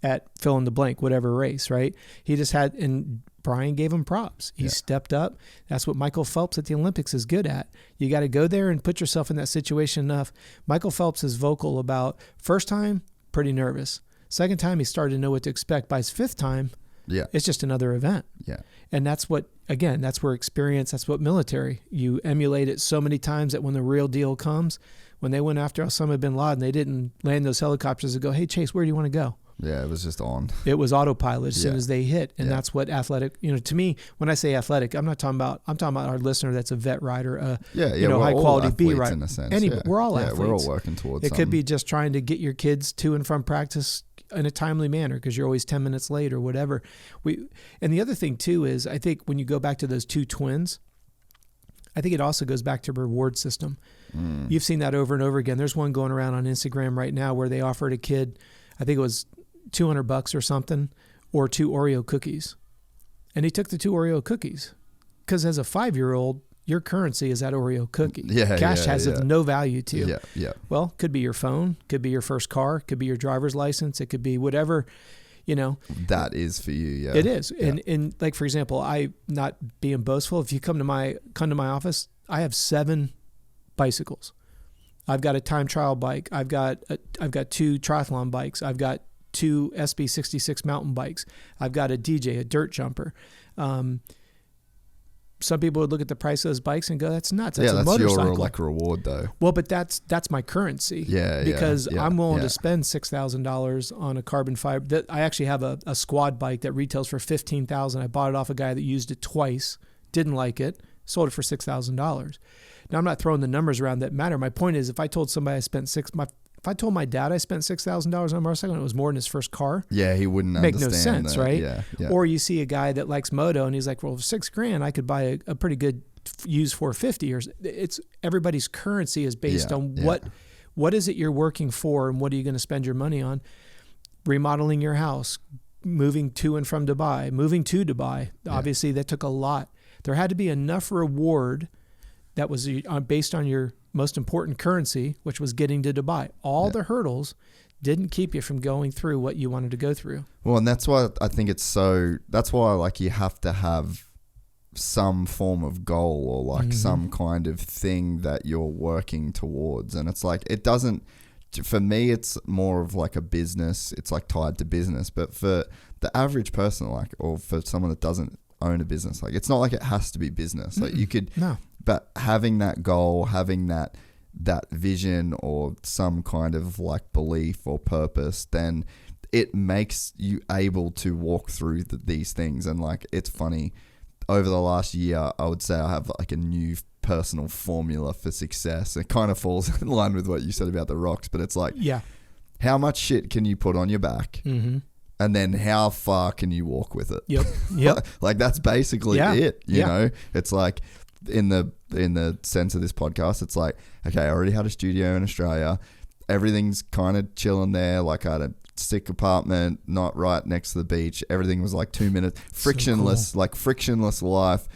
at fill in the blank, whatever race, right? He just had, and Brian gave him props. He stepped up. That's what Michael Phelps at the Olympics is good at. You got to go there and put yourself in that situation enough. Michael Phelps is vocal about first time, pretty nervous. Second time, he started to know what to expect. By his fifth time, it's just another event. Yeah. And that's what, again, that's where experience, that's what military. You emulate it so many times that when the real deal comes, when they went after Osama bin Laden, they didn't land those helicopters and go, hey, Chase, where do you want to go? Yeah, it was just on. It was autopilot as soon as they hit. And that's what athletic, to me, when I say athletic, I'm talking about our listener that's a vet rider, high quality B rider. In a sense. We're all athletes. We're all working towards it. Could be just trying to get your kids to and from practice in a timely manner because you're always 10 minutes late or whatever. And the other thing too is I think when you go back to those two twins, I think it also goes back to reward system. You've seen that over and over again. There's one going around on Instagram right now where they offered a kid, I think it was $200 or something, or 2 Oreo cookies. And he took the 2 Oreo cookies because as a 5-year-old, your currency is that Oreo cookie. Cash has no value to you. Yeah. Well, could be your phone, could be your first car, could be your driver's license, it could be whatever, That is for you, yeah. It is. Yeah. And like, for example, I, not being boastful, if you come to my office, I have 7 bicycles. I've got a time trial bike. I've got 2 triathlon bikes. I've got 2 SB66 mountain bikes. I've got a DJ, a dirt jumper. Some people would look at the price of those bikes and go, that's nuts. That's a motorcycle. Your reward though. Well, but that's my currency. Because I'm willing to spend $6,000 on a carbon fiber. I actually have a squad bike that retails for $15,000. I bought it off a guy that used it twice, didn't like it, sold it for $6,000. Now I'm not throwing the numbers around that matter. My point is, if I told somebody if I told my dad I spent $6,000 on a motorcycle and it was more than his first car, he wouldn't make understand no sense, that. right? Yeah. Or you see a guy that likes moto and he's like, well, for $6,000 I could buy a pretty good used 450. Or it's everybody's currency is based on what is it you're working for and what are you going to spend your money on? Remodeling your house, moving to and from Dubai, moving to Dubai. Obviously, that took a lot. There had to be enough reward that was based on your most important currency, which was getting to Dubai. All the hurdles didn't keep you from going through what you wanted to go through. Well, and that's why I think that's why like you have to have some form of goal or like some kind of thing that you're working towards. And it's like, it doesn't, for me, it's more of like a business. It's like tied to business, but for the average person, like, or for someone that doesn't own a business, like, it's not like it has to be business. Like you could, but having that goal, having that vision or some kind of like belief or purpose, then it makes you able to walk through these things. And like, it's funny, over the last year, I would say I have like a new personal formula for success. It kind of falls in line with what you said about the rocks, but it's like, how much shit can you put on your back? And then how far can you walk with it? Yep. Like that's basically it, you know? It's like, in the sense of this podcast, it's like, okay, I already had a studio in Australia. Everything's kind of chilling there. Like I had a sick apartment, not right next to the beach. Everything was like 2 minutes, frictionless, so cool. Like frictionless life,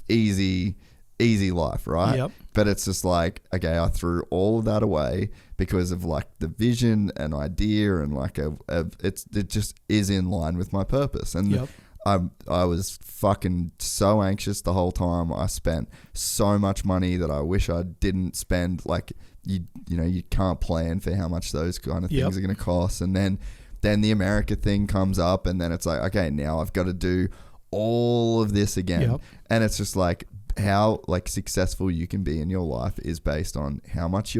easy life, right? Yep. But it's just like, okay, I threw all of that away because of like the vision and idea and like it just is in line with my purpose. And I was fucking so anxious the whole time. I spent so much money that I wish I didn't spend. Like you know, you can't plan for how much those kind of things are going to cost. And then the America thing comes up, and then it's like, okay, now I've got to do all of this again. And it's just like how like successful you can be in your life is based on how much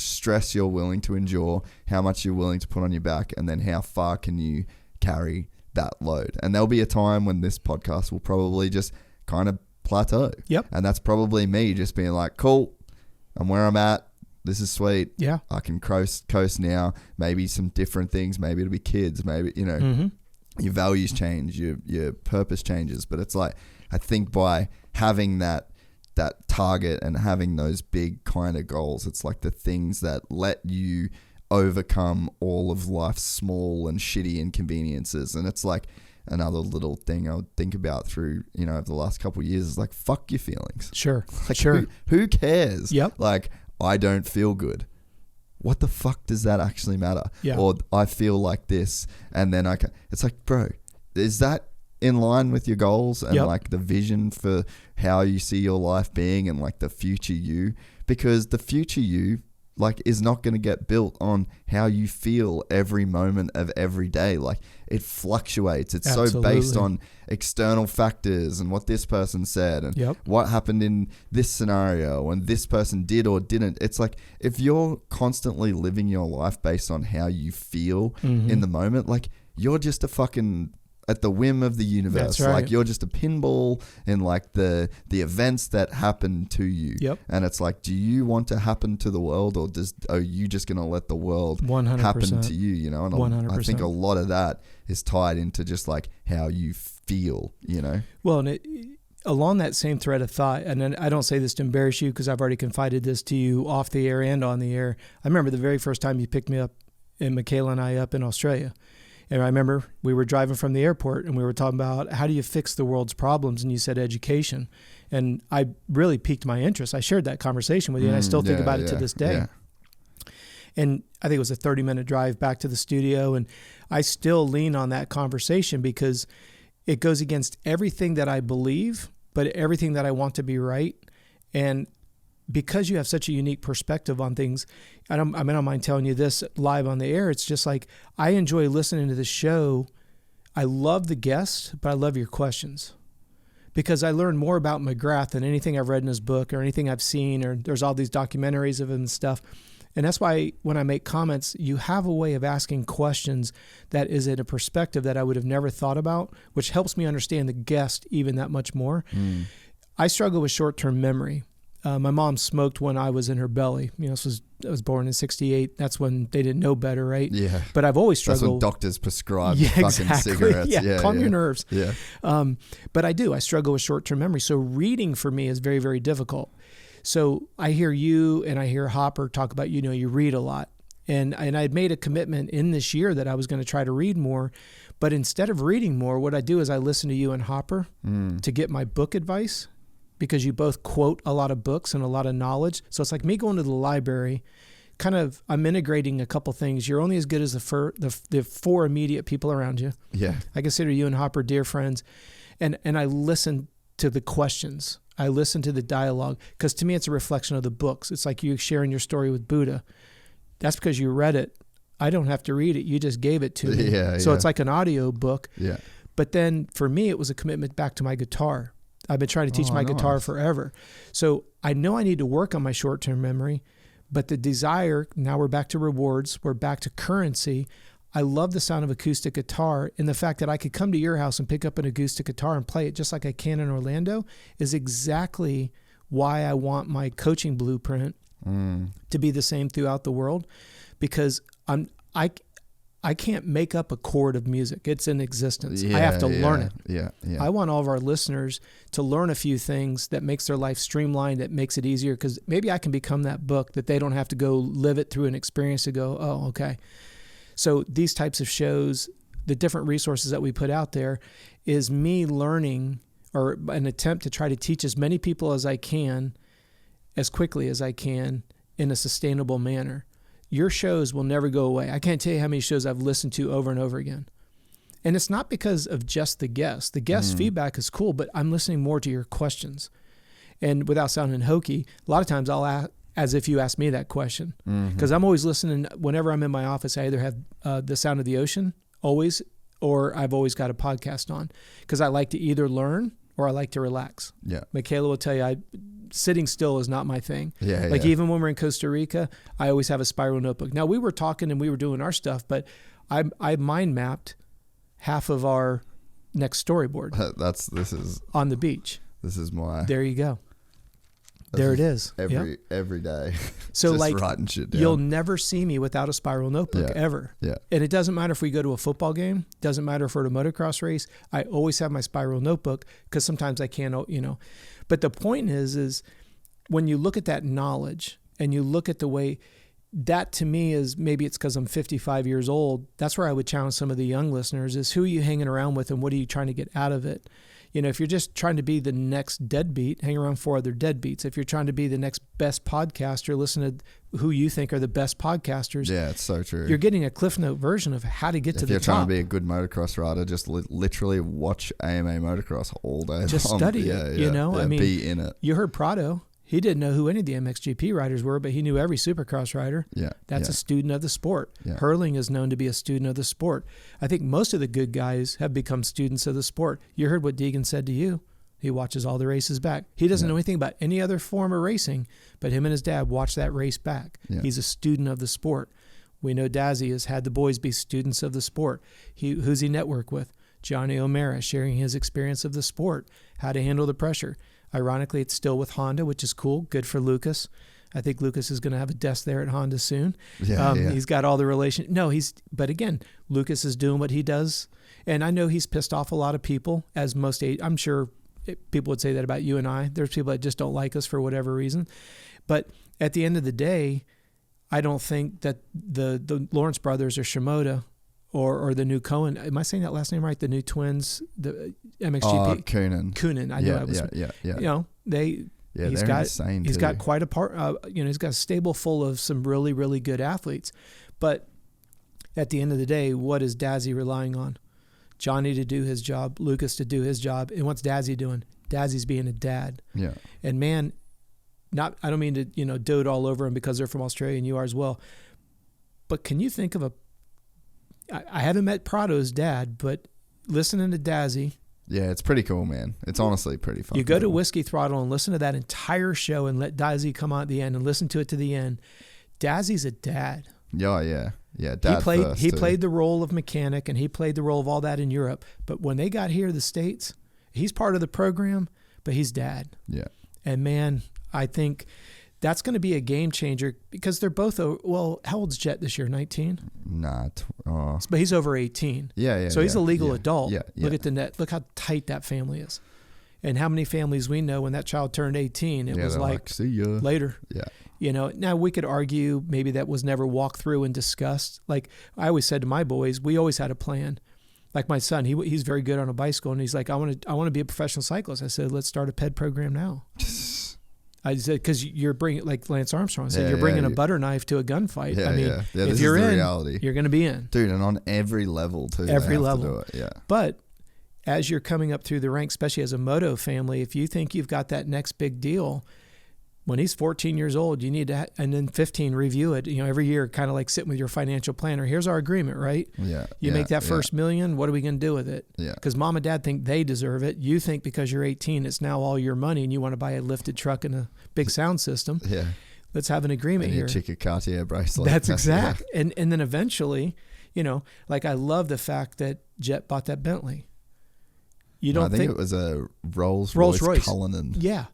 stress you're willing to endure, how much you're willing to put on your back, and then how far can you carry that load. And there'll be a time when this podcast will probably just kind of plateau. And that's probably me just being like, cool, I'm where I'm at. This is sweet. I can coast now. Maybe some different things. Maybe it'll be kids. Maybe, you know, your values change, your purpose changes. But it's like, I think by having that target and having those big kind of goals, it's like the things that let you overcome all of life's small and shitty inconveniences. And it's like another little thing I would think about through, you know, over the last couple of years is like, fuck your feelings. Like, who cares? Like, I don't feel good. What the fuck does that actually matter? Or I feel like this, and then it's like, bro, is that in line with your goals and like the vision for how you see your life being and like the future you? Because the future you like is not going to get built on how you feel every moment of every day. Like it fluctuates. It's so based on external factors and what this person said and what happened in this scenario and this person did or didn't. It's like, if you're constantly living your life based on how you feel in the moment, like you're just a fucking at the whim of the universe. That's right. Like you're just a pinball in like the events that happen to you. And it's like, do you want to happen to the world, or are you just going to let the world 100%. happen to you? You know, and 100%. I think a lot of that is tied into just like how you feel, you know? Well, and along that same thread of thought, and then I don't say this to embarrass you because I've already confided this to you off the air and on the air. I remember the very first time you picked me up and Michaela and I up in Australia. And I remember we were driving from the airport and we were talking about how do you fix the world's problems? And you said education. And I really piqued my interest. I shared that conversation with you and I still think about it to this day. And I think it was a 30-minute drive back to the studio. And I still lean on that conversation because it goes against everything that I believe, but everything that I want to be right. And because you have such a unique perspective on things, I don't mind telling you this live on the air. It's just like, I enjoy listening to the show. I love the guests, but I love your questions because I learn more about McGrath than anything I've read in his book or anything I've seen, or there's all these documentaries of him and stuff. And that's why when I make comments, you have a way of asking questions that is in a perspective that I would have never thought about, which helps me understand the guest even that much more. I struggle with short-term memory. My mom smoked when I was in her belly. You know, I was born in 1968. That's when they didn't know better, right? Yeah. But I've always struggled. That's when doctors prescribe fucking cigarettes. Calm your nerves. Yeah. But I struggle with short-term memory. So reading for me is very, very difficult. So I hear you and I hear Hopper talk about, you read a lot. And I'd made a commitment in this year that I was going to try to read more. But instead of reading more, what I do is I listen to you and Hopper to get my book advice, because you both quote a lot of books and a lot of knowledge. So it's like me going to the library, I'm integrating a couple things. You're only as good as the four immediate people around you. Yeah. I consider you and Hopper dear friends. And I listen to the questions. I listen to the dialogue, because to me, it's a reflection of the books. It's like you sharing your story with Buddha. That's because you read it. I don't have to read it. You just gave it to me. Yeah, so it's like an audio book. Yeah. But then for me, it was a commitment back to my guitar. I've been trying to teach my guitar forever. So I know I need to work on my short-term memory, but the desire, now we're back to rewards, we're back to currency. I love the sound of acoustic guitar, and the fact that I could come to your house and pick up an acoustic guitar and play it just like I can in Orlando is exactly why I want my coaching blueprint to be the same throughout the world, because I can't make up a chord of music. It's in existence. I have to learn it. Yeah. I want all of our listeners to learn a few things that makes their life streamlined, that makes it easier, because maybe I can become that book that they don't have to go live it through an experience to go, oh, okay. So these types of shows, the different resources that we put out there, is me learning, or an attempt to try to teach as many people as I can, as quickly as I can, in a sustainable manner. Your shows will never go away. I can't tell you how many shows I've listened to over and over again. And it's not because of just the guests. The guest feedback is cool, but I'm listening more to your questions. And without sounding hokey, a lot of times I'll ask, as if you asked me that question. Because I'm always listening. Whenever I'm in my office, I either have the sound of the ocean, always, or I've always got a podcast on. Because I like to either learn or I like to relax. Yeah. Michaela will tell you, sitting still is not my thing. Yeah. Even when we're in Costa Rica, I always have a spiral notebook. Now, we were talking and we were doing our stuff, but I mind mapped half of our next storyboard. This is on the beach. This is my. There you go. There it is. Every day. So just writing shit down. You'll never see me without a spiral notebook ever. Yeah. And it doesn't matter if we go to a football game, doesn't matter if we're at a motocross race. I always have my spiral notebook, because sometimes I can't, But the point is when you look at that knowledge and you look at the way that, to me, is, maybe it's because I'm 55 years old. That's where I would challenge some of the young listeners, is who are you hanging around with and what are you trying to get out of it? If you're just trying to be the next deadbeat, hang around 4 other deadbeats. If you're trying to be the next best podcaster, listen to who you think are the best podcasters. Yeah, it's so true. You're getting a Cliff Note version of how to get to the top. If you're trying to be a good motocross rider, just literally watch AMA motocross all day long. Just study it, be in it. You heard Prado. He didn't know who any of the MXGP riders were, but he knew every Supercross rider. Yeah. That's a student of the sport. Yeah. Hurling is known to be a student of the sport. I think most of the good guys have become students of the sport. You heard what Deegan said to you. He watches all the races back. He doesn't know anything about any other form of racing, but him and his dad watch that race back. Yeah. He's a student of the sport. We know Dazzy has had the boys be students of the sport. Who's he network with? Johnny O'Mara, sharing his experience of the sport, how to handle the pressure. Ironically, it's still with Honda, which is cool. Good for Lucas. I think Lucas is going to have a desk there at Honda soon. He's got all the relation. But again, Lucas is doing what he does. And I know he's pissed off a lot of people, as most, I'm sure people would say that about you and I. There's people that just don't like us for whatever reason. But at the end of the day, I don't think that the Lawrence brothers or Shimoda or the new Cohen, am I saying that last name right? The new twins, the MXGP. Coonan. I know. He's got quite a part. He's got a stable full of some really, really good athletes. But at the end of the day, what is Dazzy relying on? Johnny to do his job, Lucas to do his job. And what's Dazzy doing? Dazzy's being a dad. Yeah. And man, I don't mean to, dote all over him because they're from Australia and you are as well. But can you think of I haven't met Prado's dad, but listening to Dazzy. Yeah, it's pretty cool, man. It's honestly pretty fun. You go to Whiskey Throttle and listen to that entire show and let Dazzy come on at the end and listen to it to the end. Dazzy's a dad. Yeah. Dad he played the role of mechanic and he played the role of all that in Europe. But when they got here to the States, he's part of the program, but he's dad. Yeah. And man, I think that's going to be a game changer because they're both, how old's Jet this year? 19? Nah. But he's over 18. Yeah. So he's a legal adult. Yeah. Look at the net. Look how tight that family is. And how many families we know when that child turned 18, it was like see ya later. Yeah. You know, now we could argue maybe that was never walked through and discussed. Like I always said to my boys, we always had a plan. Like my son, he's very good on a bicycle, and he's like, I want to be a professional cyclist. I said, let's start a PED program now. I said, because you're bringing, like Lance Armstrong said, you're bringing a butter knife to a gunfight. Yeah, I mean, if you're in, reality. You're going to be in. Dude, and on every level too. Every level. To do it. Yeah. But as you're coming up through the ranks, especially as a moto family, if you think you've got that next big deal, when he's 14 years old, you need to, and then 15, review it. You know, every year, kind of like sitting with your financial planner. Here's our agreement, right? Yeah. You make that first million. What are we going to do with it? Yeah. Because mom and dad think they deserve it. You think because you're 18, it's now all your money, and you want to buy a lifted truck and a big sound system. Yeah. Let's have an agreement here. Chick a Cartier bracelet. That's exact. Yeah. And then eventually, you know, like I love the fact that Jet bought that Bentley. You don't think it was a Rolls Royce Cullinan. Yeah,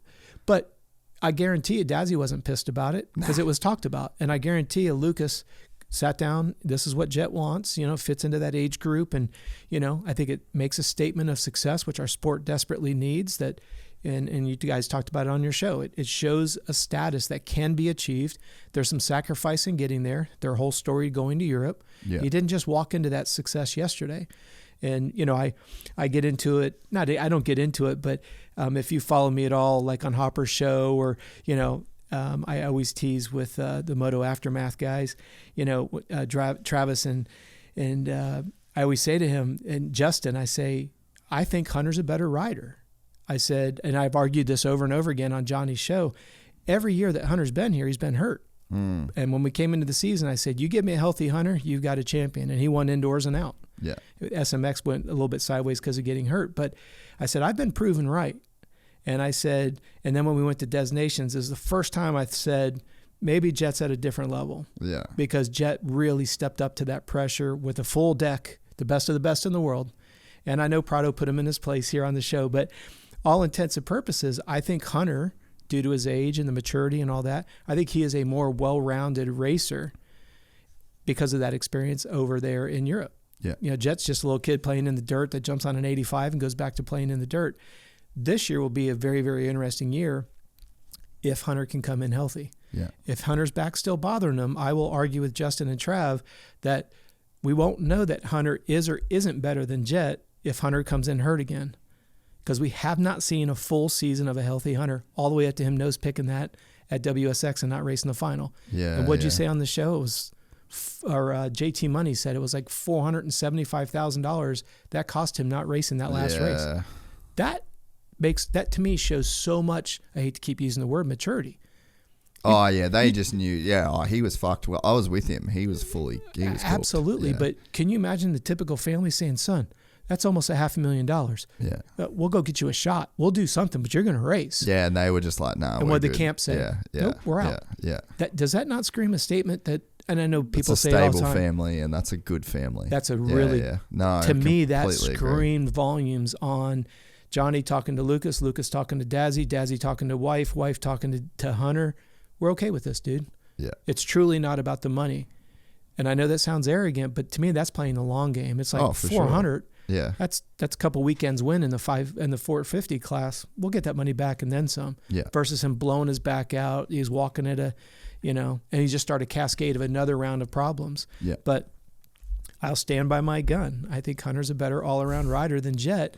but I guarantee you, Dazzy wasn't pissed about it because it was talked about. And I guarantee you, Lucas sat down. This is what Jet wants. You know, fits into that age group, and you know, I think it makes a statement of success, which our sport desperately needs. That, and you guys talked about it on your show. It shows a status that can be achieved. There's some sacrifice in getting there. Their whole story going to Europe. Yeah. He didn't just walk into that success yesterday. And, you know, I get into it, I don't get into it, but if you follow me at all, like on Hopper's show, or, you know, I always tease with the Moto Aftermath guys, you know, Travis and I always say to him, and Justin, I say, I think Hunter's a better rider. I said, and I've argued this over and over again on Johnny's show, every year that Hunter's been here, he's been hurt. And when we came into the season, I said, you give me a healthy Hunter, you've got a champion. And he won indoors and out. Yeah. SMX went a little bit sideways because of getting hurt. But I said, I've been proven right. And I said, and then when we went to Des Nations, is the first time I said, maybe Jet's at a different level. Yeah. Because Jet really stepped up to that pressure with a full deck, the best of the best in the world. And I know Prado put him in his place here on the show, but all intents and purposes, I think Hunter, due to his age and the maturity and all that, I think he is a more well-rounded racer because of that experience over there in Europe. Yeah. You know, Jet's just a little kid playing in the dirt that jumps on an 85 and goes back to playing in the dirt. This year will be a very, very interesting year if Hunter can come in healthy. Yeah. If Hunter's back still bothering him, I will argue with Justin and Trav that we won't know that Hunter is or isn't better than Jet if Hunter comes in hurt again. Because we have not seen a full season of a healthy Hunter, all the way up to him nose picking that at WSX and not racing the final. Yeah. And what'd you say on the show? It was, or JT Money said it was like $475,000 that cost him not racing that last race. That to me shows so much. I hate to keep using the word maturity. Oh yeah, they just knew. Yeah, he was fucked. Well, I was with him. He was fully. He was absolutely. Yeah. But can you imagine the typical family saying, "Son, that's almost $500,000. Yeah, we'll go get you a shot. We'll do something, but you're going to race." Yeah, and they were just like, "No." Nah, and what the camp said, yeah, nope, we're out. Yeah. Does that not scream a statement that? And I know people say it all the time, family, and that's a good family. That's a really No. To me, that screamed agree. Volumes on Johnny talking to Lucas, Lucas talking to Dazzy, Dazzy talking to wife talking to Hunter. We're okay with this, dude. Yeah. It's truly not about the money. And I know that sounds arrogant, but to me, that's playing the long game. It's like 400. Sure. Yeah. That's a couple weekends win in the 450 class. We'll get that money back and then some. Yeah. Versus him blowing his back out. He's walking at and he just started a cascade of another round of problems. Yeah. But I'll stand by my gun. I think Hunter's a better all-around rider than Jet,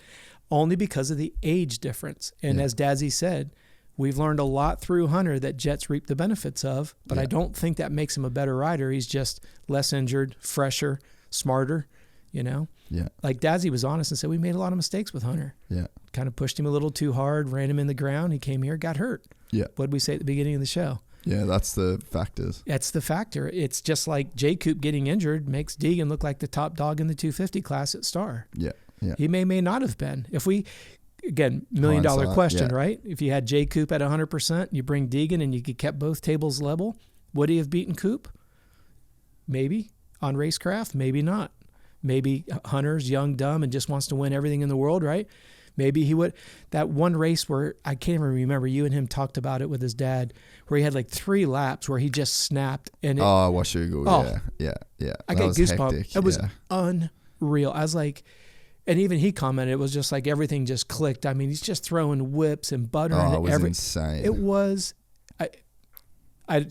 only because of the age difference. And as Dazzy said, we've learned a lot through Hunter that Jet's reaped the benefits of, but I don't think that makes him a better rider. He's just less injured, fresher, smarter, Yeah. Like Dazzy was honest and said, we made a lot of mistakes with Hunter. Yeah. Kind of pushed him a little too hard, ran him in the ground. He came here, got hurt. Yeah. What did we say at the beginning of the show? Yeah, that's the factors. That's the factor. It's just like J. Coop getting injured makes Deegan look like the top dog in the 250 class at Star. Yeah. Yeah. He may not have been. If we, again, $1 million question, right? If you had J. Coop at 100%, you bring Deegan and you could kept both tables level, would he have beaten Coop? Maybe. On racecraft? Maybe not. Maybe Hunter's young, dumb, and just wants to win everything in the world, right? Maybe he would. That one race where I can't even remember, you and him talked about it with his dad, where he had like 3 laps where he just snapped. And Washugal. Yeah. I got goosebumps. It was unreal. I was like, And even he commented, it was just like everything just clicked. I mean, he's just throwing whips and butter. Oh, it was insane. It was, I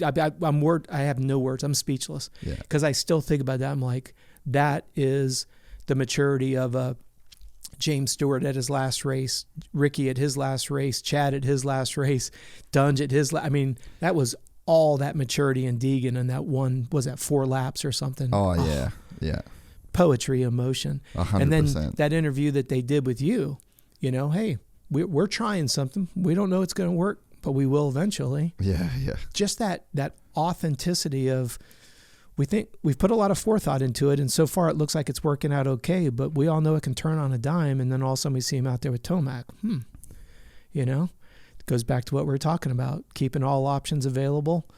have no words. I'm speechless. Yeah. Because I still think about that. I'm like, that is the maturity of a James Stewart at his last race, Ricky at his last race, Chad at his last race, Dunge at his I mean, that was all that maturity in Deegan, and that one, was that 4 laps or something? Oh, yeah. Yeah. Poetry, emotion. 100%. And then that interview that they did with you, you know, hey, we're trying something. We don't know it's going to work, but we will eventually. Yeah, yeah. Just that authenticity of, we think we've put a lot of forethought into it, and so far it looks like it's working out okay, but we all know it can turn on a dime, and then all of a sudden we see him out there with Tomac. You know, it goes back to what we were talking about, keeping all options available,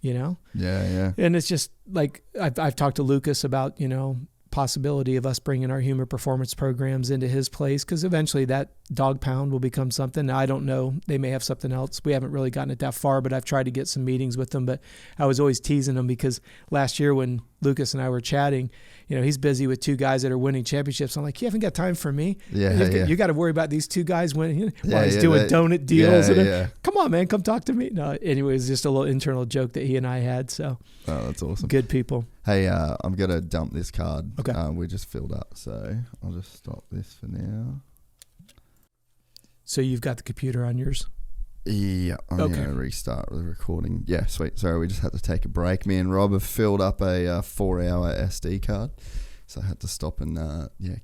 you know? Yeah, yeah. And it's just like, I've talked to Lucas about, you know, possibility of us bringing our human performance programs into his place, because eventually that dog pound will become something. Now, I don't know. They may have something else. We haven't really gotten it that far, but I've tried to get some meetings with them. But I was always teasing them because last year when Lucas and I were chatting, you know, he's busy with 2 guys that are winning championships. I'm like, you haven't got time for me. Yeah, You got to worry about these 2 guys winning while he's yeah, doing donut deals. Yeah. Come on, man, come talk to me. No, anyway, it's just a little internal joke that he and I had. So, oh, that's awesome. Good people. Hey, I'm gonna dump this card. Okay. We just filled up, so I'll just stop this for now. So you've got the computer on yours? Yeah, I'm gonna restart the recording. Yeah, sweet. Sorry, we just had to take a break. Me and Rob have filled up a 4-hour SD card, so I had to stop and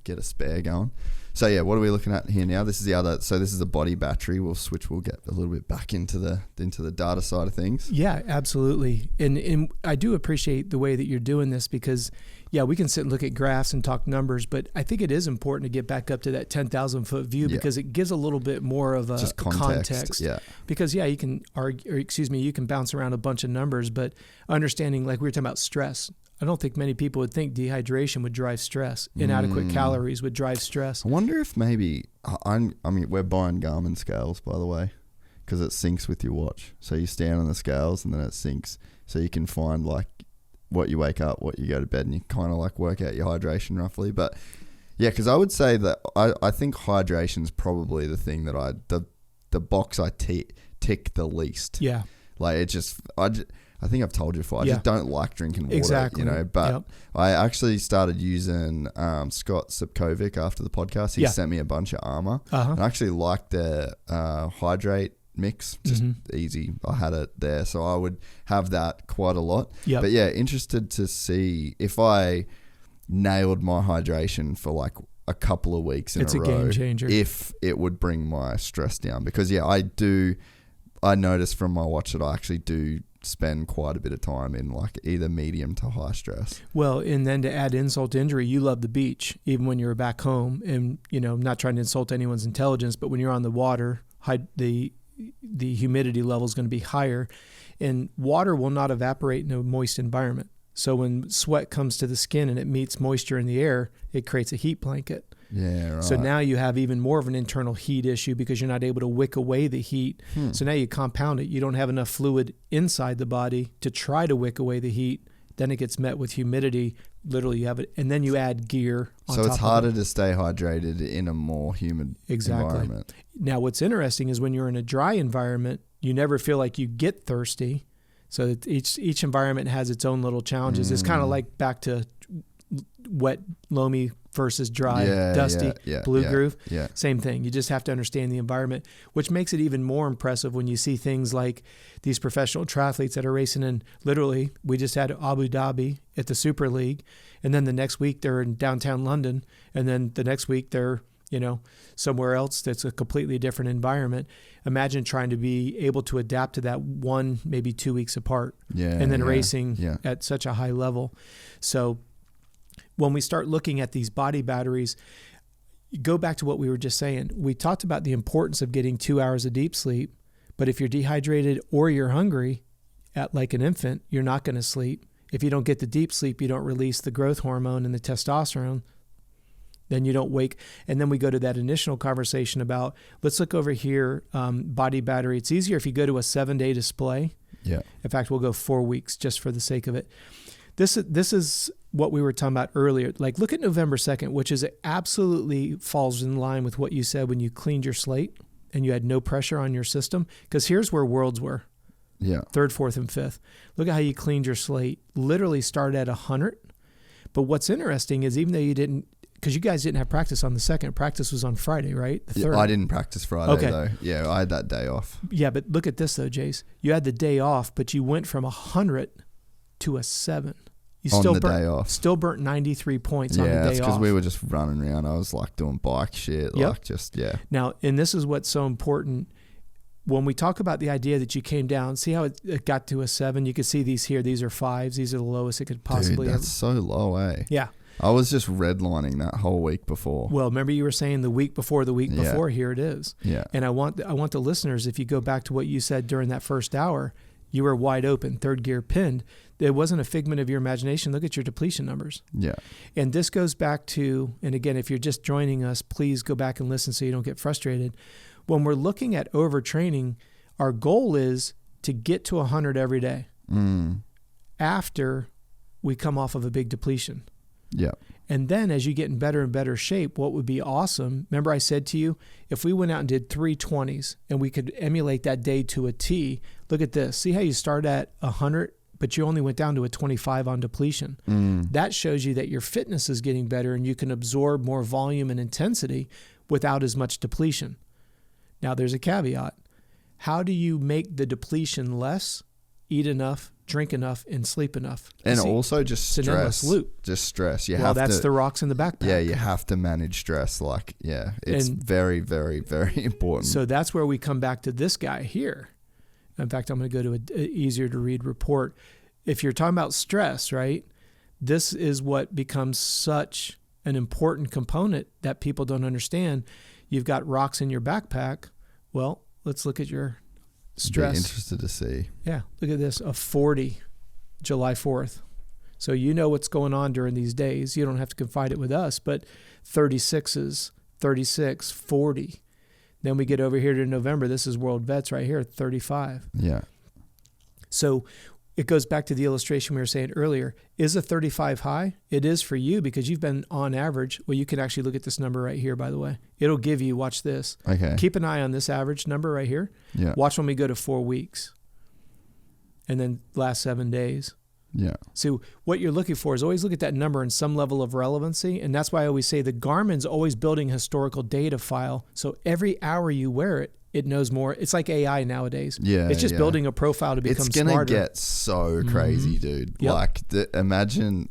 get a spare going. So yeah, what are we looking at here now? This is the other. So this is the body battery. We'll get a little bit back into the data side of things. Yeah, absolutely. And I do appreciate the way that you're doing this, because we can sit and look at graphs and talk numbers, but I think it is important to get back up to that 10,000 foot view, because it gives a little bit more of a just context. Yeah. Because you can you can bounce around a bunch of numbers, but understanding, like we were talking about stress. I don't think many people would think dehydration would drive stress. Inadequate calories would drive stress. I wonder if maybe, I mean, we're buying Garmin scales, by the way, because it syncs with your watch. So you stand on the scales and then it syncs. So you can find like what you wake up, what you go to bed, and you kind of like work out your hydration roughly. But yeah, because I would say that I think hydration is probably the thing that the box I tick the least. Yeah. Like it just, I think I've told you before, I just don't like drinking water, exactly. you know, but I actually started using Scott Sipkovic after the podcast. He sent me a bunch of Armour. And I actually liked the hydrate mix, just easy. I had it there, so I would have that quite a lot. But yeah, interested to see if I nailed my hydration for like a couple of weeks in a row. It's a game changer. If it would bring my stress down. Because I noticed from my watch that I actually do spend quite a bit of time in like either medium to high stress. Well, and then to add insult to injury, you love the beach, even when you're back home. And, you know, not trying to insult anyone's intelligence, but when you're on the water, the humidity level is going to be higher, and water will not evaporate in a moist environment. So when sweat comes to the skin and it meets moisture in the air, it creates a heat blanket. Yeah, right. So now you have even more of an internal heat issue because you're not able to wick away the heat. So now you compound it. You don't have enough fluid inside the body to try to wick away the heat. Then it gets met with humidity. Literally, you have it, and then you add gear on top of it. So it's harder to stay hydrated in a more humid environment. Now, what's interesting is when you're in a dry environment, you never feel like you get thirsty. So each environment has its own little challenges. It's kind of like back to wet, loamy versus dry, dusty, blue groove. Yeah. Same thing. You just have to understand the environment, which makes it even more impressive when you see things like these professional triathletes that are racing in, literally, we just had Abu Dhabi at the Super League, and then the next week they're in downtown London, and then the next week they're, you know, somewhere else that's a completely different environment. Imagine trying to be able to adapt to that 1, maybe 2 weeks apart, and then racing at such a high level. So when we start looking at these body batteries, go back to what we were just saying. We talked about the importance of getting 2 hours of deep sleep, but if you're dehydrated or you're hungry, like an infant, you're not going to sleep. If you don't get the deep sleep, you don't release the growth hormone and the testosterone, then you don't wake. And then we go to that initial conversation about, let's look over here, body battery. It's easier if you go to a 7-day display. Yeah. In fact, we'll go 4 weeks just for the sake of it. This is what we were talking about earlier. Like, look at November 2nd, which is absolutely falls in line with what you said when you cleaned your slate and you had no pressure on your system. Because here's where worlds were. Yeah. 3rd, 4th, and 5th. Look at how you cleaned your slate. Literally started at 100. But what's interesting is even though you didn't, because you guys didn't have practice on the 2nd, practice was on Friday, right? The 3rd. Yeah, I didn't practice Friday though. Yeah, I had that day off. Yeah, but look at this though, Jace. You had the day off, but you went from 100 to a 7. You Day off. Still burnt 93 points on the day off. Yeah, that's because we were just running around. I was like doing bike shit. Yep. Like just, yeah. Now, and this is what's so important. When we talk about the idea that you came down, see how it got to a 7? You can see these here. These are 5s. These are the lowest it could possibly Dude, that's so low, eh? Yeah. I was just redlining that whole week before. Well, remember you were saying the week before, here it is. Yeah. And I want the listeners, if you go back to what you said during that first hour, you were wide open, 3rd gear pinned. It wasn't a figment of your imagination. Look at your depletion numbers. Yeah. And this goes back to, and again, if you're just joining us, please go back and listen so you don't get frustrated. When we're looking at overtraining, our goal is to get to 100 every day after we come off of a big depletion. Yeah. And then as you get in better and better shape, what would be awesome, remember I said to you, if we went out and did 320s and we could emulate that day to a T, look at this. See how you start at 100, but you only went down to a 25 on depletion. That shows you that your fitness is getting better and you can absorb more volume and intensity without as much depletion. Now there's a caveat. How do you make the depletion less, eat enough, drink enough, and sleep enough? And also just stress. It's an endless loop. Just stress. That's the rocks in the backpack. Yeah, you have to manage stress. Like, yeah, it's very, very, very important. So that's where we come back to this guy here. In fact, I'm going to go to an easier to read report. If you're talking about stress, right, this is what becomes such an important component that people don't understand. You've got rocks in your backpack. Well, let's look at your stress. Be interested to see. Yeah, look at this, a 40, July 4th. So you know what's going on during these days. You don't have to confide it with us, but 36s, 36, 40. Then we get over here to November. This is World Vets right here, 35. Yeah. So it goes back to the illustration we were saying earlier. Is a 35 high? It is for you because you've been on average. Well, you can actually look at this number right here, by the way. It'll give you, watch this. Okay. Keep an eye on this average number right here. Yeah. Watch when we go to 4 weeks. And then last 7 days. Yeah. So what you're looking for is always look at that number in some level of relevancy. And that's why I always say the Garmin's always building a historical data file. So every hour you wear it, it knows more. It's like AI nowadays. Yeah. It's just building a profile to become smarter. It's going to get so crazy, dude. Yep. Like, imagine,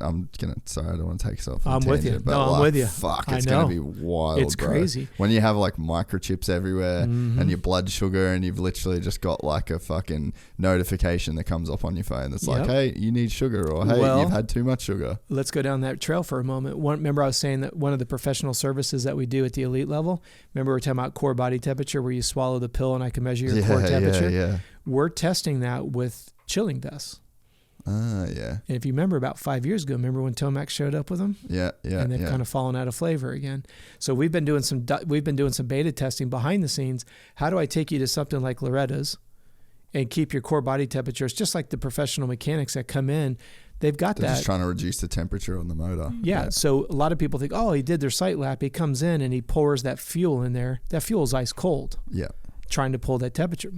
sorry, I don't want to take yourself on a tangent, with you. But No, like, I'm with you. Fuck, it's going to be wild, It's bro. crazy. When you have like microchips everywhere and your blood sugar and you've literally just got like a fucking notification that comes up on your phone that's like, hey, you need sugar, or hey, you've had too much sugar. Let's go down that trail for a moment. Remember I was saying that one of the professional services that we do at the elite level, remember we were talking about core body temperature where you swallow the pill and I can measure your core temperature. Yeah. We're testing that with chilling vests. Yeah. And if you remember about 5 years ago, remember when Tomac showed up with them? Yeah. And they've kind of fallen out of flavor again. So we've been doing some beta testing behind the scenes. How do I take you to something like Loretta's and keep your core body temperature? It's just like the professional mechanics that come in. They've got They're that. just trying to reduce the temperature on the motor. Yeah. So a lot of people think, oh, he did their sight lap. He comes in and he pours that fuel in there. That fuel is ice cold. Yeah. Trying to pull that temperature.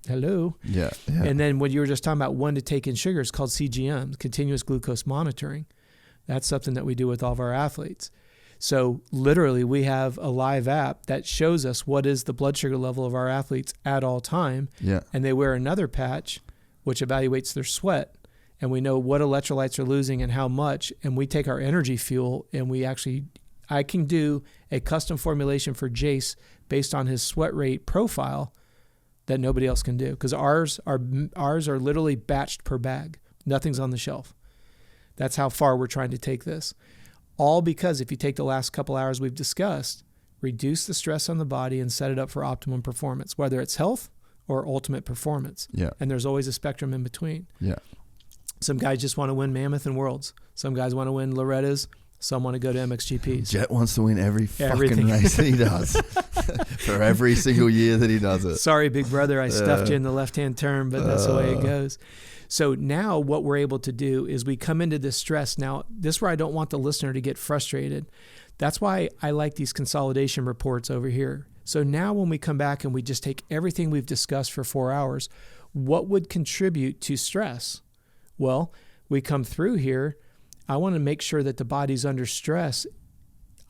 Hello. Yeah. And then when you were just talking about when to take in sugar, it's called CGM, continuous glucose monitoring. That's something that we do with all of our athletes. So literally we have a live app that shows us what is the blood sugar level of our athletes at all time. Yeah. And they wear another patch which evaluates their sweat. And we know what electrolytes are losing and how much. And we take our energy fuel and I can do a custom formulation for Jace based on his sweat rate profile that nobody else can do. Because ours are literally batched per bag. Nothing's on the shelf. That's how far we're trying to take this. All because if you take the last couple hours we've discussed, reduce the stress on the body and set it up for optimum performance, whether it's health or ultimate performance. Yeah. And there's always a spectrum in between. Yeah. Some guys just want to win Mammoth and Worlds. Some guys want to win Loretta's. Some want to go to MXGPs. Jet wants to win every fucking race that he does for every single year that he does it. Sorry, big brother, I stuffed you in the left-hand turn, but that's the way it goes. So now what we're able to do is we come into this stress. Now, this is where I don't want the listener to get frustrated. That's why I like these consolidation reports over here. So now when we come back and we just take everything we've discussed for 4 hours, what would contribute to stress? Well, we come through here. I want to make sure that the body's under stress.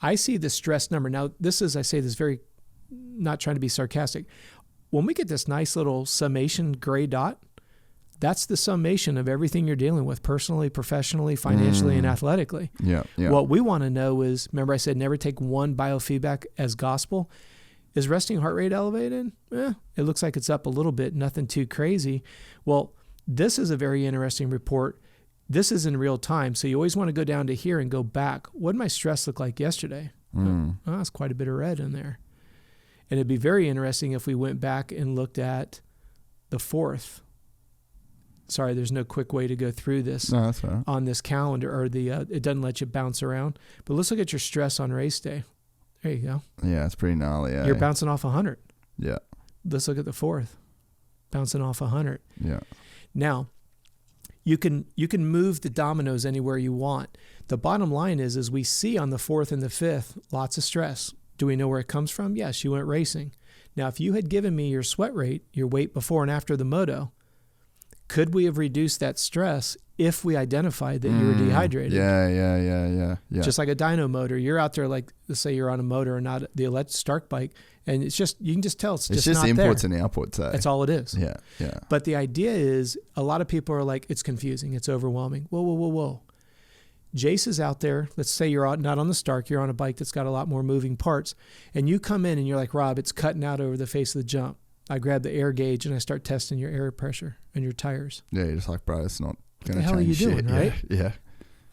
I see the stress number. Now, this is, I say this very, not trying to be sarcastic. When we get this nice little summation gray dot, that's the summation of everything you're dealing with personally, professionally, financially, and athletically. Yeah. What we want to know is, remember I said never take one biofeedback as gospel. Is resting heart rate elevated? It looks like it's up a little bit, nothing too crazy. Well, this is a very interesting report. This is in real time, so you always want to go down to here and go back. What did my stress look like yesterday? That's quite a bit of red in there. And it'd be very interesting if we went back and looked at the 4th. Sorry, there's no quick way to go through this on this calendar, or it doesn't let you bounce around. But let's look at your stress on race day. There you go. Yeah, it's pretty gnarly. You're bouncing off 100. Yeah. Let's look at the 4th. Bouncing off 100. Yeah. Now, you can move the dominoes anywhere you want. The bottom line is we see on the 4th and the 5th, lots of stress. Do we know where it comes from? Yes, you went racing. Now, if you had given me your sweat rate, your weight before and after the moto, could we have reduced that stress if we identified that you were dehydrated? Yeah. Just like a dyno motor. You're out there, like, let's say you're on a motor and not the Stark bike, and it's just, you can just tell it's just not inputs there. and outputs. That's all it is. Yeah. But the idea is, a lot of people are like, it's confusing, it's overwhelming. Whoa. Jace is out there. Let's say you're not on the Stark, you're on a bike that's got a lot more moving parts, and you come in and you're like, Rob, it's cutting out over the face of the jump. I grab the air gauge and I start testing your air pressure and your tires. Yeah, you're just like, bro, it's not going to change. What the hell are you doing, right? Yeah.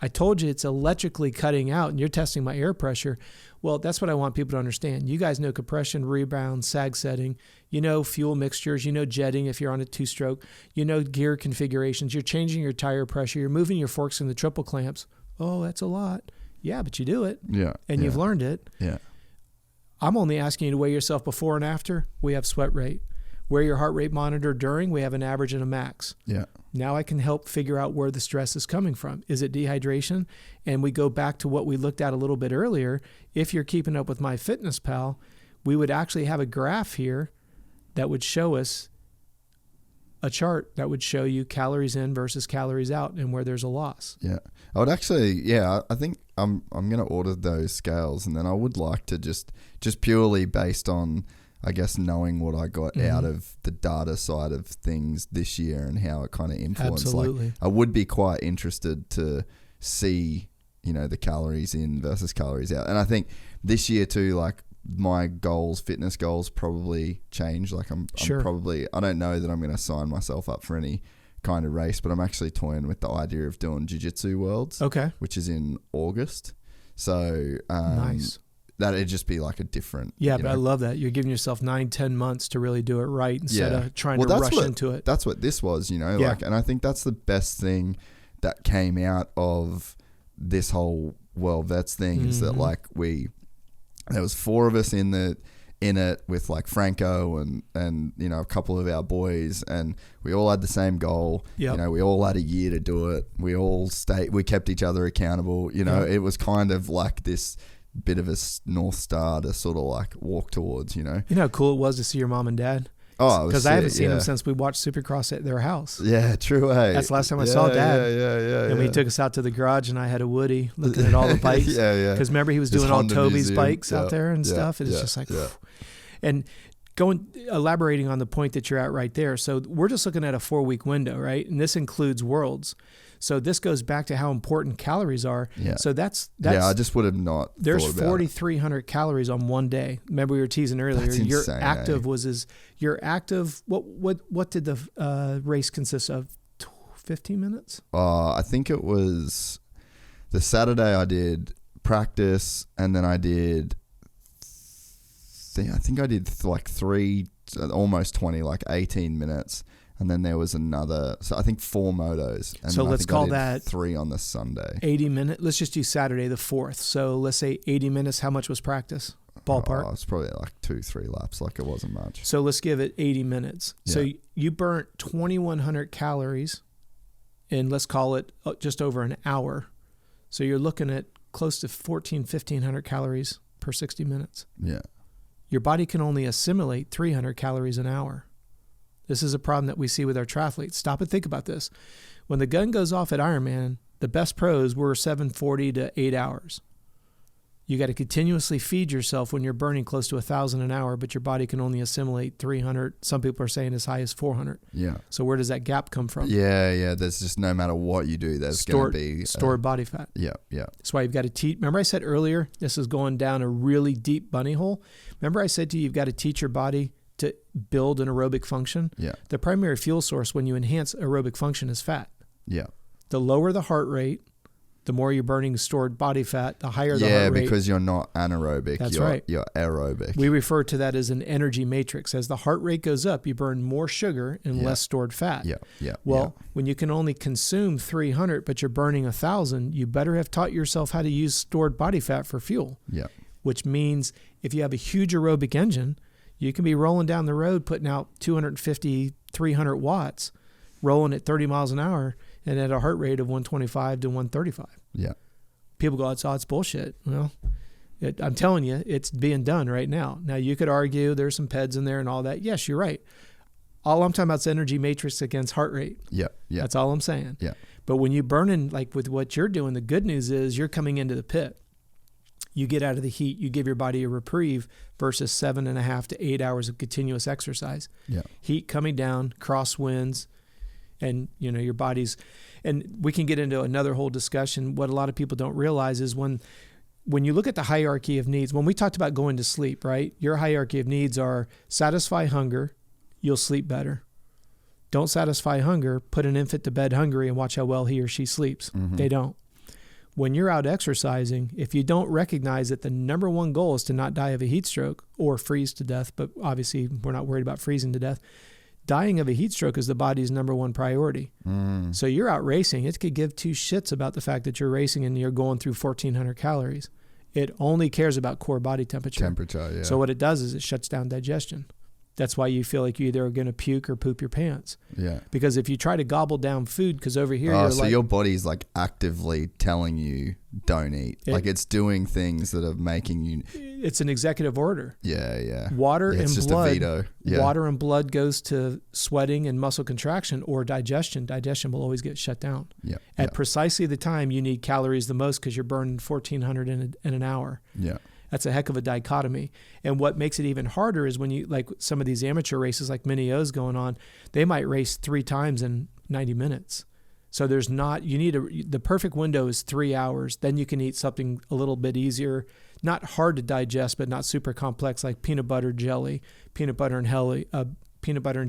I told you it's electrically cutting out and you're testing my air pressure. Well, that's what I want people to understand. You guys know compression, rebound, sag setting. You know fuel mixtures. You know jetting if you're on a 2-stroke. You know gear configurations. You're changing your tire pressure. You're moving your forks in the triple clamps. Oh, that's a lot. Yeah, but you do it. Yeah. And you've learned it. Yeah. I'm only asking you to weigh yourself before and after. We have sweat rate. Wear your heart rate monitor during. We have an average and a max. Yeah. Now I can help figure out where the stress is coming from. Is it dehydration? And we go back to what we looked at a little bit earlier. If you're keeping up with MyFitnessPal, we would actually have a graph here that would show us a chart that would show you calories in versus calories out and where there's a loss. Yeah. I would actually, I think I'm going to order those scales, and then I would like to just purely based on, I guess, knowing what I got out of the data side of things this year and how it kind of influenced. Absolutely. Like, I would be quite interested to see, the calories in versus calories out. And I think this year too, like, my fitness goals probably change. Like I'm probably, I don't know that I'm going to sign myself up for any kind of race, but I'm actually toying with the idea of doing Jiu-Jitsu Worlds, which is in August. So, nice. That'd just be like a different. Yeah, but I love that. You're giving yourself 9-10 months to really do it right instead of trying to rush into it. That's what this was, like, and I think that's the best thing that came out of this whole World Vets thing is that, like, there was 4 of us in it with, like, Franco and a couple of our boys, and we all had the same goal. Yep. We all had a year to do it. We kept each other accountable. It was kind of like this bit of a North Star to sort of like walk towards, You know how cool it was to see your mom and dad? Oh, because I haven't seen them since we watched Supercross at their house. Yeah, true. Hey, that's the last time I saw Dad. Yeah. And he took us out to the garage, and I had a Woody looking at all the bikes. Because remember, he was doing all Toby's bikes out there and stuff. And it's just like, and elaborating on the point that you're at right there. So we're just looking at a 4-week window, right? And this includes Worlds. So this goes back to how important calories are. Yeah. So that's I just would have not. There's 4,300 calories on one day. Remember we were teasing earlier. That's your insane, active your active. What did the race consist of? 15 minutes. I think it was the Saturday. I did practice, and then I did. I think I did like 3, almost 20, like 18 minutes. And then there was another, so I think 4 motos. And so let's call that 3 on the Sunday. 80 minutes. Let's just do Saturday the 4th. So let's say 80 minutes. How much was practice? Ballpark? It's probably like 2-3 laps. Like it wasn't much. So let's give it 80 minutes. Yeah. So you burnt 2,100 calories in, let's call it just over an hour. So you're looking at close to 1,500 calories per 60 minutes. Yeah. Your body can only assimilate 300 calories an hour. This is a problem that we see with our triathletes. Stop and think about this. When the gun goes off at Ironman, the best pros were 740 to 8 hours. You got to continuously feed yourself when you're burning close to 1,000 an hour, but your body can only assimilate 300. Some people are saying as high as 400. Yeah. So where does that gap come from? Yeah. There's just no matter what you do, there's going to be stored body fat. Yeah. That's why you've got to teach. Remember I said earlier, this is going down a really deep bunny hole. Remember I said to you, you've got to teach your body to build an aerobic function. Yeah. The primary fuel source when you enhance aerobic function is fat. Yeah. The lower the heart rate, the more you're burning stored body fat, the higher the heart rate. Yeah, because you're not anaerobic. That's right. You're aerobic. We refer to that as an energy matrix. As the heart rate goes up, you burn more sugar and less stored fat. Yeah. Well, when you can only consume 300, but you're burning 1,000, you better have taught yourself how to use stored body fat for fuel. Yeah. Which means if you have a huge aerobic engine, you can be rolling down the road, putting out 250, 300 watts, rolling at 30 miles an hour, and at a heart rate of 125 to 135. Yeah. People go, it's bullshit. Well, I'm telling you, it's being done right now. Now, you could argue there's some PEDs in there and all that. Yes, you're right. All I'm talking about is energy matrix against heart rate. Yeah. That's all I'm saying. Yeah. But when you burn in, like with what you're doing, the good news is you're coming into the pit. You get out of the heat, you give your body a reprieve versus 7.5 to 8 hours of continuous exercise. Yeah. Heat coming down, crosswinds, and your body's, and we can get into another whole discussion. What a lot of people don't realize is when you look at the hierarchy of needs, when we talked about going to sleep, right? Your hierarchy of needs are satisfy hunger, you'll sleep better. Don't satisfy hunger, put an infant to bed hungry and watch how well he or she sleeps. Mm-hmm. They don't. When you're out exercising, if you don't recognize that the number one goal is to not die of a heat stroke or freeze to death, but obviously we're not worried about freezing to death, dying of a heat stroke is the body's number one priority. So you're out racing. It could give two shits about the fact that you're racing and you're going through 1,400 calories. It only cares about core body temperature. Yeah. So what it does is it shuts down digestion. That's why you feel like you either are going to puke or poop your pants. Yeah. Because if you try to gobble down food, because over here you're so your body's like actively telling you don't eat. Like it's doing things that are making you. It's an executive order. Yeah. Water and just blood. A veto. Yeah. Water and blood goes to sweating and muscle contraction or digestion. Digestion will always get shut down. Yeah. At precisely the time you need calories the most because you're burning 1,400 in an hour. Yeah. That's a heck of a dichotomy. And what makes it even harder is when you, like some of these amateur races like Mini O's going on, they might race 3 times in 90 minutes. So there's not, the perfect window is 3 hours. Then you can eat something a little bit easier, not hard to digest, but not super complex, like peanut butter jelly, peanut butter and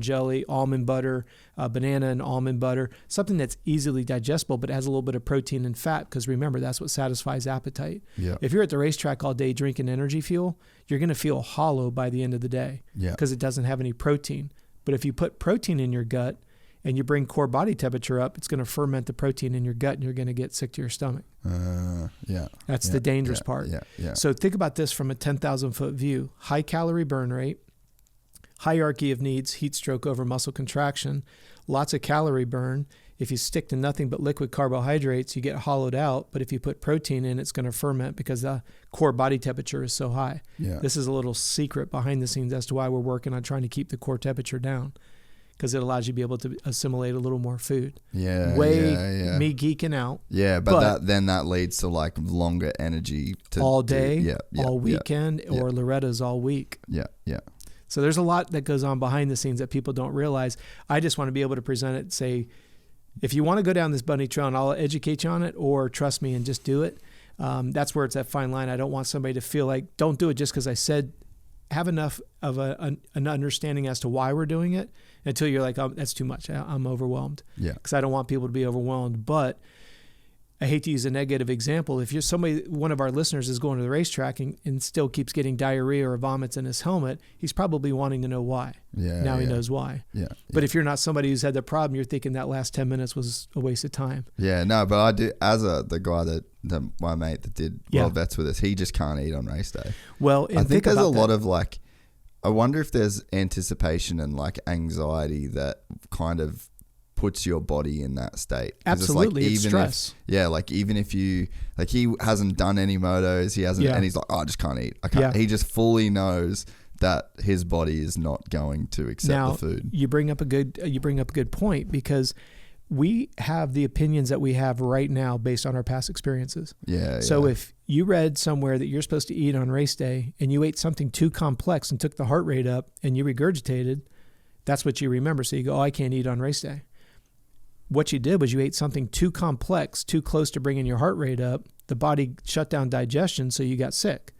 jelly, almond butter, banana and almond butter, something that's easily digestible but has a little bit of protein and fat because remember, that's what satisfies appetite. Yeah. If you're at the racetrack all day drinking energy fuel, you're going to feel hollow by the end of the day because it doesn't have any protein. But if you put protein in your gut and you bring core body temperature up, it's going to ferment the protein in your gut and you're going to get sick to your stomach. That's the dangerous part. Yeah. So think about this from a 10,000 foot view. High calorie burn rate, hierarchy of needs, heat stroke over muscle contraction, lots of calorie burn. If you stick to nothing but liquid carbohydrates, you get hollowed out. But if you put protein in, it's going to ferment because the core body temperature is so high. Yeah. This is a little secret behind the scenes as to why we're working on trying to keep the core temperature down because it allows you to be able to assimilate a little more food. Me geeking out. Yeah, but that leads to like longer energy. All day, all weekend, or Loretta's all week. Yeah. So there's a lot that goes on behind the scenes that people don't realize. I just want to be able to present it and say, if you want to go down this bunny trail and I'll educate you on it, or trust me and just do it. That's where it's that fine line. I don't want somebody to feel like, don't do it just because I said, have enough of an understanding as to why we're doing it until you're like, oh, that's too much. I'm overwhelmed. Yeah. Because I don't want people to be overwhelmed. But I hate to use a negative example. If you're one of our listeners is going to the racetrack and still keeps getting diarrhea or vomits in his helmet, he's probably wanting to know why. Now he knows why. But if you're not somebody who's had the problem, you're thinking that last 10 minutes was a waste of time. Yeah, no, but I do, as the guy my mate that did World Vets with us, he just can't eat on race day. Well, I think there's a lot of like, I wonder if there's anticipation and like anxiety that kind of puts your body in that state. 'Cause Absolutely, it's even stress. even if you, like, he hasn't done any motos, he hasn't, and he's like, oh, I just can't eat. I can't. He just fully knows that his body is not going to accept the food. You bring up a good point, because we have the opinions that we have right now based on our past experiences. So if you read somewhere that you're supposed to eat on race day and you ate something too complex and took the heart rate up and you regurgitated, that's what you remember. So you go, oh, I can't eat on race day. What you did was you ate something too complex, too close to bringing your heart rate up. The body shut down digestion, so you got sick.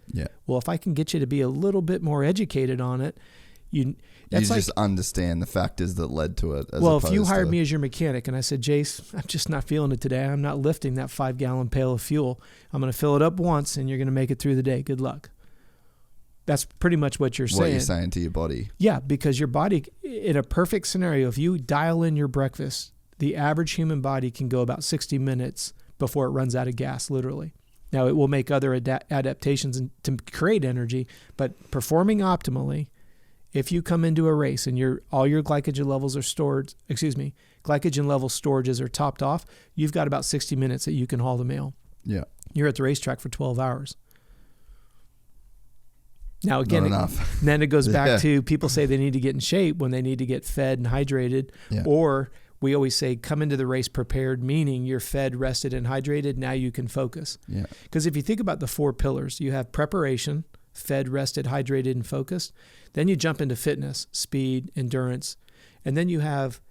Well, if I can get you to be a little bit more educated on it, you just understand the factors that led to it. Well, if you hired me as your mechanic and I said, Jace, I'm just not feeling it today. I'm not lifting that 5-gallon pail of fuel. I'm going to fill it up once and you're going to make it through the day. Good luck. That's pretty much what you're saying. What you're saying to your body. Yeah, because your body, in a perfect scenario, if you dial in your breakfast, the average human body can go about 60 minutes before it runs out of gas, literally. Now, it will make other adaptations to create energy, but performing optimally, if you come into a race and all your glycogen levels are stored, glycogen level storages are topped off, you've got about 60 minutes that you can haul the mail. Yeah. You're at the racetrack for 12 hours. Now, again, then it goes back to people say they need to get in shape when they need to get fed and hydrated. Or we always say come into the race prepared, meaning you're fed, rested, and hydrated. Now you can focus. Because if you think about the 4 pillars, you have preparation, fed, rested, hydrated, and focused. Then you jump into fitness, speed, endurance. And then you have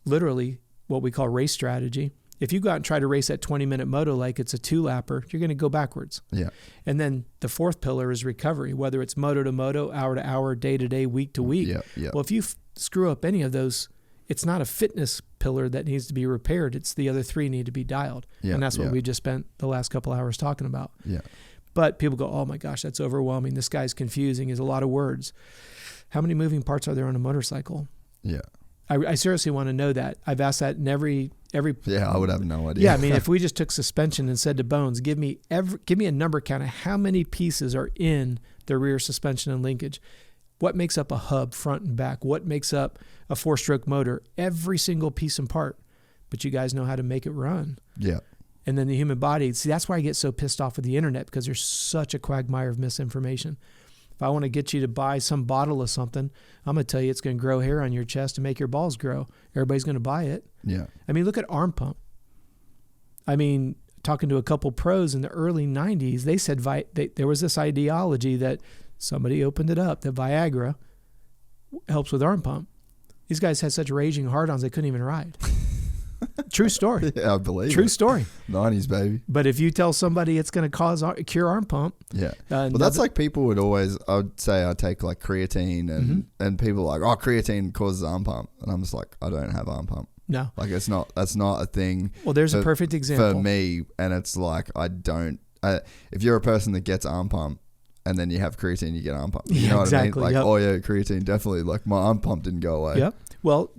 literally what we call race strategy. If you go out and try to race that 20-minute moto like it's a 2-lapper, you're going to go backwards. And then the 4th pillar is recovery, whether it's moto to moto, hour to hour, day to day, week to week. Well, if you screw up any of those, it's not a fitness pillar that needs to be repaired. It's the other 3 need to be dialed. And that's what we just spent the last couple hours talking about. But people go, oh my gosh, that's overwhelming. This guy's confusing. There's a lot of words. How many moving parts are there on a motorcycle? I seriously want to know that. I've asked that in every. I would have no idea. I mean, if we just took suspension and said to Bones, give me a number count of how many pieces are in the rear suspension and linkage. What makes up a hub, front and back? What makes up a 4-stroke motor? Every single piece and part. But you guys know how to make it run. And then the human body. See, that's why I get so pissed off with the internet, because there's such a quagmire of misinformation. If I want to get you to buy some bottle of something, I'm going to tell you it's going to grow hair on your chest and make your balls grow. Everybody's going to buy it. I mean, look at arm pump. I mean, talking to a couple pros in the early 90s, they said there was this ideology that somebody opened it up, that Viagra helps with arm pump. These guys had such raging hard-ons they couldn't even ride. True story. I believe True story. 90s, baby. But if you tell somebody it's going to cure arm pump. But that's like people would always, I would say I take like creatine and people are like, oh, creatine causes arm pump. And I'm just like, I don't have arm pump. No. Like that's not a thing. Well, there's a perfect example. For me, and it's like, if you're a person that gets arm pump, and then you have creatine, you get arm pump. You know what I mean? Like, oh yeah, creatine, definitely. Like my arm pump didn't go away. Well,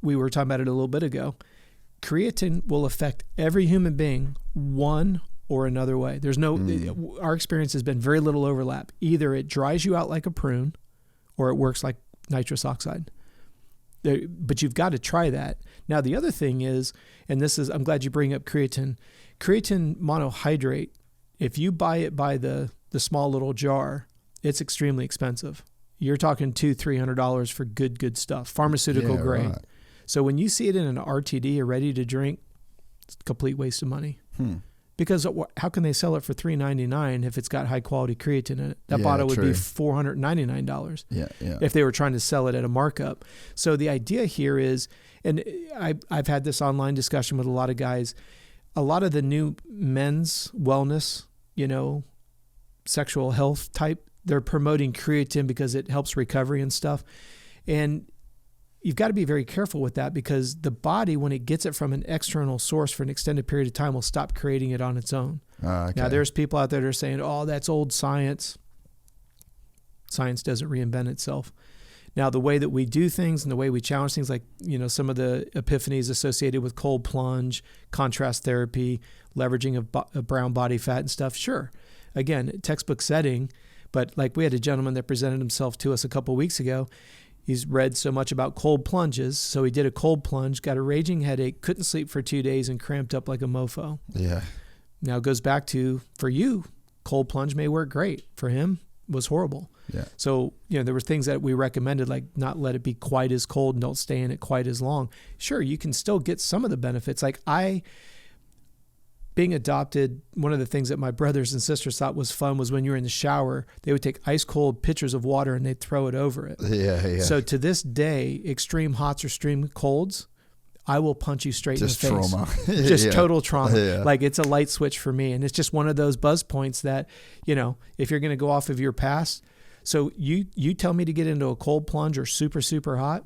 we were talking about it a little bit ago. Creatine will affect every human being one or another way. There's our experience has been very little overlap. Either it dries you out like a prune or it works like nitrous oxide. But you've got to try that. Now, the other thing is, and I'm glad you bring up creatine monohydrate. If you buy it by the small little jar, it's extremely expensive. You're talking $200-$300 for good stuff, pharmaceutical grade. Right. So when you see it in an RTD or ready to drink, it's a complete waste of money. Because how can they sell it for $3.99 if it's got high quality creatine in it? That bottle would be $499 if they were trying to sell it at a markup. So the idea here is, and I've had this online discussion with a lot of guys, a lot of the new men's wellness, sexual health type, they're promoting creatine because it helps recovery and stuff. And you've got to be very careful with that, because the body, when it gets it from an external source for an extended period of time, will stop creating it on its own. Okay. Now, there's people out there that are saying, oh, that's old science. Science doesn't reinvent itself. Now, the way that we do things and the way we challenge things, like, some of the epiphanies associated with cold plunge, contrast therapy, leveraging of brown body fat and stuff, sure. Again, textbook setting, but like we had a gentleman that presented himself to us a couple of weeks ago. He's read so much about cold plunges. So he did a cold plunge, got a raging headache, couldn't sleep for 2 days, and cramped up like a mofo. Yeah. Now it goes back to, for you, cold plunge may work great. For him, it was horrible. Yeah. So, there were things that we recommended, like not let it be quite as cold and don't stay in it quite as long. Sure, you can still get some of the benefits. Like being adopted, one of the things that my brothers and sisters thought was fun was when you were in the shower, they would take ice cold pitchers of water and they'd throw it over it. Yeah. So to this day, extreme hots or extreme colds, I will punch you straight Just in the face. trauma. Just total trauma. Yeah. Like it's a light switch for me. And it's just one of those buzz points that, if you're going to go off of your past. So you tell me to get into a cold plunge or super, super hot.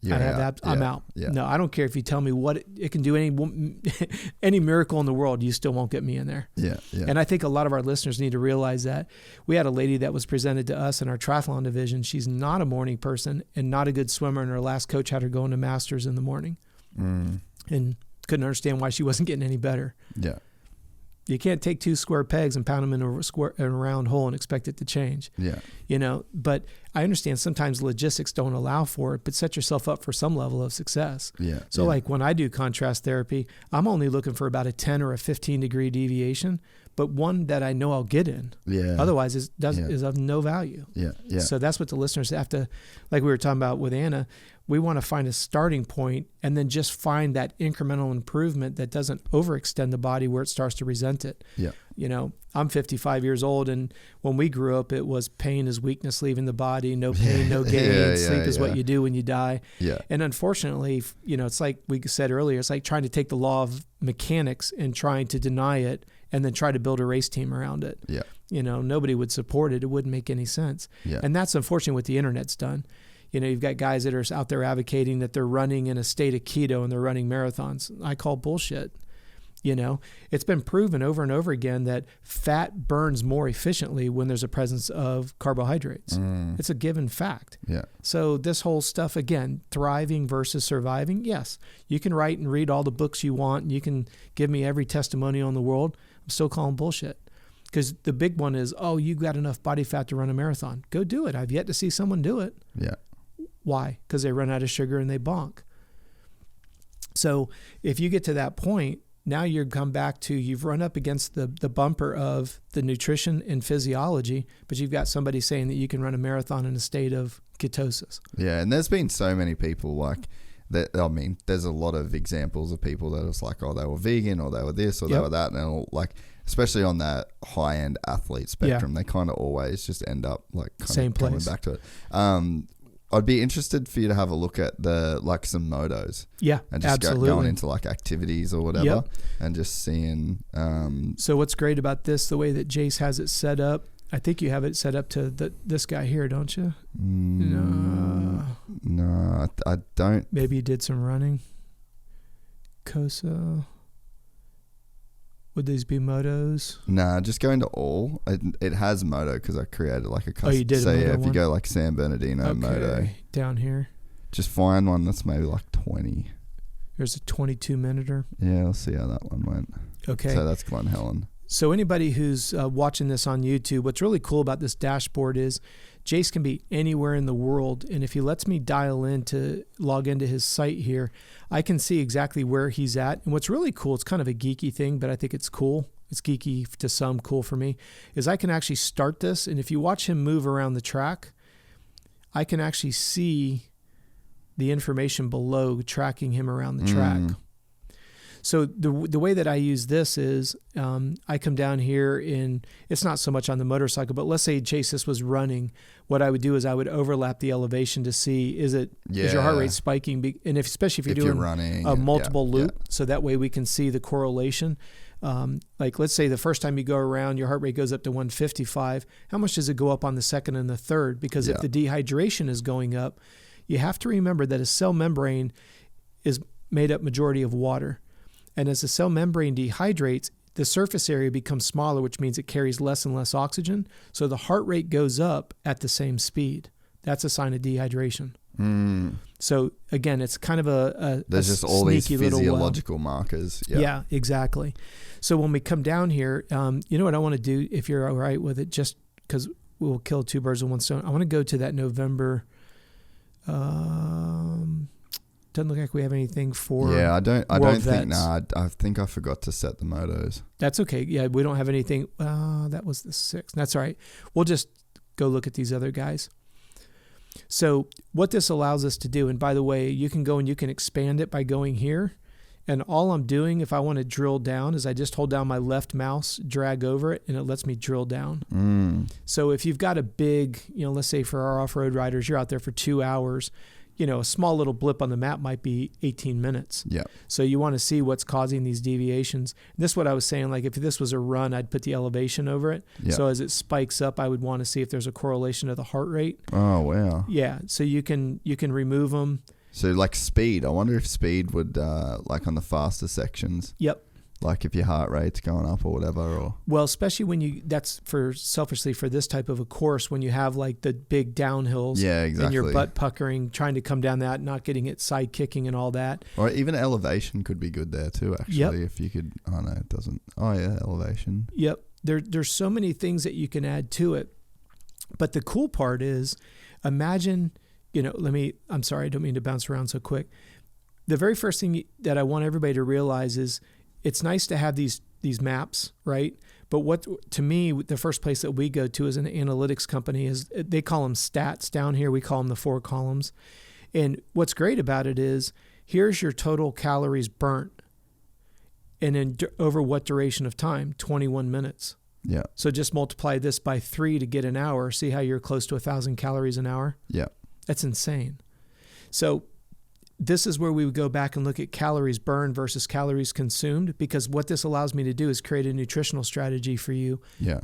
I'm out. Yeah. No, I don't care if you tell me what it can do. Any miracle in the world, you still won't get me in there. Yeah. And I think a lot of our listeners need to realize that. We had a lady that was presented to us in our triathlon division. She's not a morning person and not a good swimmer. And her last coach had her going to masters in the morning. And couldn't understand why she wasn't getting any better. Yeah. You can't take 2 square pegs and pound them in a round hole and expect it to change. Yeah. But I understand sometimes logistics don't allow for it, but set yourself up for some level of success. Yeah. So like when I do contrast therapy, I'm only looking for about a 10 or a 15 degree deviation, but one that I know I'll get in. Yeah. Otherwise is of no value. Yeah. Yeah. So that's what the listeners have to, like we were talking about with Anna, we want to find a starting point and then just find that incremental improvement that doesn't overextend the body where it starts to resent it. Yeah. I'm 55 years old, and when we grew up, it was pain is weakness leaving the body, no pain, no gain, sleep is what you do when you die. Yeah. And unfortunately, it's like we said earlier, it's like trying to take the law of mechanics and trying to deny it and then try to build a race team around it. Yeah. Nobody would support it. It wouldn't make any sense. Yeah. And that's unfortunately what the internet's done. You've got guys that are out there advocating that they're running in a state of keto and they're running marathons. I call bullshit. It's been proven over and over again that fat burns more efficiently when there's a presence of carbohydrates. It's a given fact. Yeah. So this whole stuff, again, thriving versus surviving. Yes, you can write and read all the books you want. And you can give me every testimonial in the world. I'm still calling bullshit. Because the big one is, you got enough body fat to run a marathon. Go do it. I've yet to see someone do it. Yeah. Why? Because they run out of sugar and they bonk. So if you get to that point, now you've come back to, you've run up against the bumper of the nutrition and physiology, but you've got somebody saying that you can run a marathon in a state of ketosis. Yeah, and there's been so many people like that. I mean, there's a lot of examples of people that was like, they were vegan or they were this or they were that, and all, like, especially on that high-end athlete spectrum, they kind of always just end up like same place. Coming back to it. I'd be interested for you to have a look at some motos. Yeah, and just absolutely. Going into like activities or whatever, and just seeing. So what's great about this, the way that Jace has it set up, I think you have it set up to this guy here, don't you? No, I don't. Maybe you did some running. Cosa. Would these be motos? Nah, just go into all. It has moto because I created like a custom. Oh, you did. So a moto if one? you go like San Bernardino moto down here, just find one that's maybe like 20. There's a 22-minuter. Yeah, let's see how that one went. Okay. So that's Glen Helen. So anybody who's watching this on YouTube, what's really cool about this dashboard is Jace can be anywhere in the world. And if he lets me dial in to log into his site here, I can see exactly where he's at. And what's really cool, it's kind of a geeky thing, but I think it's cool. It's geeky to some, cool for me, is I can actually start this. And if you watch him move around the track, I can actually see the information below tracking him around the track. So the way that I use this is I come down here and it's not so much on the motorcycle, but let's say Chase this was running. What I would do is I would overlap the elevation to see is your heart rate spiking, and especially if you're doing running a multiple loop, so that way we can see the correlation. Like let's say the first time you go around, your heart rate goes up to 155. How much does it go up on the second and the third? Because if the dehydration is going up, you have to remember that a cell membrane is made up majority of water. And as the cell membrane dehydrates, the surface area becomes smaller, which means it carries less and less oxygen. So the heart rate goes up at the same speed. That's a sign of dehydration. So again, it's kind of there's just all these physiological markers. Yeah, exactly. So when we come down here, you know what I want to do, if you're all right with it, just because we'll kill two birds with one stone. I want to go to that November Doesn't look like we have anything for. Yeah, I don't vets. think. Nah, I think I forgot to set the motos. That's okay. Yeah, we don't have anything. That was the 6th. That's all right. We'll just go look at these other guys. So what this allows us to do, and by the way, you can go and you can expand it by going here. And all I'm doing, if I want to drill down, is I just hold down my left mouse, drag over it, and it lets me drill down. So if you've got a big, let's say for our off-road riders, you're out there for 2 hours, a small little blip on the map might be 18 minutes. Yeah. So you want to see what's causing these deviations. This is what I was saying, like if this was a run, I'd put the elevation over it. Yeah. So as it spikes up, I would want to see if there's a correlation to the heart rate. Oh, wow. Yeah. So you can remove them. So like speed, I wonder if speed would, like on the faster sections. Yep. Like if your heart rate's going up or whatever, or well, especially when that's selfishly for this type of a course, when you have like the big downhills, yeah, exactly, and your butt puckering, trying to come down that, not getting it side kicking and all that. Or even elevation could be good there too. Actually, yep. If you could, oh no, it doesn't. Oh yeah, elevation. Yep, there's so many things that you can add to it, but the cool part is, imagine, I'm sorry, I don't mean to bounce around so quick. The very first thing that I want everybody to realize is, it's nice to have these maps, right? But what, to me, the first place that we go to as an analytics company is, they call them stats down here. We call them the 4 columns. And what's great about it is, here's your total calories burnt. And then over what duration of time? 21 minutes. Yeah. So just multiply this by 3 to get an hour. See how you're close to 1,000 calories an hour? Yeah. That's insane. So this is where we would go back and look at calories burned versus calories consumed, because what this allows me to do is create a nutritional strategy for you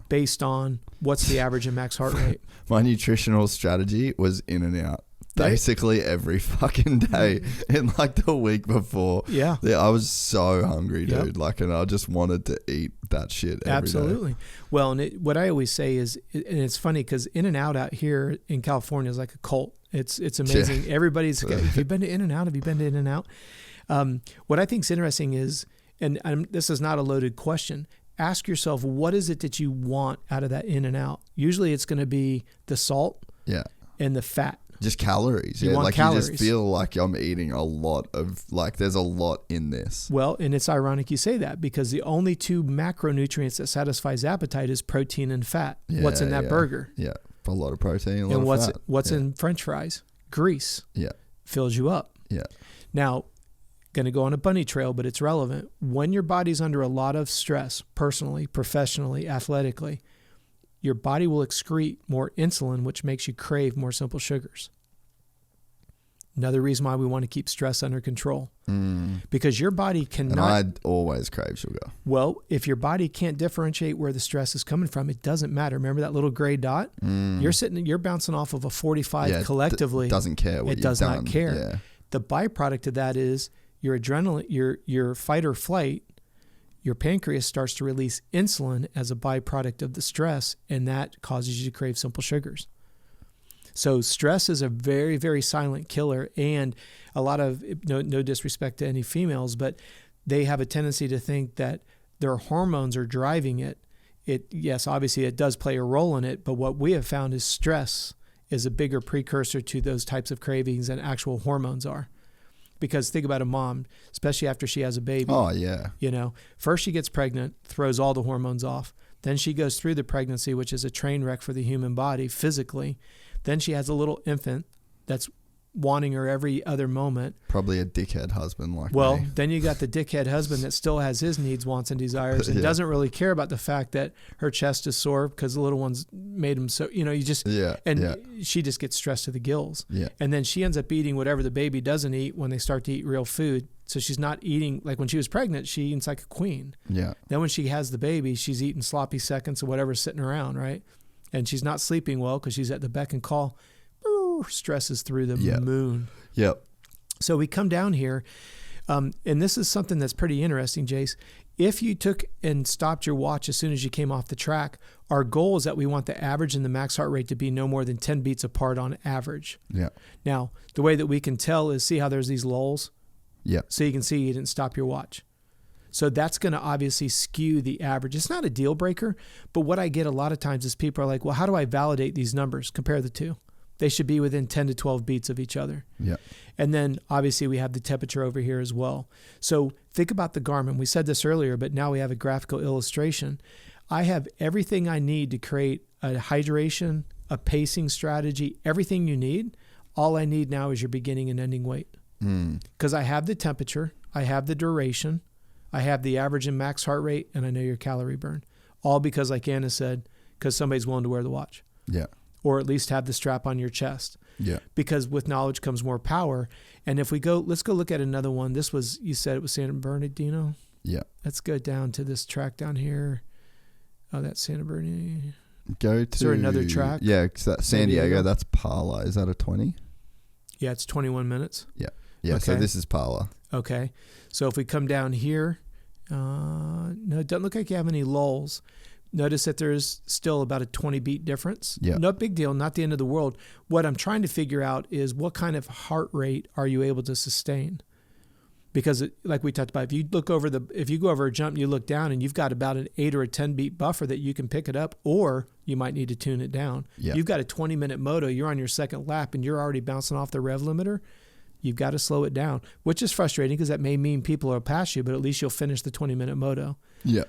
based on what's the average and max heart rate. My nutritional strategy was in and out basically every fucking day in like the week before. Yeah, I was so hungry, dude. Like, and I just wanted to eat that shit every Absolutely. day. Well, and what I always say is, and it's funny because In-N-Out out here in California is like a cult. It's amazing. Yeah. Everybody's, have you been to In-N-Out? Have you been to In-N-Out? What I think is interesting is, and this is not a loaded question, ask yourself, what is it that you want out of that In-N-Out? Usually it's going to be the salt and the fat. Just calories. You want like calories. You just feel like I'm eating a lot of, like there's a lot in this. Well, and it's ironic you say that, because the only 2 macronutrients that satisfies appetite is protein and fat. Yeah, what's in that burger? Yeah. A lot of protein, a lot of fat. What's in French fries? Grease. Yeah. Fills you up. Yeah. Now, going to go on a bunny trail, but it's relevant. When your body's under a lot of stress, personally, professionally, athletically, your body will excrete more insulin, which makes you crave more simple sugars. Another reason why we want to keep stress under control. Because your body cannot... And I always crave sugar. Well, if your body can't differentiate where the stress is coming from, it doesn't matter. Remember that little gray dot? You're bouncing off of a 45 collectively. It doesn't care what it does not care. Yeah. The byproduct of that is your adrenaline, your fight or flight, your pancreas starts to release insulin as a byproduct of the stress, and that causes you to crave simple sugars. So stress is a very, very silent killer, and a lot of, no disrespect to any females, but they have a tendency to think that their hormones are driving it. Yes, obviously it does play a role in it, but what we have found is stress is a bigger precursor to those types of cravings than actual hormones are. Because think about a mom, especially after she has a baby. Oh, yeah. First she gets pregnant, throws all the hormones off. Then she goes through the pregnancy, which is a train wreck for the human body physically. Then she has a little infant that's wanting her every other moment. Probably a dickhead husband like me. Then you got the dickhead husband that still has his needs, wants, and desires, and doesn't really care about the fact that her chest is sore because the little one's made him so, she just gets stressed to the gills. Yeah. And then she ends up eating whatever the baby doesn't eat when they start to eat real food. So she's not eating, like when she was pregnant, she eats like a queen. Yeah. Then when she has the baby, she's eating sloppy seconds or whatever's sitting around, right? And she's not sleeping well because she's at the beck and call. Stresses through the moon. Yep. So we come down here, and this is something that's pretty interesting, Jace. If you took and stopped your watch as soon as you came off the track, our goal is that we want the average and the max heart rate to be no more than 10 beats apart on average. Yeah. Now, the way that we can tell is, see how there's these lulls? Yeah. So you can see you didn't stop your watch. So that's going to obviously skew the average. It's not a deal breaker, but what I get a lot of times is people are like, well, how do I validate these numbers? Compare the two. They should be within 10 to 12 beats of each other. Yeah. And then obviously we have the temperature over here as well. So think about the Garmin. We said this earlier, but now we have a graphical illustration. I have everything I need to create a hydration, a pacing strategy, everything you need. All I need now is your beginning and ending weight. Because I have the temperature, I have the duration, I have the average and max heart rate, and I know your calorie burn. All because, like Anna said, because somebody's willing to wear the watch. Yeah. Or at least have the strap on your chest. Yeah. Because with knowledge comes more power. And if we go, let's go look at another one. This was, you said it was San Bernardino? Yeah. Let's go down to this track down here. Oh, that's Santa Bernardino. Go to... Is there another track? Yeah, because that's San Diego. That's Parla. Is that a 20? Yeah, it's 21 minutes. Yeah. Yeah, okay. So this is Parla. Okay. So if we come down here, no, it doesn't look like you have any lulls. Notice that there's still about a 20 beat difference. Yeah. No big deal, not the end of the world. What I'm trying to figure out is what kind of heart rate are you able to sustain? Because like we talked about, if you go over a jump and you look down and you've got about an 8 or a 10 beat buffer that you can pick it up, or you might need to tune it down. Yeah. You've got a 20-minute moto, you're on your second lap and you're already bouncing off the rev limiter. You've got to slow it down, which is frustrating because that may mean people are past you, but at least you'll finish the 20-minute moto. Yeah.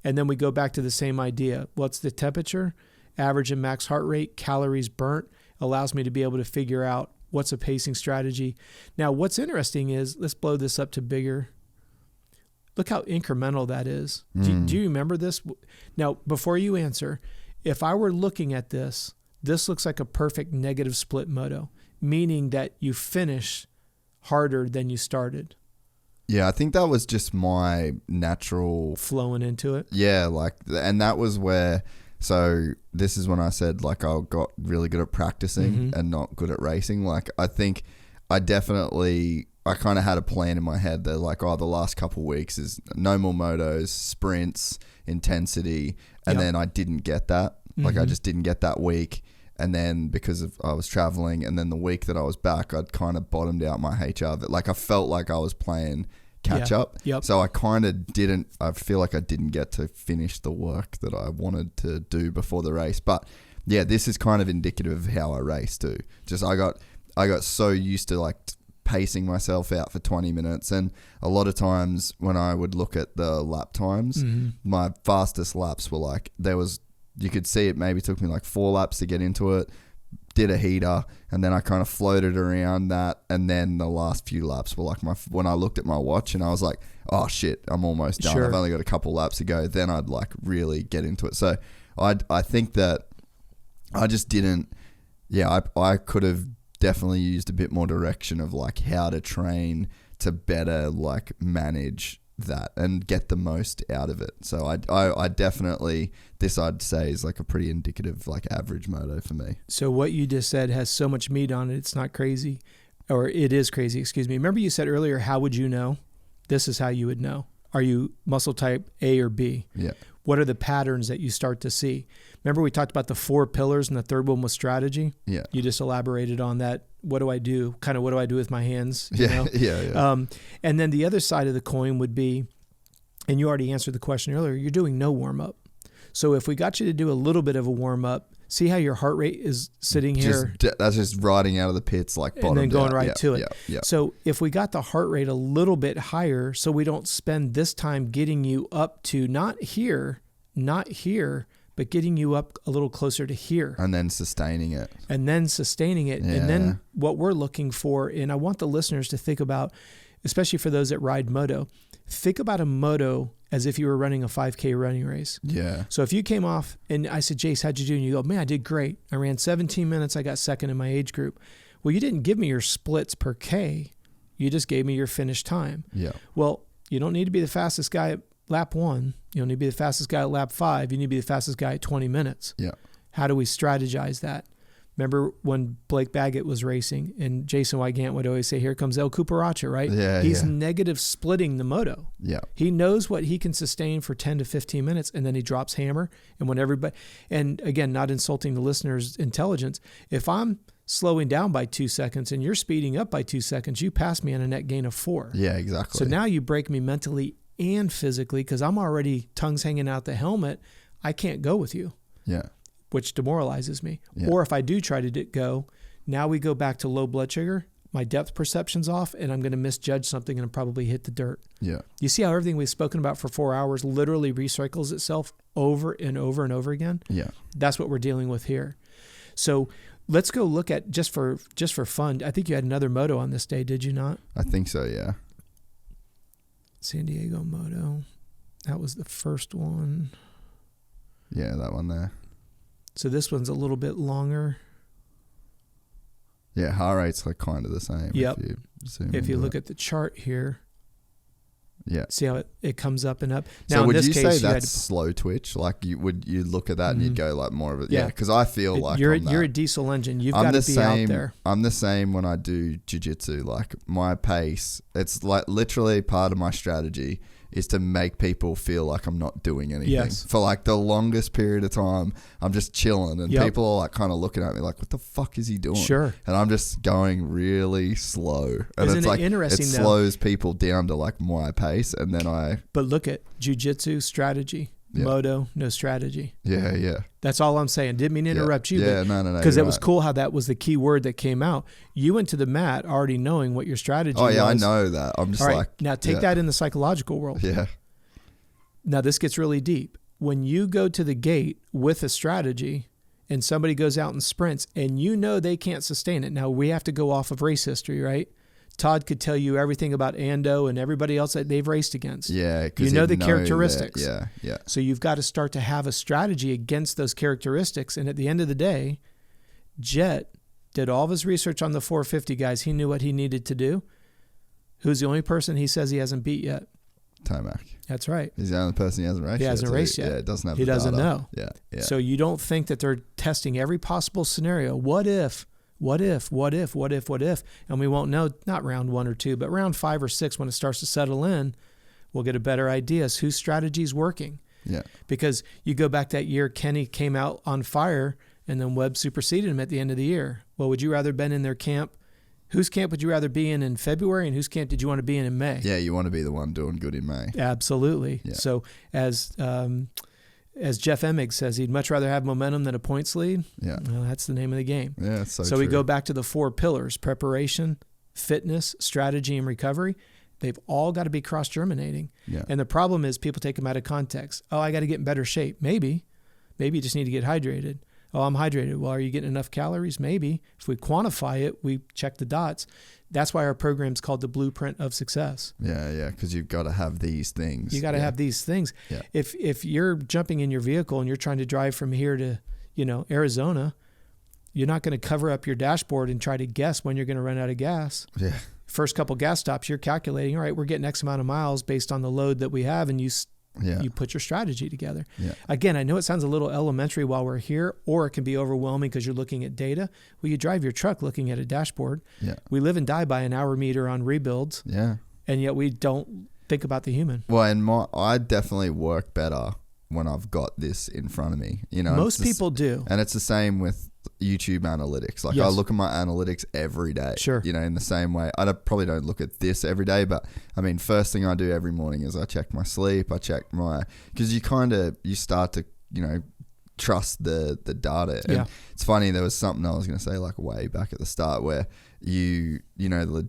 And then we go back to the same idea. What's the temperature, average and max heart rate, calories burnt, allows me to be able to figure out what's a pacing strategy. Now, what's interesting is, let's blow this up to bigger. Look how incremental that is. Do you remember this? Now, before you answer, if I were looking at this looks like a perfect negative split moto, meaning that you finish harder than you started. Yeah, I think that was just my natural... flowing into it. Yeah, and that was where... So this is when I said, I got really good at practicing and not good at racing. I think I kind of had a plan in my head that the last couple of weeks is no more motos, sprints, intensity. And then I didn't get that. I just didn't get that week. And then because I was traveling, and then the week that I was back, I'd kind of bottomed out my HR. I felt like I was playing catch up. Yep. So I kind of didn't, I feel like I didn't get to finish the work that I wanted to do before the race. But yeah, this is kind of indicative of how I race too. Just I got so used to pacing myself out for 20 minutes. And a lot of times when I would look at the lap times, my fastest laps were you could see it maybe took me 4 laps to get into it, did a heater, and then I kind of floated around that. And then the last few laps were when I looked at my watch and I was like, oh shit, I'm almost done. Sure. I've only got a couple laps to go. Then I'd really get into it. So I think that I just didn't, I could have definitely used a bit more direction of how to train to better manage that and get the most out of it. So I definitely, this I'd say is a pretty indicative average moto for me. So what you just said has so much meat on it, it's not crazy, or it is crazy, excuse me. Remember you said earlier, how would you know? This is how you would know. Are you muscle type A or B? Yeah. What are the patterns that you start to see? Remember we talked about the 4 pillars, and the third one was strategy? Yeah. You just elaborated on that. What do I do? Kind of what do I do with my hands? You know? Yeah. And then the other side of the coin would be, and you already answered the question earlier, you're doing no warm-up. So if we got you to do a little bit of a warm-up, see how your heart rate is sitting here? That's just riding out of the pits bottomed and then going right to it. Yeah. So if we got the heart rate a little bit higher, so we don't spend this time getting you up to not here, but getting you up a little closer to here. And then sustaining it. Yeah. And then what we're looking for, and I want the listeners to think about, especially for those that ride moto, think about a moto as if you were running a 5K running race. Yeah. So if you came off and I said, Jace, how'd you do? And you go, man, I did great. I ran 17 minutes. I got second in my age group. Well, you didn't give me your splits per K. You just gave me your finish time. Yeah. Well, you don't need to be the fastest guy at lap 1. You don't need to be the fastest guy at lap 5. You need to be the fastest guy at 20 minutes. Yeah. How do we strategize that? Remember when Blake Baggett was racing and Jason Wygant would always say, here comes El Cucaracha, right? Yeah. He's negative splitting the moto. Yeah. He knows what he can sustain for 10 to 15 minutes, and then he drops hammer. And when everybody, and again, not insulting the listener's intelligence, if I'm slowing down by 2 seconds and you're speeding up by 2 seconds, you pass me on a net gain of 4. Yeah, exactly. So now you break me mentally and physically because I'm already tongues hanging out the helmet. I can't go with you. Yeah. Which demoralizes me. Yeah. Or if I do try to go, Now we go back to low blood sugar. My depth perception's off, and I'm going to misjudge something and probably hit the dirt. Yeah. You see how everything we've spoken about for 4 hours literally recycles itself over and over and over again? Yeah. That's what we're dealing with here. So let's go look at, just for fun, I think you had another moto on this day, did you not? I think so, yeah. San Diego moto. That was the first one. Yeah, that one there. So this one's a little bit longer. Yeah, heart rate's like kind of the same. Yep. If you look at the chart here, yeah, see how it comes up and up. Now, so in would this you case, say that's slow twitch? Like you look at that and you'd go like more of it. Yeah, because I feel like you're a diesel engine. You've got to be out there. I'm the same when I do jiu-jitsu. Like my pace, it's like literally part of my strategy is to make people feel like I'm not doing anything. Yes. For like the longest period of time, I'm just chilling and people are like kind of looking at me like, what the fuck is he doing? Sure. And I'm just going really slow. And Isn't it's it like, interesting, it though? slows people down to like my pace. And then But look at jiu-jitsu strategy. Yeah. Moto, no strategy. Yeah. That's all I'm saying. Didn't mean to interrupt you. Yeah, no. Because it was cool how that was the key word that came out. You went to the mat already knowing what your strategy was. Oh, yeah, I know that. I'm just all right, like... now take that in the psychological world. Yeah. Now this gets really deep. When you go to the gate with a strategy and somebody goes out and sprints and you know they can't sustain it. Now we have to go off of race history, right? Todd could tell you everything about Ando and everybody else that they've raced against. Yeah. You know the characteristics. Yeah. So you've got to start to have a strategy against those characteristics. And at the end of the day, Jet did all of his research on the 450 guys. He knew what he needed to do. Who's the only person he says he hasn't beat yet? Tomac. That's right. He's the only person he hasn't raced yet. He hasn't raced yet. Yeah, it doesn't have He the doesn't data. know. Yeah. So you don't think that they're testing every possible scenario. What if? And we won't know, not round 1 or 2, but round 5 or 6 when it starts to settle in, we'll get a better idea as whose strategy is working. Yeah. Because you go back that year, Kenny came out on fire and then Webb superseded him at the end of the year. Well, would you rather been in their camp? Whose camp would you rather be in February, and whose camp did you want to be in May? Yeah, you want to be the one doing good in May. Absolutely. Yeah. So as Jeff Emig says, he'd much rather have momentum than a points lead. Yeah. Well, that's the name of the game. Yeah, it's so So true. we go back to the 4 pillars: preparation, fitness, strategy, and recovery. They've all got to be cross-germinating. Yeah. And the problem is people take them out of context. Oh, I got to get in better shape. Maybe you just need to get hydrated. Oh, I'm hydrated. Well, are you getting enough calories? Maybe. If we quantify it, we check the dots. That's why our program's called the Blueprint of Success. Yeah, because you've got to have these things. You got to have these things. Yeah. If you're jumping in your vehicle and you're trying to drive from here to, Arizona, you're not going to cover up your dashboard and try to guess when you're going to run out of gas. Yeah. First couple gas stops, you're calculating, all right, we're getting X amount of miles based on the load that we have, and you put your strategy together. Yeah. Again, I know it sounds a little elementary while we're here, or it can be overwhelming because you're looking at data. Well, you drive your truck looking at a dashboard. Yeah. We live and die by an hour meter on rebuilds. Yeah. And yet we don't think about the human. Well, and I definitely work better when I've got this in front of me. Most people do. And it's the same with YouTube analytics. Like Yes. I look at my analytics every day. Sure. In the same way. Probably don't look at this every day, but I mean, first thing I do every morning is I check my sleep. I check because you start to, trust the data. And Yeah. it's funny, there was something I was going to say like way back at the start where the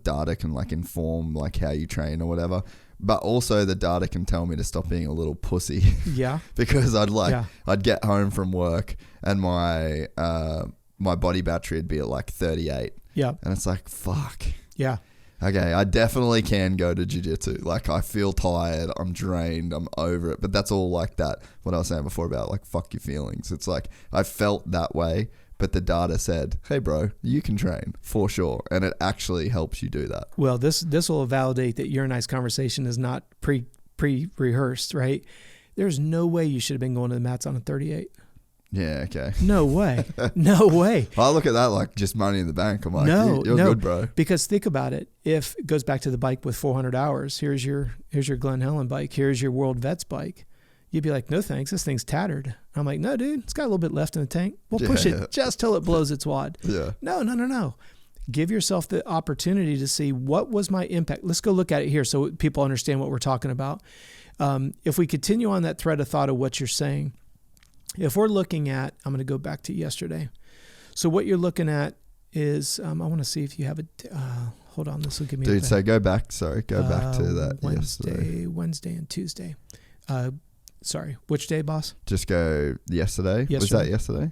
data can like inform like how you train or whatever. But also the data can tell me to stop being a little pussy. Yeah. Because I'd get home from work and my body battery would be at like 38. Yeah. And it's like, fuck. Yeah. Okay, I definitely can go to jiu-jitsu. Like I feel tired, I'm drained, I'm over it. But that's all like that, what I was saying before about like fuck your feelings. It's like I felt that way, but the data said, hey bro, you can train for sure. And it actually helps you do that. Well, this will validate that your and I's conversation is not pre-rehearsed, right? There's no way you should have been going to the mats on a 38. Yeah, okay. No way. No way. I look at that like just money in the bank. I'm like, No, you're good, bro. Because think about it. If it goes back to the bike with 400 hours, here's your Glen Helen bike, here's your World Vets bike. You'd be like, no thanks, this thing's tattered. I'm like, no, dude, it's got a little bit left in the tank. We'll push it just till it blows its wad. Yeah. No. Give yourself the opportunity to see what was my impact. Let's go look at it here so people understand what we're talking about. If we continue on that thread of thought of what you're saying, if we're looking at, I'm going to go back to yesterday. So what you're looking at is I want to see if you have it. Hold on, this will give me. Dude, so go back to that Wednesday and Tuesday. Sorry, which day, boss? Just go yesterday. Was that yesterday?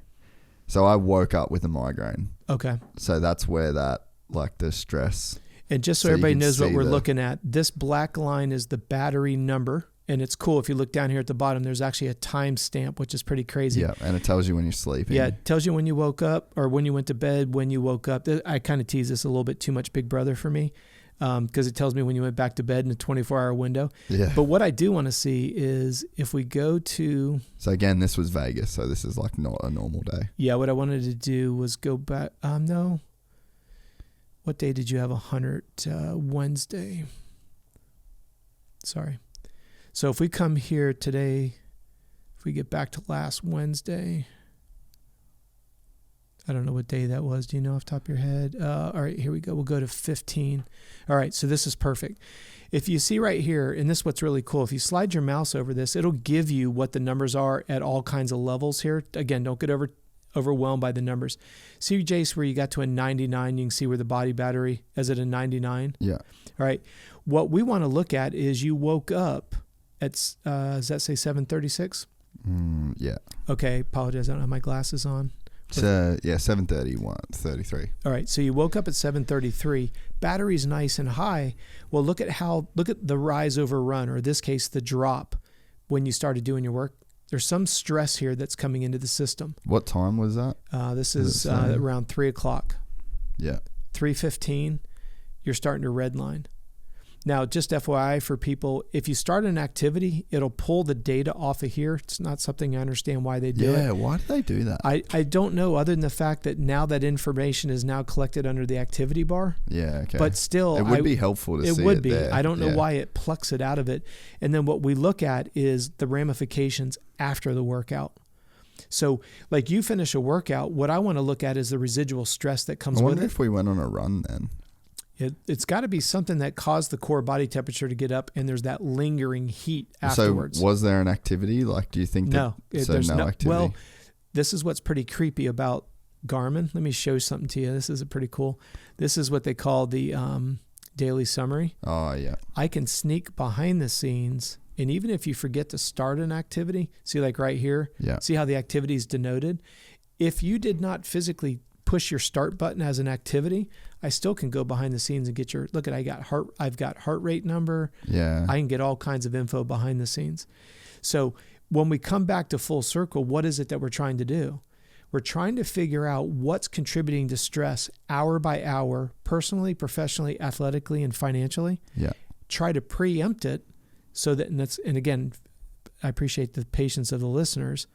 So I woke up with a migraine. Okay. So that's where that, like, the stress. And just so everybody knows what we're looking at, this black line is the battery number. And it's cool. If you look down here at the bottom, there's actually a time stamp, which is pretty crazy. Yeah, and it tells you when you're sleeping. Yeah, it tells you when you woke up or when you went to bed, when you woke up. I kind of tease this a little bit too much Big Brother for me because it tells me when you went back to bed in a 24-hour window. Yeah. But what I do want to see is if we go to... So again, this was Vegas, so this is like not a normal day. Yeah, what I wanted to do was go back... no. What day did you have 100? Wednesday. Sorry. So if we come here today, if we get back to last Wednesday, I don't know what day that was. Do you know off the top of your head? All right, here we go. We'll go to 15. All right, so this is perfect. If you see right here, and this is what's really cool, if you slide your mouse over this, it'll give you what the numbers are at all kinds of levels here. Again, don't get overwhelmed by the numbers. See, Jace, where you got to a 99, you can see where the body battery is at a 99. Yeah. All right. What we want to look at is you woke up at, does that say 7:36? Yeah. Okay. Apologize. I don't have my glasses on. So, yeah, 7:33. All right. So you woke up at 7:33. Battery's nice and high. Well, look at the rise over run, or in this case, the drop when you started doing your work. There's some stress here that's coming into the system. What time was that? This is around 3 o'clock. Yeah. 3:15, you're starting to redline. Now, just FYI for people, if you start an activity, it'll pull the data off of here. It's not something I understand why they do it. Yeah, why do they do that? I don't know, other than the fact that now that information is now collected under the activity bar. Yeah, okay. But still, it would be helpful to see it. It would be. There. I don't know why it plucks it out of it. And then what we look at is the ramifications after the workout. So, like, you finish a workout, what I want to look at is the residual stress that comes with it. I wonder if we went on a run then. It's got to be something that caused the core body temperature to get up, and there's that lingering heat afterwards. So was there an activity? Like, do you think no activity? Well, this is what's pretty creepy about Garmin. Let me show something to you. This is pretty cool. This is what they call the daily summary. Oh, yeah. I can sneak behind the scenes, and even if you forget to start an activity, see, like right here, see how the activity is denoted? If you did not physically push your start button as an activity, I still can go behind the scenes and get your, look at, I've got heart rate number. Yeah. I can get all kinds of info behind the scenes. So when we come back to full circle, what is it that we're trying to do? We're trying to figure out what's contributing to stress hour by hour, personally, professionally, athletically, and financially. Yeah. Try to preempt it so that, and again, I appreciate the patience of the listeners.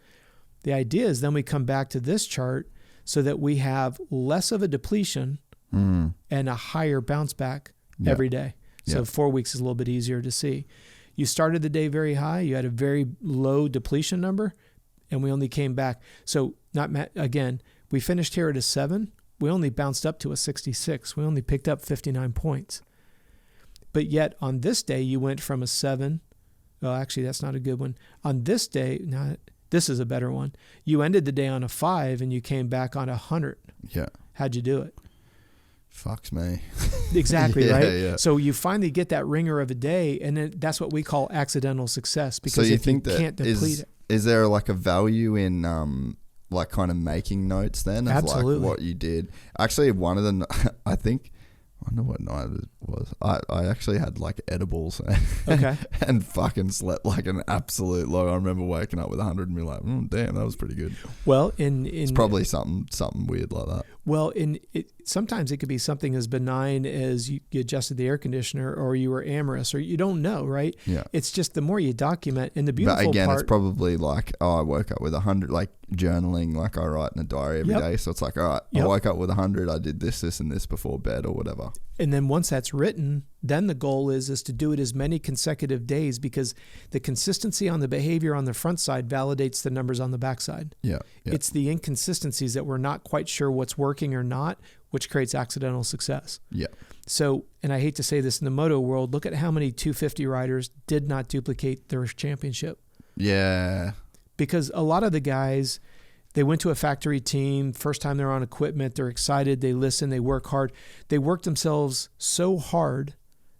The idea is then we come back to this chart so that we have less of a depletion and a higher bounce back every day. So 4 weeks is a little bit easier to see. You started the day very high. You had a very low depletion number, and we only came back. So we finished here at a 7. We only bounced up to a 66. We only picked up 59 points. But yet on this day, you went from a 7. Well, actually, that's not a good one. On this day, this is a better one. You ended the day on a 5 and you came back on 100. Yeah. How'd you do it? Fucks me. Exactly, right? Yeah. So you finally get that ringer of a day, and then that's what we call accidental success, because you can't deplete it. Is there like a value in like kind of making notes then of Absolutely. like what you did? Actually, one of the, I wonder what night it was. I actually had like edibles and fucking slept like an absolute low. I remember waking up with 100 and be like, damn, that was pretty good. Well, it's probably something weird like that. Well, sometimes it could be something as benign as you adjusted the air conditioner, or you were amorous, or you don't know, right? Yeah. It's just the more you document, and the beautiful part. But again, it's probably like, I woke up with 100, like journaling, like I write in a diary every day. So it's like, all right, I woke up with 100. I did this, and this before bed or whatever. And then once that's written, then the goal is to do it as many consecutive days, because the consistency on the behavior on the front side validates the numbers on the back side. Yeah. It's the inconsistencies that we're not quite sure what's working or not, which creates accidental success. Yeah. So, and I hate to say this in the moto world, look at how many 250 riders did not duplicate their championship. Yeah. Because a lot of the guys, They went to a factory team, first time they're on equipment, they're excited, they listen, they work hard. They work themselves so hard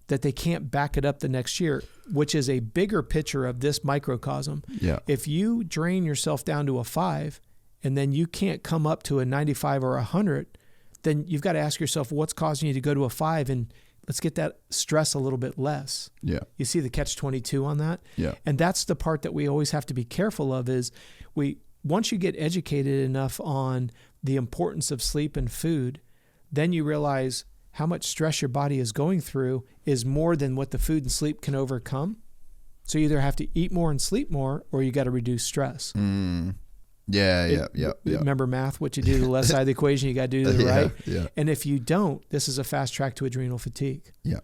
that they can't back it up the next year, which is a bigger picture of this microcosm. Yeah. If you drain yourself down to a 5 and then you can't come up to a 95 or 100, then you've got to ask yourself what's causing you to go to a 5, and let's get that stress a little bit less. Yeah. You see the catch-22 on that? Yeah. And that's the part that we always have to be careful of is once you get educated enough on the importance of sleep and food, then you realize how much stress your body is going through is more than what the food and sleep can overcome. So you either have to eat more and sleep more, or you got to reduce stress. Yeah. Remember math, what you do to the left side of the equation, you got to do to the right. Yeah. And if you don't, this is a fast track to adrenal fatigue. Yeah.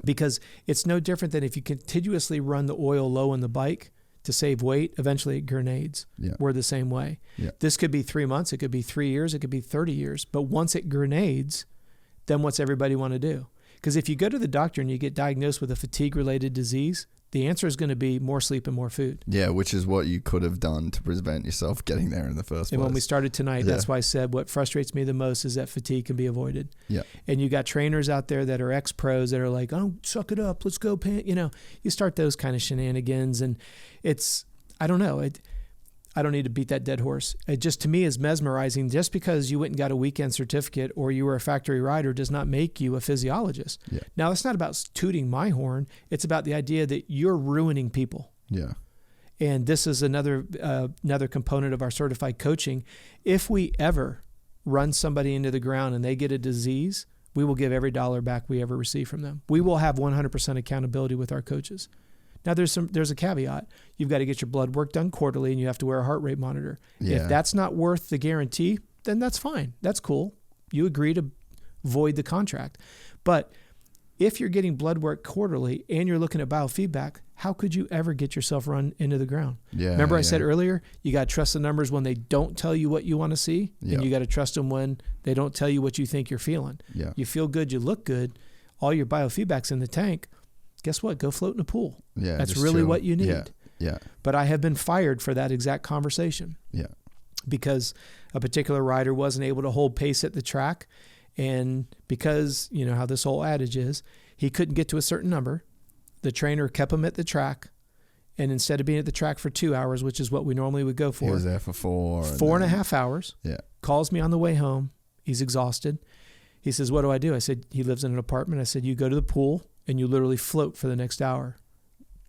Because it's no different than if you continuously run the oil low on the bike to save weight, eventually it grenades. Yeah. We're the same way. Yeah. This could be 3 months, it could be 3 years, it could be 30 years. But once it grenades, then what's everybody want to do? Because if you go to the doctor and you get diagnosed with a fatigue-related disease, the answer is going to be more sleep and more food. Yeah, which is what you could have done to prevent yourself getting there in the first place. And when we started tonight, that's why I said what frustrates me the most is that fatigue can be avoided. Yeah. And you got trainers out there that are ex-pros that are like, oh, suck it up, let's go, you start those kind of shenanigans, and I don't know. I don't need to beat that dead horse. It just, to me, is mesmerizing. Just because you went and got a weekend certificate or you were a factory rider does not make you a physiologist. Yeah. Now, it's not about tooting my horn. It's about the idea that you're ruining people. Yeah. And this is another component of our certified coaching. If we ever run somebody into the ground and they get a disease, we will give every dollar back we ever receive from them. We will have 100% accountability with our coaches. Now, there's a caveat. You've got to get your blood work done quarterly, and you have to wear a heart rate monitor. Yeah. If that's not worth the guarantee, then that's fine. That's cool. You agree to void the contract. But if you're getting blood work quarterly and you're looking at biofeedback, how could you ever get yourself run into the ground? Yeah. Remember I said earlier, you got to trust the numbers when they don't tell you what you want to see, and you got to trust them when they don't tell you what you think you're feeling. Yeah. You feel good, you look good, all your biofeedback's in the tank. Guess what? Go float in a pool. Yeah, that's really what you need. Yeah. But I have been fired for that exact conversation. Yeah. Because a particular rider wasn't able to hold pace at the track, and because you know how this whole adage is, he couldn't get to a certain number. The trainer kept him at the track, and instead of being at the track for 2 hours, which is what we normally would go for, he was there for 4 and a half hours. Yeah. Calls me on the way home. He's exhausted. He says, "What do I do?" I said, he lives in an apartment. I said, "You go to the pool and you literally float for the next hour.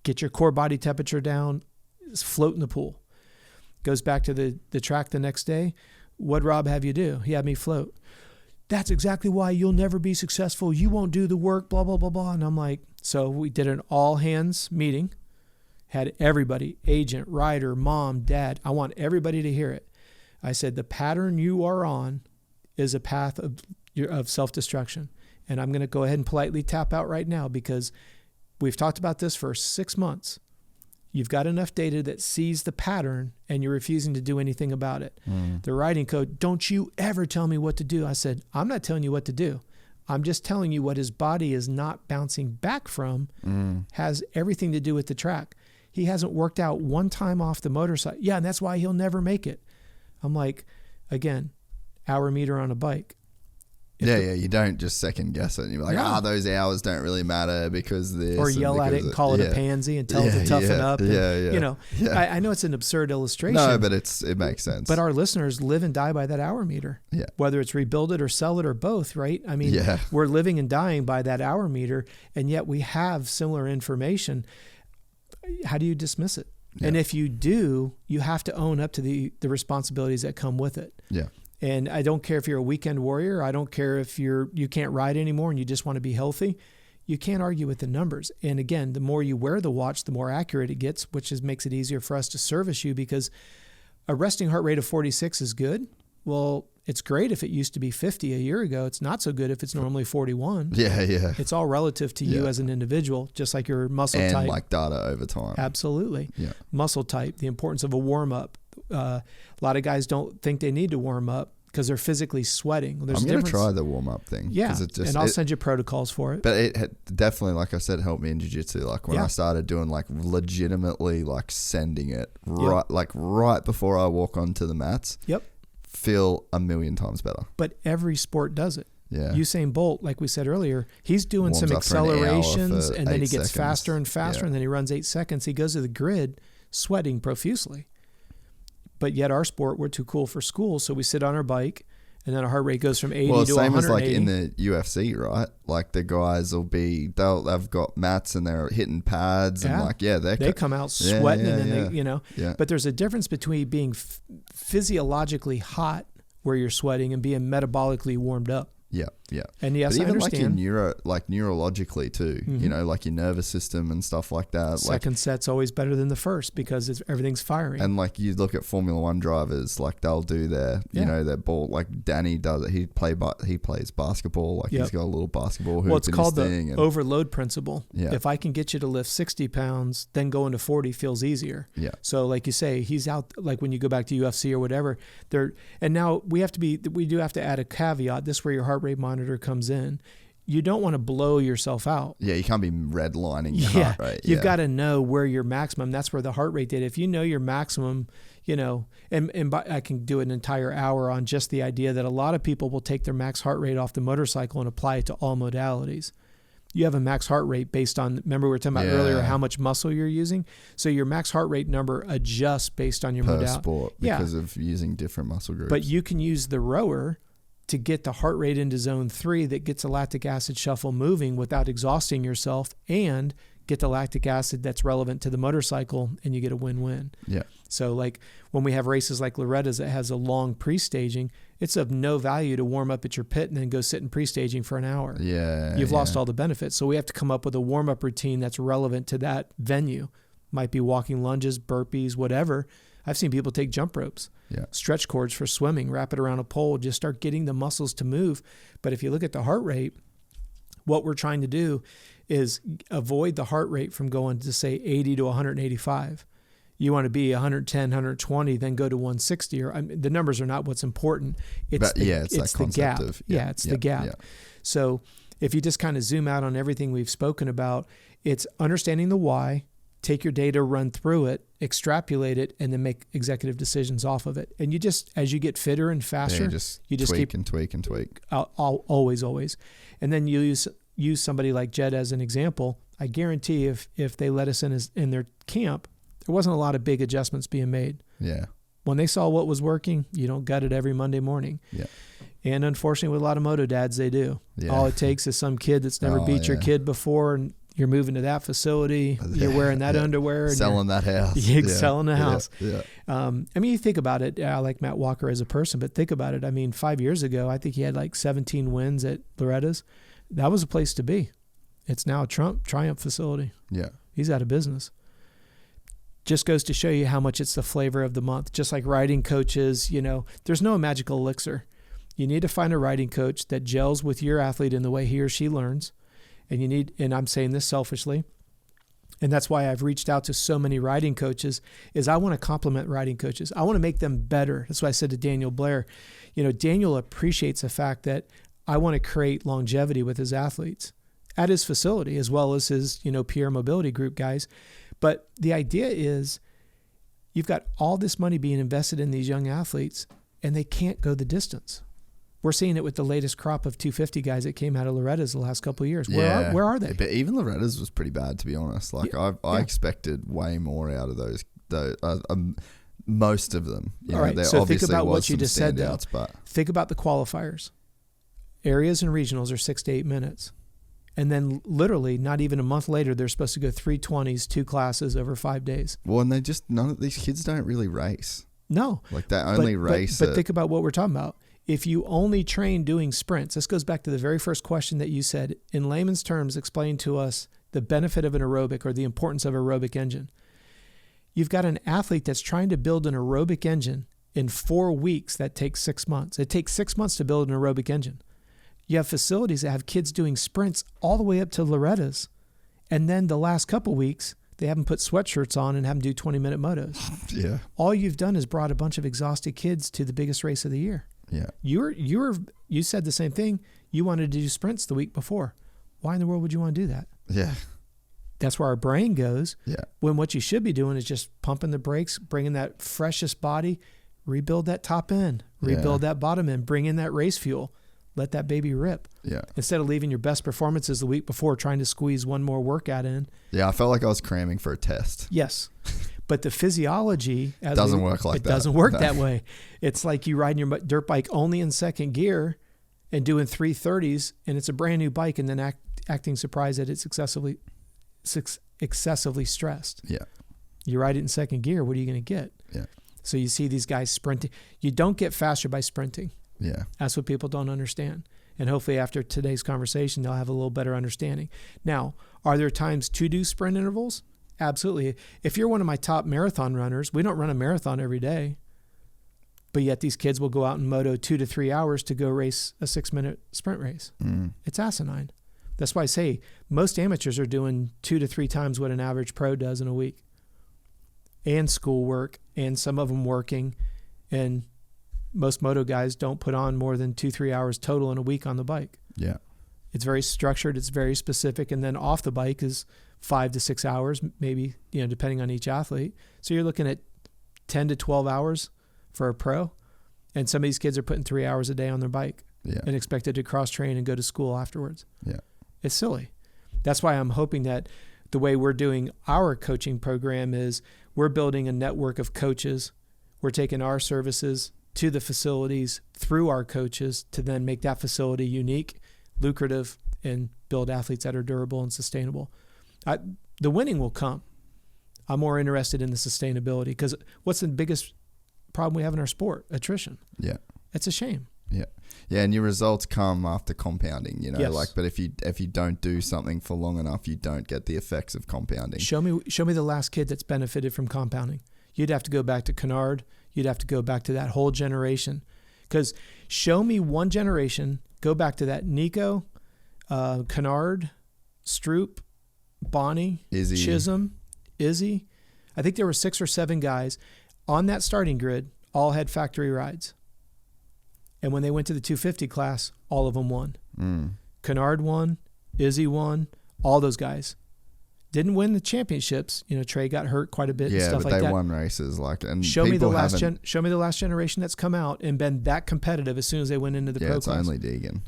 Get your core body temperature down, float in the pool." Goes back to the track the next day. What'd Rob have you do? He had me float. "That's exactly why you'll never be successful. You won't do the work, blah, blah, blah, blah." And I'm like, so we did an all hands meeting, had everybody, agent, rider, mom, dad. I want everybody to hear it. I said, the pattern you are on is a path of self-destruction. And I'm going to go ahead and politely tap out right now because we've talked about this for 6 months. You've got enough data that sees the pattern and you're refusing to do anything about it. The writing code, "Don't you ever tell me what to do." I said, I'm not telling you what to do. I'm just telling you what his body is not bouncing back from has everything to do with the track. He hasn't worked out one time off the motorcycle. Yeah, and that's why he'll never make it. I'm like, again, hour meter on a bike. You don't just second guess it. And you're like, those hours don't really matter because this. Or yell at it and call it a pansy and tell it to toughen up. I know it's an absurd illustration. No, but it makes sense. But our listeners live and die by that hour meter. Yeah. Whether it's rebuild it or sell it or both, right? I mean, we're living and dying by that hour meter, and yet we have similar information. How do you dismiss it? Yeah. And if you do, you have to own up to the responsibilities that come with it. Yeah. And I don't care if you're a weekend warrior. I don't care if you can't ride anymore and you just want to be healthy. You can't argue with the numbers. And again, the more you wear the watch, the more accurate it gets, which makes it easier for us to service you because a resting heart rate of 46 is good. Well, it's great if it used to be 50 a year ago. It's not so good if it's normally 41. Yeah. It's all relative to you as an individual, just like your muscle type. And like data over time. Absolutely. Yeah. Muscle type, the importance of a warm-up. A lot of guys don't think they need to warm up because they're physically sweating. There's I'm going to try the warm-up thing. Yeah, and I'll send you protocols for it. But it had definitely, like I said, helped me in jiu-jitsu. Like when I started doing like legitimately like sending it right before I walk onto the mats. Yep. Feel a million times better. But every sport does it. Yeah. Usain Bolt, like we said earlier, he's doing Warms some up for an hour accelerations for and then 8 he gets seconds. faster and faster and then he runs 8 seconds. He goes to the grid sweating profusely. But yet our sport, we're too cool for school, so we sit on our bike and then our heart rate goes from 80 to 180. Well, same as like in the UFC, right? Like the guys they've got mats and they're hitting pads and they come out sweating and then they. But there's a difference between being physiologically hot where you're sweating and being metabolically warmed up. Yeah, yeah. And yes, but even I understand. like neurologically too, like your nervous system and stuff like that. Second set's always better than the first because everything's firing. And like you look at Formula One drivers, like they'll do their, their ball. Like Danny does it. He plays basketball. Like he's got a little basketball hoop. Well, it's called the overload principle. Yeah. If I can get you to lift 60 pounds, then going to 40 feels easier. Yeah. So like you say, he's out. Like when you go back to UFC or whatever, and now we do have to add a caveat. This is where your heart rate monitor comes in. You don't want to blow yourself out. Yeah, you can't be redlining your heart rate. You've got to know where your maximum, that's where the heart rate did. If you know your maximum, I can do an entire hour on just the idea that a lot of people will take their max heart rate off the motorcycle and apply it to all modalities. You have a max heart rate based on, remember we were talking about earlier how much muscle you're using? So your max heart rate number adjusts based on your modality. Per sport because of using different muscle groups. But you can use the rower to get the heart rate into zone 3 that gets the lactic acid shuffle moving without exhausting yourself and get the lactic acid that's relevant to the motorcycle, and you get a win-win. Yeah. So like when we have races like Loretta's that has a long pre-staging, it's of no value to warm up at your pit and then go sit in pre-staging for an hour. Yeah. You've lost all the benefits. So we have to come up with a warm-up routine that's relevant to that venue. Might be walking lunges, burpees, whatever. I've seen people take jump ropes, stretch cords for swimming, wrap it around a pole, just start getting the muscles to move. But if you look at the heart rate, what we're trying to do is avoid the heart rate from going to say 80 to 185. You want to be 110, 120, then go to 160. The numbers are not what's important. It's the gap. It's the gap. Yeah. So if you just kind of zoom out on everything we've spoken about, it's understanding the why, take your data, run through it, extrapolate it, and then make executive decisions off of it. And you just, as you get fitter and faster, you just tweak keep and tweak and tweak. Always. And then you use somebody like Jed as an example. I guarantee if they let us in their camp, there wasn't a lot of big adjustments being made. Yeah. When they saw what was working, you don't gut it every Monday morning. Yeah. And unfortunately, with a lot of moto dads, they do. Yeah. All it takes is some kid that's never beat your kid before, and you're moving to that facility. You're wearing that underwear. And selling that house. Selling the house. Yeah. I mean, you think about it. I like Matt Walker as a person, but think about it. I mean, 5 years ago, I think he had like 17 wins at Loretta's. That was a place to be. It's now a Triumph facility. Yeah. He's out of business. Just goes to show you how much it's the flavor of the month. Just like riding coaches, there's no magical elixir. You need to find a riding coach that gels with your athlete in the way he or she learns. And I'm saying this selfishly, and that's why I've reached out to so many riding coaches, is I want to compliment riding coaches. I want to make them better. That's why I said to Daniel Blair, Daniel appreciates the fact that I want to create longevity with his athletes at his facility, as well as his, Pierre Mobility Group guys. But the idea is you've got all this money being invested in these young athletes, and they can't go the distance. We're seeing it with the latest crop of 250 guys that came out of Loretta's the last couple of years. Where are they? But even Loretta's was pretty bad, to be honest. Like I expected way more out of those most of them. All right, so think about what you just said, though. But think about the qualifiers. Areas and regionals are 6 to 8 minutes. And then literally not even a month later, they're supposed to go 320s, 2 classes over 5 days. Well, and none of these kids don't really race. No. Like they only race. But think about what we're talking about. If you only train doing sprints, this goes back to the very first question that you said. In layman's terms, explain to us the benefit of an aerobic or the importance of aerobic engine. You've got an athlete that's trying to build an aerobic engine in 4 weeks. That takes 6 months. It takes 6 months to build an aerobic engine. You have facilities that have kids doing sprints all the way up to Loretta's. And then the last couple weeks, they haven't put sweatshirts on and have them do 20-minute motos. Yeah. All you've done is brought a bunch of exhausted kids to the biggest race of the year. Yeah. You said the same thing. You wanted to do sprints the week before. Why in the world would you want to do that? Yeah. That's where our brain goes. Yeah. When what you should be doing is just pumping the brakes, bringing that freshest body, rebuild that top end, rebuild that bottom end, bring in that race fuel, let that baby rip. Yeah. Instead of leaving your best performances the week before trying to squeeze one more workout in. Yeah. I felt like I was cramming for a test. Yes. But the physiology doesn't work like that. It doesn't work that way. It's like you riding your dirt bike only in second gear and doing 330s, and it's a brand new bike, and then acting surprised that it's excessively stressed. Yeah. You ride it in second gear, what are you going to get? Yeah. So you see these guys sprinting. You don't get faster by sprinting. Yeah. That's what people don't understand. And hopefully after today's conversation, they'll have a little better understanding. Now, are there times to do sprint intervals? Absolutely. If you're one of my top marathon runners, we don't run a marathon every day, but yet these kids will go out in moto 2 to 3 hours to go race a 6-minute sprint race. It's asinine. That's why I say most amateurs are doing 2 to 3 times what an average pro does in a week, and schoolwork, and some of them working. And most moto guys don't put on more than 2-3 hours total in a week on the bike. Yeah. It's very structured. It's very specific. And then off the bike is 5 to 6 hours, maybe, depending on each athlete. So you're looking at 10 to 12 hours for a pro. And some of these kids are putting 3 hours a day on their bike and expected to cross train and go to school afterwards. Yeah. It's silly. That's why I'm hoping that the way we're doing our coaching program is we're building a network of coaches. We're taking our services to the facilities through our coaches to then make that facility unique, lucrative, and build athletes that are durable and sustainable. The winning will come. I'm more interested in the sustainability, because what's the biggest problem we have in our sport? Attrition. Yeah. It's a shame. Yeah. Yeah. And your results come after compounding, Yes. but if you don't do something for long enough, you don't get the effects of compounding. Show me the last kid that's benefited from compounding. You'd have to go back to Kennard. You'd have to go back to that whole generation, because show me one generation, go back to that Nico, Kennard, Stroop, Bonnie, Izzy. Chisholm, Izzy. I think there were 6 or 7 guys on that starting grid, all had factory rides. And when they went to the 250 class, all of them won. Kennard won, Izzy won, all those guys. Didn't win the championships. Trey got hurt quite a bit and stuff like that. Yeah, but they won races. And show me the last generation that's come out and been that competitive as soon as they went into the pro class. Yeah, it's only Deegan.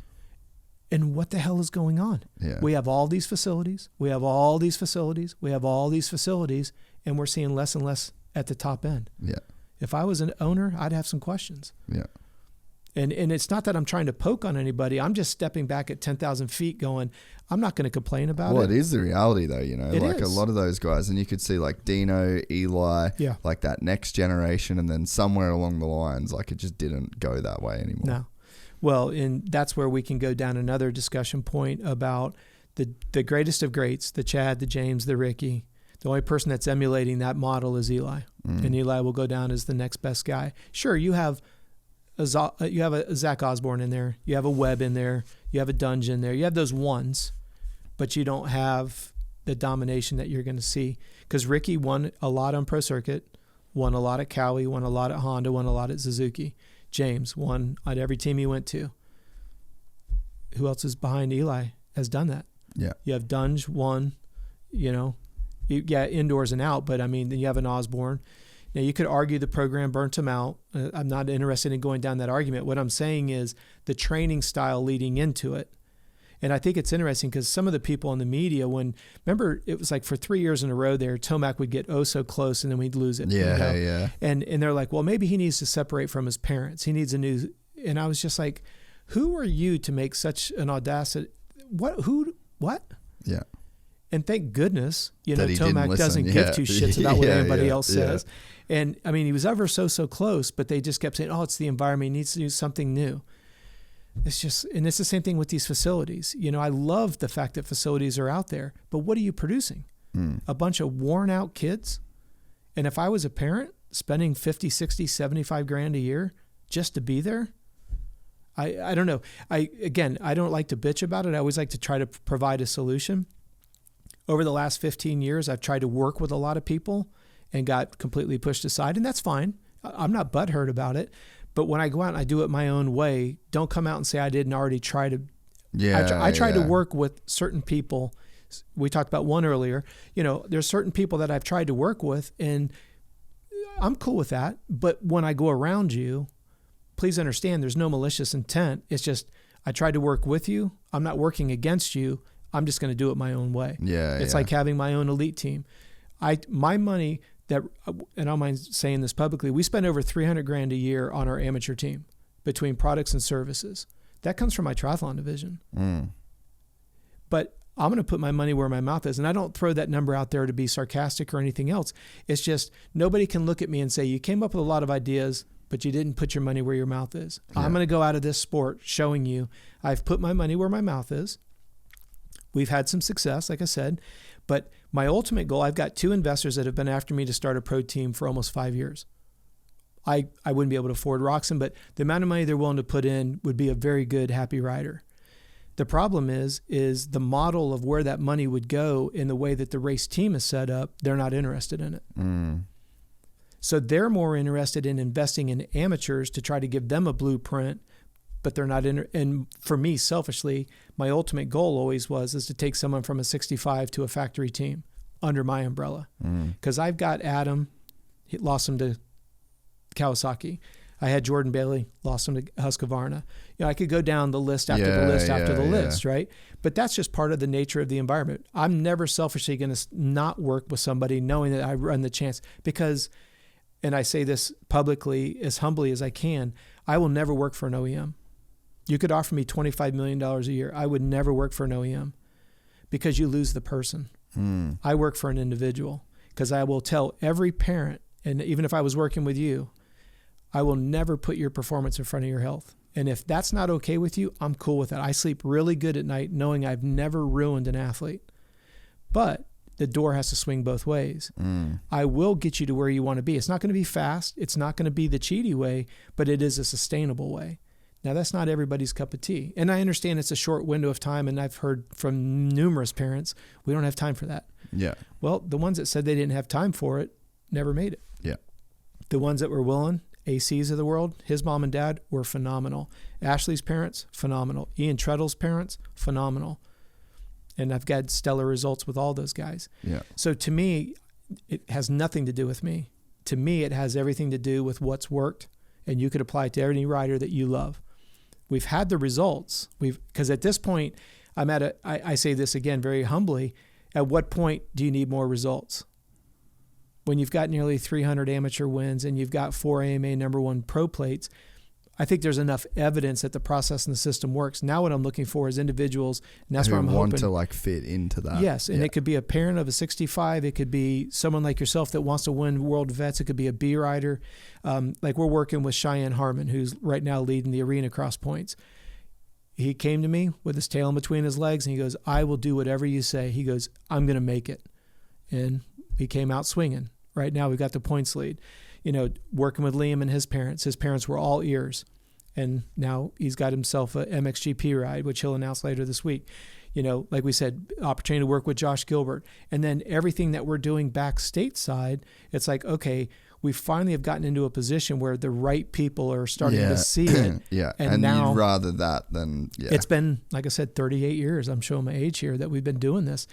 And what the hell is going on? Yeah. We have all these facilities. We have all these facilities. We have all these facilities, and we're seeing less and less at the top end. Yeah. If I was an owner, I'd have some questions. Yeah. And it's not that I'm trying to poke on anybody. I'm just stepping back at 10,000 feet going, I'm not going to complain about it. Well, it is the reality though, It like is. a lot of those guys, and you could see like Dino, Eli, like that next generation, and then somewhere along the lines, like it just didn't go that way anymore. No. Well, and that's where we can go down another discussion point about the greatest of greats, the Chad, the James, the Ricky. The only person that's emulating that model is Eli. And Eli will go down as the next best guy. Sure, you have a Zach Osborne in there. You have a Webb in there. You have a Dunge in there. You have those ones, but you don't have the domination that you're going to see. Because Ricky won a lot on Pro Circuit, won a lot at Cowie, won a lot at Honda, won a lot at Suzuki. James won on every team he went to. Who else is behind Eli has done that? Yeah. You have Dunge won, indoors and out, but then you have an Osborne. Now, you could argue the program burnt him out. I'm not interested in going down that argument. What I'm saying is the training style leading into it. And I think it's interesting because some of the people in the media, remember, it was like for 3 years in a row there, Tomac would get so close and then we'd lose it. Yeah. And they're like, well, maybe he needs to separate from his parents. He needs a new, and I was just like, who are you to make such an audacity? What? Yeah. And thank goodness, Tomac doesn't give 2 shits about what anybody else says. And he was ever so close, but they just kept saying, oh, it's the environment. He needs to do something new. It's just, and it's the same thing with these facilities. I love the fact that facilities are out there, but what are you producing? A bunch of worn out kids? And if I was a parent spending 50, 60, 75 grand a year just to be there, I don't know. I don't like to bitch about it. I always like to try to provide a solution. Over the last 15 years, I've tried to work with a lot of people and got completely pushed aside, and that's fine. I'm not butthurt about it. But when I go out and I do it my own way, don't come out and say I didn't already try to. Yeah, I try to work with certain people. We talked about one earlier. There's certain people that I've tried to work with, and I'm cool with that. But when I go around you, please understand there's no malicious intent. It's just I tried to work with you. I'm not working against you. I'm just going to do it my own way. Yeah, it's like having my own elite team. My money that, and I don't mind saying this publicly, we spend over $300,000 a year on our amateur team between products and services. That comes from my triathlon division. But I'm going to put my money where my mouth is. And I don't throw that number out there to be sarcastic or anything else. It's just nobody can look at me and say, you came up with a lot of ideas, but you didn't put your money where your mouth is. Yeah. I'm going to go out of this sport showing you I've put my money where my mouth is. We've had some success, like I said. But my ultimate goal, I've got 2 investors that have been after me to start a pro team for almost 5 years. I wouldn't be able to afford Roxon, but the amount of money they're willing to put in would be a very good, happy rider. The problem is the model of where that money would go in the way that the race team is set up, they're not interested in it. So they're more interested in investing in amateurs to try to give them a blueprint, but they're not in. And for me, selfishly, my ultimate goal always is to take someone from a 65 to a factory team under my umbrella. Because I've got Adam, he lost him to Kawasaki. I had Jordan Bailey, lost him to Husqvarna. I could go down the list after the list after the list, right? But that's just part of the nature of the environment. I'm never selfishly going to not work with somebody knowing that I run the chance because, and I say this publicly as humbly as I can, I will never work for an OEM. You could offer me $25 million a year. I would never work for an OEM because you lose the person. I work for an individual because I will tell every parent, and even if I was working with you, I will never put your performance in front of your health. And if that's not okay with you, I'm cool with that. I sleep really good at night knowing I've never ruined an athlete. But the door has to swing both ways. I will get you to where you want to be. It's not going to be fast. It's not going to be the cheaty way, but it is a sustainable way. Now, that's not everybody's cup of tea. And I understand it's a short window of time, and I've heard from numerous parents, we don't have time for that. Yeah. Well, the ones that said they didn't have time for it never made it. Yeah. The ones that were willing, ACs of the world, his mom and dad were phenomenal. Ashley's parents, phenomenal. Ian Treadle's parents, phenomenal. And I've got stellar results with all those guys. Yeah. So to me, it has nothing to do with me. To me, it has everything to do with what's worked, and you could apply it to any rider that you love. We've had the results. Because at this point, I say this again very humbly, at what point do you need more results? When you've got nearly 300 amateur wins and you've got 4 AMA #1 pro plates, I think there's enough evidence that the process and the system works. Now what I'm looking for is individuals, and that's where I'm hoping. Who want to fit into that. Yes, and it could be a parent of a 65. It could be someone like yourself that wants to win World Vets. It could be a B rider. Like we're working with Cheyenne Harmon, who's right now leading the arena cross points. He came to me with his tail in between his legs, and he goes, I will do whatever you say. He goes, I'm going to make it. And he came out swinging. Right now we've got the points lead. Working with Liam and his parents. His parents were all ears. And now he's got himself a MXGP ride, which he'll announce later this week. Like we said, opportunity to work with Josh Gilbert. And then everything that we're doing back stateside, it's like, okay, we finally have gotten into a position where the right people are starting to see it. Yeah. And now, you'd rather that than, It's been, like I said, 38 years. I'm showing my age here that we've been doing this.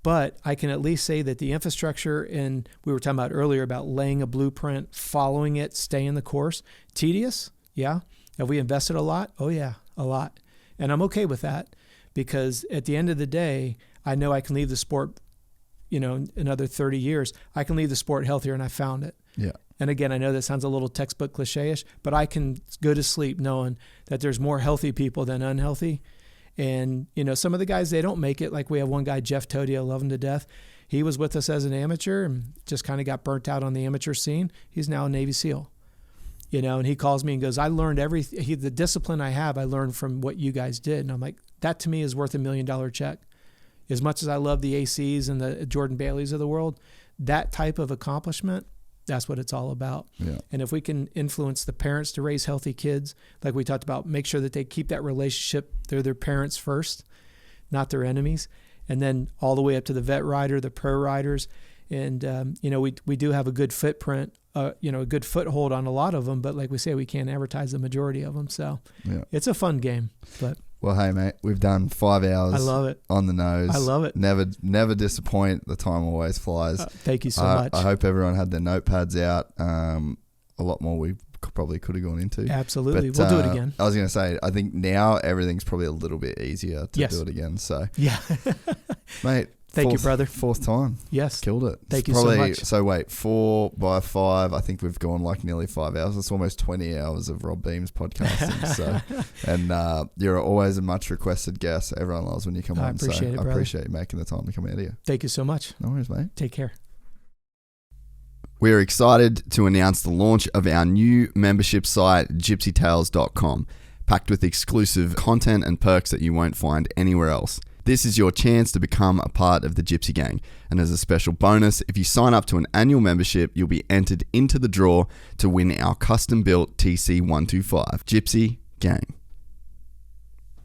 But I can at least say that the infrastructure, and we were talking about earlier about laying a blueprint, following it, staying the course. Tedious? Yeah. Have we invested a lot? Oh, yeah, a lot. And I'm okay with that because at the end of the day, I know I can leave the sport, another 30 years. I can leave the sport healthier, and I found it. Yeah. And again, I know that sounds a little textbook cliche-ish, but I can go to sleep knowing that there's more healthy people than unhealthy. And, some of the guys, they don't make it. Like we have one guy, Jeff Todia, I love him to death. He was with us as an amateur and just kind of got burnt out on the amateur scene. He's now a Navy SEAL, and he calls me and goes, I learned the discipline I have, I learned from what you guys did. And I'm like, that to me is worth $1 million check. As much as I love the ACs and the Jordan Baileys of the world, that type of accomplishment, that's what it's all about. Yeah. And if we can influence the parents to raise healthy kids, like we talked about, make sure that they keep that relationship. They're their parents first, not their enemies. And then all the way up to the vet rider, the pro riders. And, we do have a good footprint a good foothold on a lot of them, but like we say, we can't advertise the majority of them. So it's a fun game. But well, hey mate, we've done 5 hours. I love it. On the nose. I love it. Never disappoint. The time always flies. Thank you so much. I hope everyone had their notepads out. A lot more we probably could have gone into. Absolutely. But, we'll do it again. I was going to say, I think now everything's probably a little bit easier to do it again. So yeah, mate. Thank you, brother. Fourth time. Yes. Killed it. Thank you so much. So wait, 4 by 5. I think we've gone like nearly 5 hours. It's almost 20 hours of Robb Beams podcasting. And you're always a much requested guest. Everyone loves when you come on. I appreciate it, brother. I appreciate you making the time to come out here. Thank you so much. No worries, mate. Take care. We're excited to announce the launch of our new membership site, gypsytales.com, packed with exclusive content and perks that you won't find anywhere else. This is your chance to become a part of the Gypsy Gang. And as a special bonus, if you sign up to an annual membership, you'll be entered into the draw to win our custom-built TC125 Gypsy Gang.